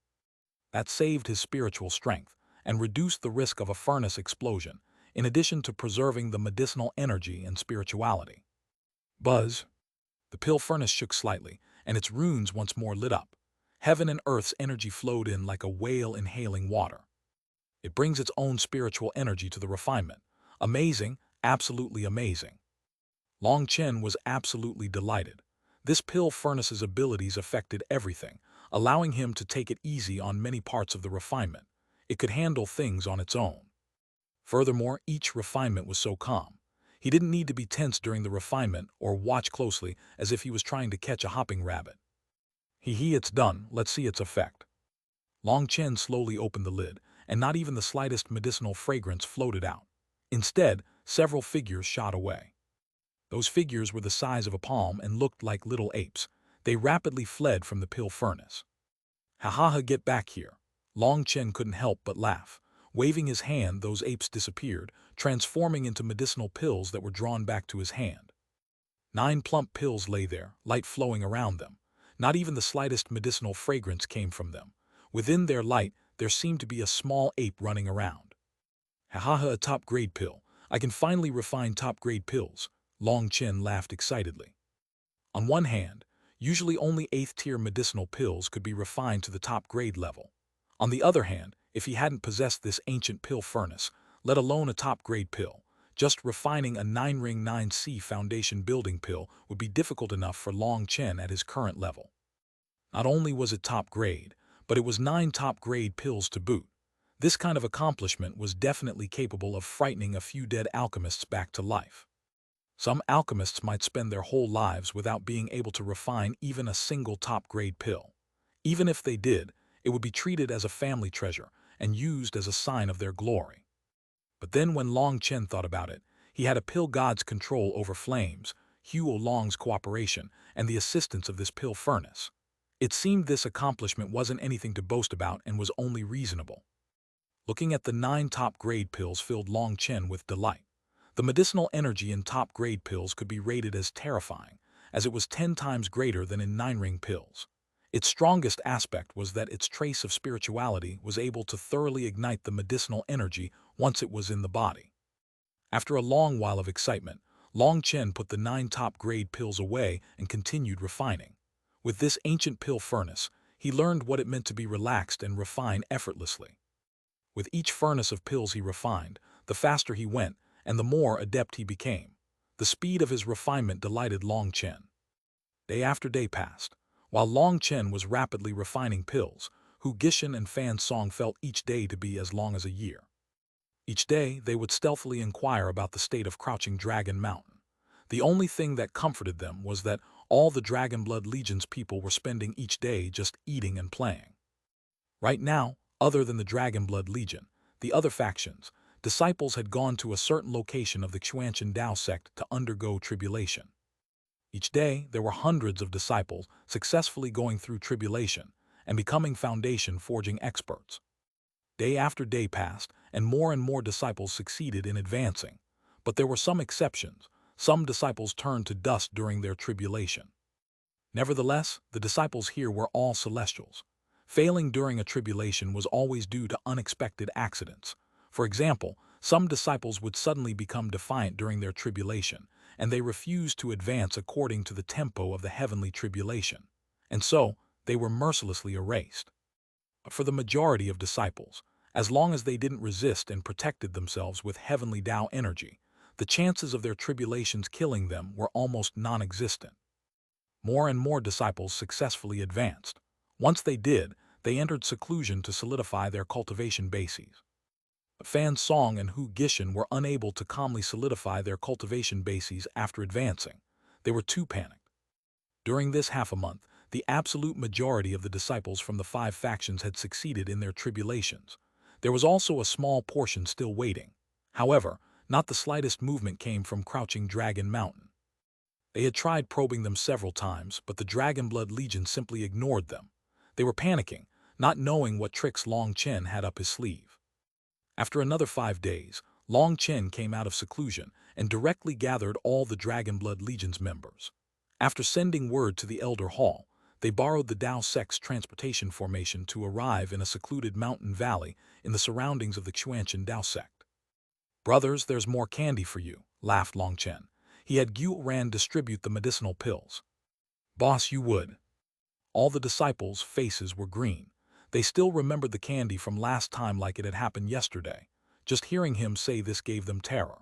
That saved his spiritual strength and reduced the risk of a furnace explosion, in addition to preserving the medicinal energy and spirituality. Buzz. The pill furnace shook slightly, and its runes once more lit up. Heaven and earth's energy flowed in like a whale inhaling water. It brings its own spiritual energy to the refinement. Amazing, absolutely amazing. Long Chen was absolutely delighted. This pill furnace's abilities affected everything, allowing him to take it easy on many parts of the refinement. It could handle things on its own. Furthermore, each refinement was so calm. He didn't need to be tense during the refinement or watch closely as if he was trying to catch a hopping rabbit. It's done. Let's see its effect. Long Chen slowly opened the lid, and not even the slightest medicinal fragrance floated out. Instead, several figures shot away. Those figures were the size of a palm and looked like little apes. They rapidly fled from the pill furnace. Ha ha ha, get back here. Long Chen couldn't help but laugh. Waving his hand, those apes disappeared, transforming into medicinal pills that were drawn back to his hand. 9 plump pills lay there, light flowing around them. Not even the slightest medicinal fragrance came from them. Within their light, there seemed to be a small ape running around. Ha ha ha, a top-grade pill. I can finally refine top-grade pills. Long Chen laughed excitedly. On one hand, usually only 8th-tier medicinal pills could be refined to the top-grade level. On the other hand, if he hadn't possessed this ancient pill furnace, let alone a top-grade pill, just refining a 9-ring 9C foundation building pill would be difficult enough for Long Chen at his current level. Not only was it top-grade, but it was 9 top-grade pills to boot. This kind of accomplishment was definitely capable of frightening a few dead alchemists back to life. Some alchemists might spend their whole lives without being able to refine even a single top-grade pill. Even if they did, it would be treated as a family treasure and used as a sign of their glory. But then when Long Chen thought about it, he had a pill god's control over flames, Huo Long's cooperation, and the assistance of this pill furnace. It seemed this accomplishment wasn't anything to boast about and was only reasonable. Looking at the 9 top-grade pills filled Long Chen with delight. The medicinal energy in top-grade pills could be rated as terrifying, as it was 10 times greater than in 9-ring pills. Its strongest aspect was that its trace of spirituality was able to thoroughly ignite the medicinal energy once it was in the body. After a long while of excitement, Long Chen put the 9 top-grade pills away and continued refining. With this ancient pill furnace, he learned what it meant to be relaxed and refine effortlessly. With each furnace of pills he refined, the faster he went, and the more adept he became. The speed of his refinement delighted Long Chen. Day after day passed. While Long Chen was rapidly refining pills, Hu Gishan and Fan Song felt each day to be as long as a year. Each day, they would stealthily inquire about the state of Crouching Dragon Mountain. The only thing that comforted them was that all the Dragonblood Legion's people were spending each day just eating and playing. Right now, other than the Dragonblood Legion, the other factions, disciples had gone to a certain location of the Xuanhuan Dao sect to undergo tribulation. Each day, there were hundreds of disciples successfully going through tribulation and becoming foundation forging experts. Day after day passed, and more disciples succeeded in advancing. But there were some exceptions. Some disciples turned to dust during their tribulation. Nevertheless, the disciples here were all celestials. Failing during a tribulation was always due to unexpected accidents. For example, some disciples would suddenly become defiant during their tribulation, and they refused to advance according to the tempo of the heavenly tribulation. And so, they were mercilessly erased. But for the majority of disciples, as long as they didn't resist and protected themselves with heavenly Tao energy, the chances of their tribulations killing them were almost non-existent. More and more disciples successfully advanced. Once they did, they entered seclusion to solidify their cultivation bases. Fan Song and Hu Gishan were unable to calmly solidify their cultivation bases after advancing. They were too panicked. During this half a month, the absolute majority of the disciples from the 5 factions had succeeded in their tribulations. There was also a small portion still waiting. However, not the slightest movement came from Crouching Dragon Mountain. They had tried probing them several times, but the Dragonblood Legion simply ignored them. They were panicking, not knowing what tricks Long Chen had up his sleeve. After another 5 days, Long Chen came out of seclusion and directly gathered all the Dragonblood Legion's members. After sending word to the Elder Hall, they borrowed the Dao sect's transportation formation to arrive in a secluded mountain valley in the surroundings of the Xuanhuan Dao sect. "Brothers, there's more candy for you," laughed Long Chen. He had Xuanhuan distribute the medicinal pills. "Boss, you would." All the disciples' faces were green. They still remembered the candy from last time like it had happened yesterday. Just hearing him say this gave them terror.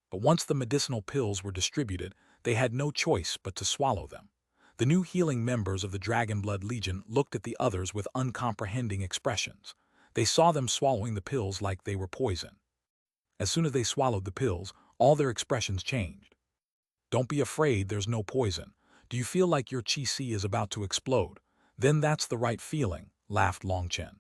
But once the medicinal pills were distributed, they had no choice but to swallow them. The new healing members of the Dragonblood Legion looked at the others with uncomprehending expressions. They saw them swallowing the pills like they were poison. As soon as they swallowed the pills, all their expressions changed. "Don't be afraid, there's no poison. Do you feel like your qi is about to explode? Then that's the right feeling," laughed Long Chen.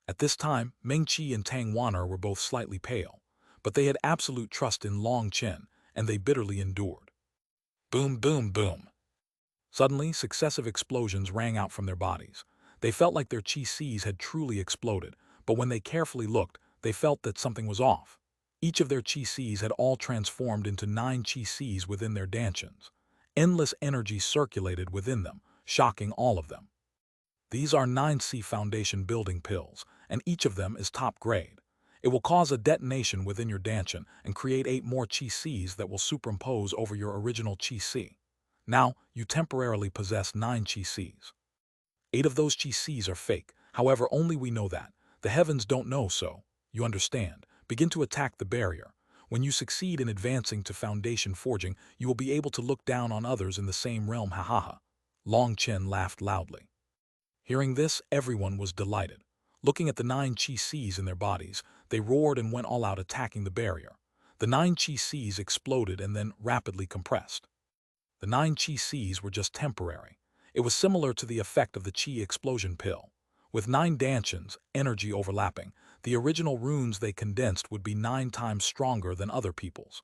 At this time, Meng Qi and Tang Wan'er were both slightly pale, but they had absolute trust in Long Chen, and they bitterly endured. Boom, boom, boom. Suddenly, successive explosions rang out from their bodies. They felt like their qi had truly exploded, but when they carefully looked, They felt that something was off. Each of their chi seas had all transformed into 9 chi seas within their dantians. Endless energy circulated within them, shocking all of them. These are 9C foundation building pills, and each of them is top grade. It will cause a detonation within your dantian and create 8 more chi Cs that will superimpose over your original chi C. Now, you temporarily possess 9 chi Cs. 8 of those chi Cs are fake, however only we know that. The heavens don't know, so, you understand. Begin to attack the barrier. When you succeed in advancing to foundation forging, you will be able to look down on others in the same realm, ha ha ha. Long Chen laughed loudly. Hearing this, everyone was delighted. Looking at the 9 chi Cs in their bodies, they roared and went all out attacking the barrier. The 9 chi Cs exploded and then rapidly compressed. The 9 chi Cs were just temporary. It was similar to the effect of the chi explosion pill. With 9 dantians, energy overlapping, the original runes they condensed would be 9 times stronger than other people's.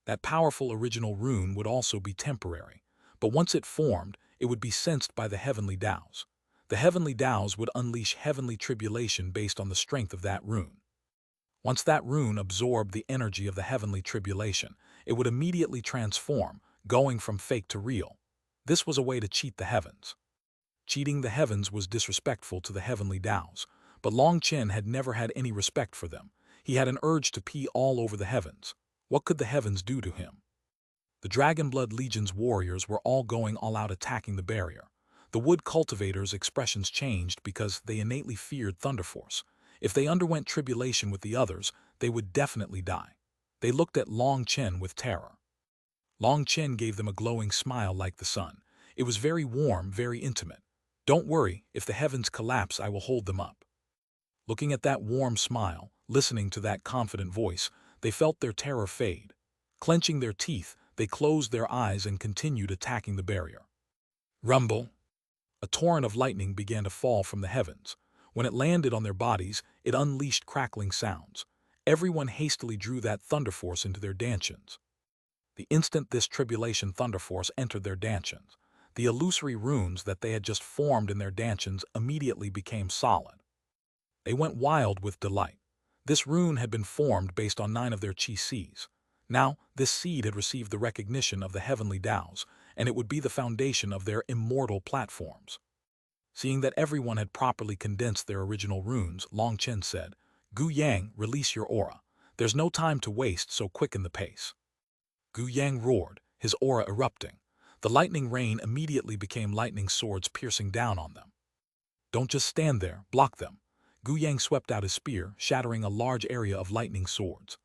That powerful original rune would also be temporary, but once it formed, it would be sensed by the heavenly Taos. The heavenly Taos would unleash heavenly tribulation based on the strength of that rune. Once that rune absorbed the energy of the heavenly tribulation, it would immediately transform, going from fake to real. This was a way to cheat the heavens. Cheating the heavens was disrespectful to the heavenly Taos, but Long Chen had never had any respect for them. He had an urge to pee all over the heavens. What could the heavens do to him? The Dragonblood Legion's warriors were all going all out attacking the barrier. The wood cultivators' expressions changed because they innately feared Thunder Force. If they underwent tribulation with the others, they would definitely die. They looked at Long Chen with terror. Long Chen gave them a glowing smile like the sun. It was very warm, very intimate. Don't worry, if the heavens collapse, I will hold them up. Looking at that warm smile, listening to that confident voice, they felt their terror fade. Clenching their teeth, they closed their eyes and continued attacking the barrier. Rumble! A torrent of lightning began to fall from the heavens. When it landed on their bodies, it unleashed crackling sounds. Everyone hastily drew that thunder force into their dantians. The instant this tribulation thunder force entered their dantians, the illusory runes that they had just formed in their dantians immediately became solid. They went wild with delight. This rune had been formed based on 9 of their chi Cs. Now, this seed had received the recognition of the heavenly Taos, and it would be the foundation of their immortal platforms. Seeing that everyone had properly condensed their original runes, Long Chen said, "Gu Yang, release your aura. There's no time to waste, so quicken the pace." Gu Yang roared, his aura erupting. The lightning rain immediately became lightning swords piercing down on them. Don't just stand there, block them. Gu Yang swept out his spear, shattering a large area of lightning swords.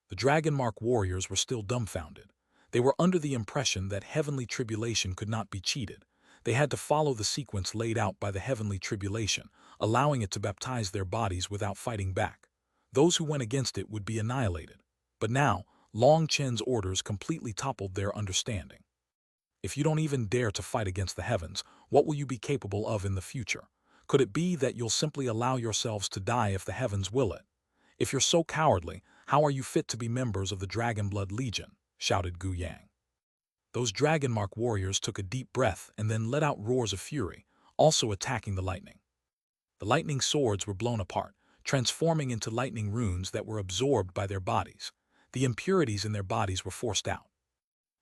The Dragon Mark warriors were still dumbfounded. They were under the impression that heavenly tribulation could not be cheated. They had to follow the sequence laid out by the heavenly tribulation, allowing it to baptize their bodies without fighting back. Those who went against it would be annihilated. But now, Long Chen's orders completely toppled their understanding. If you don't even dare to fight against the heavens, what will you be capable of in the future? Could it be that you'll simply allow yourselves to die if the heavens will it? If you're so cowardly, how are you fit to be members of the Dragonblood Legion? Shouted Gu Yang. Those Dragon Mark warriors took a deep breath and then let out roars of fury, also attacking the lightning. The lightning swords were blown apart, transforming into lightning runes that were absorbed by their bodies. The impurities in their bodies were forced out.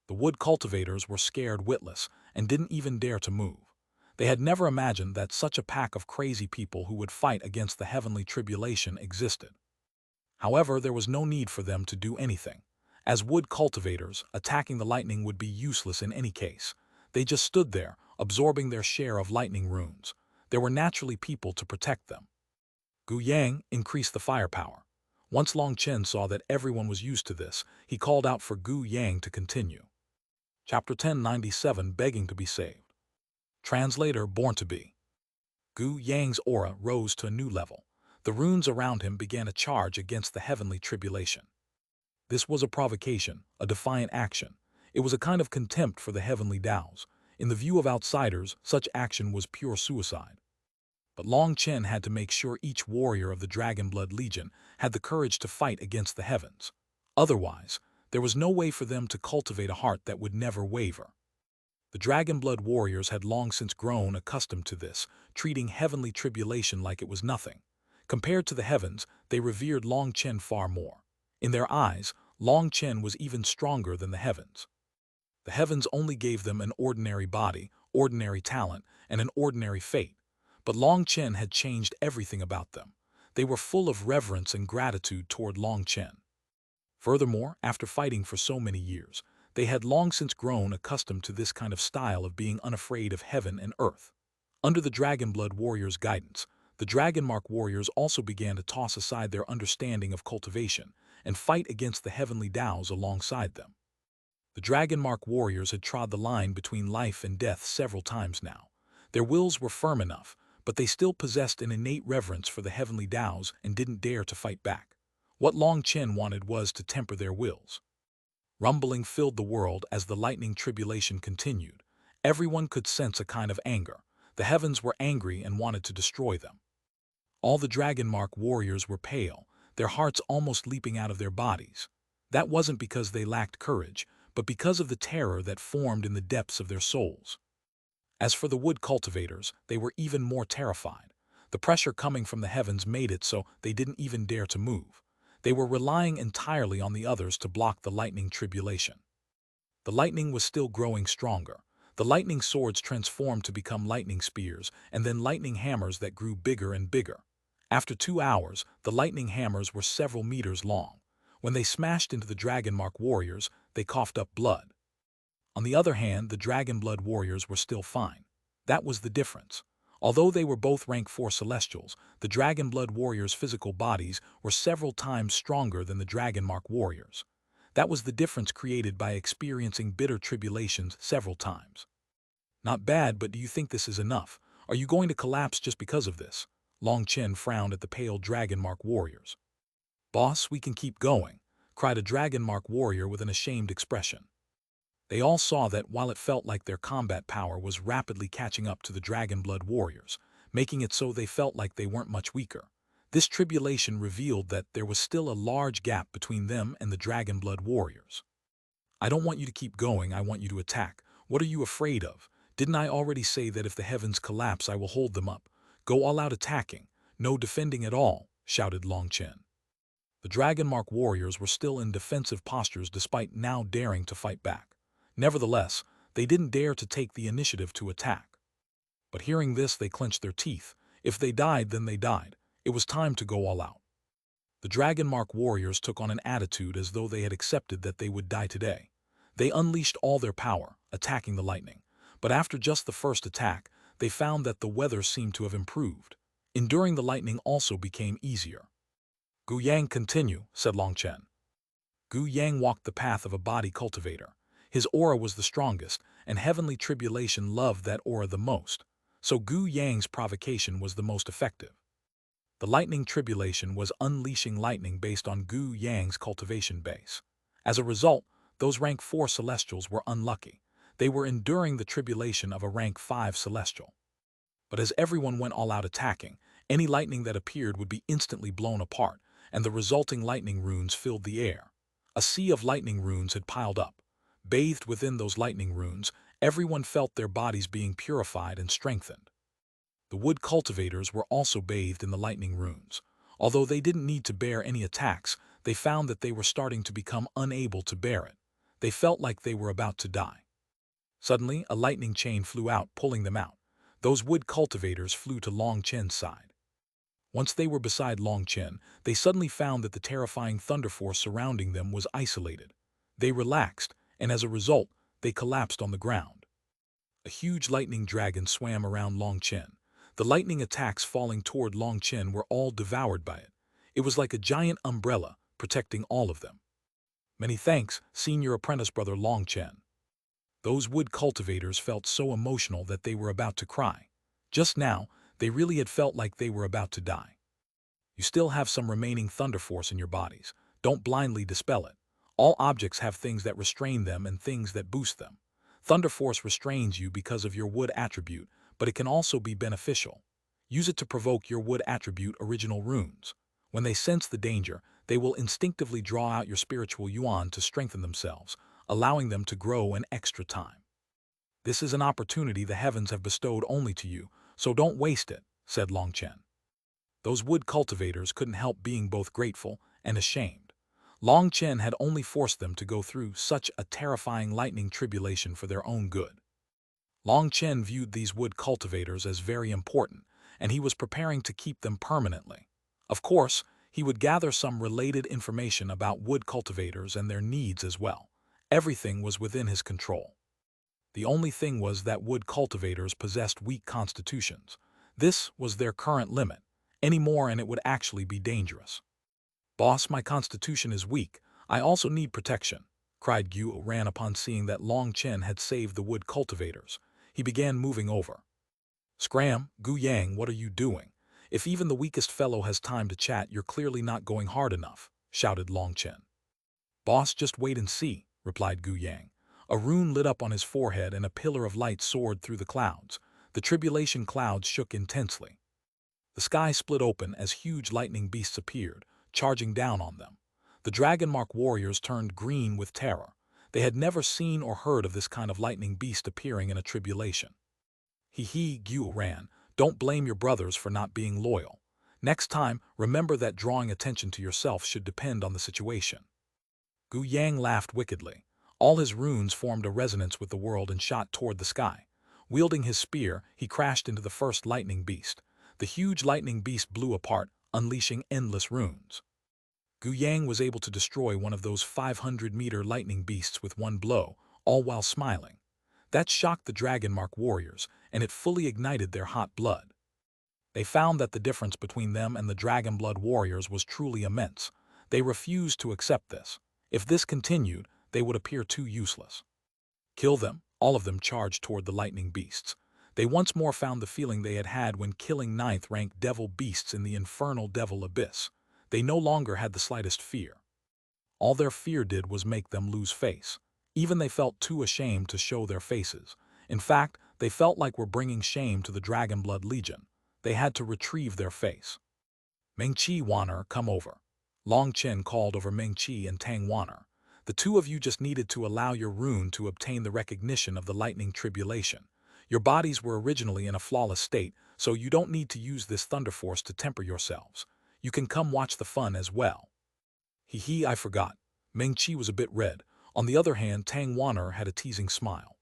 The wood cultivators were scared witless and didn't even dare to move. They had never imagined that such a pack of crazy people who would fight against the heavenly tribulation existed. However, there was no need for them to do anything. As wood cultivators, attacking the lightning would be useless in any case. They just stood there, absorbing their share of lightning runes. There were naturally people to protect them. Gu Yang increased the firepower. Once Long Chen saw that everyone was used to this, he called out for Gu Yang to continue. Chapter 1097, Begging to be Saved. Translator Born to Be. Gu Yang's aura rose to a new level. The runes around him began a charge against the heavenly tribulation. This was a provocation, a defiant action. It was a kind of contempt for the heavenly Taos. In the view of outsiders, such action was pure suicide. But Long Chen had to make sure each warrior of the Dragonblood Legion had the courage to fight against the heavens. Otherwise, there was no way for them to cultivate a heart that would never waver. The Dragonblood warriors had long since grown accustomed to this, treating heavenly tribulation like it was nothing. Compared to the heavens, they revered Long Chen far more. In their eyes, Long Chen was even stronger than the heavens. The heavens only gave them an ordinary body, ordinary talent, and an ordinary fate. But Long Chen had changed everything about them. They were full of reverence and gratitude toward Long Chen. Furthermore, after fighting for so many years, they had long since grown accustomed to this kind of style of being unafraid of heaven and earth. Under the Dragonblood warriors' guidance, the Dragonmark warriors also began to toss aside their understanding of cultivation and fight against the heavenly Taos alongside them. The Dragonmark warriors had trod the line between life and death several times now. Their wills were firm enough, but they still possessed an innate reverence for the heavenly Taos and didn't dare to fight back. What Long Chen wanted was to temper their wills. Rumbling filled the world as the lightning tribulation continued. Everyone could sense a kind of anger. The heavens were angry and wanted to destroy them. All the Dragonmark warriors were pale, their hearts almost leaping out of their bodies. That wasn't because they lacked courage, but because of the terror that formed in the depths of their souls. As for the wood cultivators, they were even more terrified. The pressure coming from the heavens made it so they didn't even dare to move. They were relying entirely on the others to block the lightning tribulation. The lightning was still growing stronger. The lightning swords transformed to become lightning spears, and then lightning hammers that grew bigger and bigger. After 2 hours, the lightning hammers were several meters long. When they smashed into the Dragonmark warriors, they coughed up blood. On the other hand, the Dragonblood warriors were still fine. That was the difference. Although they were both rank 4 Celestials, the Dragonblood warriors' physical bodies were several times stronger than the Dragonmark warriors. That was the difference created by experiencing bitter tribulations several times. Not bad, but do you think this is enough? Are you going to collapse just because of this? Long Chen frowned at the pale Dragonmark warriors. Boss, we can keep going, cried a Dragonmark warrior with an ashamed expression. They all saw that while it felt like their combat power was rapidly catching up to the Dragonblood warriors, making it so they felt like they weren't much weaker, this tribulation revealed that there was still a large gap between them and the Dragonblood warriors. I don't want you to keep going, I want you to attack. What are you afraid of? Didn't I already say that if the heavens collapse I will hold them up? Go all out attacking, no defending at all, shouted Long Chen. The Dragonmark warriors were still in defensive postures despite now daring to fight back. Nevertheless, they didn't dare to take the initiative to attack. But hearing this, they clenched their teeth. If they died, then they died. It was time to go all out. The Dragonmark warriors took on an attitude as though they had accepted that they would die today. They unleashed all their power, attacking the lightning. But after just the first attack, they found that the weather seemed to have improved. Enduring the lightning also became easier. Gu Yang, continue, said Long Chen. Gu Yang walked the path of a body cultivator. His aura was the strongest, and heavenly tribulation loved that aura the most, so Gu Yang's provocation was the most effective. The lightning tribulation was unleashing lightning based on Gu Yang's cultivation base. As a result, those rank 4 Celestials were unlucky. They were enduring the tribulation of a rank 5 Celestial. But as everyone went all out attacking, any lightning that appeared would be instantly blown apart, and the resulting lightning runes filled the air. A sea of lightning runes had piled up. Bathed within those lightning runes, everyone felt their bodies being purified and strengthened. The wood cultivators were also bathed in the lightning runes. Although they didn't need to bear any attacks, they found that they were starting to become unable to bear it. They felt like they were about to die. Suddenly, a lightning chain flew out, pulling them out. Those wood cultivators flew to Long Chen's side. Once they were beside Long Chen, they suddenly found that the terrifying thunder force surrounding them was isolated. They relaxed, and as a result, they collapsed on the ground. A huge lightning dragon swam around Long Chen. The lightning attacks falling toward Long Chen were all devoured by it. It was like a giant umbrella, protecting all of them. Many thanks, senior apprentice brother Long Chen. Those wood cultivators felt so emotional that they were about to cry. Just now, they really had felt like they were about to die. You still have some remaining thunder force in your bodies. Don't blindly dispel it. All objects have things that restrain them and things that boost them. Thunder force restrains you because of your wood attribute, but it can also be beneficial. Use it to provoke your wood attribute original runes. When they sense the danger, they will instinctively draw out your spiritual yuan to strengthen themselves, allowing them to grow an extra time. This is an opportunity the heavens have bestowed only to you, so don't waste it, said Long Chen. Those wood cultivators couldn't help being both grateful and ashamed. Long Chen had only forced them to go through such a terrifying lightning tribulation for their own good. Long Chen viewed these wood cultivators as very important, and he was preparing to keep them permanently. Of course, he would gather some related information about wood cultivators and their needs as well. Everything was within his control. The only thing was that wood cultivators possessed weak constitutions. This was their current limit. Any more and it would actually be dangerous. "Boss, my constitution is weak. I also need protection," cried Xuanhuan upon seeing that Long Chen had saved the wood cultivators. He began moving over. "Scram, Gu Yang, what are you doing? If even the weakest fellow has time to chat, you're clearly not going hard enough," shouted Long Chen. "Boss, just wait and see," replied Gu Yang. A rune lit up on his forehead and a pillar of light soared through the clouds. The tribulation clouds shook intensely. The sky split open as huge lightning beasts appeared, charging down on them. The dragon-mark warriors turned green with terror. They had never seen or heard of this kind of lightning beast appearing in a tribulation. "Hee, Xuanhuan, don't blame your brothers for not being loyal. Next time, remember that drawing attention to yourself should depend on the situation." Gu Yang laughed wickedly. All his runes formed a resonance with the world and shot toward the sky. Wielding his spear, he crashed into the first lightning beast. The huge lightning beast blew apart, unleashing endless runes. Gu Yang was able to destroy one of those 500-meter lightning beasts with one blow, all while smiling. That shocked the dragon-mark warriors, and it fully ignited their hot blood. They found that the difference between them and the dragon blood warriors was truly immense. They refused to accept this. If this continued, they would appear too useless. "Kill them," all of them charged toward the lightning beasts. They once more found the feeling they had had when killing ninth-ranked devil beasts in the infernal devil abyss. They no longer had the slightest fear. All their fear did was make them lose face. Even they felt too ashamed to show their faces. In fact, they felt like were bringing shame to the Dragon Blood Legion. They had to retrieve their face. "Mengqi Wan'er, come over." Long Chen called over Mengqi and Tang Wan'er. "The two of you just needed to allow your rune to obtain the recognition of the lightning tribulation. Your bodies were originally in a flawless state, so you don't need to use this thunder force to temper yourselves. You can come watch the fun as well." "Hee, I forgot." Mengqi was a bit red. On the other hand, Tang Wan'er had a teasing smile.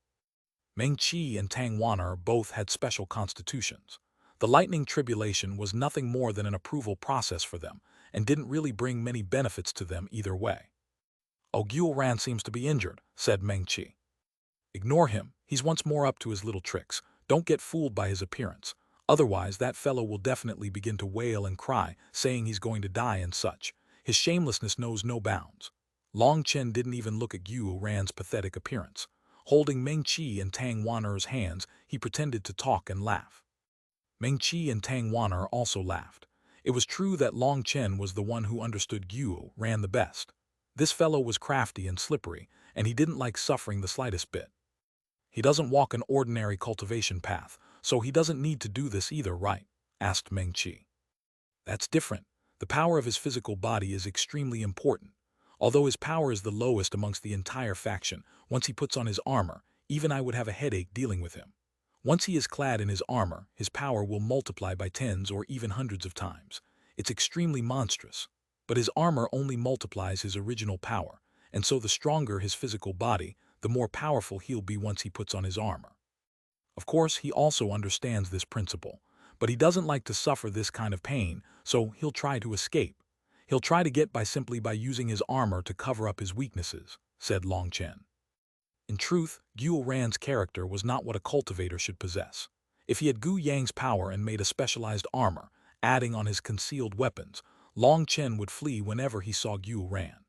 Mengqi and Tang Wan'er both had special constitutions. The lightning tribulation was nothing more than an approval process for them, and didn't really bring many benefits to them either way. "Oh, Xuanhuan seems to be injured," said Mengqi. "Ignore him. He's once more up to his little tricks. Don't get fooled by his appearance. Otherwise, that fellow will definitely begin to wail and cry, saying he's going to die and such. His shamelessness knows no bounds." Long Chen didn't even look at Xuanhuan's pathetic appearance. Holding Mengqi and Tang Wan'er's hands, he pretended to talk and laugh. Mengqi and Tang Wan'er also laughed. It was true that Long Chen was the one who understood Xuanhuan the best. This fellow was crafty and slippery, and he didn't like suffering the slightest bit. "He doesn't walk an ordinary cultivation path, so he doesn't need to do this either, right?" asked Mengqi. "That's different. The power of his physical body is extremely important. Although his power is the lowest amongst the entire faction, once he puts on his armor, even I would have a headache dealing with him. Once he is clad in his armor, his power will multiply by tens or even hundreds of times. It's extremely monstrous. But his armor only multiplies his original power, and so the stronger his physical body, the more powerful he'll be once he puts on his armor. Of course, he also understands this principle, but he doesn't like to suffer this kind of pain, so he'll try to escape. He'll try to get by simply by using his armor to cover up his weaknesses," said Long Chen. In truth, Xuanhuan's character was not what a cultivator should possess. If he had Gu Yang's power and made a specialized armor, adding on his concealed weapons, Long Chen would flee whenever he saw Xuanhuan.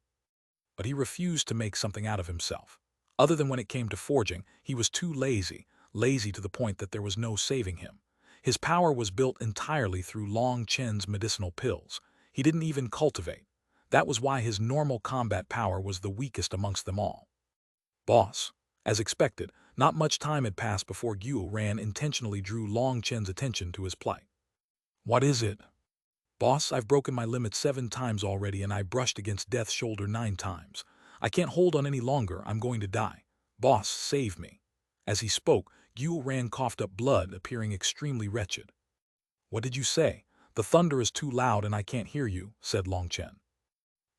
But he refused to make something out of himself. Other than when it came to forging, he was too lazy to the point that there was no saving him. His power was built entirely through Long Chen's medicinal pills. He didn't even cultivate. That was why his normal combat power was the weakest amongst them all. "Boss." As expected, not much time had passed before Xuanhuan intentionally drew Long Chen's attention to his plight. "What is it?" "Boss, I've broken my limit 7 times already and I brushed against death's shoulder 9 times. I can't hold on any longer, I'm going to die. Boss, save me." As he spoke, Xuanhuan coughed up blood, appearing extremely wretched. "What did you say?" "The thunder is too loud and I can't hear you," said Long Chen.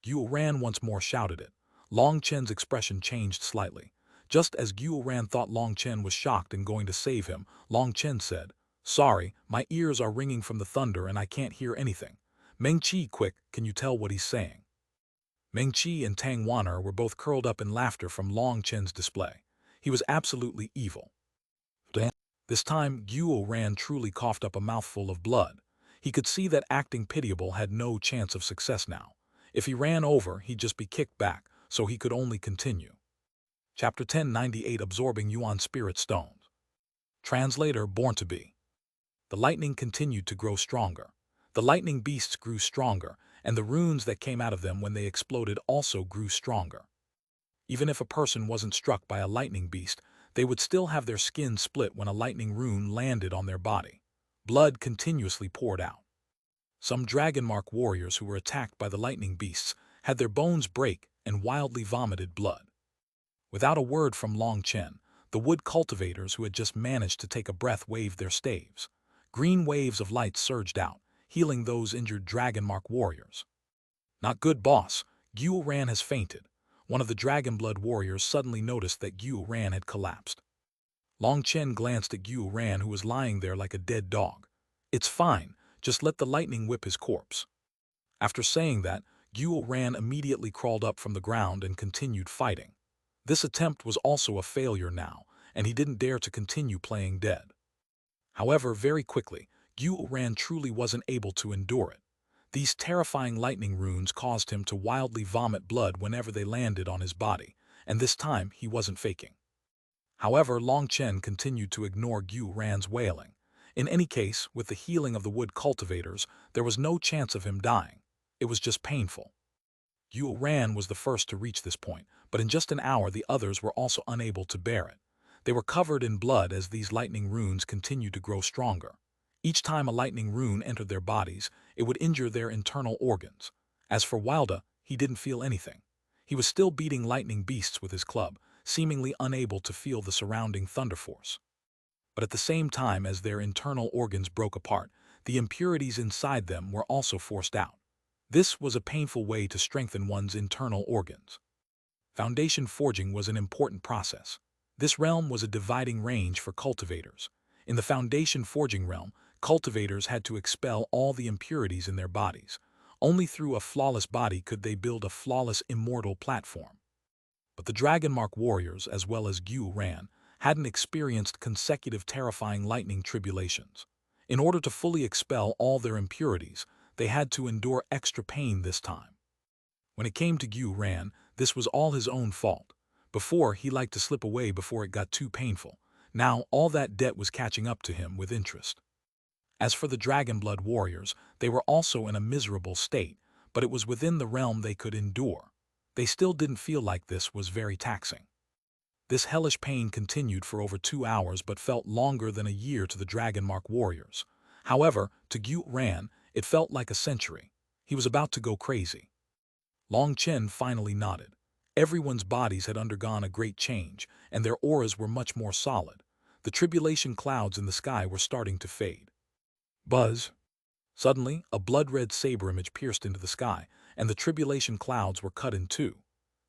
Xuanhuan once more shouted it. Long Chen's expression changed slightly. Just as Xuanhuan thought Long Chen was shocked and going to save him, Long Chen said, "Sorry, my ears are ringing from the thunder and I can't hear anything. Meng Qi, quick, can you tell what he's saying?" Meng Qi and Tang Wan'er were both curled up in laughter from Long Chen's display. He was absolutely evil. This time, Xuanhuan truly coughed up a mouthful of blood. He could see that acting pitiable had no chance of success now. If he ran over, he'd just be kicked back, so he could only continue. Chapter 1098, Absorbing Yuan Spirit Stones. Translator, Born to Be. The lightning continued to grow stronger. The lightning beasts grew stronger, and the runes that came out of them when they exploded also grew stronger. Even if a person wasn't struck by a lightning beast, they would still have their skin split when a lightning rune landed on their body. Blood continuously poured out. Some dragon-mark warriors who were attacked by the lightning beasts had their bones break and wildly vomited blood. Without a word from Long Chen, the wood cultivators who had just managed to take a breath waved their staves. Green waves of light surged out, healing those injured dragon-mark warriors. "Not good, boss. Xuanhuan has fainted." One of the Dragonblood warriors suddenly noticed that Xuanhuan had collapsed. Long Chen glanced at Xuanhuan, who was lying there like a dead dog. "It's fine, just let the lightning whip his corpse." After saying that, Xuanhuan immediately crawled up from the ground and continued fighting. This attempt was also a failure now, and he didn't dare to continue playing dead. However, very quickly, Xuanhuan truly wasn't able to endure it. These terrifying lightning runes caused him to wildly vomit blood whenever they landed on his body, and this time he wasn't faking. However, Long Chen continued to ignore Xuanhuan's wailing. In any case, with the healing of the wood cultivators, there was no chance of him dying. It was just painful. Xuanhuan was the first to reach this point, but in just an hour the others were also unable to bear it. They were covered in blood as these lightning runes continued to grow stronger. Each time a lightning rune entered their bodies, it would injure their internal organs. As for Wilda, he didn't feel anything. He was still beating lightning beasts with his club, seemingly unable to feel the surrounding thunder force. But at the same time as their internal organs broke apart, the impurities inside them were also forced out. This was a painful way to strengthen one's internal organs. Foundation forging was an important process. This realm was a dividing range for cultivators. In the foundation forging realm, cultivators had to expel all the impurities in their bodies. Only through a flawless body could they build a flawless immortal platform. But the Dragonmark warriors, as well as Xuanhuan, hadn't experienced consecutive terrifying lightning tribulations. In order to fully expel all their impurities, they had to endure extra pain this time. When it came to Xuanhuan, this was all his own fault. Before, he liked to slip away before it got too painful. Now, all that debt was catching up to him with interest. As for the Dragonblood warriors, they were also in a miserable state, but it was within the realm they could endure. They still didn't feel like this was very taxing. This hellish pain continued for over 2 hours but felt longer than a year to the Dragonmark warriors. However, to Xuanhuan, it felt like a century. He was about to go crazy. Long Chen finally nodded. Everyone's bodies had undergone a great change, and their auras were much more solid. The tribulation clouds in the sky were starting to fade. Buzz! Suddenly, a blood-red saber image pierced into the sky, and the tribulation clouds were cut in two.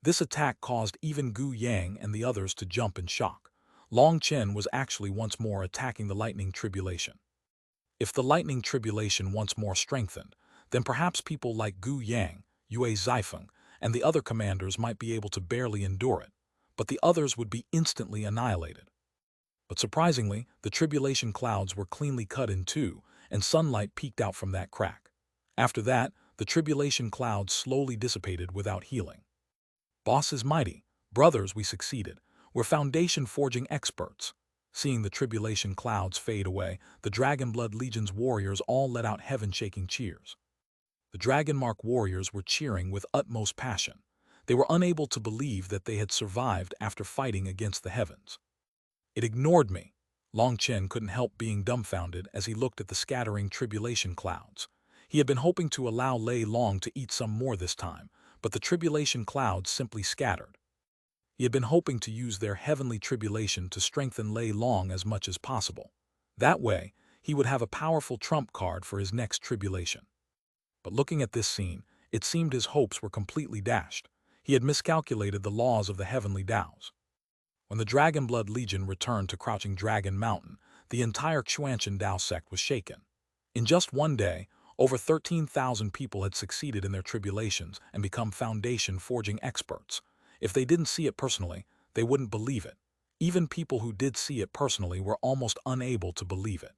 This attack caused even Gu Yang and the others to jump in shock. Long Chen was actually once more attacking the lightning tribulation. If the lightning tribulation once more strengthened, then perhaps people like Gu Yang, Yue Zifeng, and the other commanders might be able to barely endure it, but the others would be instantly annihilated. But surprisingly, the tribulation clouds were cleanly cut in two, and sunlight peeked out from that crack. After that, the tribulation clouds slowly dissipated without healing. Boss is mighty. Brothers, we succeeded. We're foundation forging experts. Seeing the tribulation clouds fade away, the Dragonblood Legion's warriors all let out heaven-shaking cheers. The Dragonmark warriors were cheering with utmost passion. They were unable to believe that they had survived after fighting against the heavens. It ignored me. Long Chen couldn't help being dumbfounded as he looked at the scattering tribulation clouds. He had been hoping to allow Lei Long to eat some more this time, but the tribulation clouds simply scattered. He had been hoping to use their heavenly tribulation to strengthen Lei Long as much as possible. That way, he would have a powerful trump card for his next tribulation. But looking at this scene, it seemed his hopes were completely dashed. He had miscalculated the laws of the heavenly Taos. When the Dragonblood Legion returned to Crouching Dragon Mountain, the entire Xuanhuan Tao sect was shaken. In just one day, over 13,000 people had succeeded in their tribulations and become foundation forging experts. If they didn't see it personally, they wouldn't believe it. Even people who did see it personally were almost unable to believe it.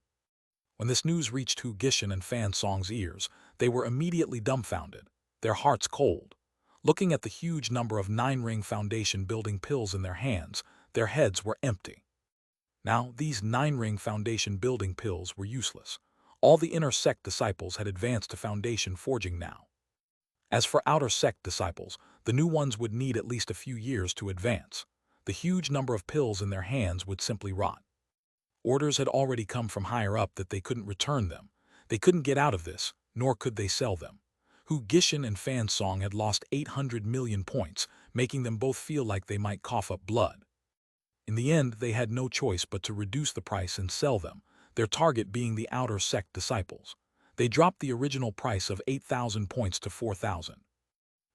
When this news reached Hu Gishan and Fan Song's ears, they were immediately dumbfounded, their hearts cold. Looking at the huge number of 9-ring foundation building pills in their hands, their heads were empty. Now, these 9-ring foundation building pills were useless. All the inner sect disciples had advanced to foundation forging now. As for outer sect disciples, the new ones would need at least a few years to advance. The huge number of pills in their hands would simply rot. Orders had already come from higher up that they couldn't return them. They couldn't get out of this, nor could they sell them. Hu Gishan and Fan Song had lost 800 million points, making them both feel like they might cough up blood. In the end, they had no choice but to reduce the price and sell them, their target being the outer sect disciples. They dropped the original price of 8,000 points to 4,000.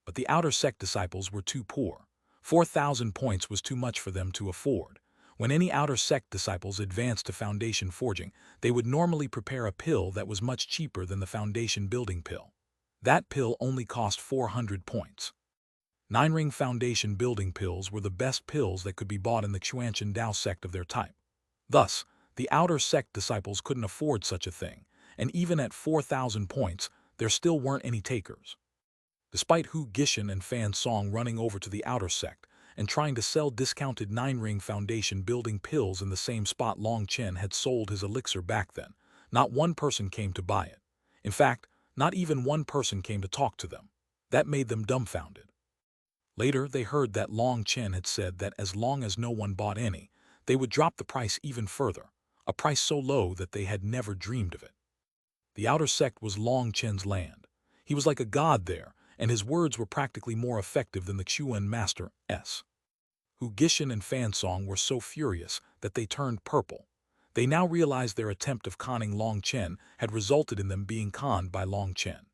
But the outer sect disciples were too poor. 4,000 points was too much for them to afford. When any outer sect disciples advanced to foundation forging, they would normally prepare a pill that was much cheaper than the foundation building pill. That pill only cost 400 points. 9-ring foundation building pills were the best pills that could be bought in the Xuanhuan Tao sect of their type. Thus, the outer sect disciples couldn't afford such a thing, and even at 4,000 points, there still weren't any takers. Despite Hu Gishan and Fan Song running over to the outer sect and trying to sell discounted 9-ring foundation building pills in the same spot Long Chen had sold his elixir back then, not one person came to buy it. In fact, not even one person came to talk to them. That made them dumbfounded. Later, they heard that Long Chen had said that as long as no one bought any, they would drop the price even further, a price so low that they had never dreamed of it. The outer sect was Long Chen's land. He was like a god there, and his words were practically more effective than the Xuan Master's. Hu Gishan and Fan Song were so furious that they turned purple. They now realized their attempt of conning Long Chen had resulted in them being conned by Long Chen.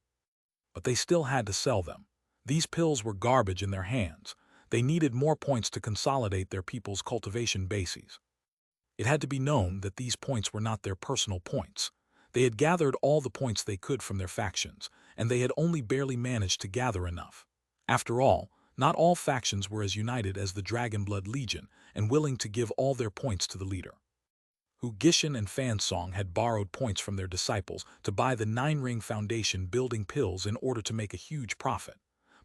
But they still had to sell them. These pills were garbage in their hands. They needed more points to consolidate their people's cultivation bases. It had to be known that these points were not their personal points. They had gathered all the points they could from their factions, and they had only barely managed to gather enough. After all, not all factions were as united as the Dragonblood Legion and willing to give all their points to the leader. Hu Gishan and Fan Song had borrowed points from their disciples to buy the 9-ring foundation building pills in order to make a huge profit.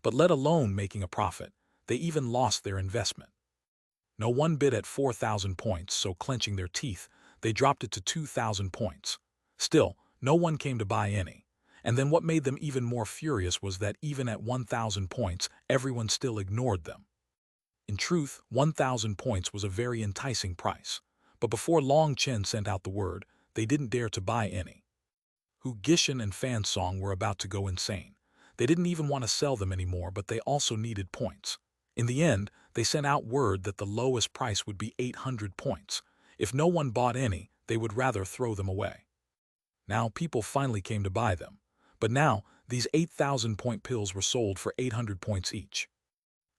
But let alone making a profit, they even lost their investment. No one bid at 4,000 points, so clenching their teeth, they dropped it to 2,000 points. Still, no one came to buy any. And then what made them even more furious was that even at 1,000 points, everyone still ignored them. In truth, 1,000 points was a very enticing price. But before Long Chen sent out the word, they didn't dare to buy any. Hu Gishan and Fan Song were about to go insane. They didn't even want to sell them anymore, but they also needed points. In the end, they sent out word that the lowest price would be 800 points. If no one bought any, they would rather throw them away. Now people finally came to buy them. But now, these 8,000-point pills were sold for 800 points each.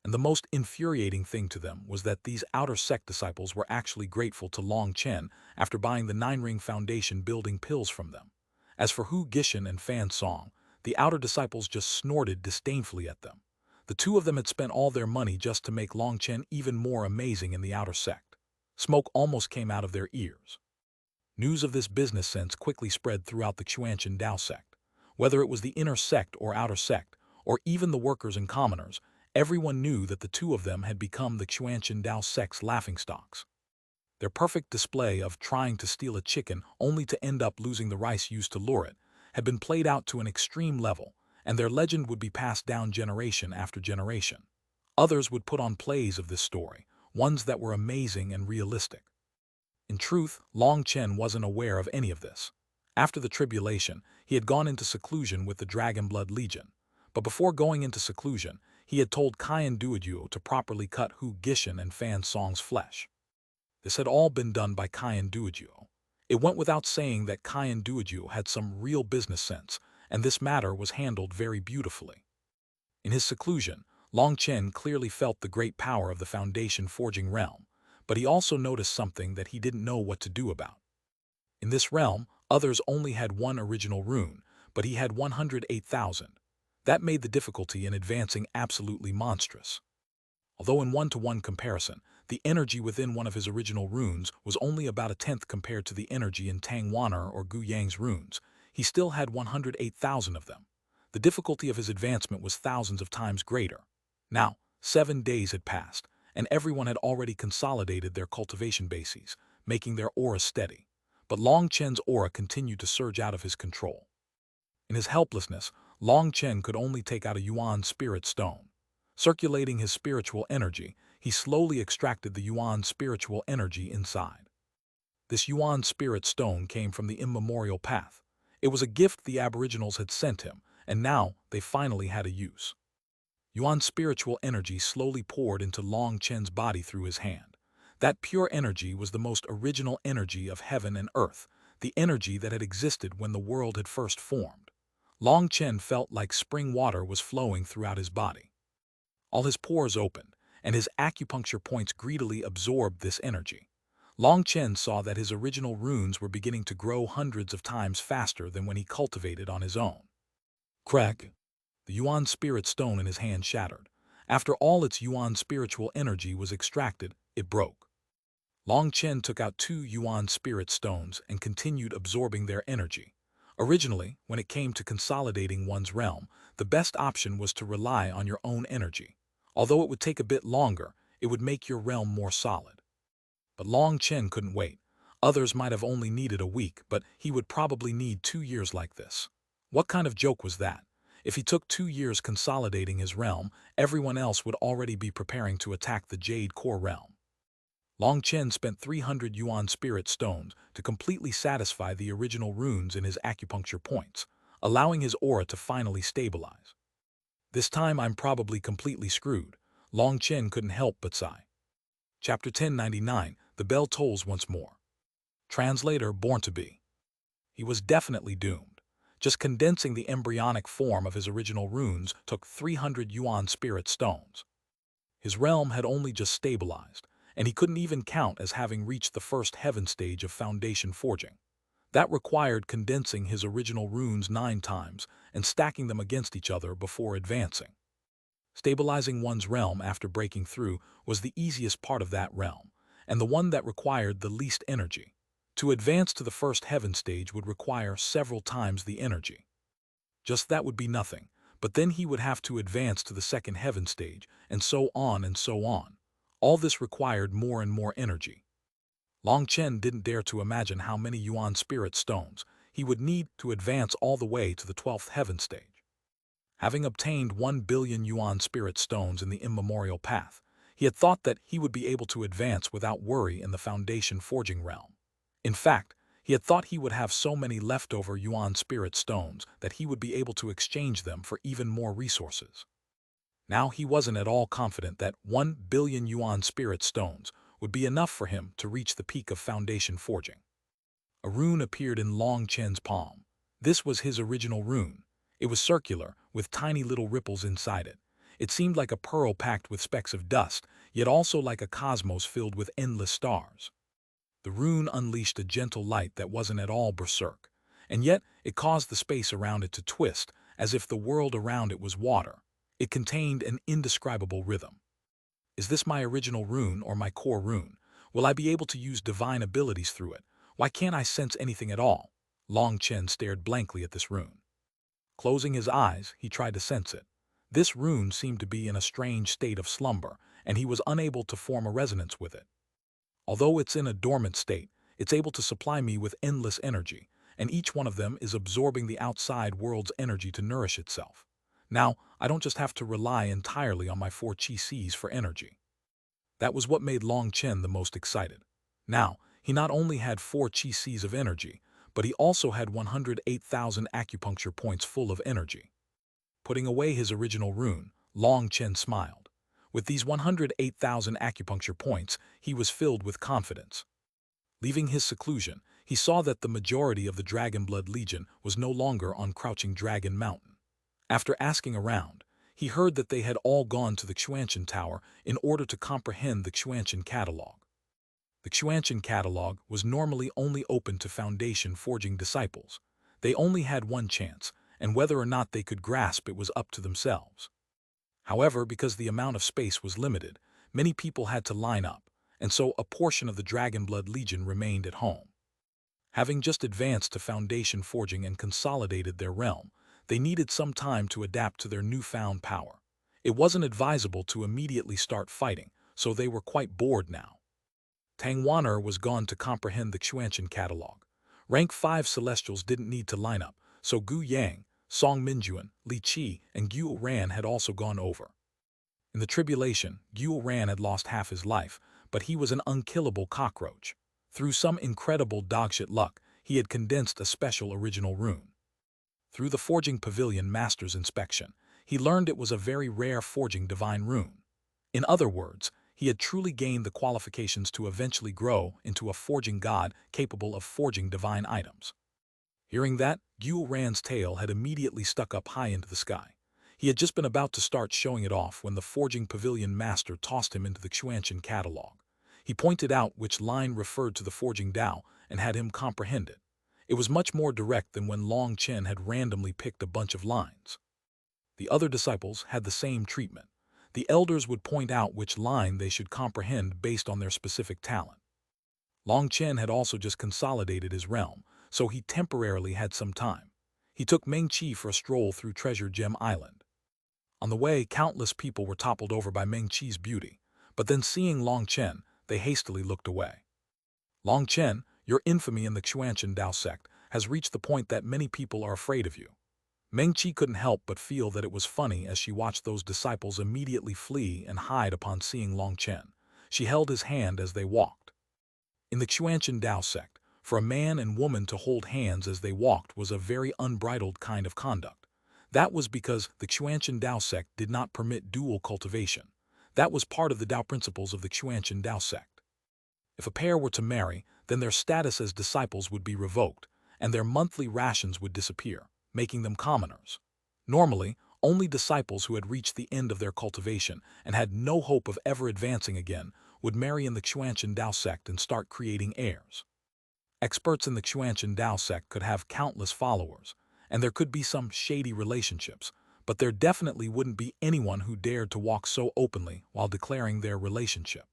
And the most infuriating thing to them was that these outer sect disciples were actually grateful to Long Chen after buying the 9-ring foundation building pills from them. As for Hu Gishan and Fan Song, the outer disciples just snorted disdainfully at them. The two of them had spent all their money just to make Long Chen even more amazing in the outer sect. Smoke almost came out of their ears. News of this business sense quickly spread throughout the Xuanhuan Tao sect. Whether it was the inner sect or outer sect, or even the workers and commoners, everyone knew that the two of them had become the Xuanhuan Tao sect's laughingstocks. Their perfect display of trying to steal a chicken only to end up losing the rice used to lure it had been played out to an extreme level, and their legend would be passed down generation after generation. Others would put on plays of this story, ones that were amazing and realistic. In truth, Long Chen wasn't aware of any of this. After the tribulation, he had gone into seclusion with the Dragonblood Legion. But before going into seclusion, he had told Caiyan Duoduo to properly cut Hu Gishan and Fan Song's flesh. This had all been done by Caiyan Duoduo. It went without saying that Kyan Duoju had some real business sense, and this matter was handled very beautifully. In his seclusion, Long Chen clearly felt the great power of the Foundation forging realm, but he also noticed something that he didn't know what to do about. In this realm, others only had one original rune, but he had 108,000. That made the difficulty in advancing absolutely monstrous. Although in one-to-one comparison, the energy within one of his original runes was only about a tenth compared to the energy in Tang Wan'er or Gu Yang's runes, he still had 108,000 of them. The difficulty of his advancement was thousands of times greater. Now, 7 days had passed, and everyone had already consolidated their cultivation bases, making their aura steady. But Long Chen's aura continued to surge out of his control. In his helplessness, Long Chen could only take out a Yuan spirit stone. Circulating his spiritual energy, he slowly extracted the Yuan spiritual energy inside. This Yuan spirit stone came from the immemorial path. It was a gift the Aboriginals had sent him, and now they finally had a use. Yuan spiritual energy slowly poured into Long Chen's body through his hand. That pure energy was the most original energy of heaven and earth, the energy that had existed when the world had first formed. Long Chen felt like spring water was flowing throughout his body. All his pores opened, and his acupuncture points greedily absorbed this energy. Long Chen saw that his original runes were beginning to grow hundreds of times faster than when he cultivated on his own. Crack! The Yuan spirit stone in his hand shattered. After all its Yuan spiritual energy was extracted, it broke. Long Chen took out 2 Yuan spirit stones and continued absorbing their energy. Originally, when it came to consolidating one's realm, the best option was to rely on your own energy. Although it would take a bit longer, it would make your realm more solid. But Long Chen couldn't wait. Others might have only needed a week, but he would probably need 2 years like this. What kind of joke was that? If he took 2 years consolidating his realm, everyone else would already be preparing to attack the Jade core realm. Long Chen spent 300 Yuan spirit stones to completely satisfy the original runes in his acupuncture points, allowing his aura to finally stabilize. This time I'm probably completely screwed. Long Chen couldn't help but sigh. Chapter 1099, The Bell Tolls Once More. Translator Born to Be. He was definitely doomed. Just condensing the embryonic form of his original runes took 300 Yuan spirit stones. His realm had only just stabilized, and he couldn't even count as having reached the first heaven stage of foundation forging. That required condensing his original runes 9 times and stacking them against each other before advancing. Stabilizing one's realm after breaking through was the easiest part of that realm, and the one that required the least energy. To advance to the first heaven stage would require several times the energy. Just that would be nothing, but then he would have to advance to the second heaven stage, and so on and so on. All this required more and more energy. Long Chen didn't dare to imagine how many Yuan spirit stones he would need to advance all the way to the 12th heaven stage. Having obtained 1 billion Yuan spirit stones in the immemorial path, he had thought that he would be able to advance without worry in the foundation forging realm. In fact, he had thought he would have so many leftover Yuan spirit stones that he would be able to exchange them for even more resources. Now he wasn't at all confident that 1 billion Yuan spirit stones would be enough for him to reach the peak of foundation forging. A rune appeared in Long Chen's palm. This was his original rune. It was circular, with tiny little ripples inside it. It seemed like a pearl packed with specks of dust, yet also like a cosmos filled with endless stars. The rune unleashed a gentle light that wasn't at all berserk, and yet it caused the space around it to twist, as if the world around it was water. It contained an indescribable rhythm. Is this my original rune or my core rune? Will I be able to use divine abilities through it? Why can't I sense anything at all? Long Chen stared blankly at this rune. Closing his eyes, he tried to sense it. This rune seemed to be in a strange state of slumber, and he was unable to form a resonance with it. Although it's in a dormant state, it's able to supply me with endless energy, and each one of them is absorbing the outside world's energy to nourish itself. Now, I don't just have to rely entirely on my 4 chi Cs for energy. That was what made Long Chen the most excited. Now, he not only had 4 chi Cs of energy, but he also had 108,000 acupuncture points full of energy. Putting away his original rune, Long Chen smiled. With these 108,000 acupuncture points, he was filled with confidence. Leaving his seclusion, he saw that the majority of the Dragonblood Legion was no longer on Crouching Dragon Mountain. After asking around, he heard that they had all gone to the Xuanhuan Tower in order to comprehend the Xuanhuan catalog. The Xuanhuan catalog was normally only open to Foundation forging disciples. They only had one chance, and whether or not they could grasp it was up to themselves. However, because the amount of space was limited, many people had to line up, and so a portion of the Dragonblood Legion remained at home. Having just advanced to Foundation forging and consolidated their realm, they needed some time to adapt to their newfound power. It wasn't advisable to immediately start fighting, so they were quite bored now. Tangwaner was gone to comprehend the Xuanhuan catalog. Rank 5 Celestials didn't need to line up, so Gu Yang, Song Minjuan, Li Qi, and Gu Ran had also gone over. In the tribulation, Gu Ran had lost half his life, but he was an unkillable cockroach. Through some incredible dogshit luck, he had condensed a special original rune. Through the Forging Pavilion Master's inspection, he learned it was a very rare Forging Divine rune. In other words, he had truly gained the qualifications to eventually grow into a forging god capable of forging divine items. Hearing that, Gu Ran's tail had immediately stuck up high into the sky. He had just been about to start showing it off when the Forging Pavilion Master tossed him into the Xuanhuan catalog. He pointed out which line referred to the Forging Tao and had him comprehend it. It was much more direct than when Long Chen had randomly picked a bunch of lines. The other disciples had the same treatment. The elders would point out which line they should comprehend based on their specific talent. Long Chen had also just consolidated his realm, so he temporarily had some time. He took Meng Qi for a stroll through Treasure Gem Island. On the way, countless people were toppled over by Meng Qi's beauty, but then seeing Long Chen, they hastily looked away. Long Chen, your infamy in the Xuanhuan Dao sect has reached the point that many people are afraid of you. Meng Qi couldn't help but feel that it was funny as she watched those disciples immediately flee and hide upon seeing Long Chen. She held his hand as they walked. In the Xuanhuan Dao sect, for a man and woman to hold hands as they walked was a very unbridled kind of conduct. That was because the Xuanhuan Dao sect did not permit dual cultivation. That was part of the Dao principles of the Xuanhuan Dao sect. If a pair were to marry, then their status as disciples would be revoked, and their monthly rations would disappear, making them commoners. Normally, only disciples who had reached the end of their cultivation and had no hope of ever advancing again would marry in the Xuanhuan Dao sect and start creating heirs. Experts in the Xuanhuan Dao sect could have countless followers, and there could be some shady relationships, but there definitely wouldn't be anyone who dared to walk so openly while declaring their relationship.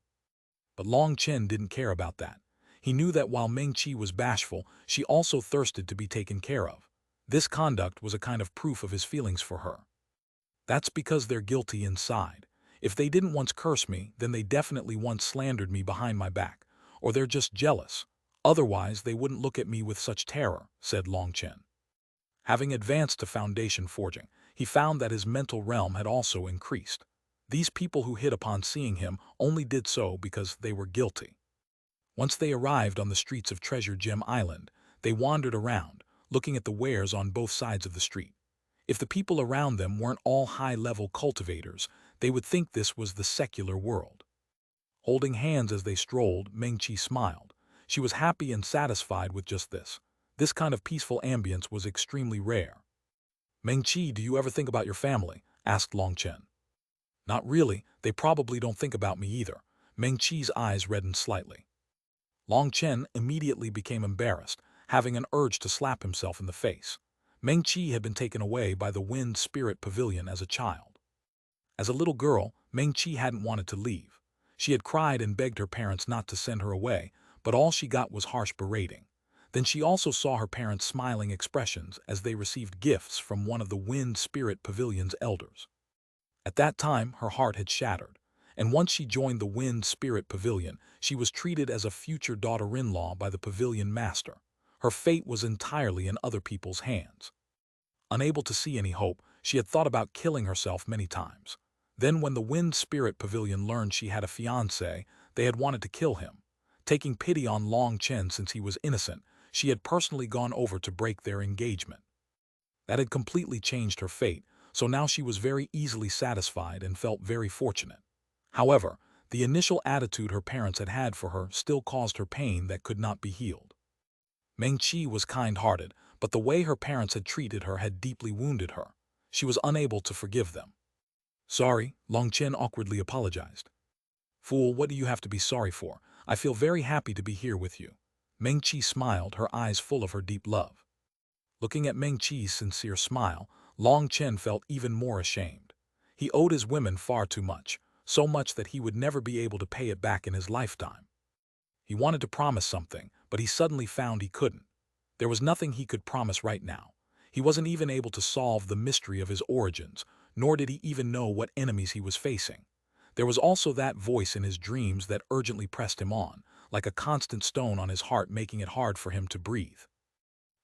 But Long Chen didn't care about that. He knew that while Meng Qi was bashful, she also thirsted to be taken care of. This conduct was a kind of proof of his feelings for her. That's because they're guilty inside. If they didn't once curse me, then they definitely once slandered me behind my back, or they're just jealous. Otherwise, they wouldn't look at me with such terror, said Long Chen. Having advanced to Foundation forging, he found that his mental realm had also increased. These people who hit upon seeing him only did so because they were guilty. Once they arrived on the streets of Treasure Gem Island, they wandered around, looking at the wares on both sides of the street. If the people around them weren't all high-level cultivators, they would think this was the secular world. Holding hands as they strolled, Meng Qi smiled. She was happy and satisfied with just this. This kind of peaceful ambience was extremely rare. Meng Qi, do you ever think about your family? Asked Long Chen. Not really, they probably don't think about me either. Meng Qi's eyes reddened slightly. Long Chen immediately became embarrassed, having an urge to slap himself in the face. Meng Qi had been taken away by the Wind Spirit Pavilion as a child. As a little girl, Meng Qi hadn't wanted to leave. She had cried and begged her parents not to send her away, but all she got was harsh berating. Then she also saw her parents' smiling expressions as they received gifts from one of the Wind Spirit Pavilion's elders. At that time, her heart had shattered, and once she joined the Wind Spirit Pavilion, she was treated as a future daughter-in-law by the Pavilion Master. Her fate was entirely in other people's hands. Unable to see any hope, she had thought about killing herself many times. Then when the Wind Spirit Pavilion learned she had a fiancé, they had wanted to kill him. Taking pity on Long Chen since he was innocent, she had personally gone over to break their engagement. That had completely changed her fate, so now she was very easily satisfied and felt very fortunate. However, the initial attitude her parents had had for her still caused her pain that could not be healed. Meng Qi was kind-hearted, but the way her parents had treated her had deeply wounded her. She was unable to forgive them. "Sorry," Long Chen awkwardly apologized. "Fool, what do you have to be sorry for? I feel very happy to be here with you." Meng Qi smiled, her eyes full of her deep love. Looking at Meng Qi's sincere smile, Long Chen felt even more ashamed. He owed his women far too much, so much that he would never be able to pay it back in his lifetime. He wanted to promise something, but he suddenly found he couldn't. There was nothing he could promise right now. He wasn't even able to solve the mystery of his origins, nor did he even know what enemies he was facing. There was also that voice in his dreams that urgently pressed him on, like a constant stone on his heart, making it hard for him to breathe.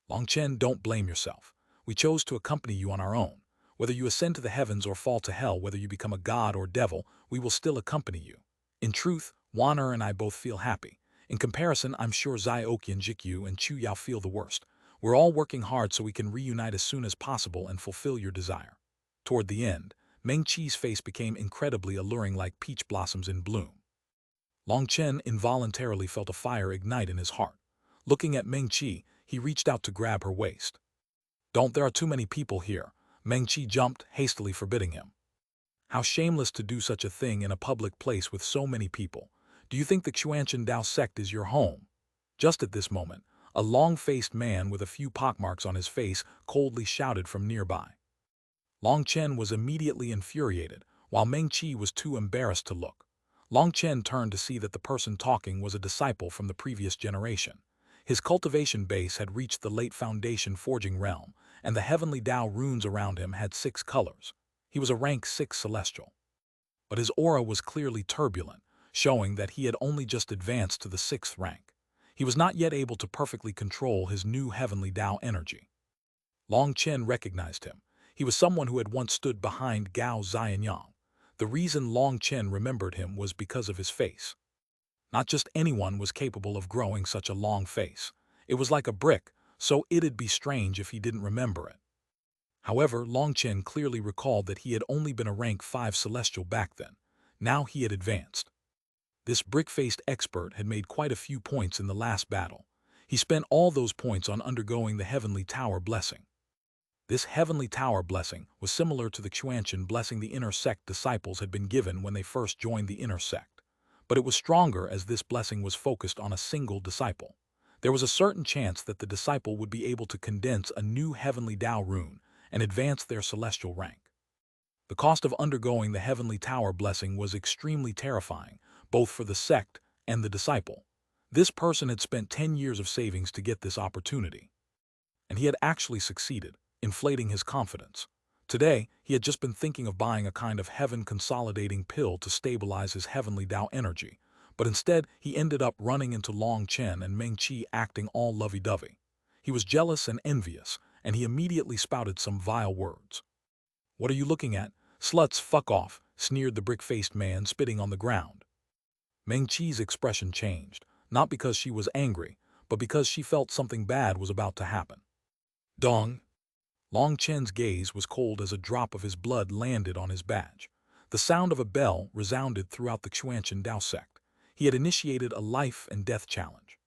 "Long Chen, don't blame yourself. We chose to accompany you on our own. Whether you ascend to the heavens or fall to hell, whether you become a god or devil, we will still accompany you. In truth, Xuanhuan and I both feel happy. In comparison, I'm sure Zai Oqian, Jikyu, and Chu Yao feel the worst. We're all working hard so we can reunite as soon as possible and fulfill your desire." Toward the end, Meng Qi's face became incredibly alluring, like peach blossoms in bloom. Long Chen involuntarily felt a fire ignite in his heart. Looking at Meng Qi, he reached out to grab her waist. "Don't, there are too many people here." Meng Qi jumped, hastily forbidding him. How shameless to do such a thing in a public place with so many people. "Do you think the Xuanhuan Dao sect is your home?" Just at this moment, a long-faced man with a few pockmarks on his face coldly shouted from nearby. Long Chen was immediately infuriated, while Meng Qi was too embarrassed to look. Long Chen turned to see that the person talking was a disciple from the previous generation. His cultivation base had reached the late foundation forging realm, and the heavenly Dao runes around him had 6 colors. He was a rank 6 celestial. But his aura was clearly turbulent, showing that he had only just advanced to the 6th rank. He was not yet able to perfectly control his new heavenly Dao energy. Long Chen recognized him. He was someone who had once stood behind Gao Xianyang. The reason Long Chen remembered him was because of his face. Not just anyone was capable of growing such a long face. It was like a brick, so it'd be strange if he didn't remember it. However, Long Chen clearly recalled that he had only been a rank 5 celestial back then. Now he had advanced. This brick-faced expert had made quite a few points in the last battle. He spent all those points on undergoing the Heavenly Tower blessing. This Heavenly Tower blessing was similar to the Xuanhuan blessing the inner sect disciples had been given when they first joined the inner sect. But it was stronger as this blessing was focused on a single disciple. There was a certain chance that the disciple would be able to condense a new Heavenly Dao rune and advance their celestial rank. The cost of undergoing the Heavenly Tower blessing was extremely terrifying, both for the sect and the disciple. This person had spent 10 years of savings to get this opportunity. And he had actually succeeded, inflating his confidence. Today, he had just been thinking of buying a kind of heaven-consolidating pill to stabilize his heavenly Dao energy, but instead he ended up running into Long Chen and Meng Qi acting all lovey-dovey. He was jealous and envious, and he immediately spouted some vile words. "What are you looking at? Sluts, fuck off," sneered the brick-faced man, spitting on the ground. Meng Qi's expression changed, not because she was angry, but because she felt something bad was about to happen. "Dong." Long Chen's gaze was cold as a drop of his blood landed on his badge. The sound of a bell resounded throughout the Xuanhuan Dao sect. He had initiated a life and death challenge.